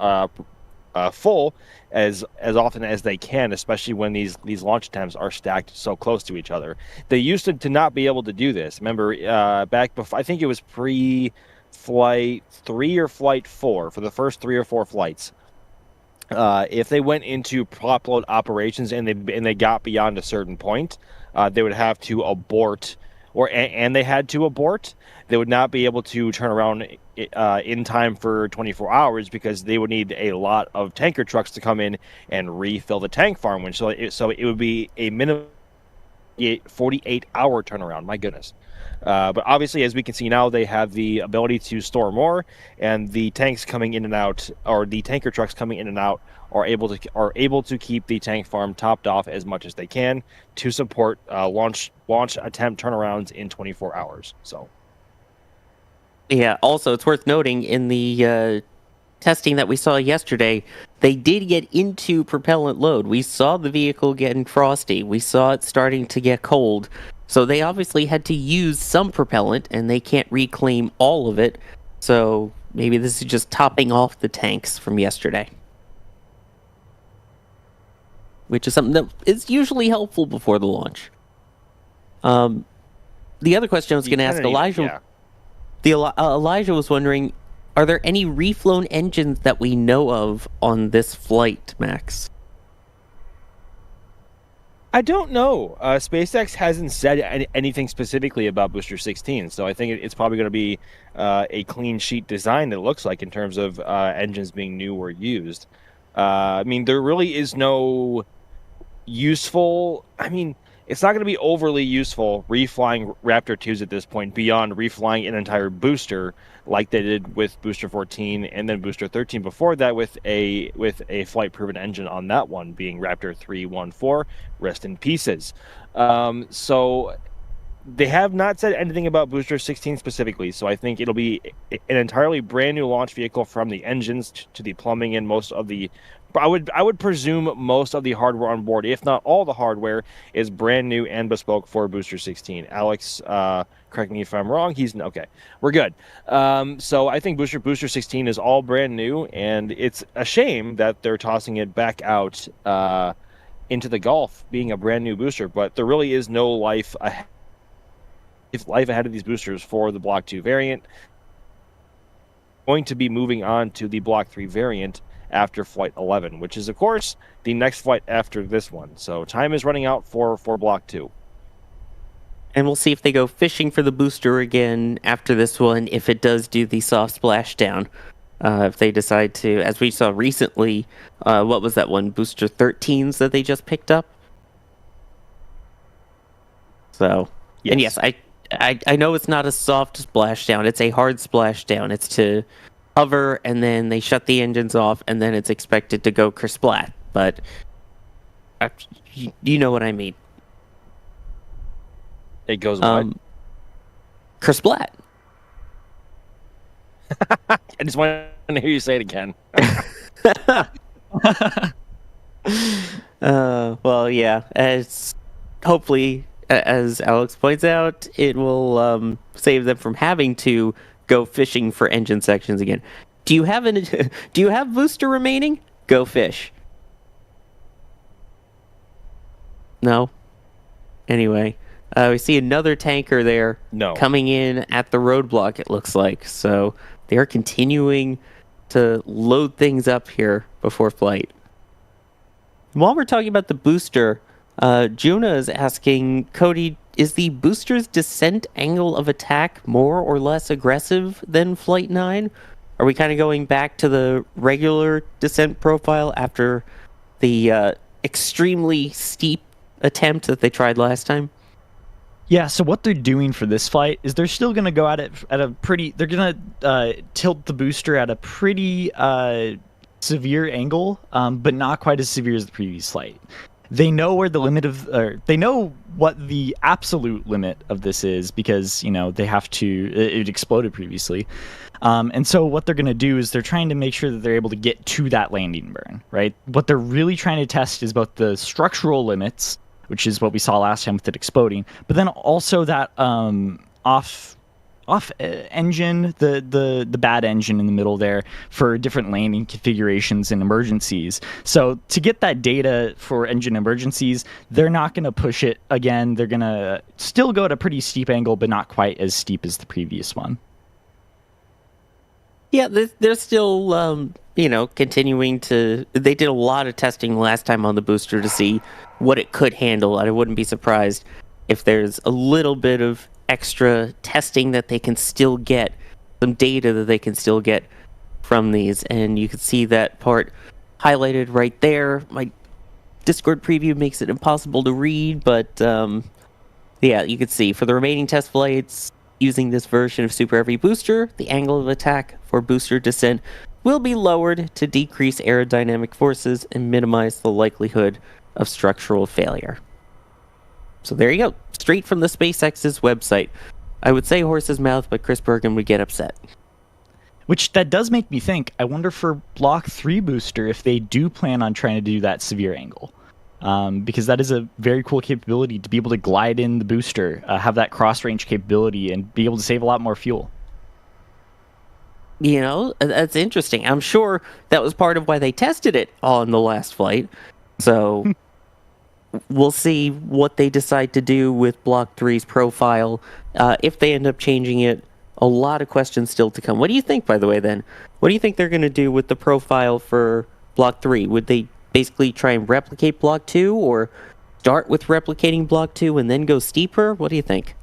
full as often as they can, especially when these launch attempts are stacked so close to each other. They used to not be able to do this. Remember, back before, I think it was pre-flight 3 or flight 4, for the first 3 or 4 flights. If they went into prop load operations and they got beyond a certain point, they would have to abort, and they had to abort. They would not be able to turn around in time for 24 hours because they would need a lot of tanker trucks to come in and refill the tank farm. So it would be a minimum 48-hour turnaround. My goodness. But obviously, as we can see now, they have the ability to store more, and the tanks coming in and out, or the tanker trucks coming in and out, are able to keep the tank farm topped off as much as they can to support launch attempt turnarounds in 24 hours. So, yeah. Also, it's worth noting in the testing that we saw yesterday, they did get into propellant load. We saw the vehicle getting frosty. We saw it starting to get cold. So they obviously had to use some propellant, and they can't reclaim all of it. So maybe this is just topping off the tanks from yesterday, which is something that is usually helpful before the launch. The other question I was going to ask Elijah, Elijah was wondering, are there any reflown engines that we know of on this flight, Max? I don't know. SpaceX hasn't said anything specifically about Booster 16, so I think it's probably going to be a clean sheet design, it looks like, in terms of engines being new or used. I mean, there really is no useful... I mean, it's not going to be overly useful reflying Raptor 2s at this point beyond reflying an entire booster like they did with Booster 14 and then Booster 13 before that with a flight-proven engine on that one being Raptor 314. Rest in pieces. So they have not said anything about Booster 16 specifically, so I think it'll be an entirely brand new launch vehicle from the engines to the plumbing and most of the... I would presume most of the hardware on board, if not all the hardware, is brand new and bespoke for Booster 16. Alex, correct me if I'm wrong. Okay. We're good. So I think Booster 16 is all brand new, and it's a shame that they're tossing it back out into the Gulf, being a brand new booster. But there really is no life ahead of these boosters for the Block 2 variant. Going to be moving on to the Block 3 variant after Flight 11, which is, of course, the next flight after this one. So time is running out for Block 2. And we'll see if they go fishing for the booster again after this one, if it does do the soft splashdown. If they decide to, as we saw recently, what was that one? Booster 13s that they just picked up? So, yes. And yes, I know it's not a soft splashdown. It's a hard splashdown. It's to hover, and then they shut the engines off, and then it's expected to go kersplat. But you know what I mean. It goes what? Kersplat. I just want to hear you say it again. Well, yeah. As hopefully, as Alex points out, it will save them from having to go fishing for engine sections again. Do you have booster remaining? Go fish. No. Anyway, we see another tanker there. No. Coming in at the roadblock. It looks like so. They are continuing to load things up here before flight. While we're talking about the booster, Juna is asking, Cody, is the booster's descent angle of attack more or less aggressive than Flight 9? Are we kind of going back to the regular descent profile after the extremely steep attempt that they tried last time? Yeah, so what they're doing for this flight is they're still going to go at it at a pretty... They're going to tilt the booster at a pretty severe angle, but not quite as severe as the previous flight. They know where the limit of... they know what the absolute limit of this is because, you know, they have to... It exploded previously. And so what they're going to do is they're trying to make sure that they're able to get to that landing burn, right? What they're really trying to test is both the structural limits, which is what we saw last time with it exploding, but then also that off engine, the bad engine in the middle there for different landing configurations and emergencies. So to get that data for engine emergencies, they're not going to push it again. They're going to still go at a pretty steep angle, but not quite as steep as the previous one. Yeah, they're still, continuing to... They did a lot of testing last time on the booster to see what it could handle. I wouldn't be surprised if there's a little bit of extra testing that they can still get, some data that they can still get from these. And you can see that part highlighted right there. My Discord preview makes it impossible to read, but yeah, you can see for the remaining test flights using this version of Super Heavy Booster, the angle of attack for booster descent will be lowered to decrease aerodynamic forces and minimize the likelihood of structural failure. So there you go, straight from the SpaceX's website. I would say horse's mouth, but Chris Bergen would get upset. Which that does make me think, I wonder for Block 3 booster if they do plan on trying to do that severe angle. Because that is a very cool capability to be able to glide in the booster, have that cross-range capability, and be able to save a lot more fuel. That's interesting. I'm sure that was part of why they tested it on the last flight. So we'll see what they decide to do with Block 3's profile. If they end up changing it, a lot of questions still to come. What do you think, by the way, then? What do you think they're going to do with the profile for Block 3? Would they basically try and replicate Block 2, or start with replicating Block 2 and then go steeper? What do you think?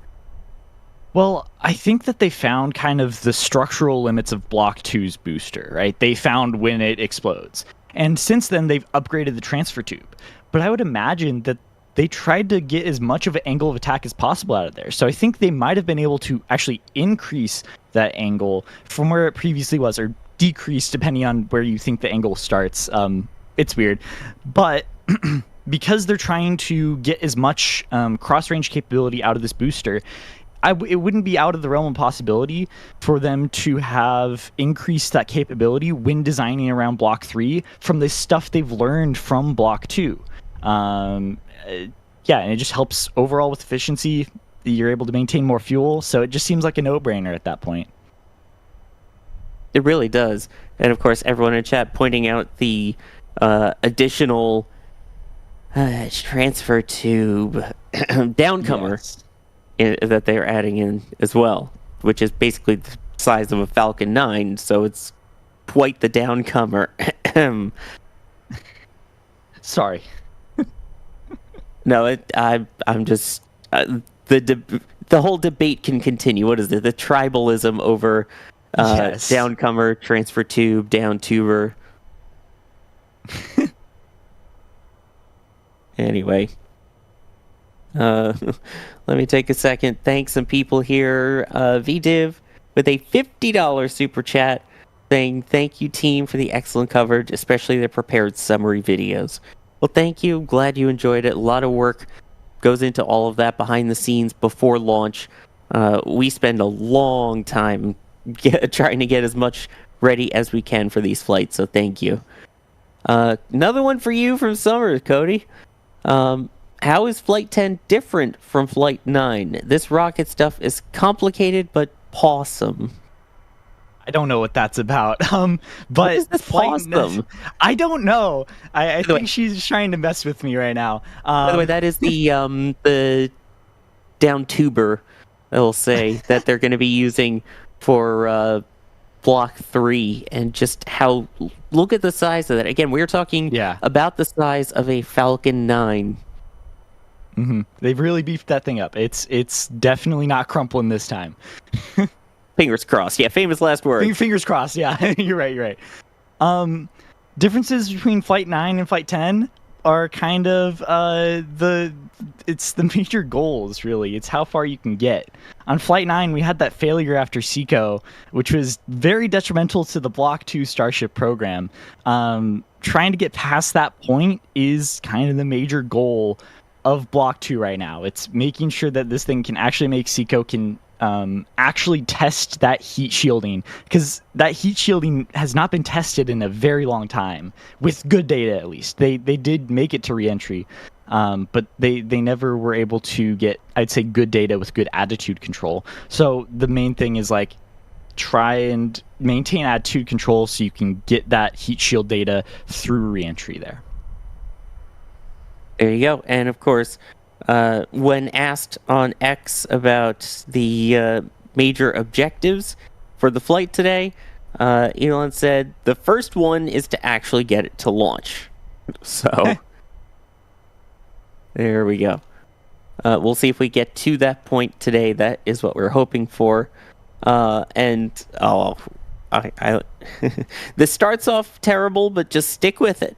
Well, I think that they found kind of the structural limits of Block 2's booster, right? They found when it explodes. And since then, they've upgraded the transfer tube. But I would imagine that they tried to get as much of an angle of attack as possible out of there. So I think they might have been able to actually increase that angle from where it previously was, or decrease depending on where you think the angle starts. It's weird. But because they're trying to get as much cross-range capability out of this booster, it wouldn't be out of the realm of possibility for them to have increased that capability when designing around Block 3 from the stuff they've learned from Block 2. And it just helps overall with efficiency. You're able to maintain more fuel, so it just seems like a no-brainer at that point. It really does. And of course, everyone in chat pointing out the additional transfer tube downcomer. Yes. That they're adding in as well, which is basically the size of a Falcon 9, so it's quite the downcomer. Sorry. No, I'm just the whole debate can continue. What is it? The tribalism over Yes. downcomer, transfer tube, down tuber. Anyway. Let me take a second. Thank some people here. VDiv with a $50 super chat saying, thank you, team, for the excellent coverage, especially the prepared summary videos. Well, thank you. Glad you enjoyed it. A lot of work goes into all of that behind the scenes before launch. We spend a long time trying to get as much ready as we can for these flights, so thank you. Another one for you from Summer, Cody. How is Flight 10 different from Flight 9? This rocket stuff is complicated but pawsome. I don't know what that's about. But what is this pawsome? I don't know. I think she's trying to mess with me right now. By the way, that is the down tuber, they'll say, that they're going to be using for Block 3, and just how, look at the size of that. Again, we're talking about the size of a Falcon 9. Mm-hmm. They've really beefed that thing up. It's definitely not crumpling this time. Fingers crossed. Yeah, famous last word. Fingers crossed. Yeah, you're right. Differences between Flight 9 and Flight 10 are kind of the major goals, really. It's how far you can get. On Flight 9, we had that failure after SECO, which was very detrimental to the Block 2 Starship program. Trying to get past that point is kind of the major goal of Block 2 right now. It's making sure that this thing can actually make SECO can actually test that heat shielding, because that heat shielding has not been tested in a very long time, with good data at least. They did make it to reentry, but they never were able to get, I'd say, good data with good attitude control. So the main thing is like try and maintain attitude control so you can get that heat shield data through reentry there. There you go. And of course, when asked on X about the major objectives for the flight today, Elon said the first one is to actually get it to launch. So there we go. We'll see if we get to that point today. That is what we're hoping for. This starts off terrible, but just stick with it.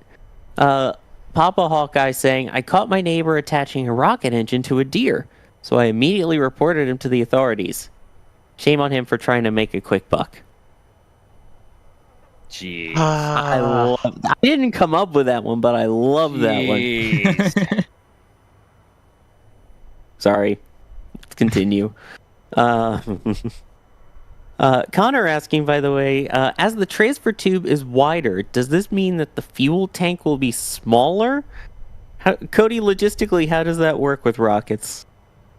Papa Hawkeye saying, I caught my neighbor attaching a rocket engine to a deer, so I immediately reported him to the authorities. Shame on him for trying to make a quick buck. Jeez. I didn't come up with that one, but I love that one. Sorry. Let's continue. Connor asking, by the way, as the transfer tube is wider, does this mean that the fuel tank will be smaller? Cody, logistically, how does that work with rockets?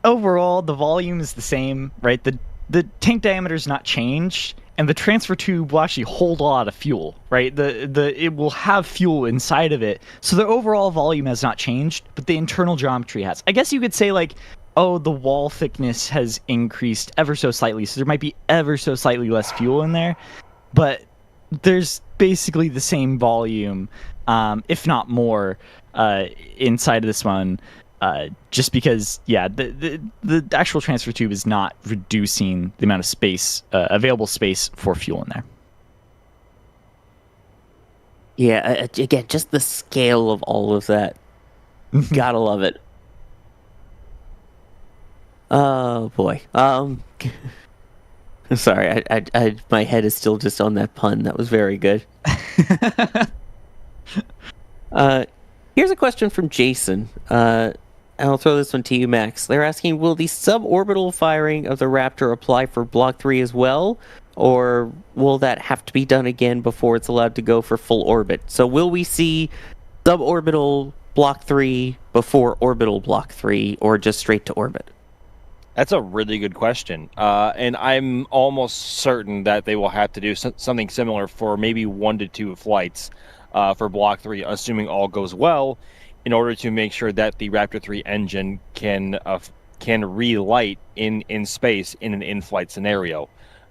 Overall, the volume is the same, right? The tank diameter is not changed, and the transfer tube will actually hold a lot of fuel, right? It will have fuel inside of it, so the overall volume has not changed, but the internal geometry has. I guess you could say like, oh, the wall thickness has increased ever so slightly, so there might be ever so slightly less fuel in there, but there's basically the same volume, if not more, inside of this one. Just because, the actual transfer tube is not reducing the amount of space, available space for fuel in there. Yeah, again, just the scale of all of that. Gotta love it. Oh boy. Sorry, I my head is still just on that pun. That was very good. Here's a question from Jason. I'll throw this one to you, Max. They're asking, will the suborbital firing of the Raptor apply for Block 3 as well? Or will that have to be done again before it's allowed to go for full orbit? So will we see suborbital Block 3 before orbital Block 3, or just straight to orbit? That's a really good question. And I'm almost certain that they will have to do something similar for maybe 1 to 2 flights for Block 3, assuming all goes well, in order to make sure that the Raptor 3 engine can relight in space in an in-flight scenario.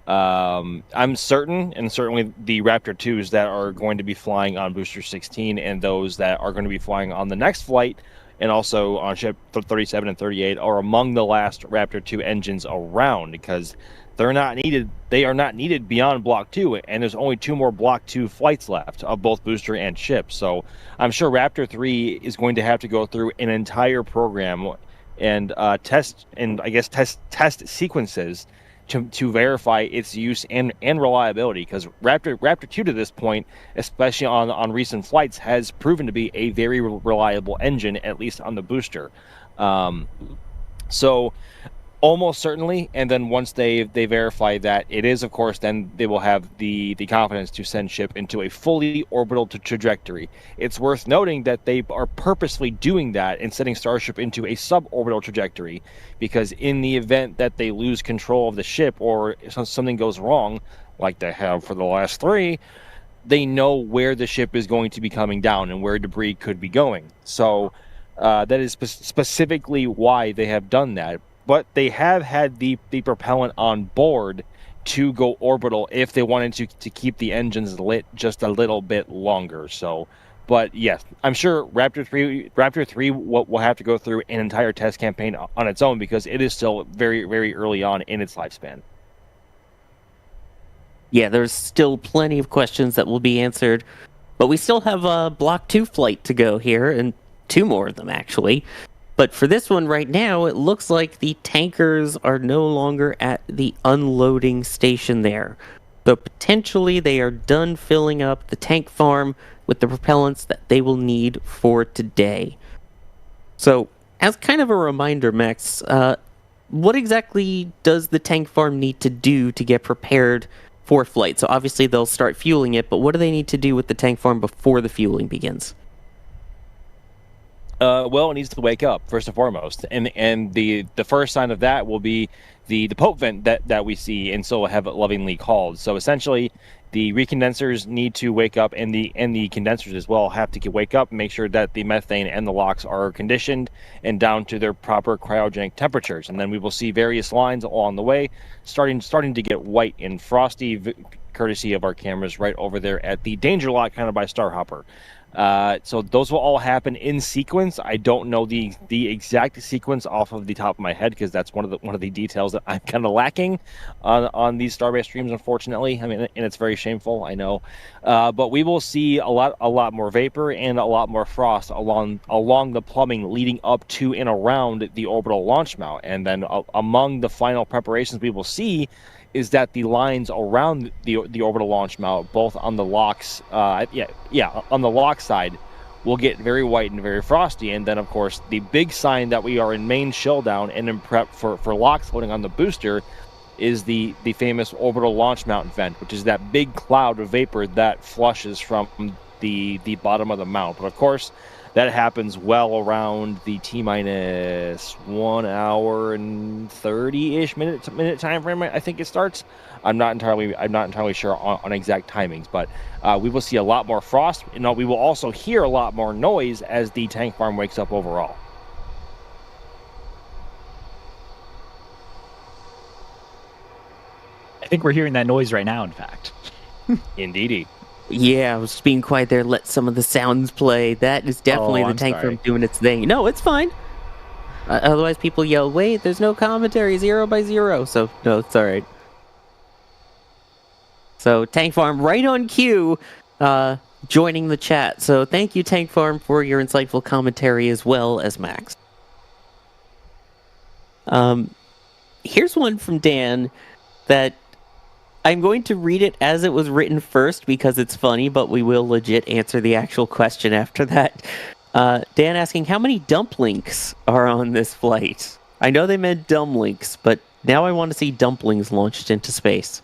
I'm certain, and certainly the Raptor 2s that are going to be flying on Booster 16 and those that are going to be flying on the next flight, and also on ship 37 and 38, are among the last Raptor 2 engines around, because they're not needed. They are not needed beyond Block 2, and there's only 2 more Block 2 flights left of both booster and ship. So I'm sure Raptor 3 is going to have to go through an entire program and test sequences to verify its use and reliability, because Raptor 2 to this point, especially on recent flights, has proven to be a very reliable engine, at least on the booster. So almost certainly, and then once they verify that it is, of course, then they will have the confidence to send ship into a fully orbital trajectory. It's worth noting that they are purposely doing that and setting Starship into a suborbital trajectory, because in the event that they lose control of the ship or something goes wrong, like they have for the last 3, they know where the ship is going to be coming down and where debris could be going. So that is specifically why they have done that. But they have had the propellant on board to go orbital if they wanted to keep the engines lit just a little bit longer. So, but yes, I'm sure Raptor 3 will have to go through an entire test campaign on its own, because it is still very, very early on in its lifespan. Yeah, there's still plenty of questions that will be answered, but we still have a Block 2 flight to go here, and 2 more of them, actually. But for this one right now, it looks like the tankers are no longer at the unloading station there. So potentially they are done filling up the tank farm with the propellants that they will need for today. So, as kind of a reminder, Max, what exactly does the tank farm need to do to get prepared for flight? So obviously they'll start fueling it, but what do they need to do with the tank farm before the fueling begins? Well, it needs to wake up first and foremost, and the first sign of that will be the pope vent that we see and so have it lovingly called. So essentially, the recondensers need to wake up, and the condensers as well have to wake up and make sure that the methane and the LOX are conditioned and down to their proper cryogenic temperatures. And then we will see various lines along the way starting to get white and frosty, courtesy of our cameras right over there at the danger lot, kind of by Starhopper. So those will all happen in sequence. I don't know the exact sequence off of the top of my head, because that's one of the details that I'm kind of lacking on these Starbase streams, unfortunately. I mean, and it's very shameful, I know. But we will see a lot more vapor and a lot more frost along the plumbing leading up to and around the orbital launch mount. And then among the final preparations we will see is that the lines around the orbital launch mount, both on the LOX, on the LOX side, will get very white and very frosty. And then, of course, the big sign that we are in main shelldown and in prep for LOX loading on the booster is the famous orbital launch mount vent, which is that big cloud of vapor that flushes from the bottom of the mount. But of course, That happens well around the T-minus 1 hour and 30-ish minute time frame. I think it starts. I'm not entirely sure on exact timings, but we will see a lot more frost. We will also hear a lot more noise as the tank farm wakes up overall. I think we're hearing that noise right now, in fact. Indeedy. Yeah, I was just being quiet there. Let some of the sounds play. That is definitely the I'm tank sorry. farm doing its thing. No, it's fine. Otherwise, people yell, "Wait, there's no commentary, 0 by 0." So no, it's all right. So tank farm right on cue, joining the chat. So thank you, tank farm, for your insightful commentary as well as Max. Here's one from Dan that I'm going to read it as it was written first because it's funny, but we will legit answer the actual question after that. Dan asking, how many dumplings are on this flight? I know they meant dumblinks, but now I want to see dumplings launched into space.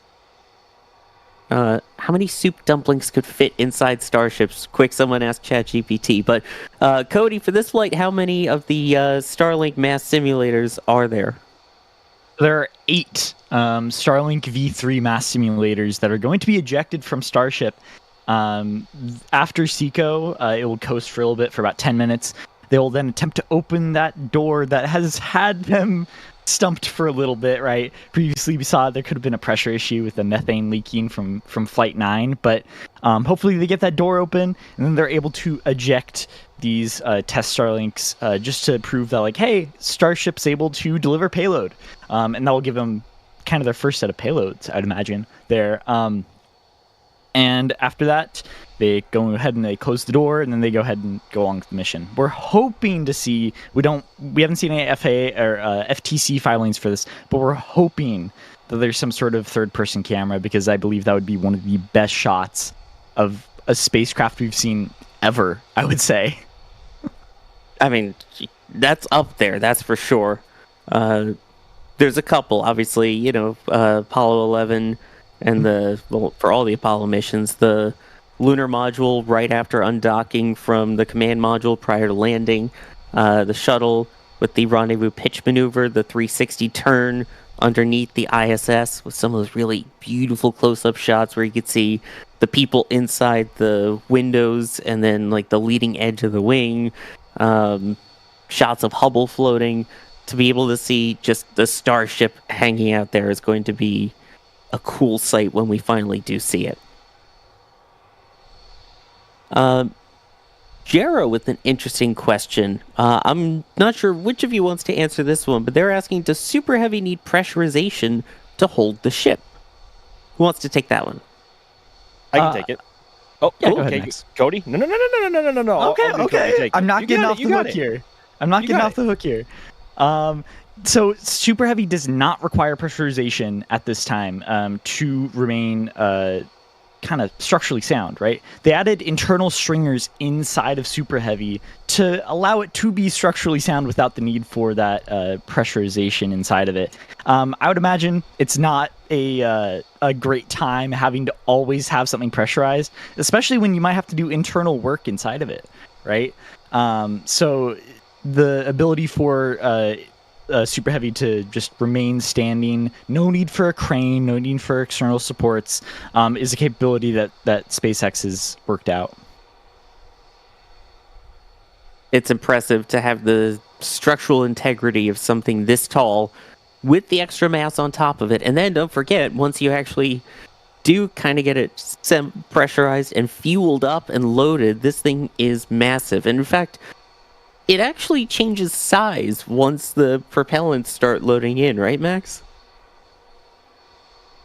How many soup dumplings could fit inside starships? Quick, someone asked ChatGPT. But Cody, for this flight, how many of the Starlink mass simulators are there? There are 8 Starlink V3 mass simulators that are going to be ejected from Starship. After SECO, it will coast for a little bit, for about 10 minutes. They will then attempt to open that door that has had them stumped for a little bit, right? Previously, we saw there could have been a pressure issue with the methane leaking from Flight 9, but hopefully they get that door open, and then they're able to eject these test Starlinks just to prove that, like, hey, Starship's able to deliver payload. And that will give them kind of their first set of payloads, I'd imagine, there. And after that, they go ahead and they close the door, and then they go ahead and go along with the mission. We're hoping to see, we haven't seen any FAA or FTC filings for this, but we're hoping that there's some sort of third-person camera, because I believe that would be one of the best shots of a spacecraft we've seen ever, I would say. I mean, that's up there, that's for sure. There's a couple, obviously, Apollo 11 and for all the Apollo missions, the lunar module right after undocking from the command module prior to landing, the shuttle with the rendezvous pitch maneuver, the 360 turn underneath the ISS with some of those really beautiful close-up shots where you could see the people inside the windows and then like the leading edge of the wing, shots of Hubble floating. To be able to see just the Starship hanging out there is going to be a cool sight when we finally do see it. Jero with an interesting question. I'm not sure which of you wants to answer this one, but they're asking, does Super Heavy need pressurization to hold the ship? Who wants to take that one? I can take it. Oh, yeah, cool. go ahead, Okay, Max. Cody? No. Okay. I'm not getting off the hook here. I'm not getting off the hook here. So Super Heavy does not require pressurization at this time to remain kind of structurally sound, right? They added internal stringers inside of Super Heavy to allow it to be structurally sound without the need for that pressurization inside of it. I would imagine it's not a great time having to always have something pressurized, especially when you might have to do internal work inside of it, right? So the ability for Super Heavy to just remain standing, no need for a crane, no need for external supports, is a capability that SpaceX has worked out. It's impressive to have the structural integrity of something this tall with the extra mass on top of it. And then don't forget, once you actually do kind of get it pressurized and fueled up and loaded, this thing is massive. And in fact, it actually changes size once the propellants start loading in, right, Max?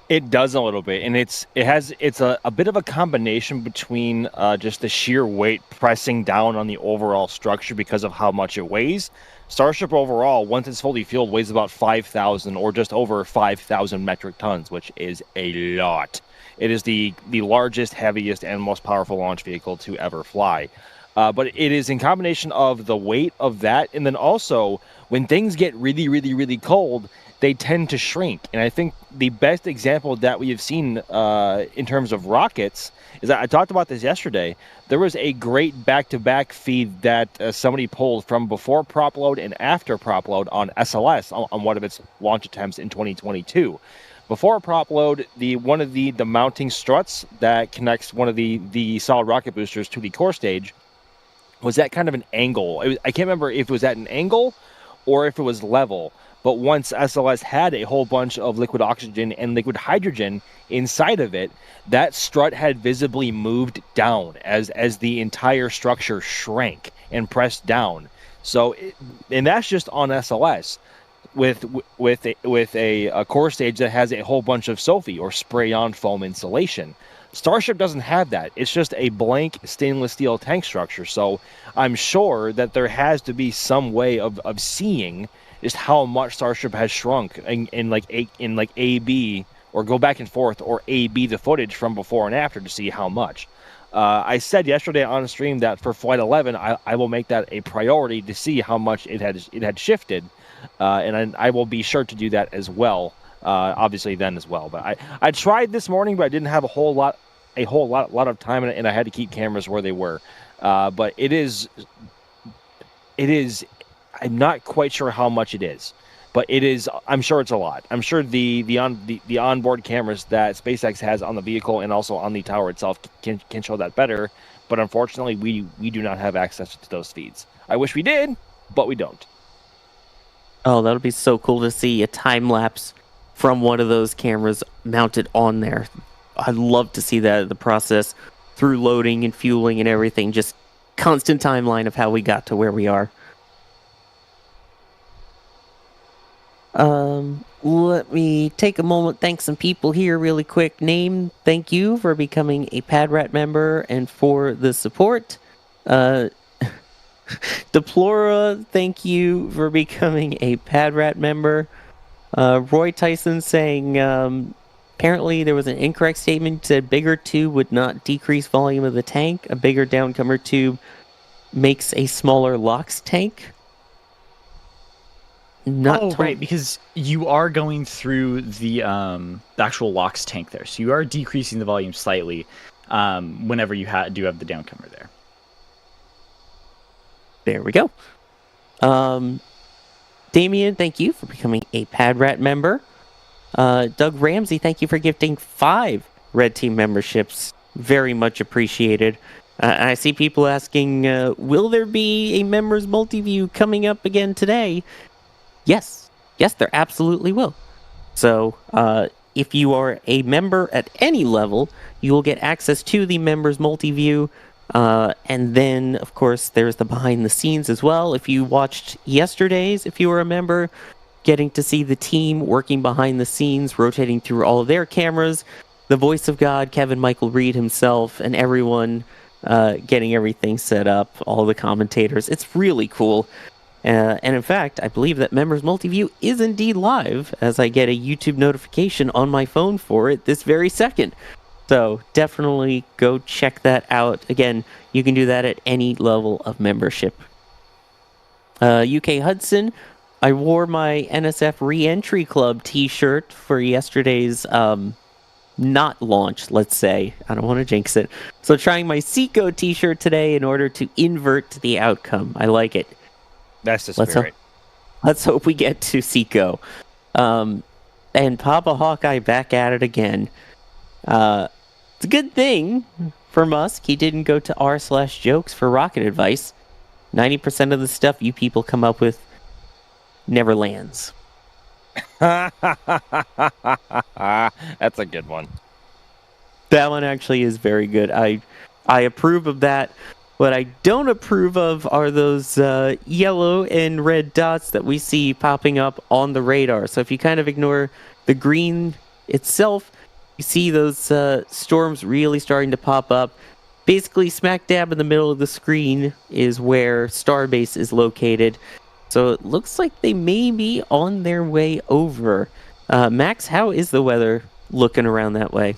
It does a little bit, and it's a bit of a combination between just the sheer weight pressing down on the overall structure because of how much it weighs. Starship overall, once it's fully fueled, weighs about 5,000 or just over 5,000 metric tons, which is a lot. It is the largest, heaviest, and most powerful launch vehicle to ever fly. But it is in combination of the weight of that, and then also when things get really, really, really cold, they tend to shrink. And I think the best example that we have seen in terms of rockets is that I talked about this yesterday. There was a great back-to-back feed that somebody pulled from before prop load and after prop load on SLS on one of its launch attempts in 2022. Before prop load, one of the mounting struts that connects one of the solid rocket boosters to the core stage was at kind of an angle. I can't remember if it was at an angle or if it was level. But once SLS had a whole bunch of liquid oxygen and liquid hydrogen inside of it, that strut had visibly moved down as the entire structure shrank and pressed down. So, and that's just on SLS. With a core stage that has a whole bunch of SOFI or spray-on foam insulation. Starship doesn't have that. It's just a blank stainless steel tank structure. So I'm sure that there has to be some way of seeing just how much Starship has shrunk in like AB, or go back and forth, or AB the footage from before and after to see how much. I said yesterday on stream that for Flight 11, I will make that a priority to see how much it had shifted, and I will be sure to do that as well. Obviously then as well. But I tried this morning, but I didn't have a whole lot of time, and I had to keep cameras where they were. But it is. I'm not quite sure how much it is, but it is. I'm sure it's a lot. I'm sure the onboard cameras that SpaceX has on the vehicle and also on the tower itself can show that better. But unfortunately, we do not have access to those feeds. I wish we did, but we don't. Oh, that would be so cool to see a time lapse from one of those cameras mounted on there. I'd love to see that, the process through loading and fueling and everything. Just constant timeline of how we got to where we are. Let me take a moment, thank some people here really quick. Name, thank you for becoming a PadRat member and for the support. Deplora, thank you for becoming a PadRat member. Roy Tyson saying, apparently there was an incorrect statement, said bigger tube would not decrease volume of the tank. A bigger downcomer tube makes a smaller LOX tank. Right, because you are going through the actual LOX tank there, so you are decreasing the volume slightly whenever you do have the downcomer there. There we go. Damien, thank you for becoming a PadRat member. Doug Ramsey, thank you for gifting 5 Red Team memberships. Very much appreciated. I see people asking, will there be a members multi-view coming up again today? Yes, there absolutely will. So, if you are a member at any level, you will get access to the members multi-view. And then, of course, there's the behind the scenes as well. If you watched yesterday's, if you were a member, getting to see the team working behind the scenes, rotating through all of their cameras, the voice of God, Kevin Michael Reed himself, and everyone getting everything set up, all the commentators. It's really cool. And in fact, I believe that Members Multiview is indeed live, as I get a YouTube notification on my phone for it this very second. So definitely go check that out. Again, you can do that at any level of membership. UK Hudson, I wore my NSF Reentry Club t-shirt for yesterday's not launch, let's say. I don't want to jinx it. So trying my Seco t-shirt today in order to invert the outcome. I like it. That's the spirit. Let's hope we get to Seco. And Papa Hawkeye back at it again. It's a good thing for Musk he didn't go to r/jokes for rocket advice. 90% of the stuff you people come up with never lands. That's a good one. That one actually is very good. I approve of that. What I don't approve of are those yellow and red dots that we see popping up on the radar. So if you kind of ignore the green itself, you see those storms really starting to pop up. Basically, smack dab in the middle of the screen is where Starbase is located. So it looks like they may be on their way over. Max, how is the weather looking around that way?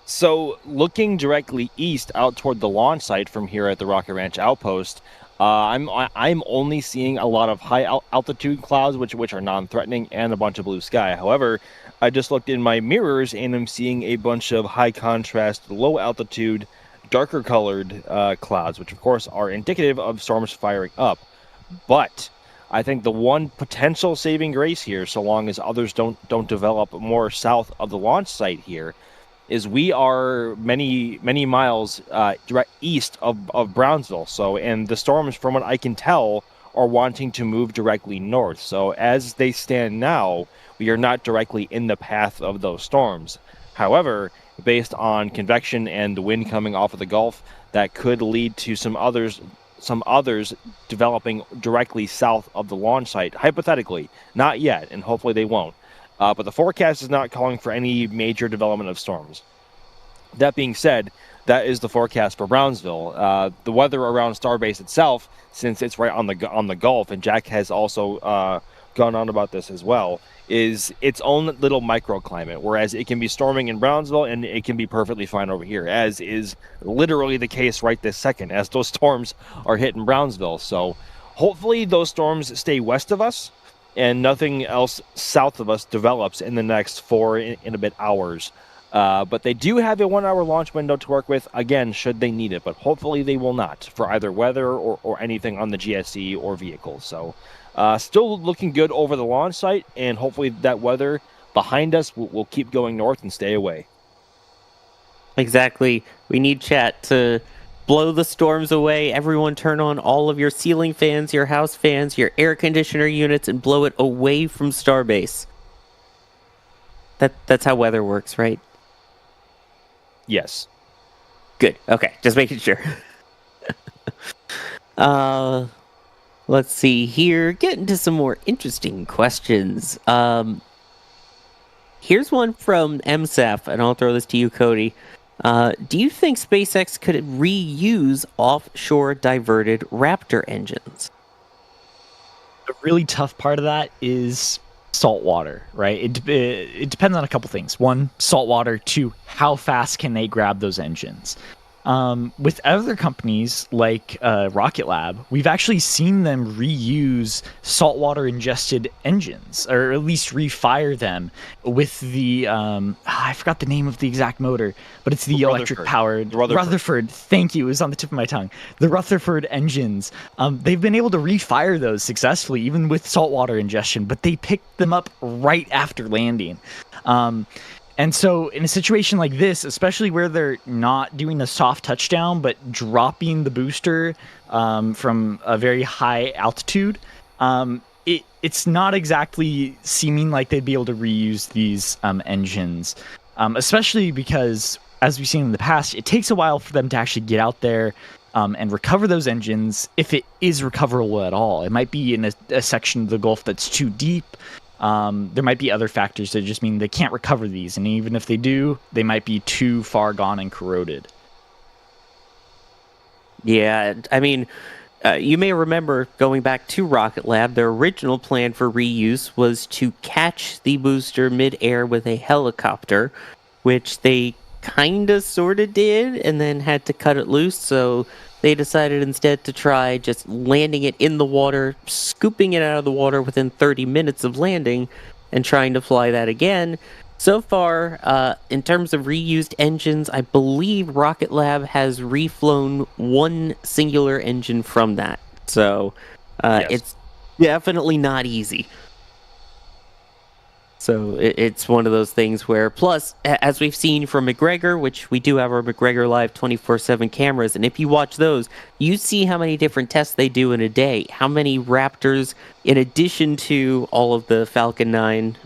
So looking directly east out toward the launch site from here at the Rocket Ranch Outpost, I'm only seeing a lot of high altitude clouds, which are non-threatening, and a bunch of blue sky. However, I just looked in my mirrors and I'm seeing a bunch of high contrast, low altitude, darker colored clouds, which of course are indicative of storms firing up. But I think the one potential saving grace here, so long as others don't develop more south of the launch site here, is we are many miles direct east of Brownsville. So, and the storms, from what I can tell, are wanting to move directly north. So as they stand now, we are not directly in the path of those storms. However, based on convection and the wind coming off of the Gulf, that could lead to some others developing directly south of the launch site, hypothetically. Not yet, and hopefully they won't. But the forecast is not calling for any major development of storms. That being said, that is the forecast for Brownsville. The weather around Starbase itself, since it's right on the Gulf, and Jack has also gone on about this as well, is its own little microclimate. Whereas it can be storming in Brownsville and it can be perfectly fine over here, as is literally the case right this second, as those storms are hitting Brownsville. So hopefully those storms stay west of us, and nothing else south of us develops in the next 4 and a bit hours. But they do have a 1 hour launch window to work with, again, should they need it, but hopefully they will not, for either weather or anything on the GSE or vehicles. So still looking good over the launch site, and hopefully that weather behind us will keep going north and stay away. Exactly. We need chat to blow the storms away. Everyone turn on all of your ceiling fans, your house fans, your air conditioner units, and blow it away from Starbase. That's how weather works, right? Yes. Good. Okay, just making sure. Let's see here. Get into some more interesting questions. Here's one from MSAF, and I'll throw this to you, Cody. Do you think SpaceX could reuse offshore diverted Raptor engines? The really tough part of that is salt water, right? It depends on a couple things. One, salt water. Two, how fast can they grab those engines? With other companies like Rocket Lab, we've actually seen them reuse saltwater ingested engines, or at least refire them with the I forgot the name of the exact motor, but it's the electric powered Rutherford. Thank you, it was on the tip of my tongue. The Rutherford engines. They've been able to refire those successfully, even with saltwater ingestion, but they picked them up right after landing. And so in a situation like this, especially where they're not doing a soft touchdown, but dropping the booster from a very high altitude, it's not exactly seeming like they'd be able to reuse these engines, especially because, as we've seen in the past, it takes a while for them to actually get out there and recover those engines, if it is recoverable at all. It might be in a section of the Gulf that's too deep. There might be other factors that just mean they can't recover these, and even if they do, they might be too far gone and corroded. Yeah, I mean, you may remember going back to Rocket Lab, their original plan for reuse was to catch the booster mid-air with a helicopter, which they kinda sorta did, and then had to cut it loose, so they decided instead to try just landing it in the water, scooping it out of the water within 30 minutes of landing, and trying to fly that again. So far, in terms of reused engines, I believe Rocket Lab has reflown one singular engine from that. So Yes. It's definitely not easy. So it's one of those things where, plus, as we've seen from McGregor, which we do have our McGregor Live 24/7 cameras, and if you watch those, you see how many different tests they do in a day, how many Raptors, in addition to all of the Falcon 9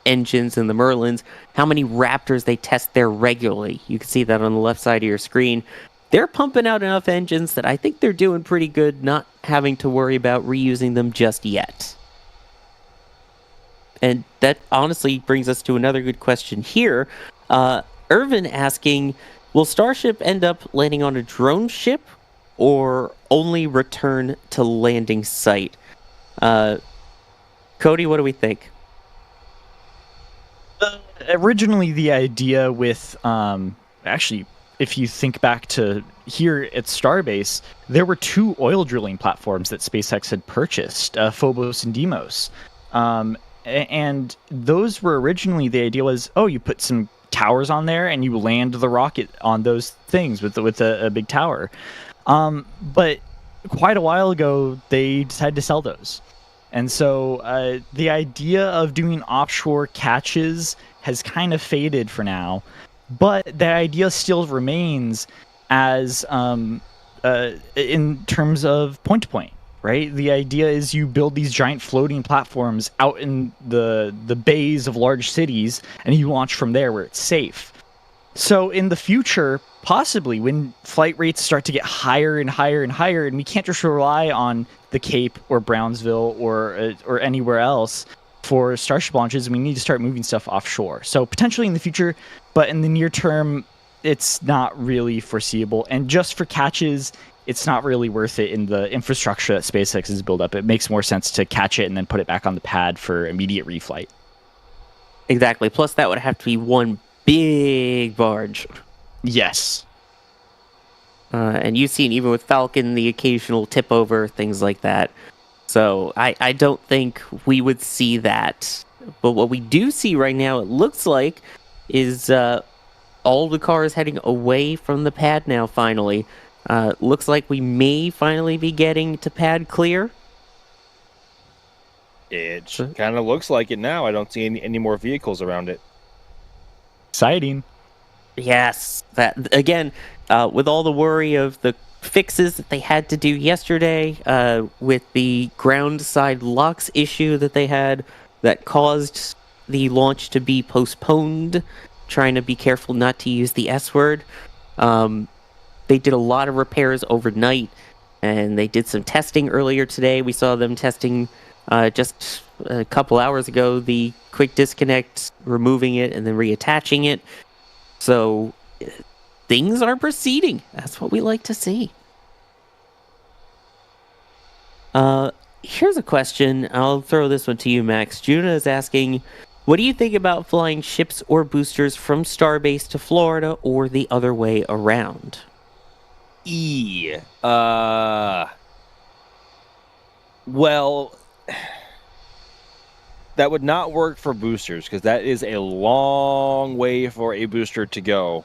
engines and the Merlins, how many Raptors they test there regularly. You can see that on the left side of your screen. They're pumping out enough engines that I think they're doing pretty good not having to worry about reusing them just yet. And that honestly brings us to another good question here. Irvin asking, will Starship end up landing on a drone ship or only return to landing site? Cody, what do we think? Originally, the idea with actually, if you think back to here at Starbase, there were 2 oil drilling platforms that SpaceX had purchased, Phobos and Deimos. And those were originally, the idea was, oh, you put some towers on there and you land the rocket on those things with a big tower. But quite a while ago, they decided to sell those. And so the idea of doing offshore catches has kind of faded for now. But that idea still remains as in terms of point-to-point, right? The idea is you build these giant floating platforms out in the bays of large cities, and you launch from there where it's safe. So in the future, possibly when flight rates start to get higher and higher and higher, and we can't just rely on the Cape or Brownsville or anywhere else for Starship launches, we need to start moving stuff offshore. So potentially in the future, but in the near term, it's not really foreseeable. And just for catches, it's not really worth it in the infrastructure that SpaceX has built up. It makes more sense to catch it and then put it back on the pad for immediate reflight. Exactly. Plus, that would have to be one big barge. Yes. And you've seen, even with Falcon, the occasional tip over, things like that. So I don't think we would see that. But what we do see right now, it looks like, is all the cars heading away from the pad now, finally. Looks like we may finally be getting to pad clear. It kind of looks like it now. I don't see any more vehicles around it. Exciting. Yes. That again, with all the worry of the fixes that they had to do yesterday, with the ground side locks issue that they had that caused the launch to be postponed, trying to be careful not to use the S word. They did a lot of repairs overnight, and they did some testing earlier today. We saw them testing just a couple hours ago, the quick disconnect, removing it and then reattaching it. So things are proceeding. That's what we like to see. Here's a question. I'll throw this one to you, Max. Juna is asking, what do you think about flying ships or boosters from Starbase to Florida or the other way around? Well, that would not work for boosters because that is a long way for a booster to go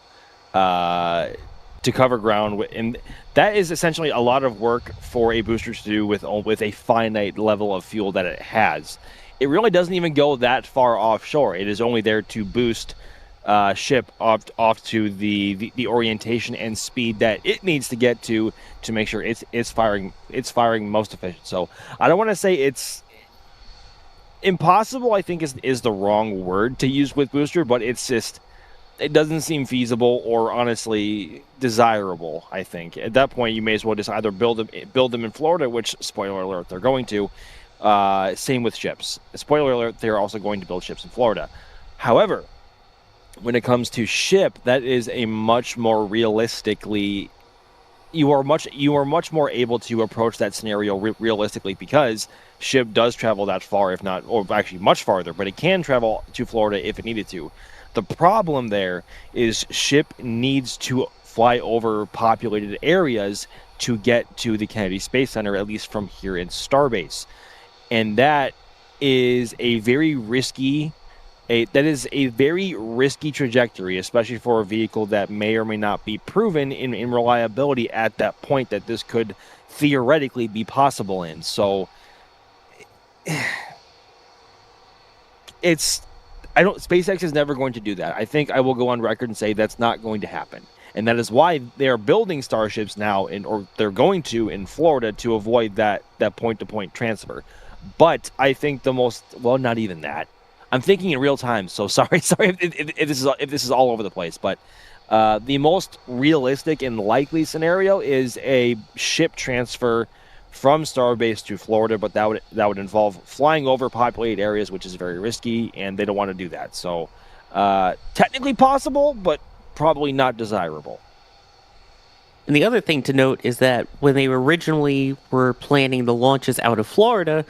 to cover ground, and that is essentially a lot of work for a booster to do with a finite level of fuel that it has. It really doesn't even go that far offshore. It is only there to boost ship off to the orientation and speed that it needs to get to make sure it's firing most efficient. So I don't want to say it's impossible, I think is the wrong word to use with booster, but it's just, it doesn't seem feasible or honestly desirable. I think at that point you may as well just either build them in Florida, which, spoiler alert, they're going to. Same with ships. Spoiler alert, they're also going to build ships in Florida. However, when it comes to ship, that is a much more realistically, you are much more able to approach that scenario realistically, because ship does travel that far, if not, or actually much farther, but it can travel to Florida if it needed to. The problem there is ship needs to fly over populated areas to get to the Kennedy Space Center, at least from here in Starbase. And that is a very risky trajectory, especially for a vehicle that may or may not be proven in reliability at that point that this could theoretically be possible in. So SpaceX is never going to do that. I think I will go on record and say that's not going to happen. And that is why they are building Starships now, or they're going to in Florida, to avoid that point-to-point transfer. But I think not even that. I'm thinking in real time, so sorry if this is all over the place. But the most realistic and likely scenario is a ship transfer from Starbase to Florida, but that would involve flying over populated areas, which is very risky, and they don't want to do that. So technically possible, but probably not desirable. And the other thing to note is that when they originally were planning the launches out of Florida,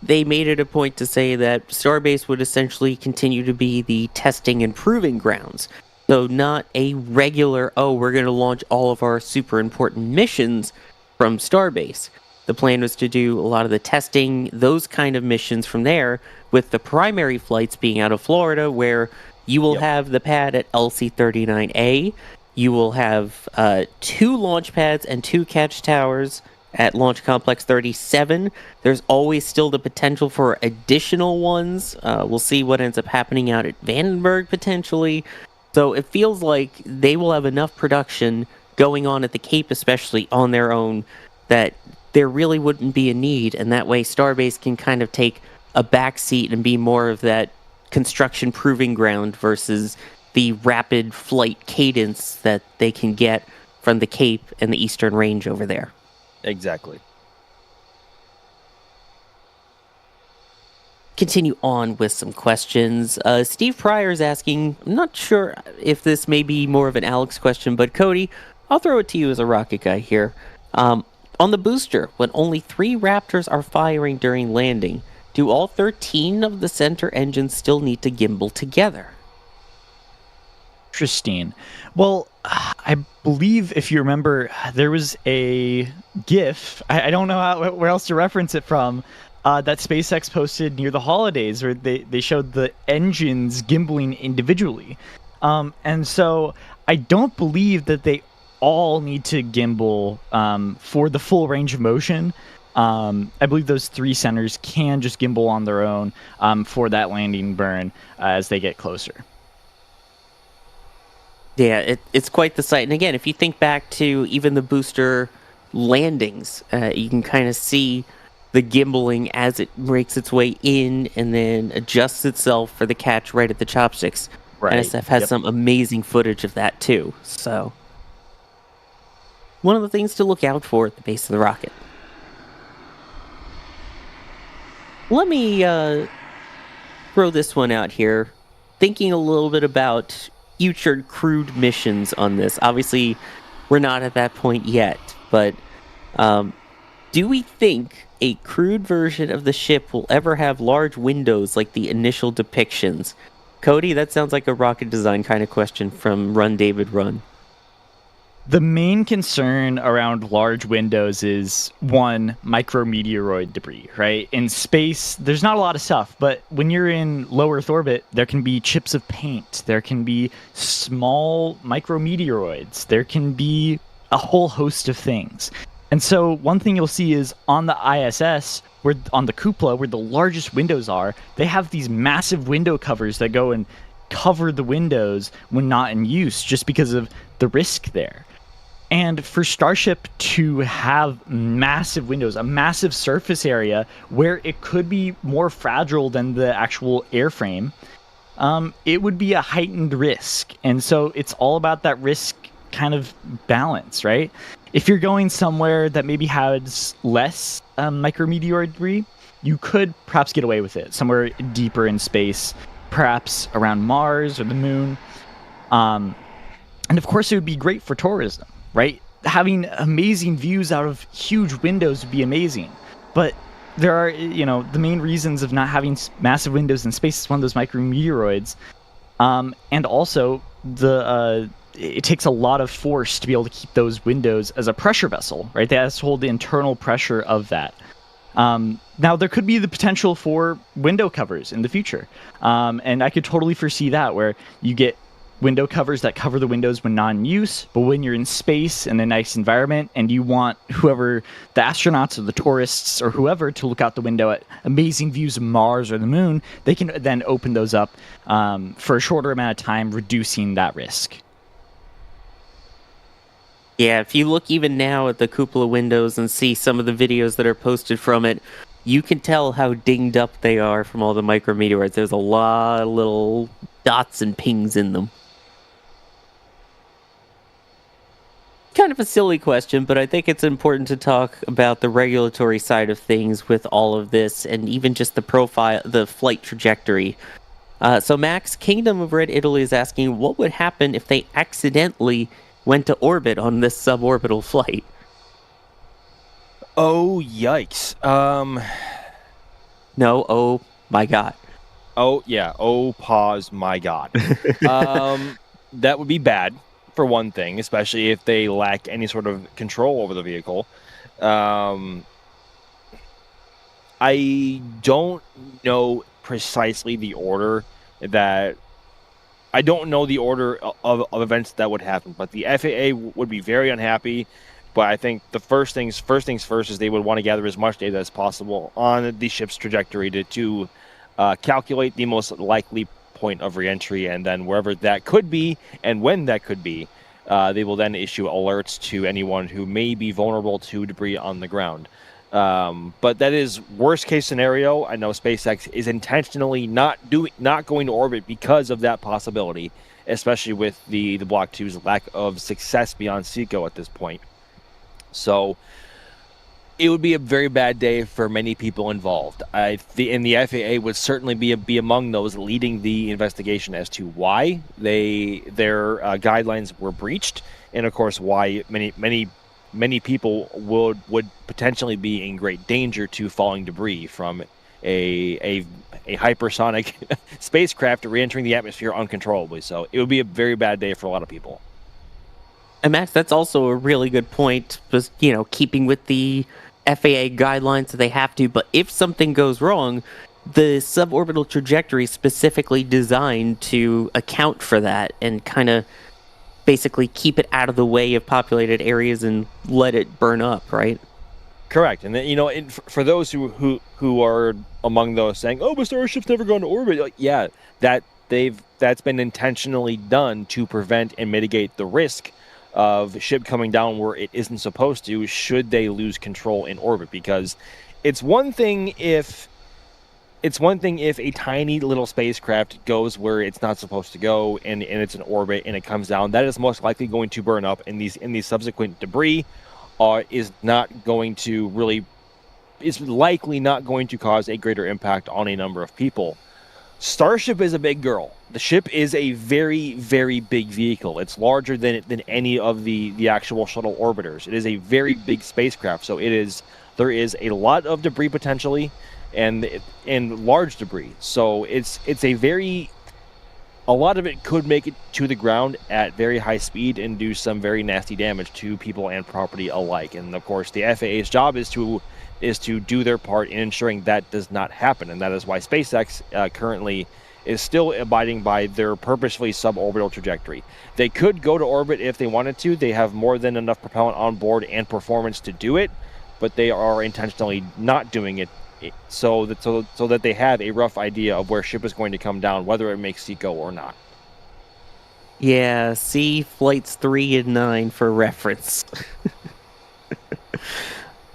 they made it a point to say that Starbase would essentially continue to be the testing and proving grounds. So not a regular, oh, we're going to launch all of our super important missions from Starbase. The plan was to do a lot of the testing, those kind of missions from there, with the primary flights being out of Florida, where you will have the pad at LC-39A. You will have 2 launch pads and 2 catch towers at Launch Complex 37. There's always still the potential for additional ones. We'll see what ends up happening out at Vandenberg, potentially. So it feels like they will have enough production going on at the Cape, especially on their own, that there really wouldn't be a need. And that way Starbase can kind of take a back seat and be more of that construction proving ground versus the rapid flight cadence that they can get from the Cape and the Eastern Range over there. Exactly. Continue on with some questions. Steve Pryor is asking, I'm not sure if this may be more of an Alex question, but Cody, I'll throw it to you as a rocket guy here. On the booster, when only 3 Raptors are firing during landing, do all 13 of the center engines still need to gimbal together? Interesting. Well, I believe if you remember, there was a GIF. I don't know where else to reference it from. That SpaceX posted near the holidays, where they showed the engines gimbaling individually. And so I don't believe that they all need to gimbal for the full range of motion. I believe those 3 centers can just gimbal on their own for that landing burn as they get closer. Yeah, it's quite the sight. And again, if you think back to even the booster landings, you can kind of see the gimbaling as it makes its way in and then adjusts itself for the catch right at the chopsticks. Right. NSF has some amazing footage of that too. So one of the things to look out for at the base of the rocket. Let me throw this one out here. Thinking a little bit about future crewed missions on this. Obviously, we're not at that point yet, but do we think a crewed version of the ship will ever have large windows like the initial depictions? Cody, that sounds like a rocket design kind of question from Run David Run. The main concern around large windows is, 1, micrometeoroid debris, right? In space, there's not a lot of stuff, but when you're in low Earth orbit, there can be chips of paint, there can be small micrometeoroids, there can be a whole host of things. And so one thing you'll see is on the ISS, where on the cupola, where the largest windows are, they have these massive window covers that go and cover the windows when not in use, just because of the risk there. And for Starship to have massive windows, a massive surface area where it could be more fragile than the actual airframe, it would be a heightened risk. And so it's all about that risk kind of balance, right? If you're going somewhere that maybe has less micrometeoroid debris, you could perhaps get away with it. Somewhere deeper in space, perhaps around Mars or the moon. And of course, it would be great for tourism, right? Having amazing views out of huge windows would be amazing. But there are, the main reasons of not having massive windows in space is one of those micrometeoroids. And also, it takes a lot of force to be able to keep those windows as a pressure vessel, right? They have to hold the internal pressure of that. Now, there could be the potential for window covers in the future. And I could totally foresee that, where you get window covers that cover the windows when not in use, but when you're in space in a nice environment and you want whoever, the astronauts or the tourists or whoever, to look out the window at amazing views of Mars or the moon, they can then open those up for a shorter amount of time, reducing that risk. Yeah, if you look even now at the cupola windows and see some of the videos that are posted from it, you can tell how dinged up they are from all the micrometeorites. There's a lot of little dots and pings in them. Kind of a silly question, but I think it's important to talk about the regulatory side of things with all of this, and even just the profile, the flight trajectory. So Max, Kingdom of Red Italy is asking, what would happen if they accidentally went to orbit on this suborbital flight? Oh, yikes. No, oh my god. Oh, yeah. Oh, pause, my god. that would be bad for one thing, especially if they lack any sort of control over the vehicle. I don't know precisely the order that I don't know the order of events that would happen, but the FAA would be very unhappy. But I think the first things first is they would want to gather as much data as possible on the ship's trajectory to calculate the most likely point of reentry, and then wherever that could be and when that could be, they will then issue alerts to anyone who may be vulnerable to debris on the ground. But that is worst case scenario. I know SpaceX is intentionally not going to orbit because of that possibility, especially with the Block 2's lack of success beyond SECO at this point. So it would be a very bad day for many people involved. And the FAA would certainly be among those leading the investigation as to why their guidelines were breached, and of course why many people would potentially be in great danger to falling debris from a hypersonic spacecraft re-entering the atmosphere uncontrollably. So it would be a very bad day for a lot of people. And Max, that's also a really good point, just, keeping with the FAA guidelines that they have to, but if something goes wrong, the suborbital trajectory is specifically designed to account for that and kind of basically keep it out of the way of populated areas and let it burn up, right? Correct. And then, for those who are among those saying, "Oh, but Starship's never gone to orbit," like, yeah, that's been intentionally done to prevent and mitigate the risk of ship coming down where it isn't supposed to, should they lose control in orbit. Because it's one thing if a tiny little spacecraft goes where it's not supposed to go and it's in orbit and it comes down, that is most likely going to burn up, and these subsequent debris is likely not going to cause a greater impact on a number of people. Starship is a big girl. The ship is a very, very big vehicle. It's larger than any of the actual shuttle orbiters. It is a very big spacecraft, so there is a lot of debris potentially, and large debris. So a lot of it could make it to the ground at very high speed and do some very nasty damage to people and property alike. And of course, the FAA's job is to do their part in ensuring that does not happen, and that is why SpaceX currently is still abiding by their purposefully suborbital trajectory. They could go to orbit if they wanted to. They have more than enough propellant on board and performance to do it, but they are intentionally not doing it so that they have a rough idea of where ship is going to come down, whether it makes SECO or not. Yeah, see flights 3 and 9 for reference.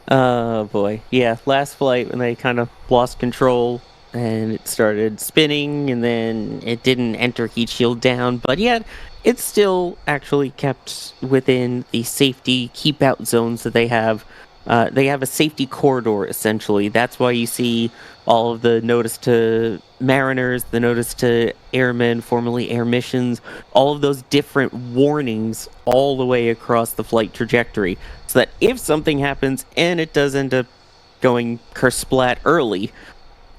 Oh boy. Yeah, last flight when they kind of lost control and it started spinning and then it didn't enter heat shield down, but yet it's still actually kept within the safety keep out zones that they have. They have a safety corridor, essentially. That's why you see all of the notice to mariners, the notice to airmen, formerly air missions, all of those different warnings all the way across the flight trajectory. So that if something happens and it does end up going kersplat early,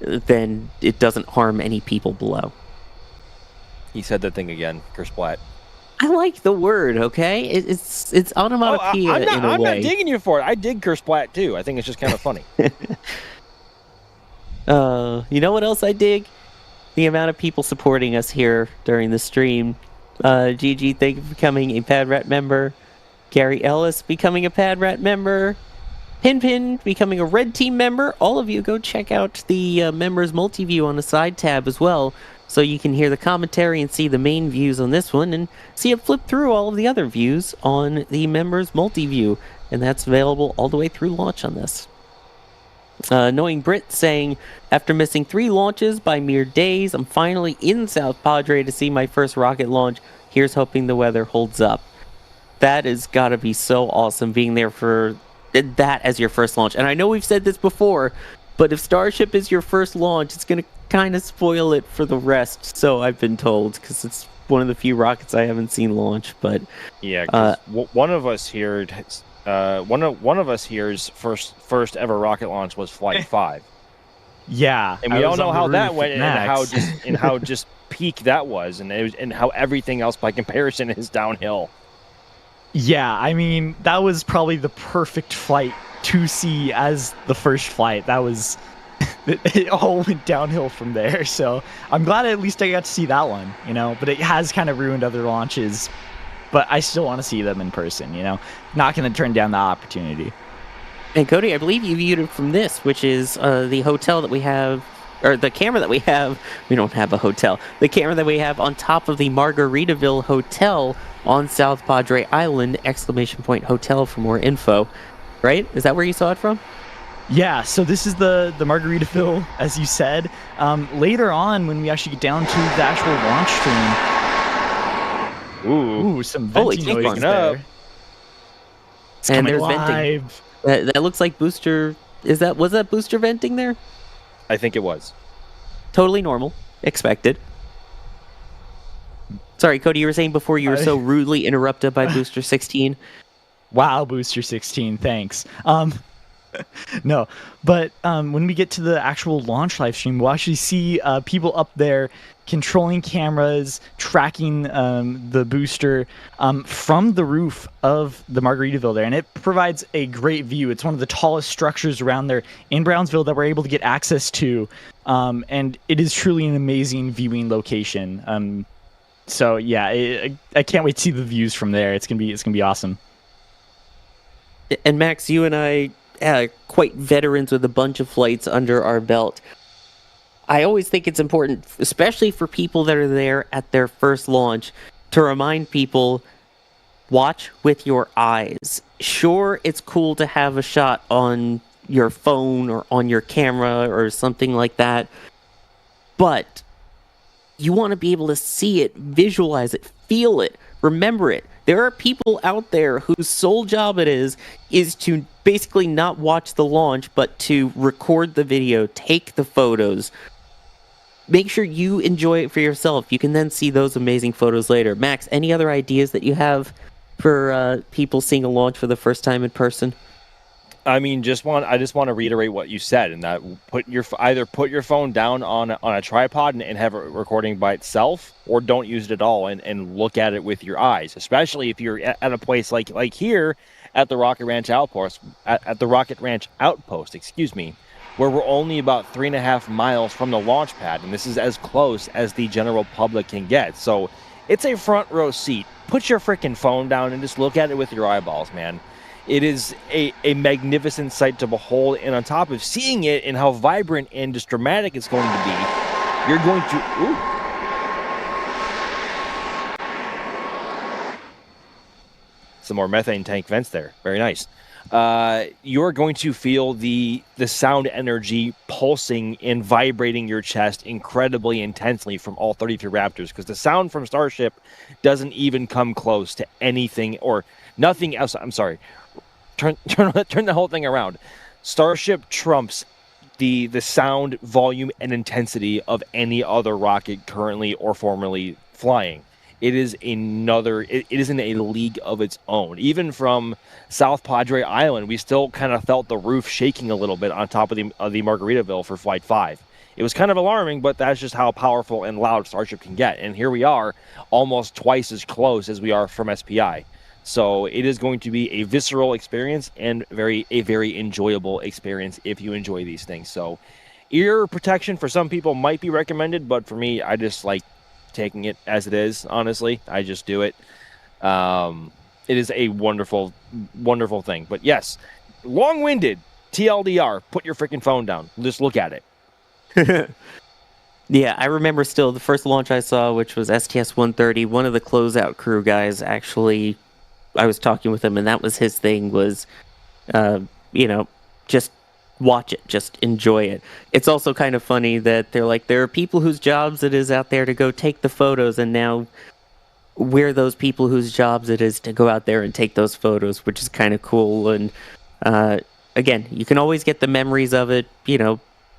then it doesn't harm any people below. He said that thing again, kersplat. I like the word, okay? It's onomatopoeia in a way. I'm not digging you for it. I dig kersplat too. I think it's just kind of funny. You know what else I dig? The amount of people supporting us here during the stream. Gigi, thank you for becoming a Pad Rat member. Gary Ellis becoming a Pad Rat member. Pinpin becoming a Red Team member. All of you go check out the members multi-view on the side tab as well, so you can hear the commentary and see the main views on this one and see it flip through all of the other views on the members multi-view, and that's available all the way through launch on this. Knowing Brit saying, after missing 3 launches by mere days, I'm finally in South Padre to see my first rocket launch. Here's hoping the weather holds up. That has got to be so awesome, being there for that as your first launch. And I know we've said this before, but if Starship is your first launch, it's going to kind of spoil it for the rest, so I've been told, because it's one of the few rockets I haven't seen launch. But yeah, cause one of us here's first ever rocket launch was Flight 5. Yeah, And I we all was know on the how that roof went, with and how Max. just peak that was, and how everything else by comparison is downhill. Yeah, I mean, that was probably the perfect flight to see as the first flight. That was it all went downhill from there. So I'm glad at least I got to see that one, but it has kind of ruined other launches. But I still want to see them in person, not going to turn down the opportunity. And Cody, I believe you viewed it from this, which is the hotel that we have, or the camera that we have. We don't have a hotel. The camera that we have on top of the Margaritaville Hotel on South Padre Island, ! Hotel for more info. Right? Is that where you saw it from? Yeah, so this is the Margaritaville, as you said. Later on, when we actually get down to the actual launch stream. Ooh, some venting noises there. It's and coming there's live. venting. That looks like booster. Was that booster venting there? I think it was. Totally normal. Expected. Sorry, Cody, you were saying before you were so rudely interrupted by Booster 16. Wow, Booster 16, thanks. No, but when we get to the actual launch live stream, we'll actually see people up there controlling cameras, tracking the booster from the roof of the Margaritaville there, and it provides a great view. It's one of the tallest structures around there in Brownsville that we're able to get access to, and it is truly an amazing viewing location. So yeah, I can't wait to see the views from there. It's gonna be awesome. And Max, you and I, quite veterans with a bunch of flights under our belt. I always think it's important, especially for people that are there at their first launch, to remind people, watch with your eyes. Sure, it's cool to have a shot on your phone or on your camera or something like that, but you want to be able to see it, visualize it, feel it, remember it. There are people out there whose sole job it is to basically not watch the launch, but to record the video, take the photos. Make sure you enjoy it for yourself. You can then see those amazing photos later. Max, any other ideas that you have for people seeing a launch for the first time in person? I mean, I just want to reiterate what you said, and that either put your phone down on a tripod and have it recording by itself, or don't use it at all and look at it with your eyes. Especially if you're at a place like here at the Rocket Ranch Outpost, where we're only about 3.5 miles from the launch pad, and this is as close as the general public can get. So it's a front row seat. Put your freaking phone down and just look at it with your eyeballs, man. It is a magnificent sight to behold, and on top of seeing it and how vibrant and just dramatic it's going to be, you're going to... Ooh. Some more methane tank vents there. Very nice. You're going to feel the sound energy pulsing and vibrating your chest incredibly intensely from all 33 Raptors, because the sound from Starship doesn't even come close to anything or nothing else. I'm sorry. Turn the whole thing around. Starship trumps the sound, volume, and intensity of any other rocket currently or formerly flying. It is it is in a league of its own. Even from South Padre Island, we still kind of felt the roof shaking a little bit on top of the Margaritaville for Flight 5. It was kind of alarming, but that's just how powerful and loud Starship can get. And here we are, almost twice as close as we are from SPI. So it is going to be a visceral experience and a very enjoyable experience if you enjoy these things. So ear protection for some people might be recommended, but for me, I just like taking it as it is. Honestly, I just do it. It is a wonderful, wonderful thing. But yes, long-winded TLDR. Put your freaking phone down. Just look at it. Yeah, I remember still the first launch I saw, which was STS-130. One of the closeout crew guys actually, I was talking with him, and that was his thing, was, just watch it, just enjoy it. It's also kind of funny that they're like, there are people whose jobs it is out there to go take the photos, and now we're those people whose jobs it is to go out there and take those photos, which is kind of cool. And again, you can always get the memories of it,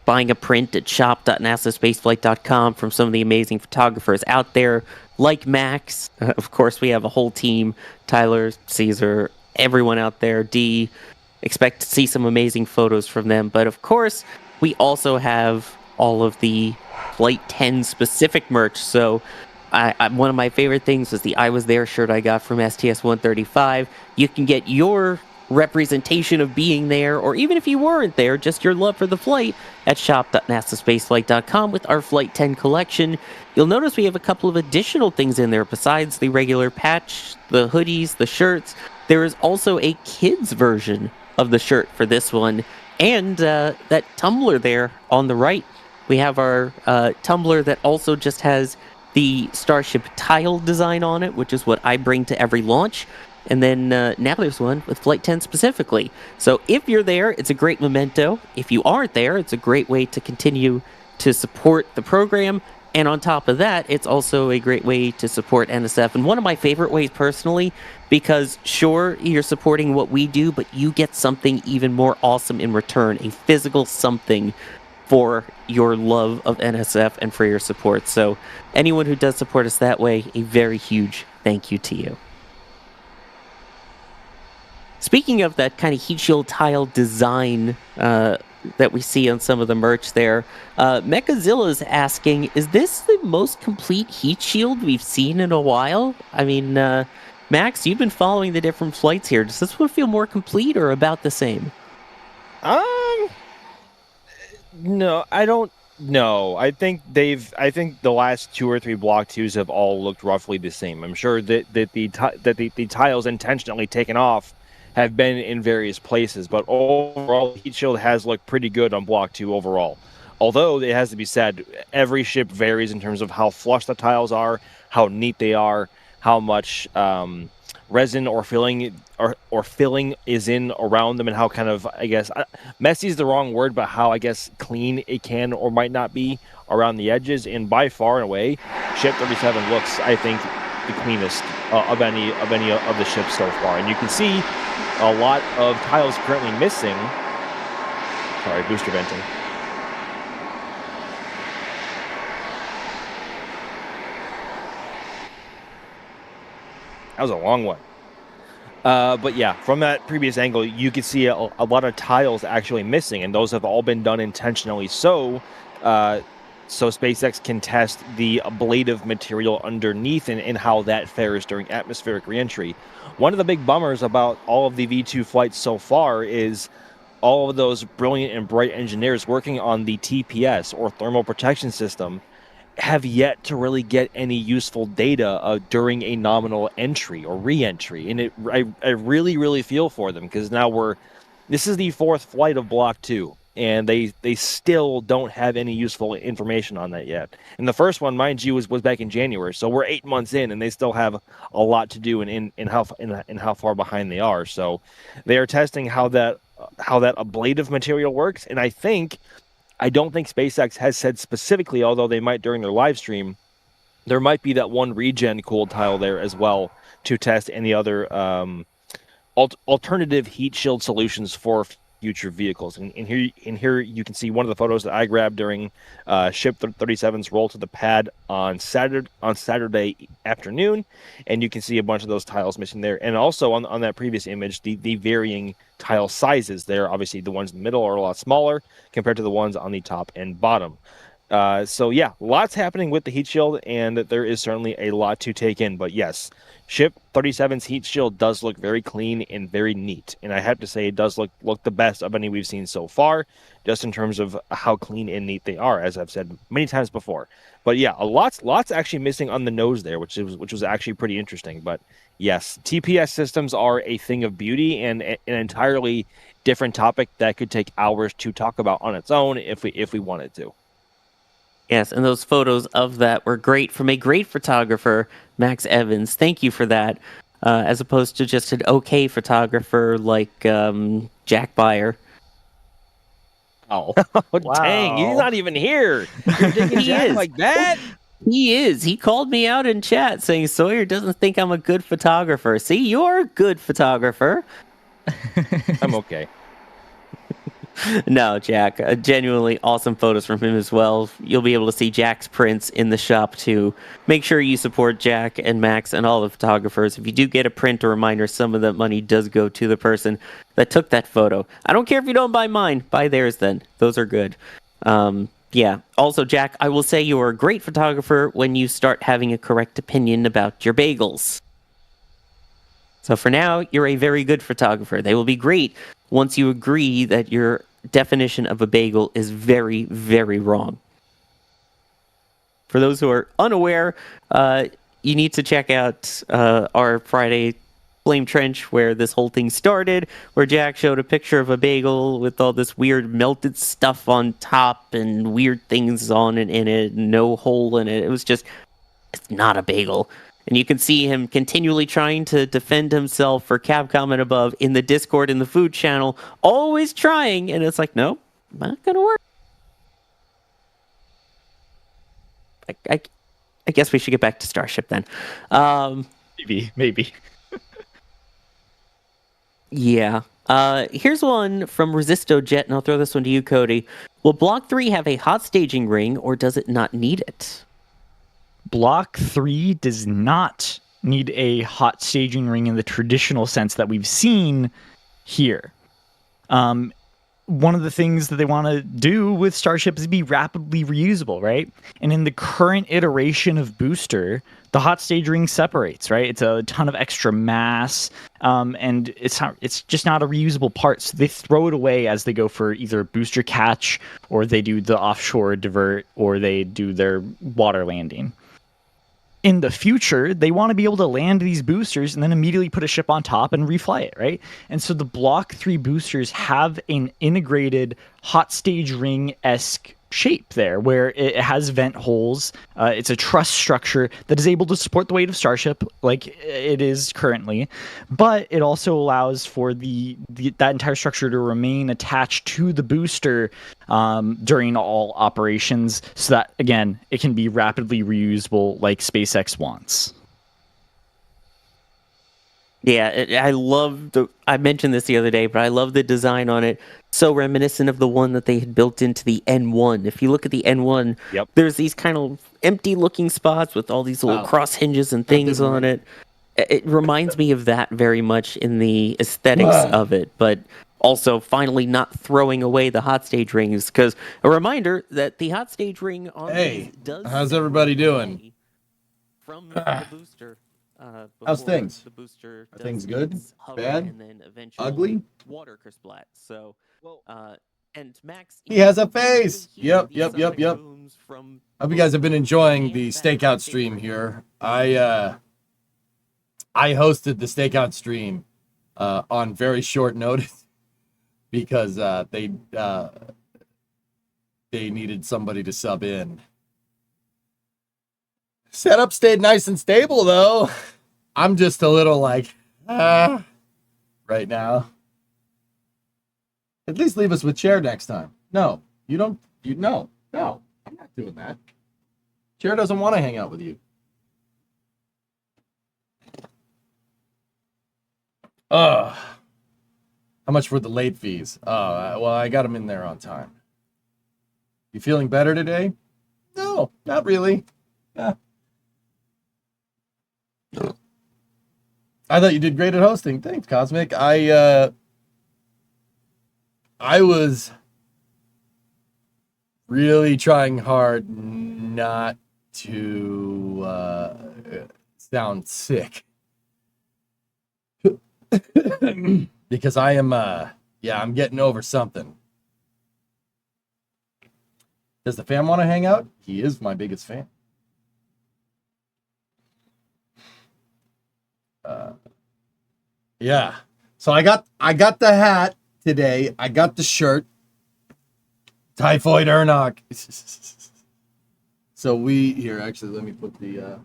buying a print at shop.nasaspaceflight.com from some of the amazing photographers out there, like Max. Of course, we have a whole team, Tyler, Caesar, everyone out there, D. Expect to see some amazing photos from them. But of course, we also have all of the Flight 10 specific merch. So one of my favorite things was the I Was There shirt I got from STS 135. You can get your representation of being there, or even if you weren't there, just your love for the flight at shop.nasaspaceflight.com with our Flight 10 collection. You'll notice we have a couple of additional things in there besides the regular patch, the hoodies, the shirts. There is also a kids version of the shirt for this one, and that tumbler there on the right. We have our tumbler that also just has the Starship tile design on it, which is what I bring to every launch. And then now there's one with Flight 10 specifically. So if you're there, it's a great memento. If you aren't there, it's a great way to continue to support the program. And on top of that, it's also a great way to support NSF. And one of my favorite ways personally, because sure, you're supporting what we do, but you get something even more awesome in return, a physical something for your love of NSF and for your support. So anyone who does support us that way, a very huge thank you to you. Speaking of that kind of heat shield tile design that we see on some of the merch there, Mechazilla's asking, is this the most complete heat shield we've seen in a while? I mean, Max, you've been following the different flights here. Does this one feel more complete or about the same? No, I don't know. I think the last 2 or 3 Block 2s have all looked roughly the same. I'm sure that the tiles intentionally taken off have been in various places, but overall, heat shield has looked pretty good on Block 2 overall. Although, it has to be said, every ship varies in terms of how flush the tiles are, how neat they are, how much resin or filling is in around them, and how kind of, I guess, messy is the wrong word, but how, I guess, clean it can or might not be around the edges. And by far and away, Ship 37 looks, I think, the cleanest of any of the ships so far. And you can see a lot of tiles currently missing. Sorry, booster venting. That was a long one. But yeah, from that previous angle, you can see a lot of tiles actually missing, and those have all been done intentionally so SpaceX can test the ablative material underneath and how that fares during atmospheric reentry. One of the big bummers about all of the V2 flights so far is all of those brilliant and bright engineers working on the TPS, or thermal protection system, have yet to really get any useful data during a nominal entry or re-entry. And I really, really feel for them, because now this is the 4th flight of Block 2, and they still don't have any useful information on that yet. And the first one, mind you, was back in January, so we're 8 months in, and they still have a lot to do in how far behind they are. So they are testing how that ablative material works, and I don't think SpaceX has said specifically, although they might during their live stream, there might be that one regen cooled tile there as well to test any other alternative heat shield solutions for future vehicles. And here you can see one of the photos that I grabbed during Ship 37's roll to the pad on Saturday afternoon, and you can see a bunch of those tiles missing there. And also on that previous image, the varying tile sizes there. Obviously, the ones in the middle are a lot smaller compared to the ones on the top and bottom. So yeah, lots happening with the heat shield, and there is certainly a lot to take in. But yes, Ship 37's heat shield does look very clean and very neat, and I have to say it does look the best of any we've seen so far, just in terms of how clean and neat they are, as I've said many times before. But yeah, lots actually missing on the nose there, which was actually pretty interesting. But yes, TPS systems are a thing of beauty and an entirely different topic that could take hours to talk about on its own if we wanted to. Yes, and those photos of that were great from a great photographer, Max Evans. Thank you for that, as opposed to just an okay photographer like Jack Byer. Oh, wow. Dang, he's not even here. You're digging Jack like that? He is. He called me out in chat saying Sawyer doesn't think I'm a good photographer. See, you're a good photographer. I'm okay. No, Jack. Genuinely awesome photos from him as well. You'll be able to see Jack's prints in the shop too. Make sure you support Jack and Max and all the photographers. If you do get a print or reminder, some of that money does go to the person that took that photo. I don't care if you don't buy mine. Buy theirs then. Those are good. Yeah. Also, Jack, I will say you are a great photographer when you start having a correct opinion about your bagels. So for now, you're a very good photographer. They will be great once you agree that your definition of a bagel is very, very wrong. For those who are unaware, you need to check out our Friday Flame Trench where this whole thing started, where Jack showed a picture of a bagel with all this weird melted stuff on top and weird things on it in it, no hole in it. It was just, it's not a bagel. And you can see him continually trying to defend himself for Capcom and above in the Discord and the food channel, always trying, and it's like, no, not gonna work. I guess we should get back to Starship then. Maybe. Yeah. Here's one from Resisto Jet, and I'll throw this one to you, Cody. Will Block 3 have a hot staging ring, or does it not need it? Block 3 does not need a hot staging ring in the traditional sense that we've seen here. One of the things that they want to do with Starship is be rapidly reusable, right? And in the current iteration of Booster, the hot stage ring separates, right? It's a ton of extra mass, and it's just not a reusable part. So they throw it away as they go for either a booster catch, or they do the offshore divert, or they do their water landing. In the future, they want to be able to land these boosters and then immediately put a ship on top and refly it, right? And so the Block 3 boosters have an integrated hot stage ring-esque shape there, where it has vent holes. It's a truss structure that is able to support the weight of Starship like it is currently, but it also allows for that entire structure to remain attached to the booster during all operations, so that, again, it can be rapidly reusable like SpaceX wants. Yeah, I love I mentioned this the other day, but I love the design on it. So reminiscent of the one that they had built into the N1. If you look at the N1, there's these kind of empty-looking spots with all these little cross hinges and things on it. It reminds me of that very much in the aesthetics of it, but also finally not throwing away the hot stage rings. Because a reminder that the hot stage ring on these does how's everybody doing? From the booster. How's things? The booster Are things good? Bad? And then eventually Ugly? water splat. So, and Max, he has a face. Yep. Hope you guys have been enjoying the Stakeout stream here. I hosted the Stakeout stream on very short notice because they needed somebody to sub in. Setup stayed nice and stable, though. I'm just a little like, right now. At least leave us with Chair next time. No, you don't. No, I'm not doing that. Chair doesn't want to hang out with you. How much were the late fees? Well, I got them in there on time. You feeling better today? No, not really. I thought you did great at hosting. Thanks, Cosmic. I was really trying hard not to sound sick. Because I am I'm getting over something. Does the fan want to hang out? He is my biggest fan. Yeah. So I got the hat today. I got the shirt. Typhoid Ernok. So actually let me put the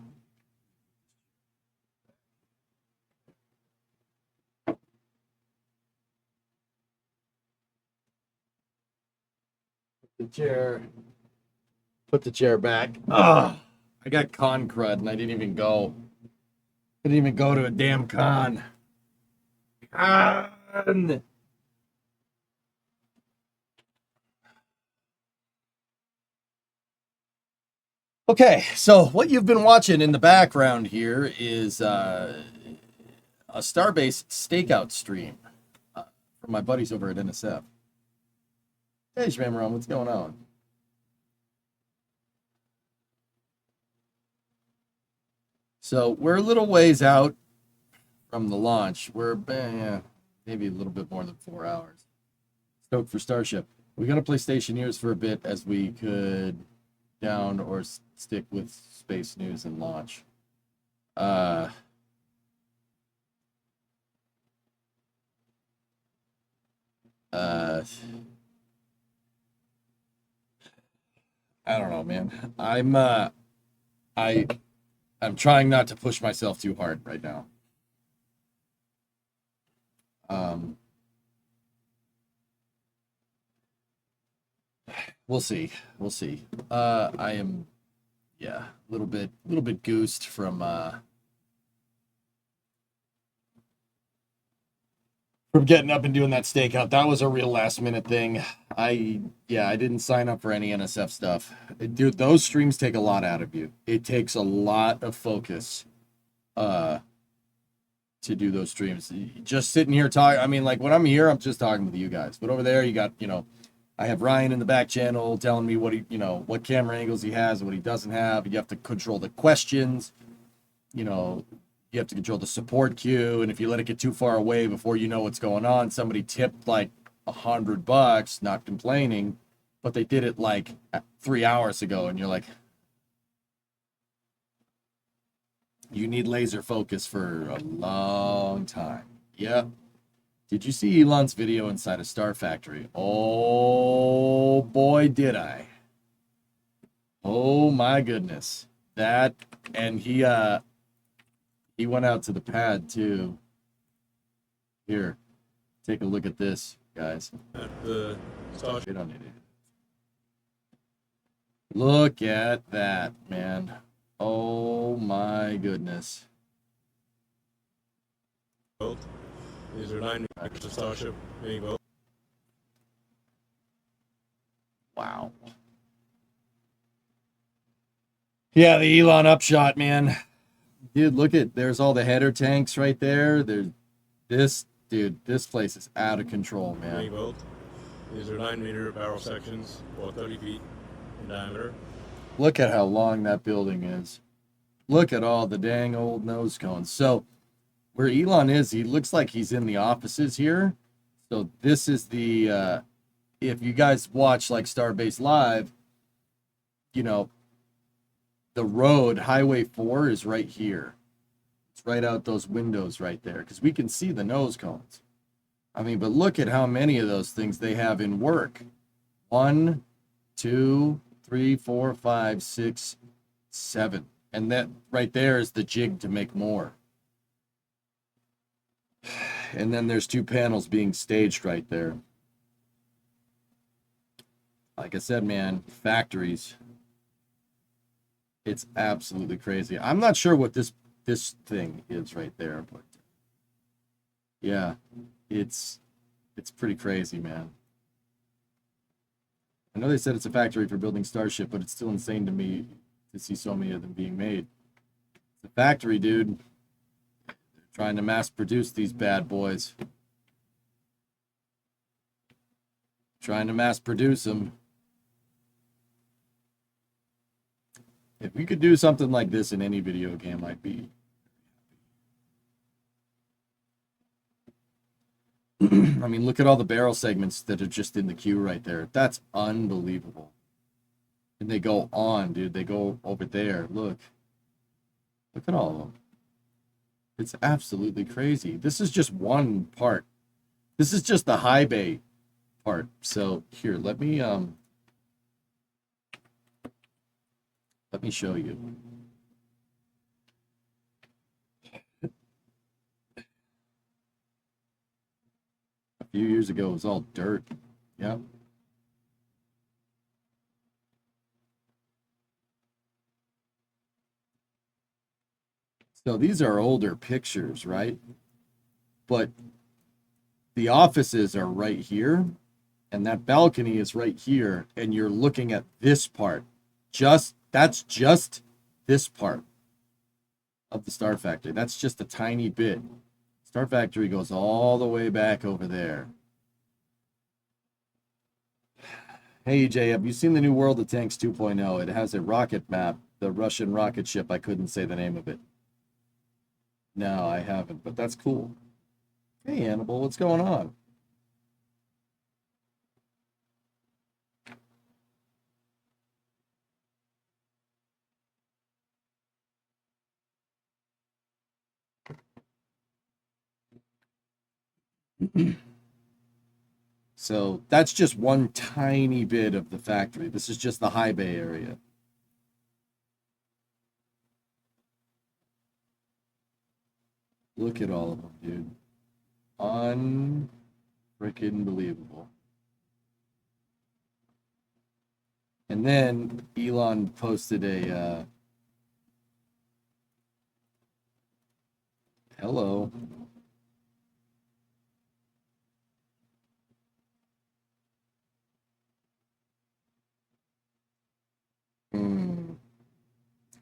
put the chair back. I got con crud and I didn't even go. Didn't even go to a damn con. Okay, so what you've been watching in the background here is a Starbase Stakeout stream from my buddies over at NSF. Hey, Shmamaron, what's going on? So we're a little ways out from the launch. We're maybe a little bit more than 4 hours. Stoked for Starship. We're going to play Stationeers for a bit as we could down or stick with Space News and launch. I don't know, man. I'm trying not to push myself too hard right now. We'll see. We'll see. I am, yeah, a little bit goosed from getting up and doing that stakeout. That was a real last minute thing. I didn't sign up for any NSF stuff. Dude, those streams take a lot out of you. It takes a lot of focus to do those streams. Just sitting here talking, I mean, like when I'm here, I'm just talking with you guys. But over there, you got, I have Ryan in the back channel telling me what what camera angles he has and what he doesn't have. You have to control the questions. You have to control the support queue, and if you let it get too far away before you know what's going on, somebody tipped like $100, not complaining, but they did it like 3 hours ago, and you're like, you need laser focus for a long time. Yep. Did you see Elon's video inside a Star Factory? Oh boy, did I. Oh my goodness. That, and he went out to the pad too. Here, take a look at this, guys. The Starship. Don't need it. Look at that, man. Oh my goodness. These are 9 meters of Starship being built. Wow. Yeah, the Elon upshot, man. Dude, look at, there's all the header tanks right there. This place is out of control, man. Being built. These are 9-meter barrel sections, or 30 feet in diameter. Look at how long that building is. Look at all the dang old nose cones. So where Elon is, he looks like he's in the offices here. So this is the, if you guys watch like Starbase Live, the road, Highway 4 is right here. It's right out those windows right there, because we can see the nose cones. I mean, but look at how many of those things they have in work. 1, 2, 3, 4, 5, 6, 7. And that right there is the jig to make more. And then there's 2 panels being staged right there. Like I said, man, factories. It's absolutely crazy. I'm not sure what this thing is right there, but yeah, it's pretty crazy, man. I know they said it's a factory for building Starship, but it's still insane to me to see so many of them being made. It's a factory, dude. They're trying to mass produce these bad boys. Trying to mass produce them. If we could do something like this in any video game, I'd be. I mean, look at all the barrel segments that are just in the queue right there. That's unbelievable. And they go on, dude. They go over there. Look. Look at all of them. It's absolutely crazy. This is just one part. This is just the high bay part. So here, let me show you. A few years ago, it was all dirt. Yep. So these are older pictures, right? But the offices are right here, and that balcony is right here, and you're looking at this part. Just That's just this part of the Star Factory. That's just a tiny bit. Star Factory goes all the way back over there. Hey, EJ, have you seen the new World of Tanks 2.0? It has a rocket map, the Russian rocket ship. I couldn't say the name of it. No, I haven't, but that's cool. Hey, Hannibal, what's going on? So that's just one tiny bit of the factory. This is just the high bay area. Look at all of them, dude. Unfreaking believable. And then Elon posted a hello.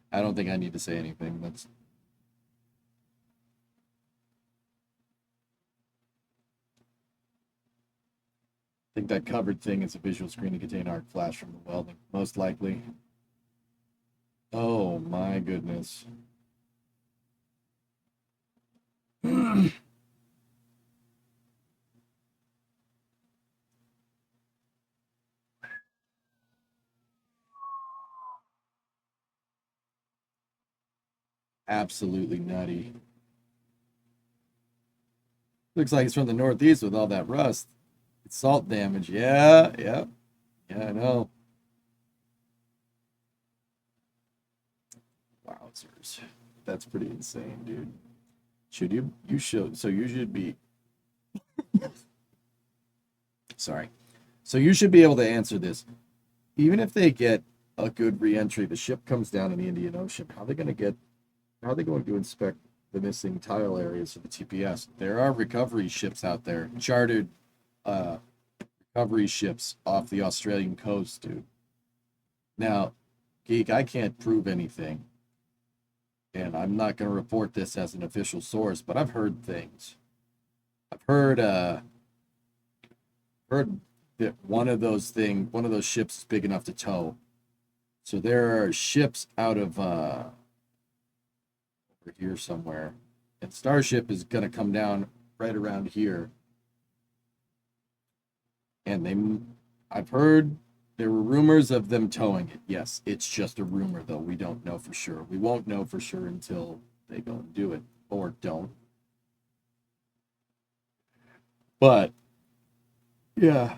I don't think I need to say anything. That's I think that covered thing is a visual screen to contain arc flash from the welding, most likely. Oh my goodness. Absolutely nutty. Looks like it's from the Northeast with all that rust. It's salt damage. Yeah, I know. Wowzers. That's pretty insane, dude. You should be sorry. So you should be able to answer this. Even if they get a good re-entry, the ship comes down in the Indian Ocean. How are they going to inspect the missing tile areas of the TPS? There are recovery ships out there, chartered recovery ships off the Australian coast, dude. Now, Geek, I can't prove anything, and I'm not going to report this as an official source, but I've heard things. I've heard that one of those ships is big enough to tow. So there are ships out of over here somewhere, and Starship is going to come down right around here. And I've heard there were rumors of them towing it. Yes, it's just a rumor, though. We don't know for sure. We won't know for sure until they go and do it, or don't. But yeah.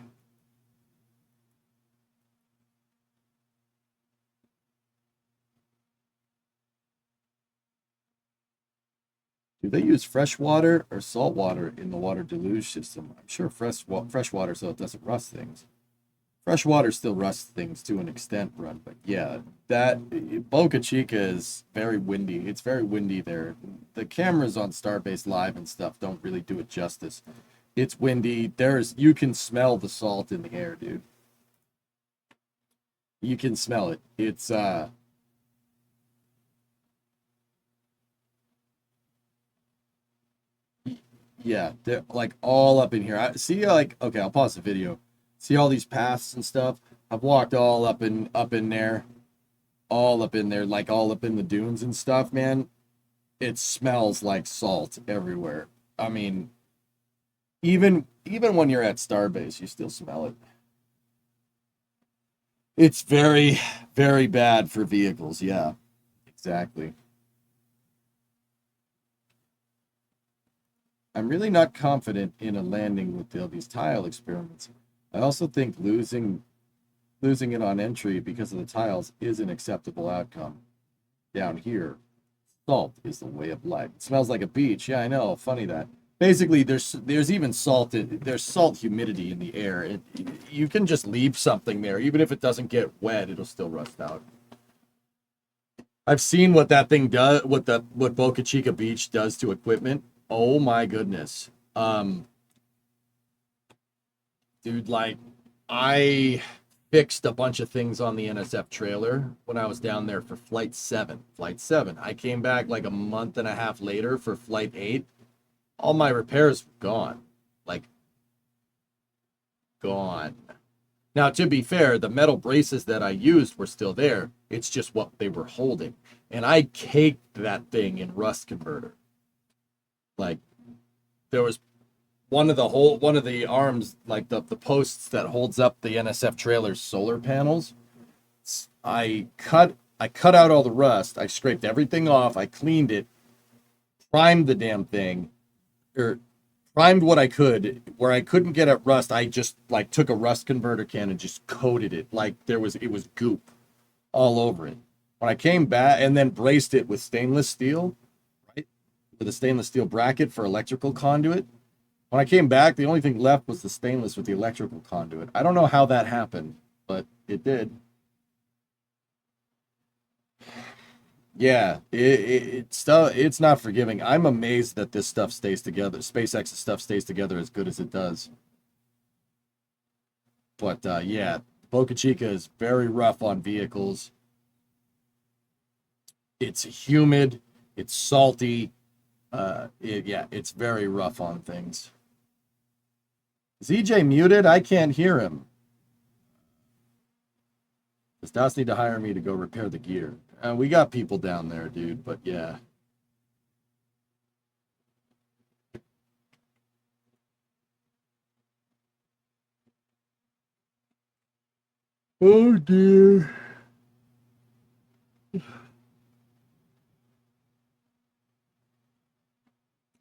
Do they use fresh water or salt water in the water deluge system? I'm sure fresh water so it doesn't rust things. Fresh water still rusts things to an extent, Run, but yeah, that Boca Chica is very windy. It's very windy there. The cameras on Starbase Live and stuff don't really do it justice. It's windy. You can smell the salt in the air, dude. You can smell it. It's yeah, they're like all up in here. I see, like, okay, I'll pause the video. See all these paths and stuff? I've walked all up in there. All up in there, like all up in the dunes and stuff, man. It smells like salt everywhere. I mean, even when you're at Starbase, you still smell it. It's very, very bad for vehicles. Yeah, exactly. I'm really not confident in a landing with all these tile experiments. I also think losing it on entry because of the tiles is an acceptable outcome. Down here, salt is the way of life. It smells like a beach. Yeah, I know. Funny that. Basically, there's even there's salt humidity in the air. You can just leave something there, even if it doesn't get wet, it'll still rust out. I've seen what that thing does, what Boca Chica Beach does to equipment. Oh my goodness. Dude, like, I fixed a bunch of things on the NSF trailer when I was down there for Flight 7. Flight 7. I came back like a month and a half later for Flight 8. All my repairs were gone. Like, gone. Now, to be fair, the metal braces that I used were still there. It's just what they were holding. And I caked that thing in rust converter. Like, there was one of the arms, like the posts that holds up the NSF trailer's solar panels. I cut out all the rust. I scraped everything off. I cleaned it, primed the damn thing, or primed what I could. Where I couldn't get at rust, I just like took a rust converter can and just coated it like it was goop all over it. When I came back and then braced it with stainless steel, right, with a stainless steel bracket for electrical conduit. When I came back, the only thing left was the stainless with the electrical conduit. I don't know how that happened, but it did. Yeah, it's not forgiving. I'm amazed that this stuff stays together. SpaceX's stuff stays together as good as it does. But yeah, Boca Chica is very rough on vehicles. It's humid. It's salty. Yeah, it's very rough on things. Is EJ muted? I can't hear him. Does Das need to hire me to go repair the gear? We got people down there, dude, but yeah. Oh, dear.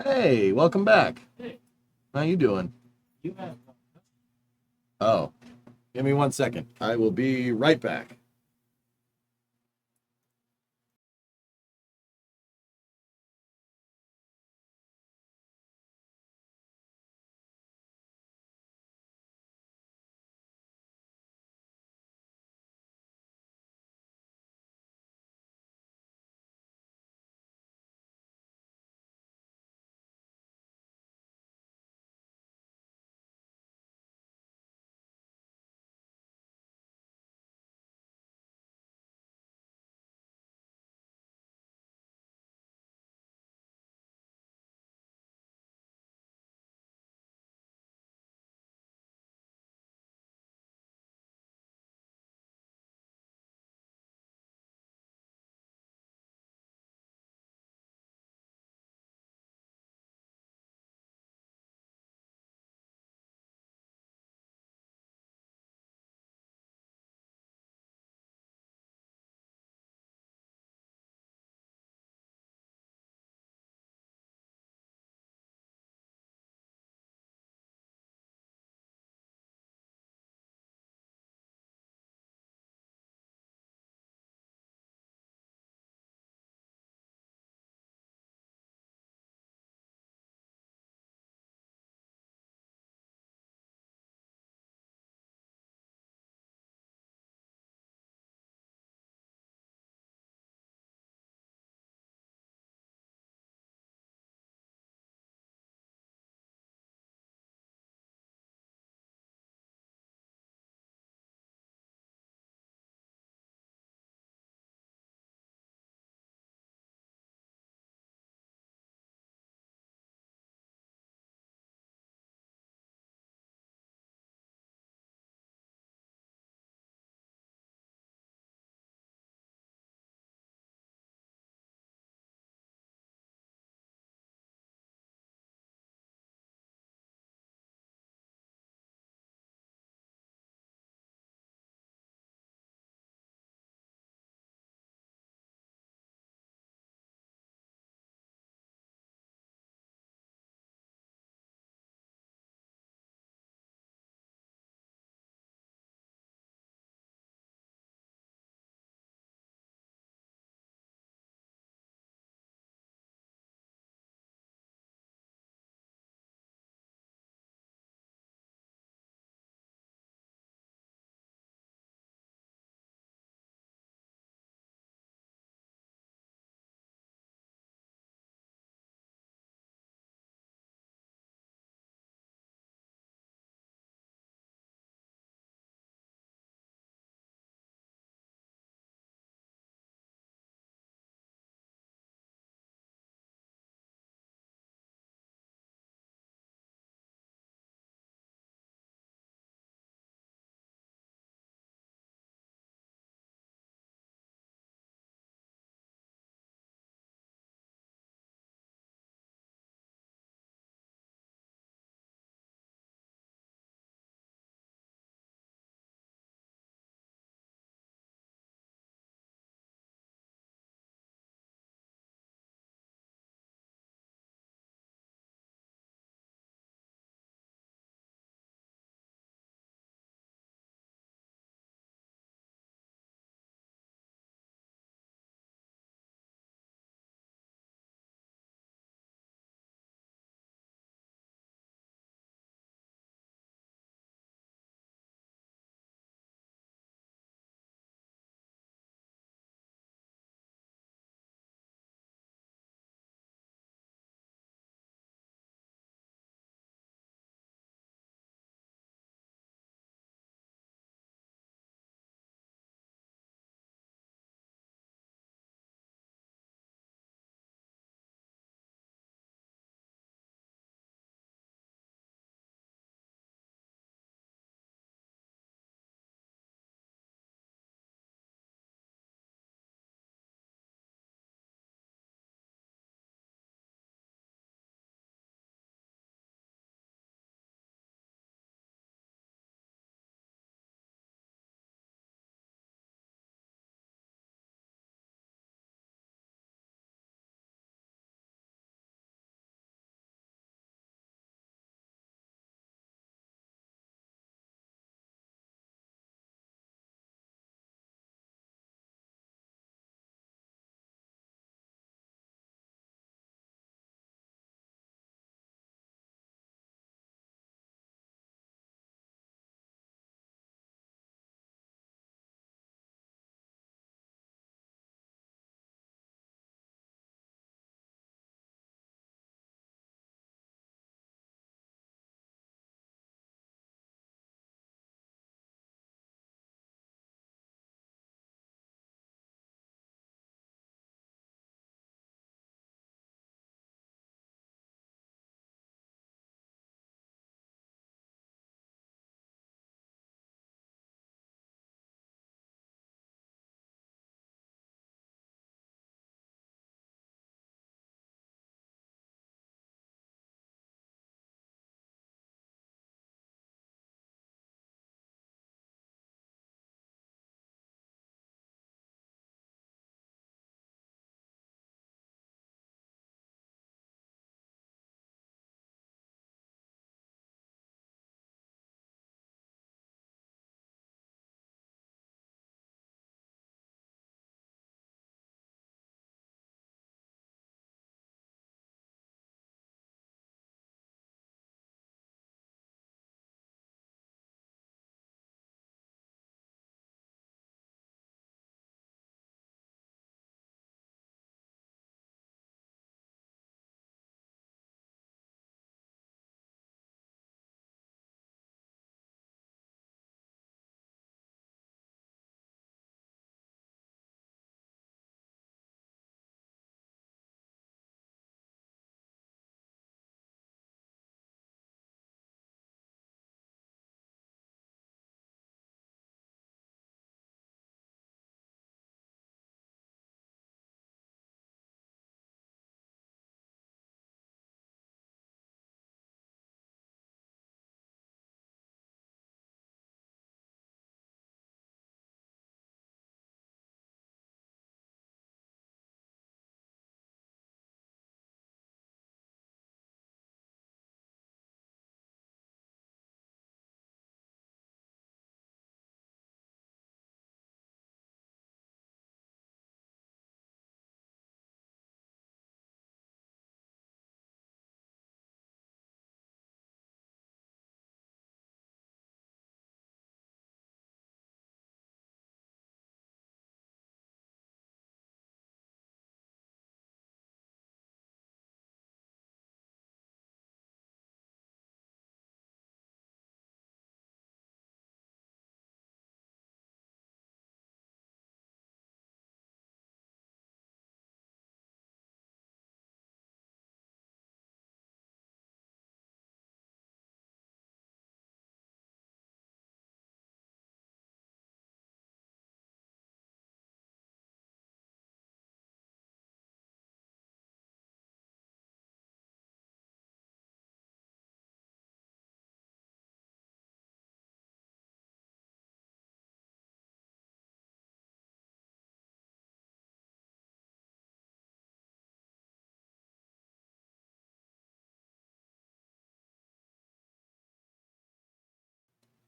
Hey, welcome back. Hey. How you doing? Oh, give me 1 second. I will be right back.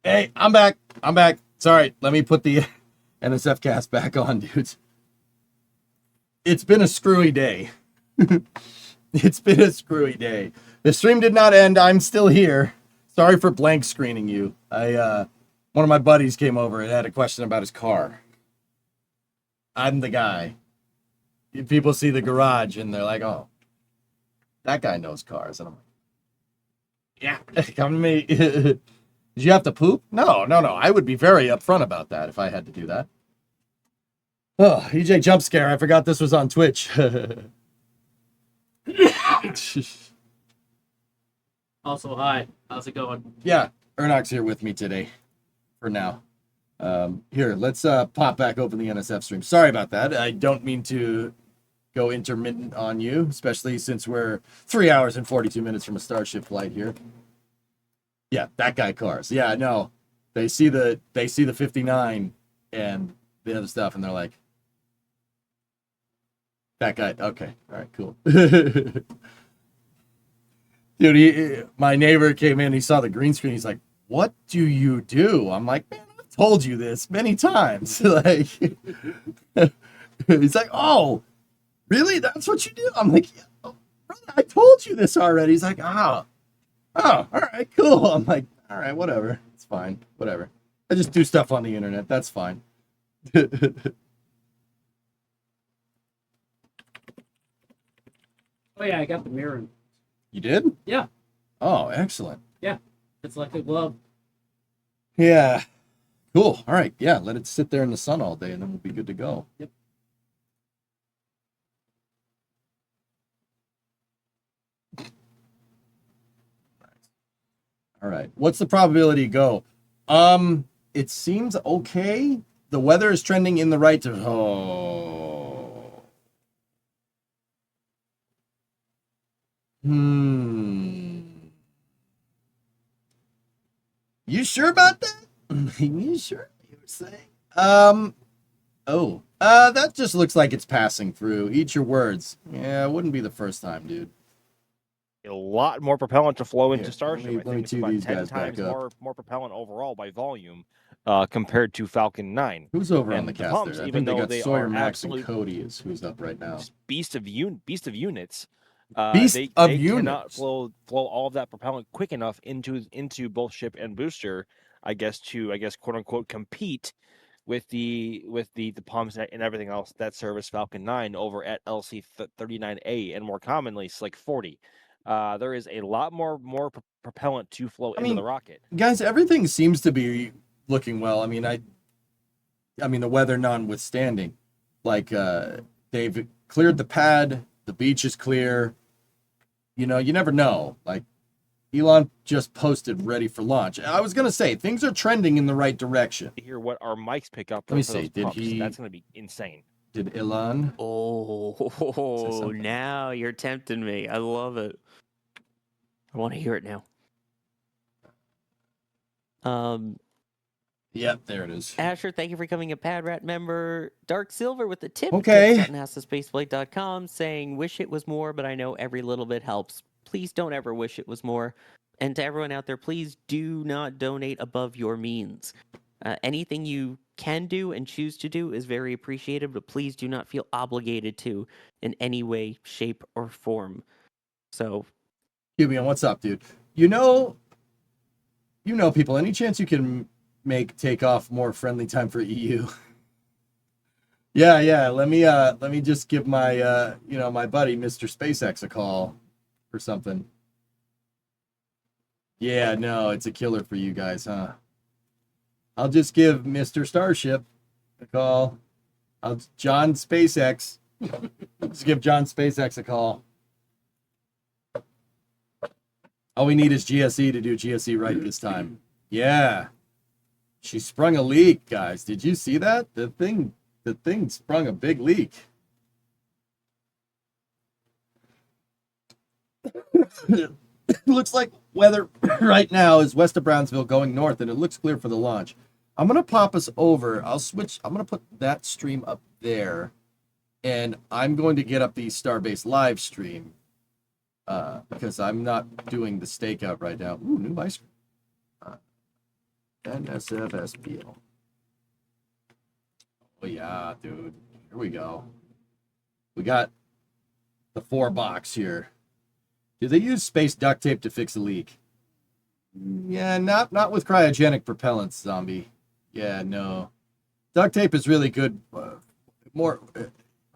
Hey, I'm back. I'm back. Sorry, let me put the NSF cast back on, dudes. It's been a screwy day. It's been a screwy day. The stream did not end. I'm still here. Sorry for blank screening you. One of my buddies came over and had a question about his car. I'm the guy. People see the garage and they're like, "Oh, that guy knows cars." And I'm like, "Yeah, come to me." Did you have to poop? No. I would be very upfront about that if I had to do that. Oh, EJ jump scare. I forgot this was on Twitch. Also, hi. How's it going? Yeah, Ernok's here with me today. For now. Here, let's pop back open the NSF stream. Sorry about that. I don't mean to go intermittent on you, especially since we're 3 hours and 42 minutes from a Starship flight here. Yeah, that guy cars. Yeah, no. They see the 59 and the other stuff and they're like, that guy. Okay. All right, cool. Dude, my neighbor came in, he saw the green screen. He's like, "What do you do?" I'm like, "Man, I've told you this many times." Like, he's like, "Oh, really? That's what you do?" I'm like, "Yeah, brother, I told you this already." He's like, oh, all right, cool." I'm like, "All right, whatever. It's fine. Whatever. I just do stuff on the internet. That's fine." Oh yeah, I got the mirror. You did? Yeah. Oh, excellent. Yeah. It's like a glove. Yeah. Cool. All right. Yeah, let it sit there in the sun all day and then we'll be good to go. Yep. All right. What's the probability go? It seems okay. The weather is trending in the right You sure about that? You sure? You were saying? That just looks like it's passing through. Eat your words. Yeah, it wouldn't be the first time, dude. A lot more propellant to flow into Here, Starship. let me it's tee about these 10 guys back times up. more propellant overall by volume compared to Falcon 9. Who's over and on the cast pumps, there? I even think they though got they Sawyer, are Max, and absolute Cody is who's up right now. beast of units. Beast they of cannot units. flow all of that propellant quick enough into both ship and booster, I guess quote unquote compete with the pumps and everything else that service Falcon 9 over at LC-39A and more commonly Slick 40. There is a lot more propellant to flow into the rocket. Guys, everything seems to be looking well. I mean, the weather notwithstanding, like they've cleared the pad, the beach is clear. You know, you never know. Like Elon just posted ready for launch. I was gonna say things are trending in the right direction. Hear what our mics pick up. Let me for see. those Did pumps. he? That's gonna be insane. Did Elon? Oh, now you're tempting me. I love it. I want to hear it now. Yep, there it is. Asher, thank you for becoming a Pad Rat member. Dark Silver with the tip. Okay. Tips at NASASpaceflight.com saying, "Wish it was more, but I know every little bit helps. Please don't ever wish it was more. And to everyone out there, please do not donate above your means. Anything you can do and choose to do is very appreciated, but please do not feel obligated to in any way, shape, or form." So, Cubion, what's up, dude? You know, people. Any chance you can make takeoff more friendly time for EU? Yeah. Let me just give my my buddy Mr. SpaceX a call or something. Yeah, no, it's a killer for you guys, huh? I'll just give Mr. Starship a call. John SpaceX. Just give John SpaceX a call. All we need is GSE to do GSE right this time. Yeah. She sprung a leak, guys. Did you see that? The thing sprung a big leak. It looks like weather right now is west of Brownsville going north, and it looks clear for the launch. I'm going to pop us over. I'm going to put that stream up there, and I'm going to get up the Starbase live stream because I'm not doing the stakeout right now. Ooh, new ice cream. NSFSPL. Oh yeah, dude. Here we go. We got the 4 box here. Do they use space duct tape to fix a leak? Yeah, not with cryogenic propellants, zombie. Yeah, no. Duct tape is really good. More,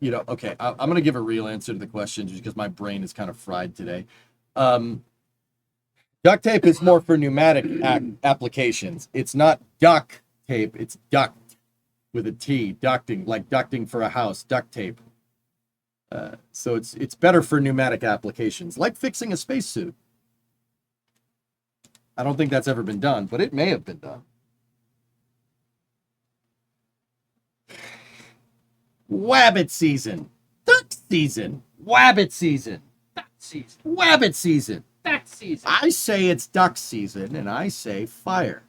okay, I'm going to give a real answer to the question just because my brain is kind of fried today. Duct tape is more for pneumatic applications. It's not duct tape, it's duct with a T, ducting, like ducting for a house, duct tape. So it's better for pneumatic applications, like fixing a spacesuit. I don't think that's ever been done, but it may have been done. Wabbit season. Duck season. Wabbit season. Duck season. Wabbit season. Duck season. I say it's duck season, and I say fire.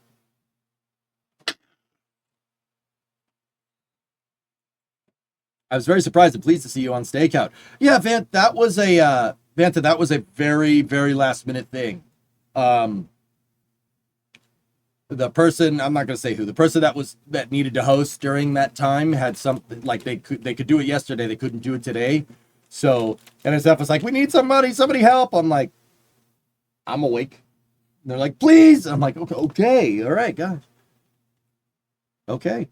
I was very surprised and pleased to see you on Stakeout. Yeah, Vant, that was a Vanta, that was a very, very last minute thing. The person, I'm not going to say who, the person that needed to host during that time had something like they could do it yesterday, they couldn't do it today. So NSF was like, we need somebody help. I'm like, I'm awake. And they're like, please. I'm like, okay, all right, guys. Okay.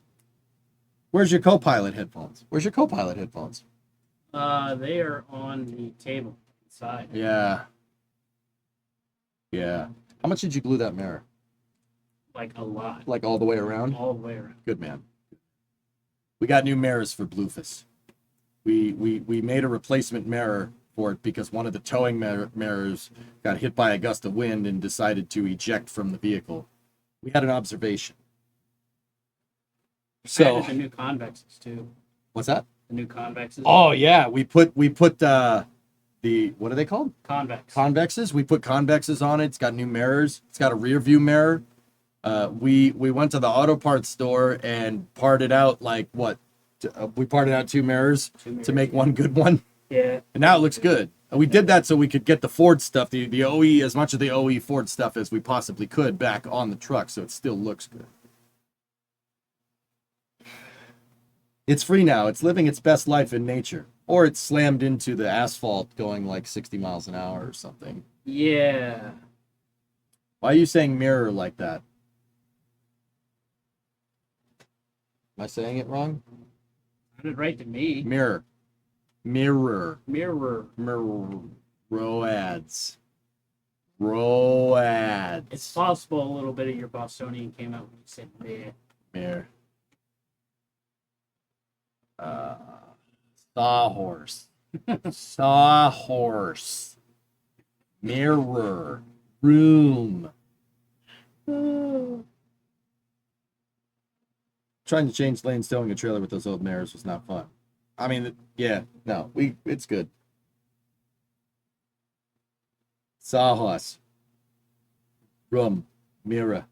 Where's your co-pilot headphones? They are on the table inside. Yeah. How much did you glue that mirror? Like a lot. Like all the way around? All the way around. Good man. We got new mirrors for Bluefus. We made a replacement mirror for it because one of the towing mirrors got hit by a gust of wind and decided to eject from the vehicle. We had an observation. So the new convexes too. What's that? The new convexes. Oh yeah, we put the what are they called? Convexes. We put convexes on it. It's got new mirrors. It's got a rear view mirror. We went to the auto parts store and parted out we parted out 2 mirrors to make one good one. Yeah. And now it looks good. And we did that so we could get the Ford stuff, the OE, as much of the OE Ford stuff as we possibly could back on the truck so it still looks good. It's free now. It's living its best life in nature. Or it's slammed into the asphalt going like 60 miles an hour or something. Yeah. Why are you saying mirror like that? Am I saying it wrong? Sounded right to me. Mirror. Roads. It's possible a little bit of your Bostonian came out when you said meh. Mirror. Sawhorse. Sawhorse. Mirror. Room. Trying to change lanes towing a trailer with those old mirrors was not fun. I mean, yeah, no, it's good. Sawhorse. Room. Mirror.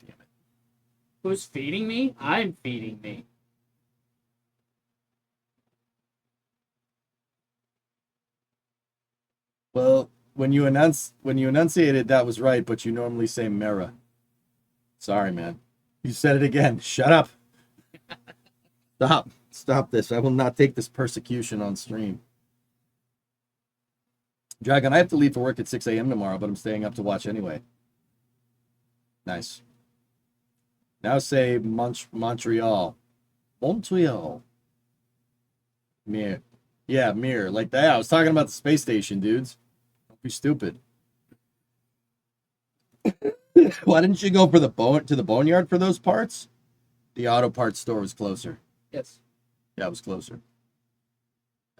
Damn it. Who's feeding me? I'm feeding me. Well, when you enunciated that was right, but you normally say mirror. Sorry, man. You said it again. Shut up. Stop this. I will not take this persecution on stream. Dragon, I have to leave for work at 6 a.m. tomorrow, but I'm staying up to watch anyway. Nice. Now say Montreal. Mirror. Yeah, mirror. Like that. I was talking about the space station, dudes. Don't be stupid. Why didn't you go for to the boneyard for those parts? The auto parts store was closer. Yes. Yeah, it was closer.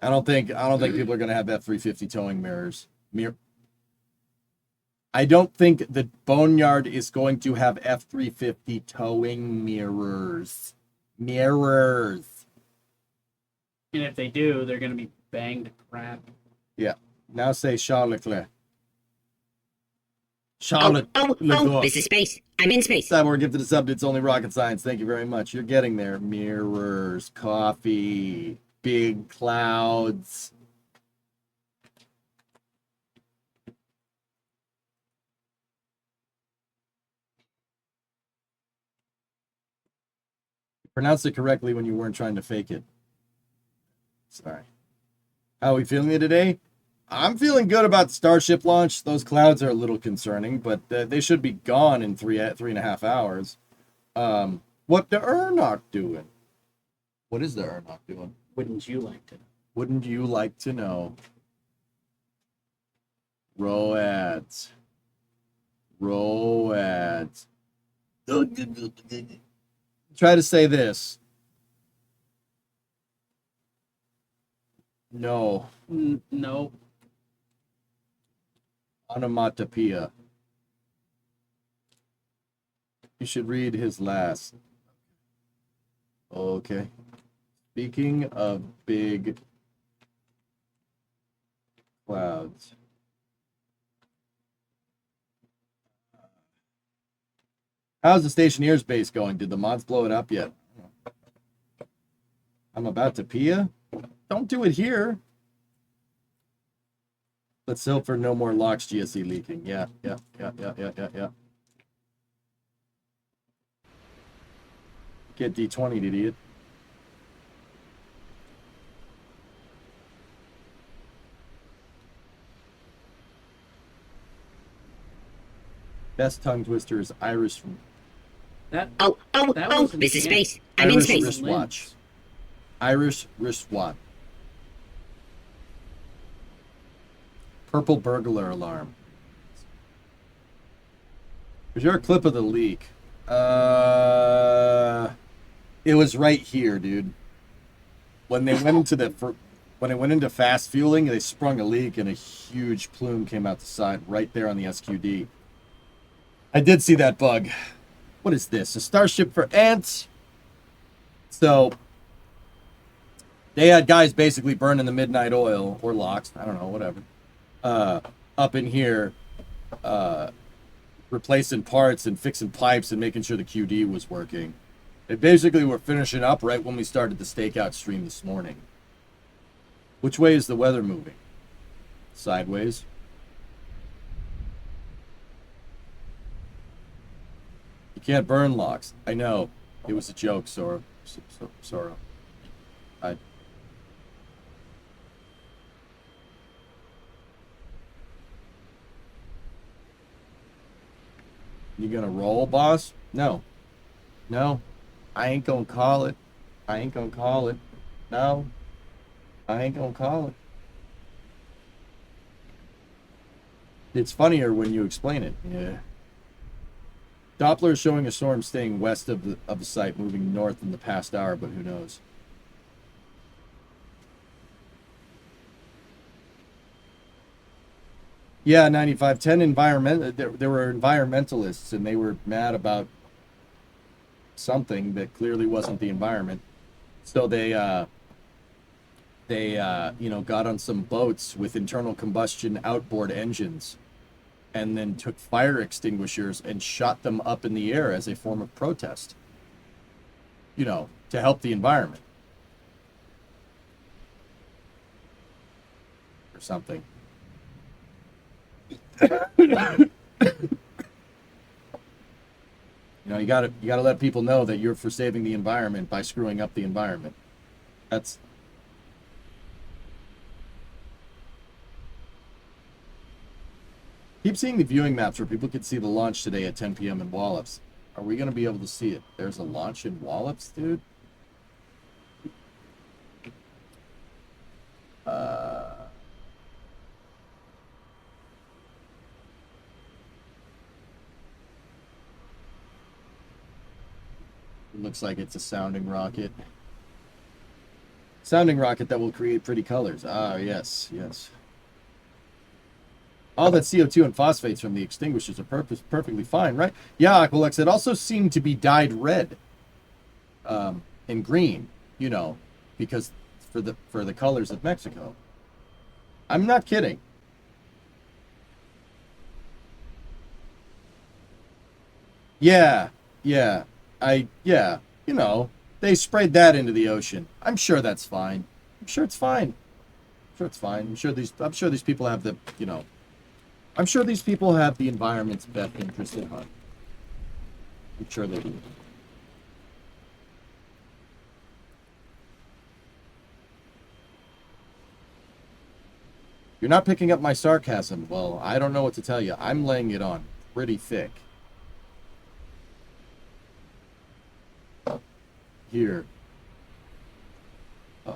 I don't think people are gonna have F-350 towing mirrors. I don't think the boneyard is going to have F-350 towing mirrors. And if they do, they're going to be banged to crap. Yeah. Now say Charles Leclerc. Charlotte. This is space. I'm in space. Cyborg gifted a sub. It's only rocket science. Thank you very much. You're getting there. Mirrors, coffee, big clouds. Pronounced it correctly when you weren't trying to fake it. Sorry. How are we feeling today? I'm feeling good about the Starship launch. Those clouds are a little concerning, but they should be gone in 3.5 hours. What the Ernok doing? What is the Ernok doing? Wouldn't you like to know? Wouldn't you like to know? Roads. Roads. Try to say this. No. No. Onomatopoeia. You should read his last. Okay. Speaking of big clouds. How's the Stationeer's base going? Did the mods blow it up yet? I'm about to pee. Don't do it here. Let's hope for no more locks GSE leaking. Yeah. Get D20, idiot. Best tongue twister is Irish. That Oh, was this is insane. space. I'm in Irish space. wristwatch. Irish wristwatch. Purple burglar alarm. Was there a clip of the leak? It was right here, dude. When they went into fast fueling, they sprung a leak and a huge plume came out the side right there on the SQD. I did see that bug. What is this? A starship for ants? So they had guys basically burning the midnight oil or locks, I don't know, whatever. Up in here, replacing parts and fixing pipes and making sure the QD was working. They basically were finishing up right when we started the Stakeout stream this morning. Which way is the weather moving? Sideways. You can't burn locks. I know. It was a joke, Sora. Sora. You gonna roll, boss? No. No. I ain't gonna call it. I ain't gonna call it. No. I ain't gonna call it. It's funnier when you explain it. Yeah. Doppler is showing a storm staying west of the site, moving north in the past hour, but who knows? Yeah, 9510 environment. There were environmentalists, and they were mad about something that clearly wasn't the environment. So they got on some boats with internal combustion outboard engines, and then took fire extinguishers and shot them up in the air as a form of protest. To help the environment or something. You gotta let people know that you're for saving the environment by screwing up the environment. That's keep seeing the viewing maps where people could see the launch today at 10 p.m. in Wallops. Are we gonna be able to see it? There's a launch in Wallops, dude. It looks like it's a sounding rocket. Sounding rocket that will create pretty colors. Ah, yes. All that CO2 and phosphates from the extinguishers are perfectly fine, right? Yeah, Aqualex, it also seemed to be dyed red and green, because for the colors of Mexico. I'm not kidding. Yeah. They sprayed that into the ocean. I'm sure that's fine. I'm sure it's fine. I'm sure these people have the, I'm sure these people have the environment's best interest at heart. I'm sure they do. You're not picking up my sarcasm. Well, I don't know what to tell you. I'm laying it on pretty thick. Here. Oh.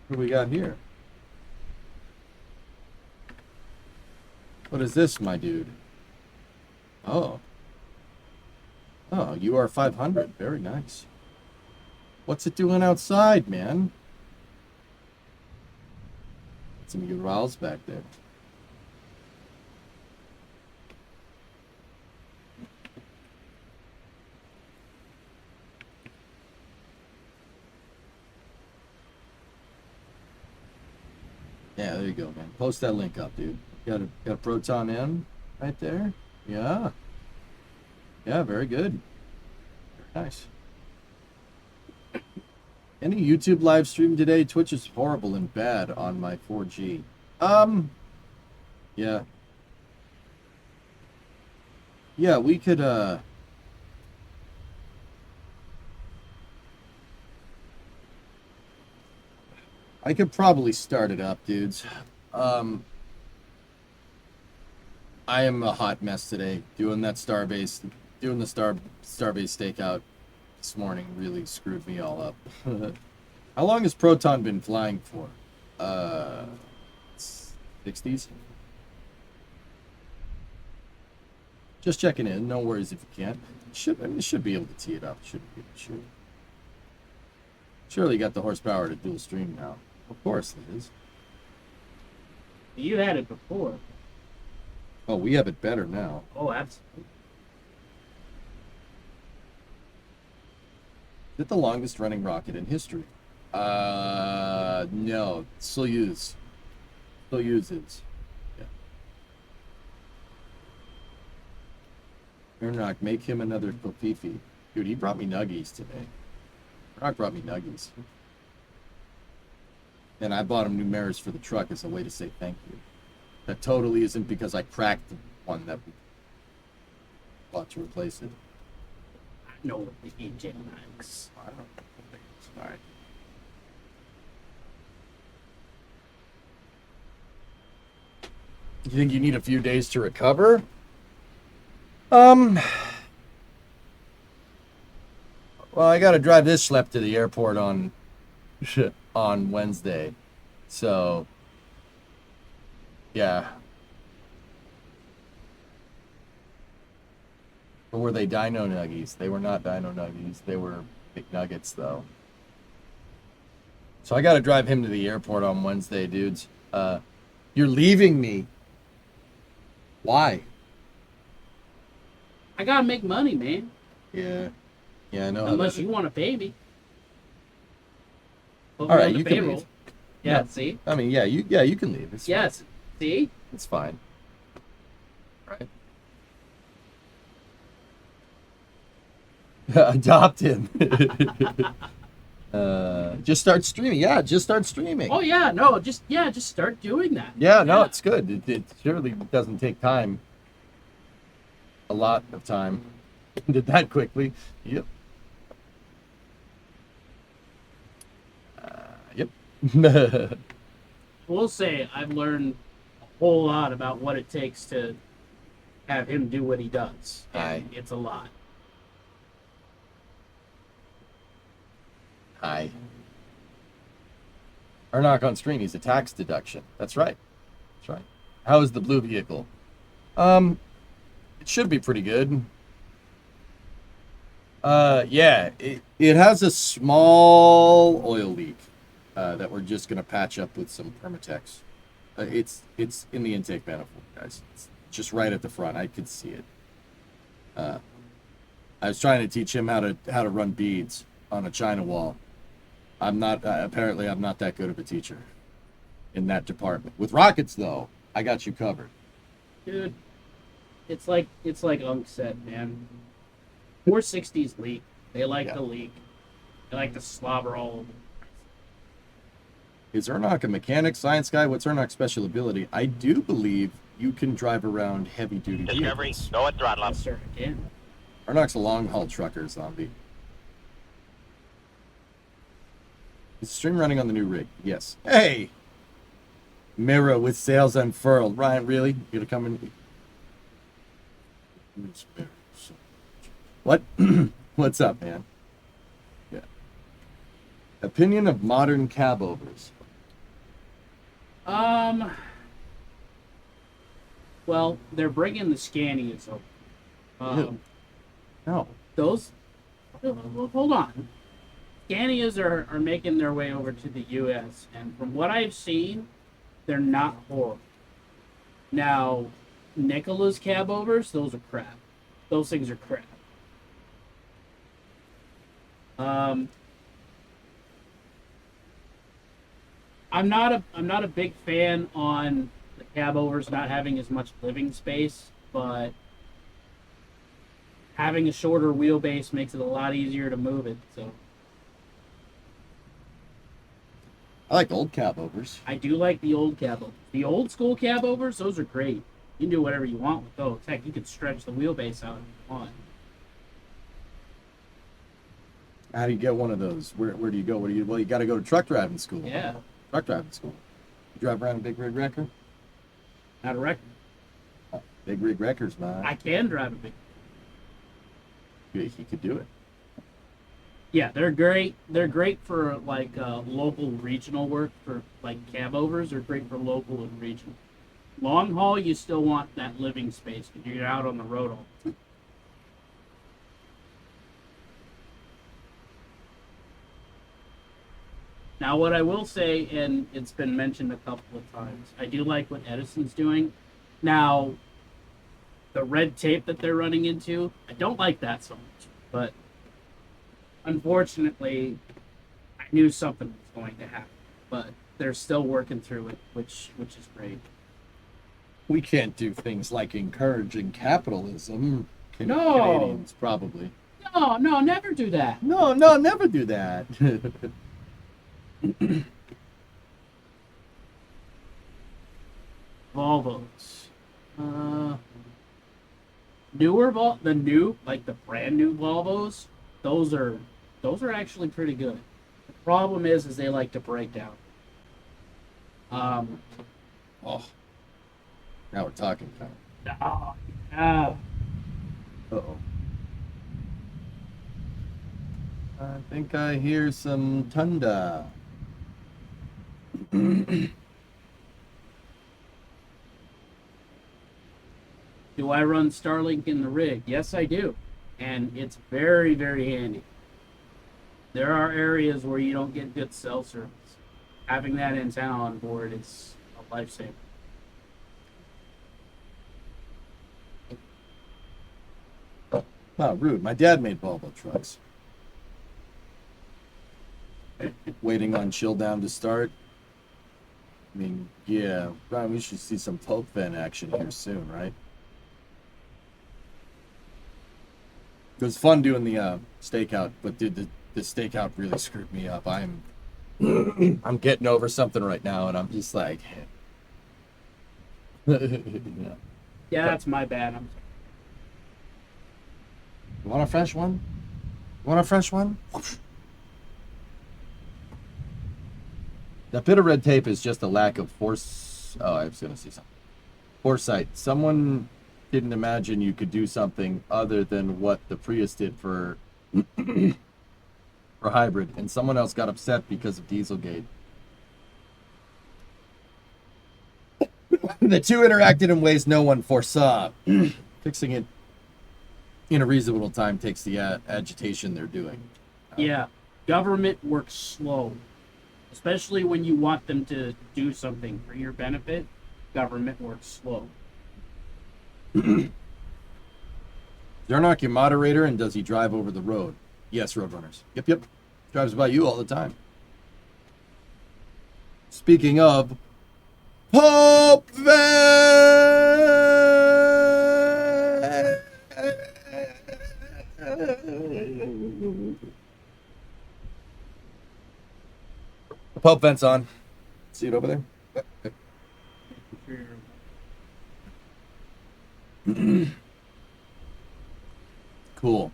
What do we got here? What is this, my dude? Oh. Oh, you are 500. Very nice. What's it doing outside, man? Some Urals back there. Yeah, there you go, man. Post that link up, dude. Got a Proton M right there. Yeah. Yeah, very good. Very nice. Any YouTube live stream today? Twitch is horrible and bad on my 4G. Yeah. Yeah, we could, I could probably start it up, dudes. I am a hot mess today. Doing that Starbase, doing the Starbase stakeout this morning really screwed me all up. How long has Proton been flying for? 60s? Just checking in. No worries if you can't. Should be able to tee it up. Shouldn't be an issue. Surely you got the horsepower to dual stream now. Of course it is. You had it before. Oh, we have it better now. Oh, absolutely. Is it the longest running rocket in history? No. Soyuz. Soyuz is. Yeah. Ernock, make him another Kofifi. Dude, he brought me nuggies today. Ernock brought me nuggies. And I bought him new mirrors for the truck as a way to say thank you. That totally isn't because I cracked one that we bought to replace it. I know what the EJ likes. I don't think it's alright. You think you need a few days to recover? Well, I gotta drive this schlep to the airport on Wednesday. So, yeah. Or were they Dino Nuggies? They were not Dino Nuggies. They were Big Nuggets, though. So I gotta drive him to the airport on Wednesday, dudes. You're leaving me. Why? I gotta make money, man. Yeah. Yeah, I know. Unless you want a baby. All right, you can leave. Yeah, No, see? I mean, yeah, you can leave. It's Yes. See? fine. It's fine. Right. Adopt him. Just start streaming. Yeah, just start streaming. Oh yeah, no, just start doing that. Yeah, no, it's good. It surely doesn't take time. A lot of time. Did that quickly. Yep. Yep. We'll say I've learned a whole lot about what it takes to have him do what he does. And it's a lot. Hi. Or knock on screen. He's a tax deduction. That's right. That's right. How is the blue vehicle? It should be pretty good. Yeah, it has a small oil leak that we're just gonna patch up with some Permatex. It's in the intake manifold, guys. It's just right at the front. I could see it. I was trying to teach him how to run beads on a China wall. I'm not apparently I'm not that good of a teacher in that department. With rockets though, I got you covered. Dude, it's like Unk said, man. 460s leak. They like to leak. They like to slobber all over. Is Ernock a mechanic, science guy? What's Ernock's special ability? I do believe you can drive around heavy duty Discovery, vehicles. go at throttle up. Yes, sir, I can. Ernock's a long haul trucker, zombie. Is the stream running on the new rig? Yes. Hey! Mirror with sails unfurled. Ryan, really? You gonna come in? What? What's up, man? Yeah. Opinion of modern cab overs. Well, they're bringing the Scanias over. No. Those. Well, hold on. Scanias are making their way over to the U.S. and from what I've seen, they're not horrible. Now, Nicola's cab overs, those are crap. Those things are crap. I'm not a big fan on the cab overs not having as much living space, but having a shorter wheelbase makes it a lot easier to move it. So I like old cab overs. I do like the old cab overs. The old school cab overs, those are great. You can do whatever you want with those. Heck, you can stretch the wheelbase out if you want. How do you get one of those? Where do you go? Well, you got to go to truck driving school. Yeah. Truck driving school. You drive around a big rig wrecker? Not a wrecker. Big rig wreckers, man. I can drive a big. You could do it. Yeah, they're great. They're great for like local regional work for like cab overs. They're great for local and regional. Long haul, you still want that living space because you're out on the road all the time. Now, what I will say, and it's been mentioned a couple of times, I do like what Edison's doing. Now, the red tape that they're running into, I don't like that so much. But unfortunately, I knew something was going to happen. But they're still working through it, which is great. We can't do things like encouraging capitalism. No. Canadians, probably. No, never do that. No, never do that. Volvos. The brand new Volvos, those are actually pretty good. The problem is they like to break down. Oh. Now we're talking time. Yeah. Uh-oh. I think I hear some thunder. Do I run Starlink in the rig? Yes, I do. And it's very, very handy. There are areas where you don't get good cell service. Having that antenna on board is a lifesaver. Wow, rude. My dad made Volvo trucks. Waiting on chill down to start. I mean, yeah, Brian, we should see some Pope Van action here soon, right? It was fun doing the stakeout, but dude, the stakeout really screwed me up. I'm getting over something right now, and I'm just like, Yeah, that's my bad. You want a fresh one? Want a fresh one? That bit of red tape is just a lack of force. Oh, I was going to say something. Foresight. Someone didn't imagine you could do something other than what the Prius did for hybrid, and someone else got upset because of Dieselgate. The two interacted in ways no one foresaw. Fixing it in a reasonable time takes the agitation they're doing. Yeah, government works slow. Especially when you want them to do something for your benefit, government works slow. Zarnak, your moderator, and does he drive over the road? Yes, Roadrunners. Yep. Drives by you all the time. Speaking of, Pope The Pope vent's on. See it over there? Cool.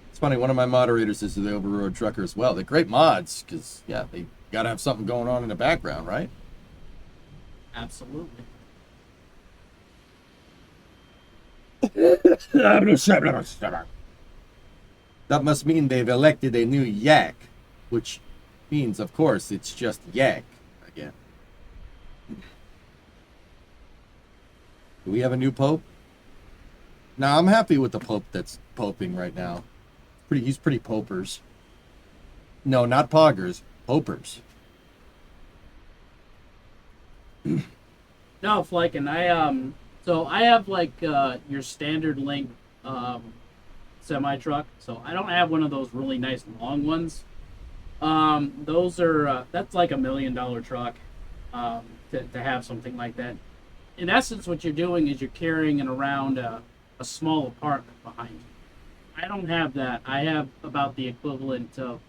It's funny, one of my moderators is the Overroad Trucker as well. They're great mods, because, yeah, they got to have something going on in the background, right? Absolutely. That must mean they've elected a new yak, which means, of course, it's just yak again. Do we have a new pope? No, I'm happy with the pope that's poping right now. He's pretty popers. No, not poggers, popers. No, Flykin, so I have like your standard length semi truck. So I don't have one of those really nice long ones. Those are that's like $1 million truck. To have something like that. In essence, what you're doing is you're carrying it around a small apartment behind you. I don't have that. I have about the equivalent of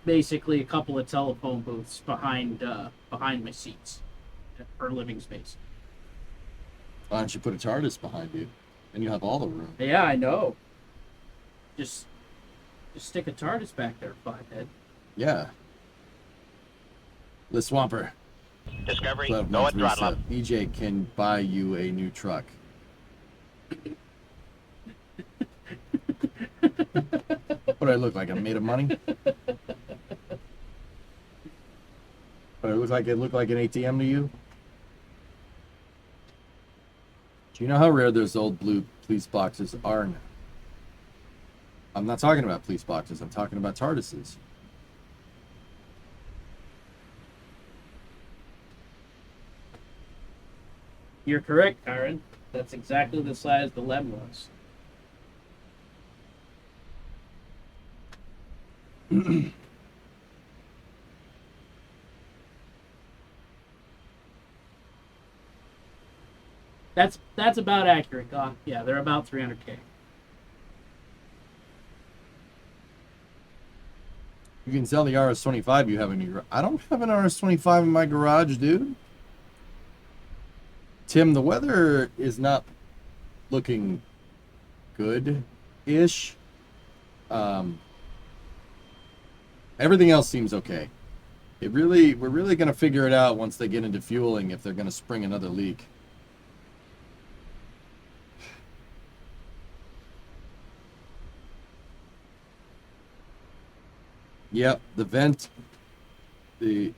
basically a couple of telephone booths behind my seats for living space. Why don't you put a TARDIS behind you? And you have all the room. Yeah, I know. Just stick a TARDIS back there, Flathead. Yeah. The Swamper. Discovery, 12 go months and throttle reset. up. BJ can buy you a new truck. What do I look like? I'm made of money? What do I look like an ATM to you? Do you know how rare those old blue police boxes are now? I'm not talking about police boxes. I'm talking about TARDISes. You're correct, Karen. That's exactly the size the LEM was. That's about accurate. Yeah, they're about 300K. You can sell the RS-25 you have in your... I don't have an RS-25 in my garage, dude. Tim, the weather is not looking good-ish. Everything else seems okay. We're really going to figure it out once they get into fueling if they're going to spring another leak. Yep, the vent, the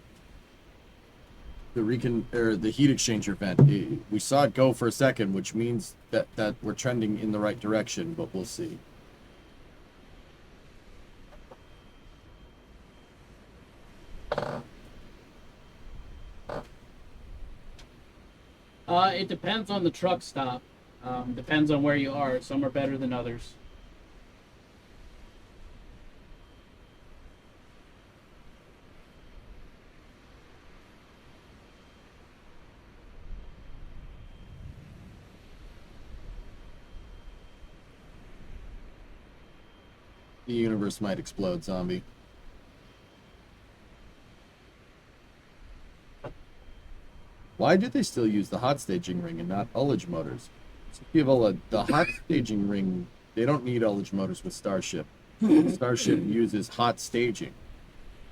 heat exchanger vent. We saw it go for a second, which means that we're trending in the right direction, but we'll see. It depends on the truck stop. Depends on where you are. Some are better than others. The universe might explode, zombie. Why do they still use the hot staging ring and not ullage motors? People, the hot staging ring, they don't need ullage motors with Starship. Starship uses hot staging,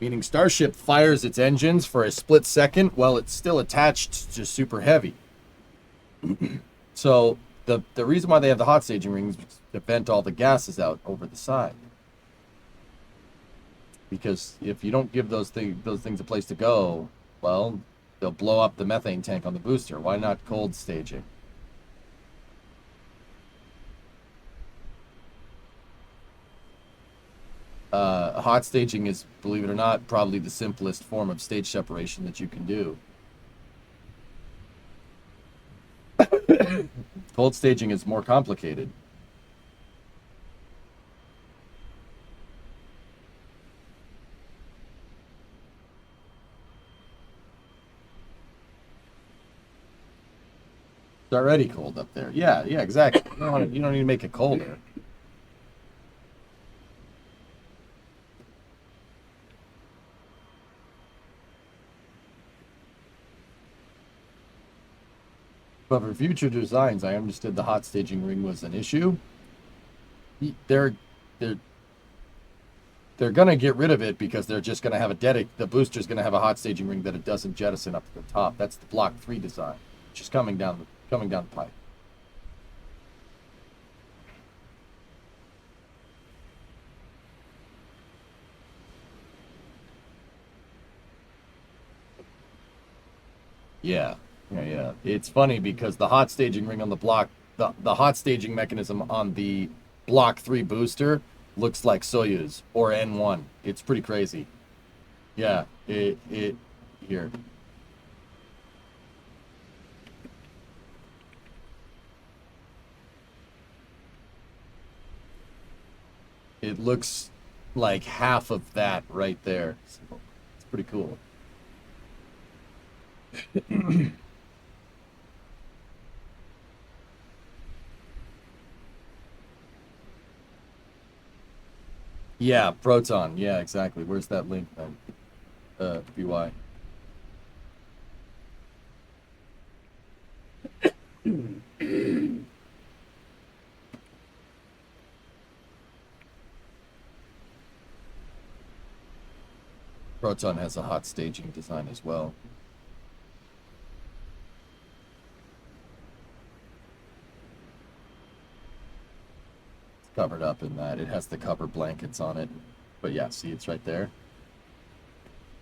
meaning Starship fires its engines for a split second while it's still attached to super heavy. So the reason why they have the hot staging rings is to vent all the gases out over the side. Because if you don't give those things a place to go, well, they'll blow up the methane tank on the booster. Why not cold staging? Hot staging is, believe it or not, probably the simplest form of stage separation that you can do. Cold staging is more complicated. It's already cold up there. Yeah, exactly. You don't need to make it colder. But for future designs, I understood the hot staging ring was an issue. they're gonna get rid of it because they're just gonna have the booster's gonna have a hot staging ring that it doesn't jettison up to the top. That's the Block 3 design, which is coming down the pipe. Yeah. It's funny because the hot staging ring on the block, the hot staging mechanism on the Block 3 booster looks like Soyuz or N1. It's pretty crazy. Yeah, it here. It looks like half of that right there. So it's pretty cool. Yeah, Proton. Yeah, exactly. Where's that link then? BY. Proton has a hot staging design as well. It's covered up in that. It has the cover blankets on it. But yeah, see, it's right there.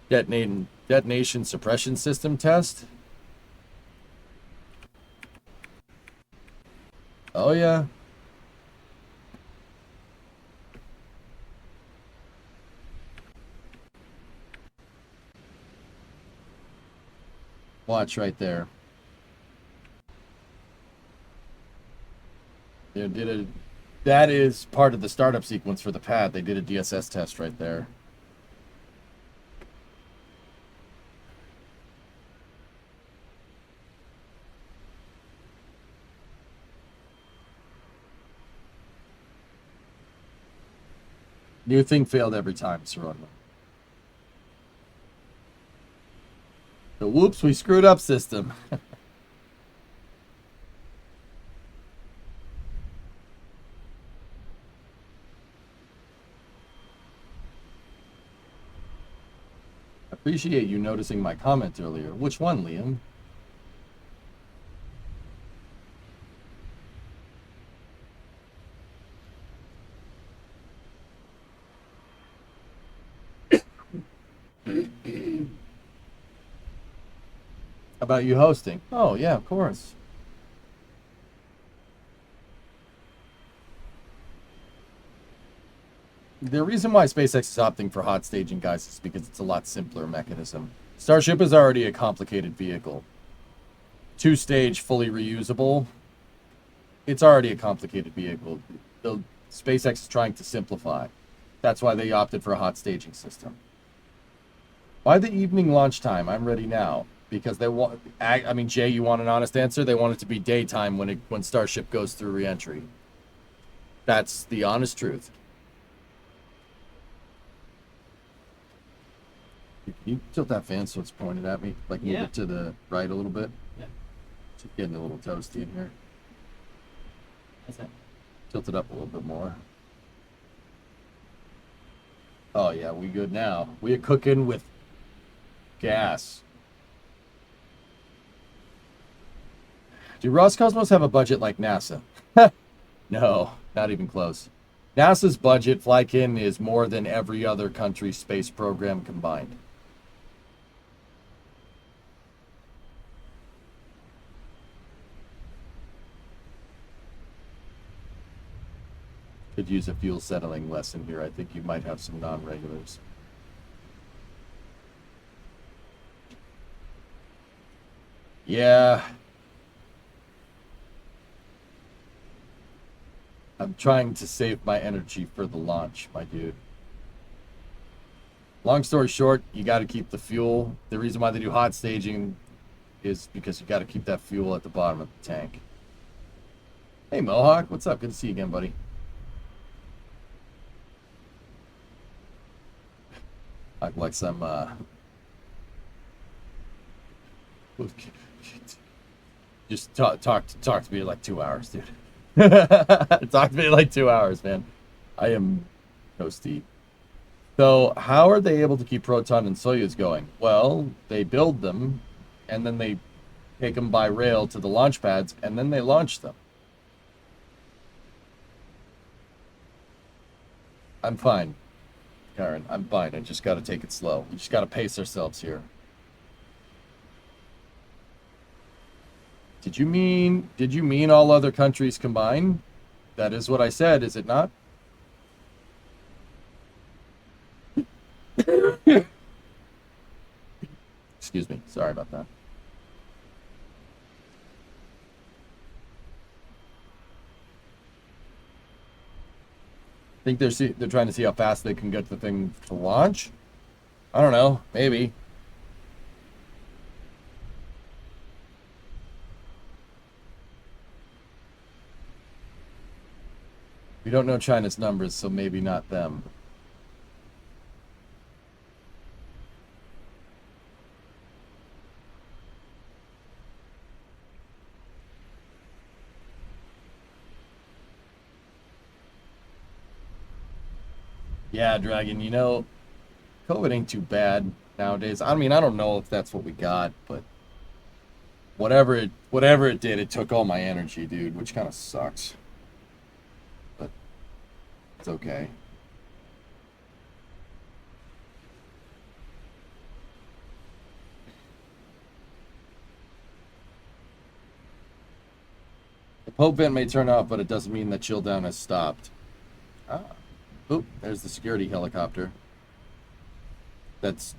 Detonation suppression system test. Oh yeah. Watch right there. That is part of the startup sequence for the pad. They did a DSS test right there. New thing failed every time, Saronma. The whoops, we screwed up system. Appreciate you noticing my comment earlier. Which one, Liam? About you hosting? Oh, yeah, of course. The reason why SpaceX is opting for hot staging, guys, is because it's a lot simpler mechanism. Starship is already a complicated vehicle. Two-stage, fully reusable. It's already a complicated vehicle. SpaceX is trying to simplify. That's why they opted for a hot staging system. Why the evening launch time? I'm ready now. Because they want, I mean, Jay, you want an honest answer? They want it to be daytime when Starship goes through reentry. That's the honest truth. Can you tilt that fan so it's pointed at me? Like move it to the right a little bit? Yeah. Just getting a little toasty in here. That's it. Tilt it up a little bit more. Oh yeah, we good now. We are cooking with gas. Do Roscosmos have a budget like NASA? No, not even close. NASA's budget, Flykin, is more than every other country's space program combined. Could use a fuel settling lesson here. I think you might have some non-regulars. Yeah. I'm trying to save my energy for the launch, my dude. Long story short, you got to keep the fuel. The reason why they do hot staging is because you got to keep that fuel at the bottom of the tank. Hey, Mohawk. What's up? Good to see you again, buddy. Act like some, just talk to me in like 2 hours, dude. Talk to me in like 2 hours, man. I am toasty. So how are they able to keep Proton and Soyuz going? Well, they build them, and then they take them by rail to the launch pads, and then they launch them. I'm fine, Karen. I'm fine. I just got to take it slow. We just got to pace ourselves here. Did you mean all other countries combined? That is what I said, is it not? Excuse me. Sorry about that. Think they're trying to see how fast they can get the thing to launch? I don't know. Maybe. We don't know China's numbers, so maybe not them. Yeah, Dragon, you know, COVID ain't too bad nowadays. I mean, I don't know if that's what we got, but whatever it did, it took all my energy, dude, which kind of sucks. But it's okay. The Pope vent may turn off, but it doesn't mean that chill down has stopped. Ah. Oop, there's the security helicopter. That's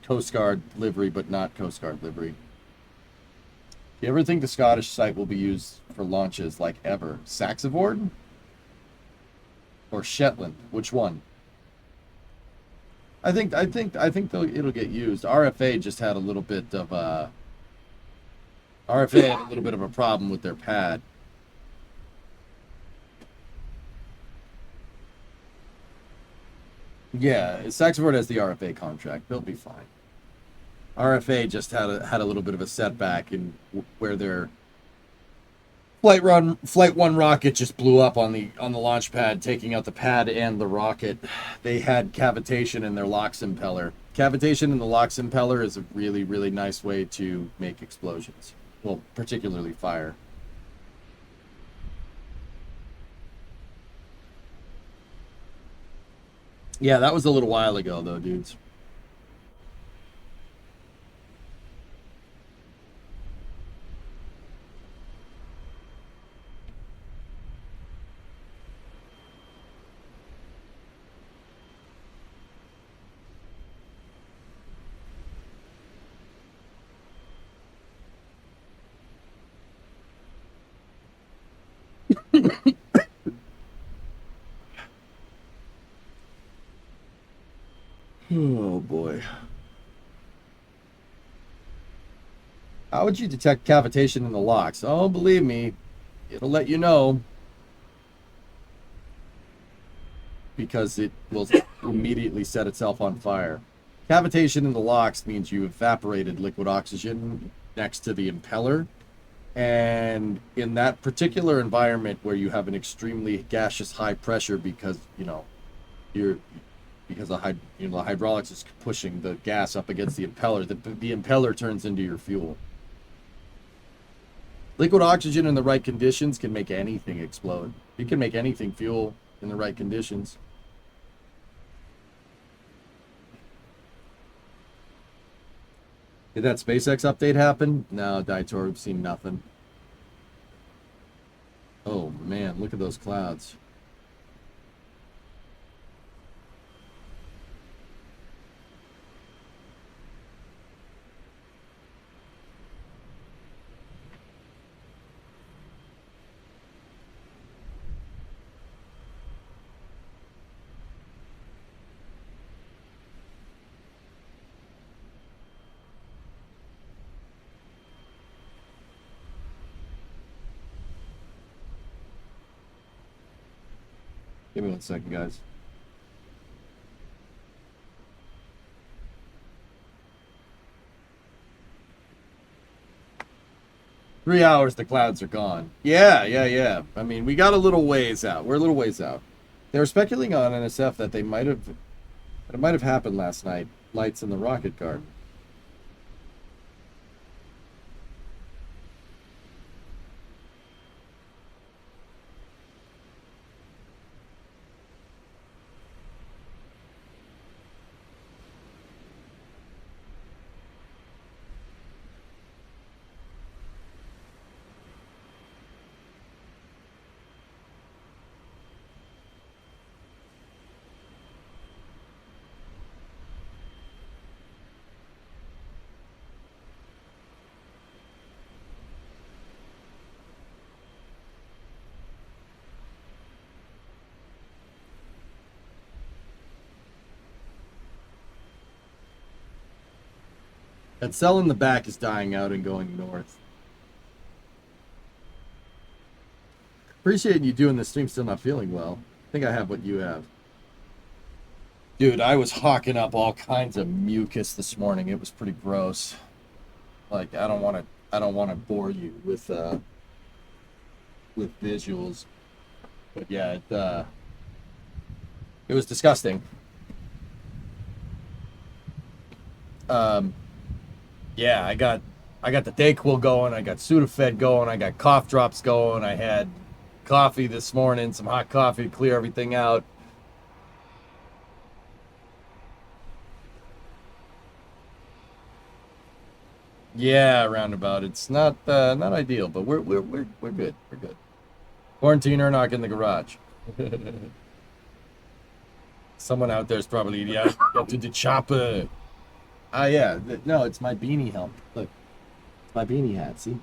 Coast Guard livery, but not Coast Guard livery. Do you ever think the Scottish site will be used for launches like ever? Saxavord? Or Shetland? Which one? I think it'll get used. RFA just had a little bit of a problem with their pad. Yeah, Saxavord has the RFA contract. They'll be fine. RFA just had a little bit of a setback in where their Flight 1 rocket just blew up on the launch pad, taking out the pad and the rocket. They had cavitation in their LOX impeller. Cavitation in the LOX impeller is a really, really nice way to make explosions. Well, particularly fire. Yeah, that was a little while ago, though, dudes. Oh, boy. How would you detect cavitation in the LOX? Oh, believe me, it'll let you know. Because it will immediately set itself on fire. Cavitation in the LOX means you evaporated liquid oxygen next to the impeller. And in that particular environment where you have an extremely gaseous high pressure because, the hydraulics is pushing the gas up against the impeller, the impeller turns into your fuel. Liquid oxygen in the right conditions can make anything explode. You can make anything fuel in the right conditions. Did that SpaceX update happen? No, Daitor, we've seen nothing. Oh man, look at those clouds. Give me 1 second, guys. Three hours, the clouds are gone. Yeah. I mean, we got a little ways out. We're a little ways out. They were speculating on NSF that they might have But it might have happened last night. Lights in the rocket garden. That cell in the back is dying out and going north. Appreciate you doing this stream, still not feeling well. I think I have what you have. Dude, I was hawking up all kinds of mucus this morning. It was pretty gross. Like, I don't want to bore you with visuals. But yeah, it was disgusting. Yeah, I got the Dayquil going, I got Sudafed going, I got cough drops going, I had coffee this morning, some hot coffee to clear everything out. Yeah, roundabout. It's not ideal, but we're good. We're good. Quarantiner, knock in the garage. Someone out there's probably get to the chopper. Ah, yeah. No, it's my beanie helmet. Look, it's my beanie hat. See?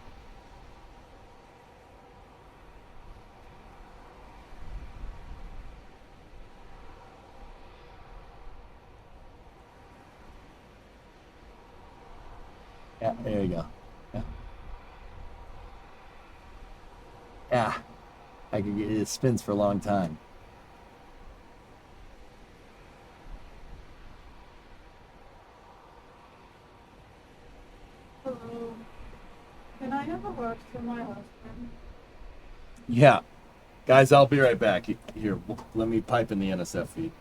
Yeah, there you go. Yeah. Yeah. I can get it spins for a long time. Hello. Can I have a word from my husband? Yeah. Guys, I'll be right back. Here, let me pipe in the NSF feed.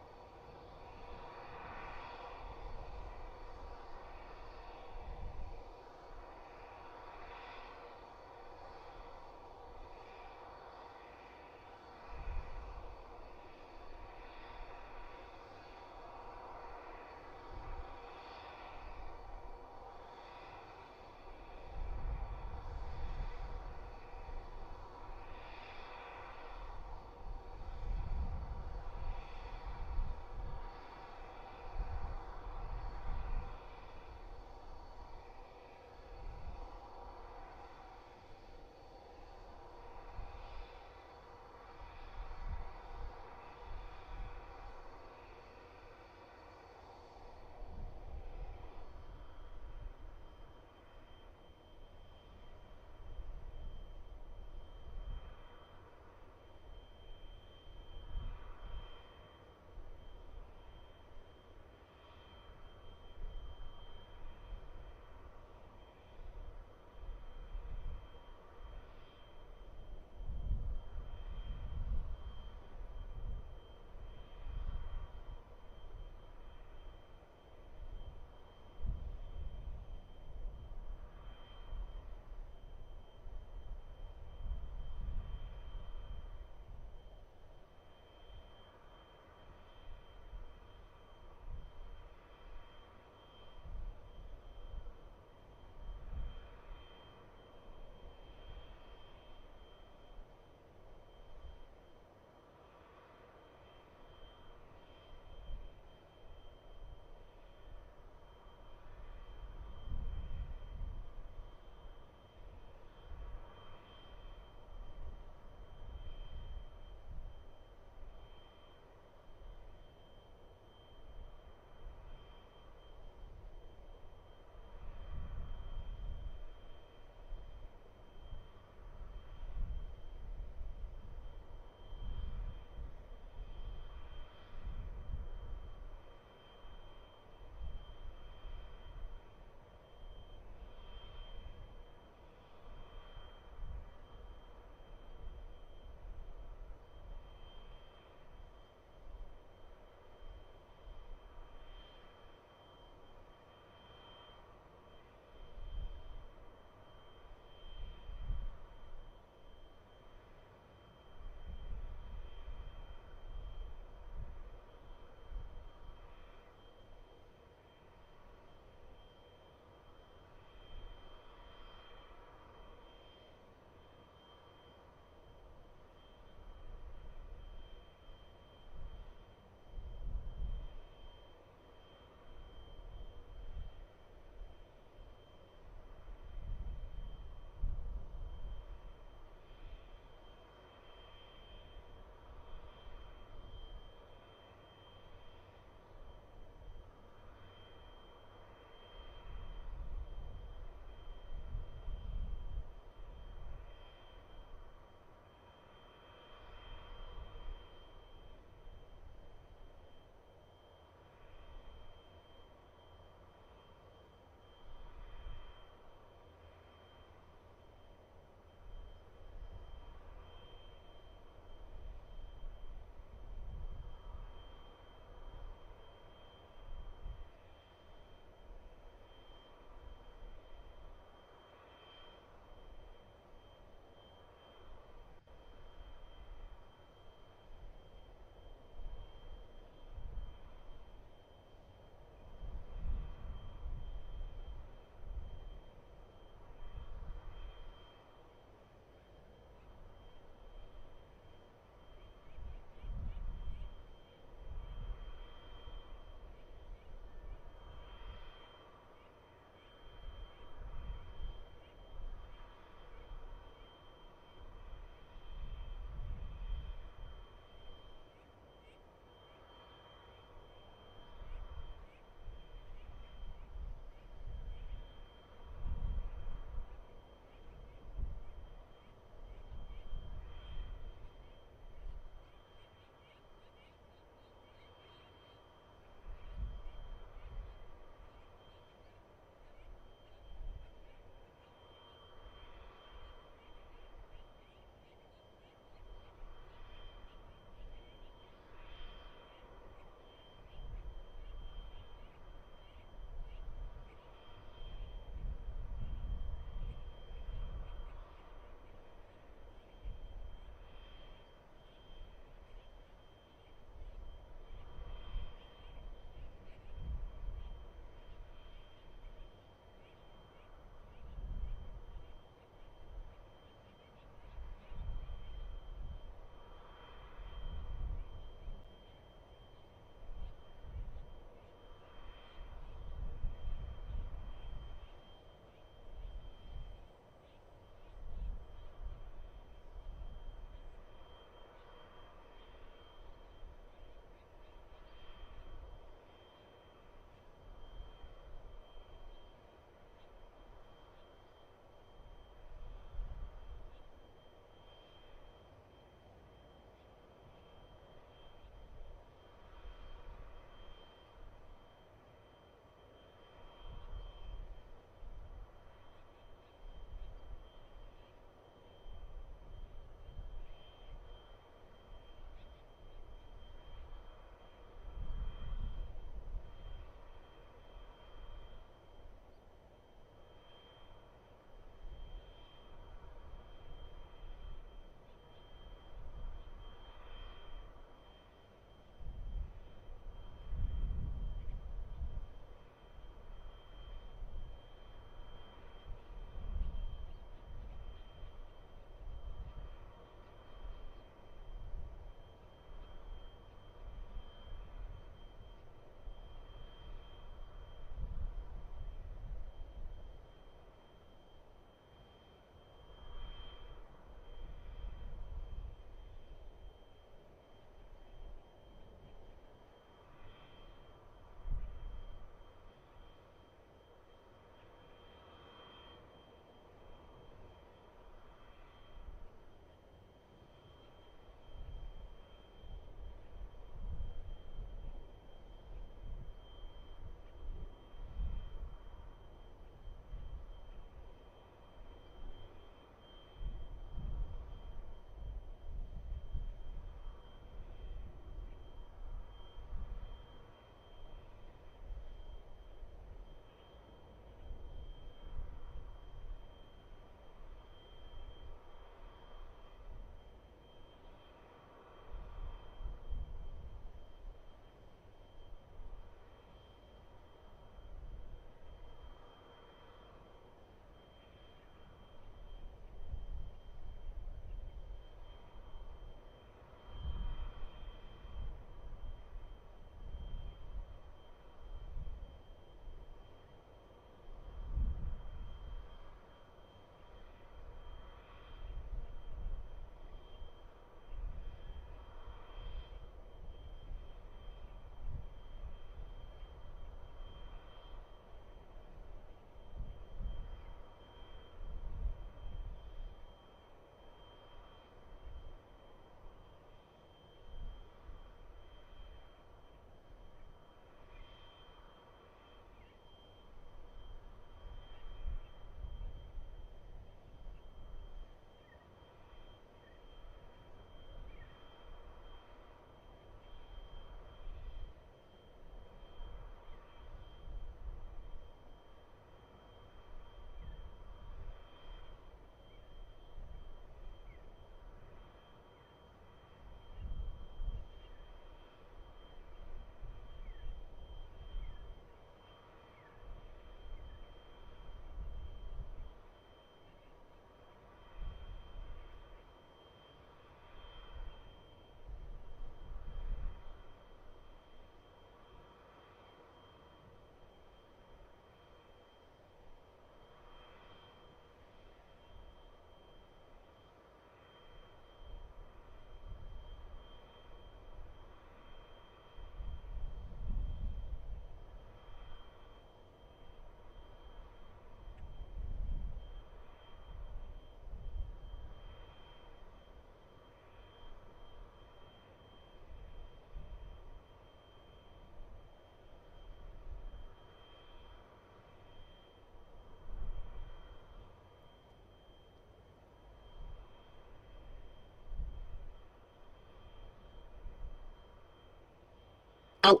Oh,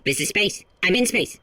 this is space. I'm in space.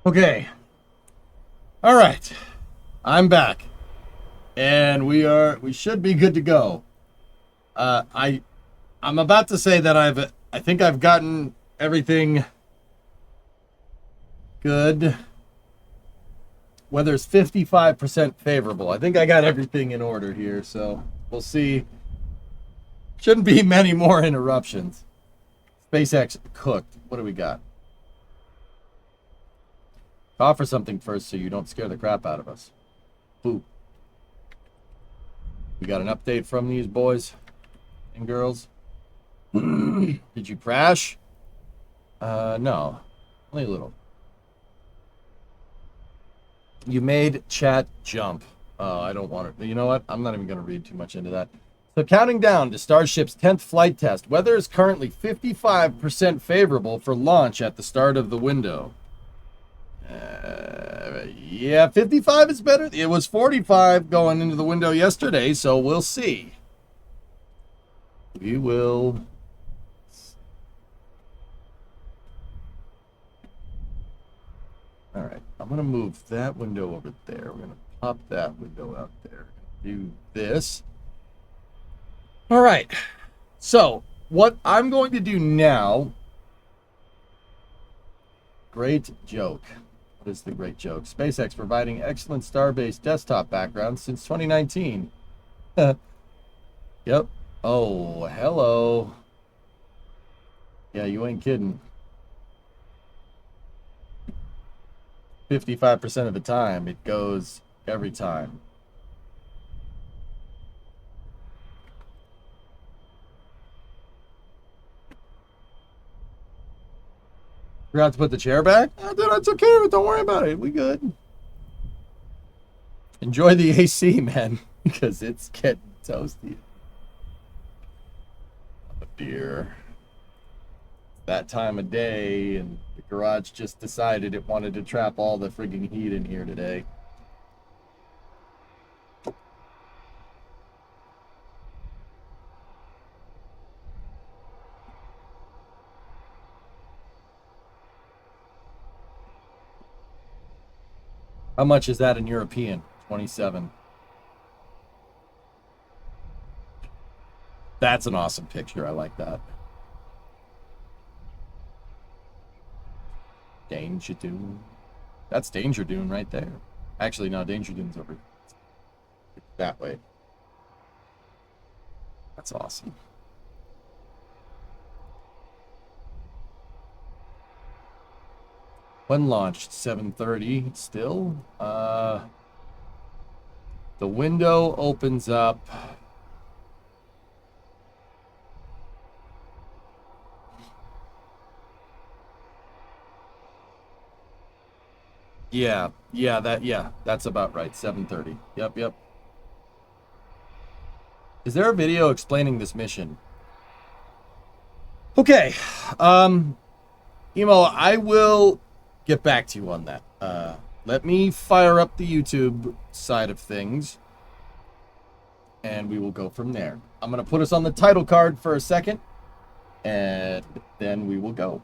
Okay. All right. I'm back. And we should be good to go. I'm about to say that I think I've gotten everything good. weather's 55% favorable. I think I got everything in order here, so we'll see. Shouldn't be many more interruptions. SpaceX cooked. What do we got? Offer something first so you don't scare the crap out of us. Ooh. We got an update from these boys and girls. Did you crash? No. Only a little. You made chat jump. I don't want it. You know what? I'm not even going to read too much into that. So counting down to Starship's 10th flight test, weather is currently 55% favorable for launch at the start of the window. Yeah, 55 is better. It was 45 going into the window yesterday, so we'll see. We will. All right, I'm going to move that window over there. We're going to pop that window out there. Do this. All right, so what I'm going to do now. Great joke. What is the great joke? SpaceX providing excellent Starbase desktop background since 2019. Yep. Oh, hello. Yeah, you ain't kidding. 55% of the time, it goes every time. Forgot to put the chair back? Oh, dude, that's okay. Don't worry about it. We good. Enjoy the AC, man, because it's getting toasty. Oh, dear. That time of day, and the garage just decided it wanted to trap all the frigging heat in here today. How much is that in European? 27. That's an awesome picture. I like that. Danger Dune. That's Danger Dune right there. Actually, no, Danger Dune's over that way. That's awesome. When launched? 7:30 still? The window opens up. Yeah, that's about right. 7:30. Yep. Is there a video explaining this mission? Okay. Emo, I will get back to you on that. Let me fire up the YouTube side of things, and we will go from there. I'm going to put us on the title card for a second, and then we will go.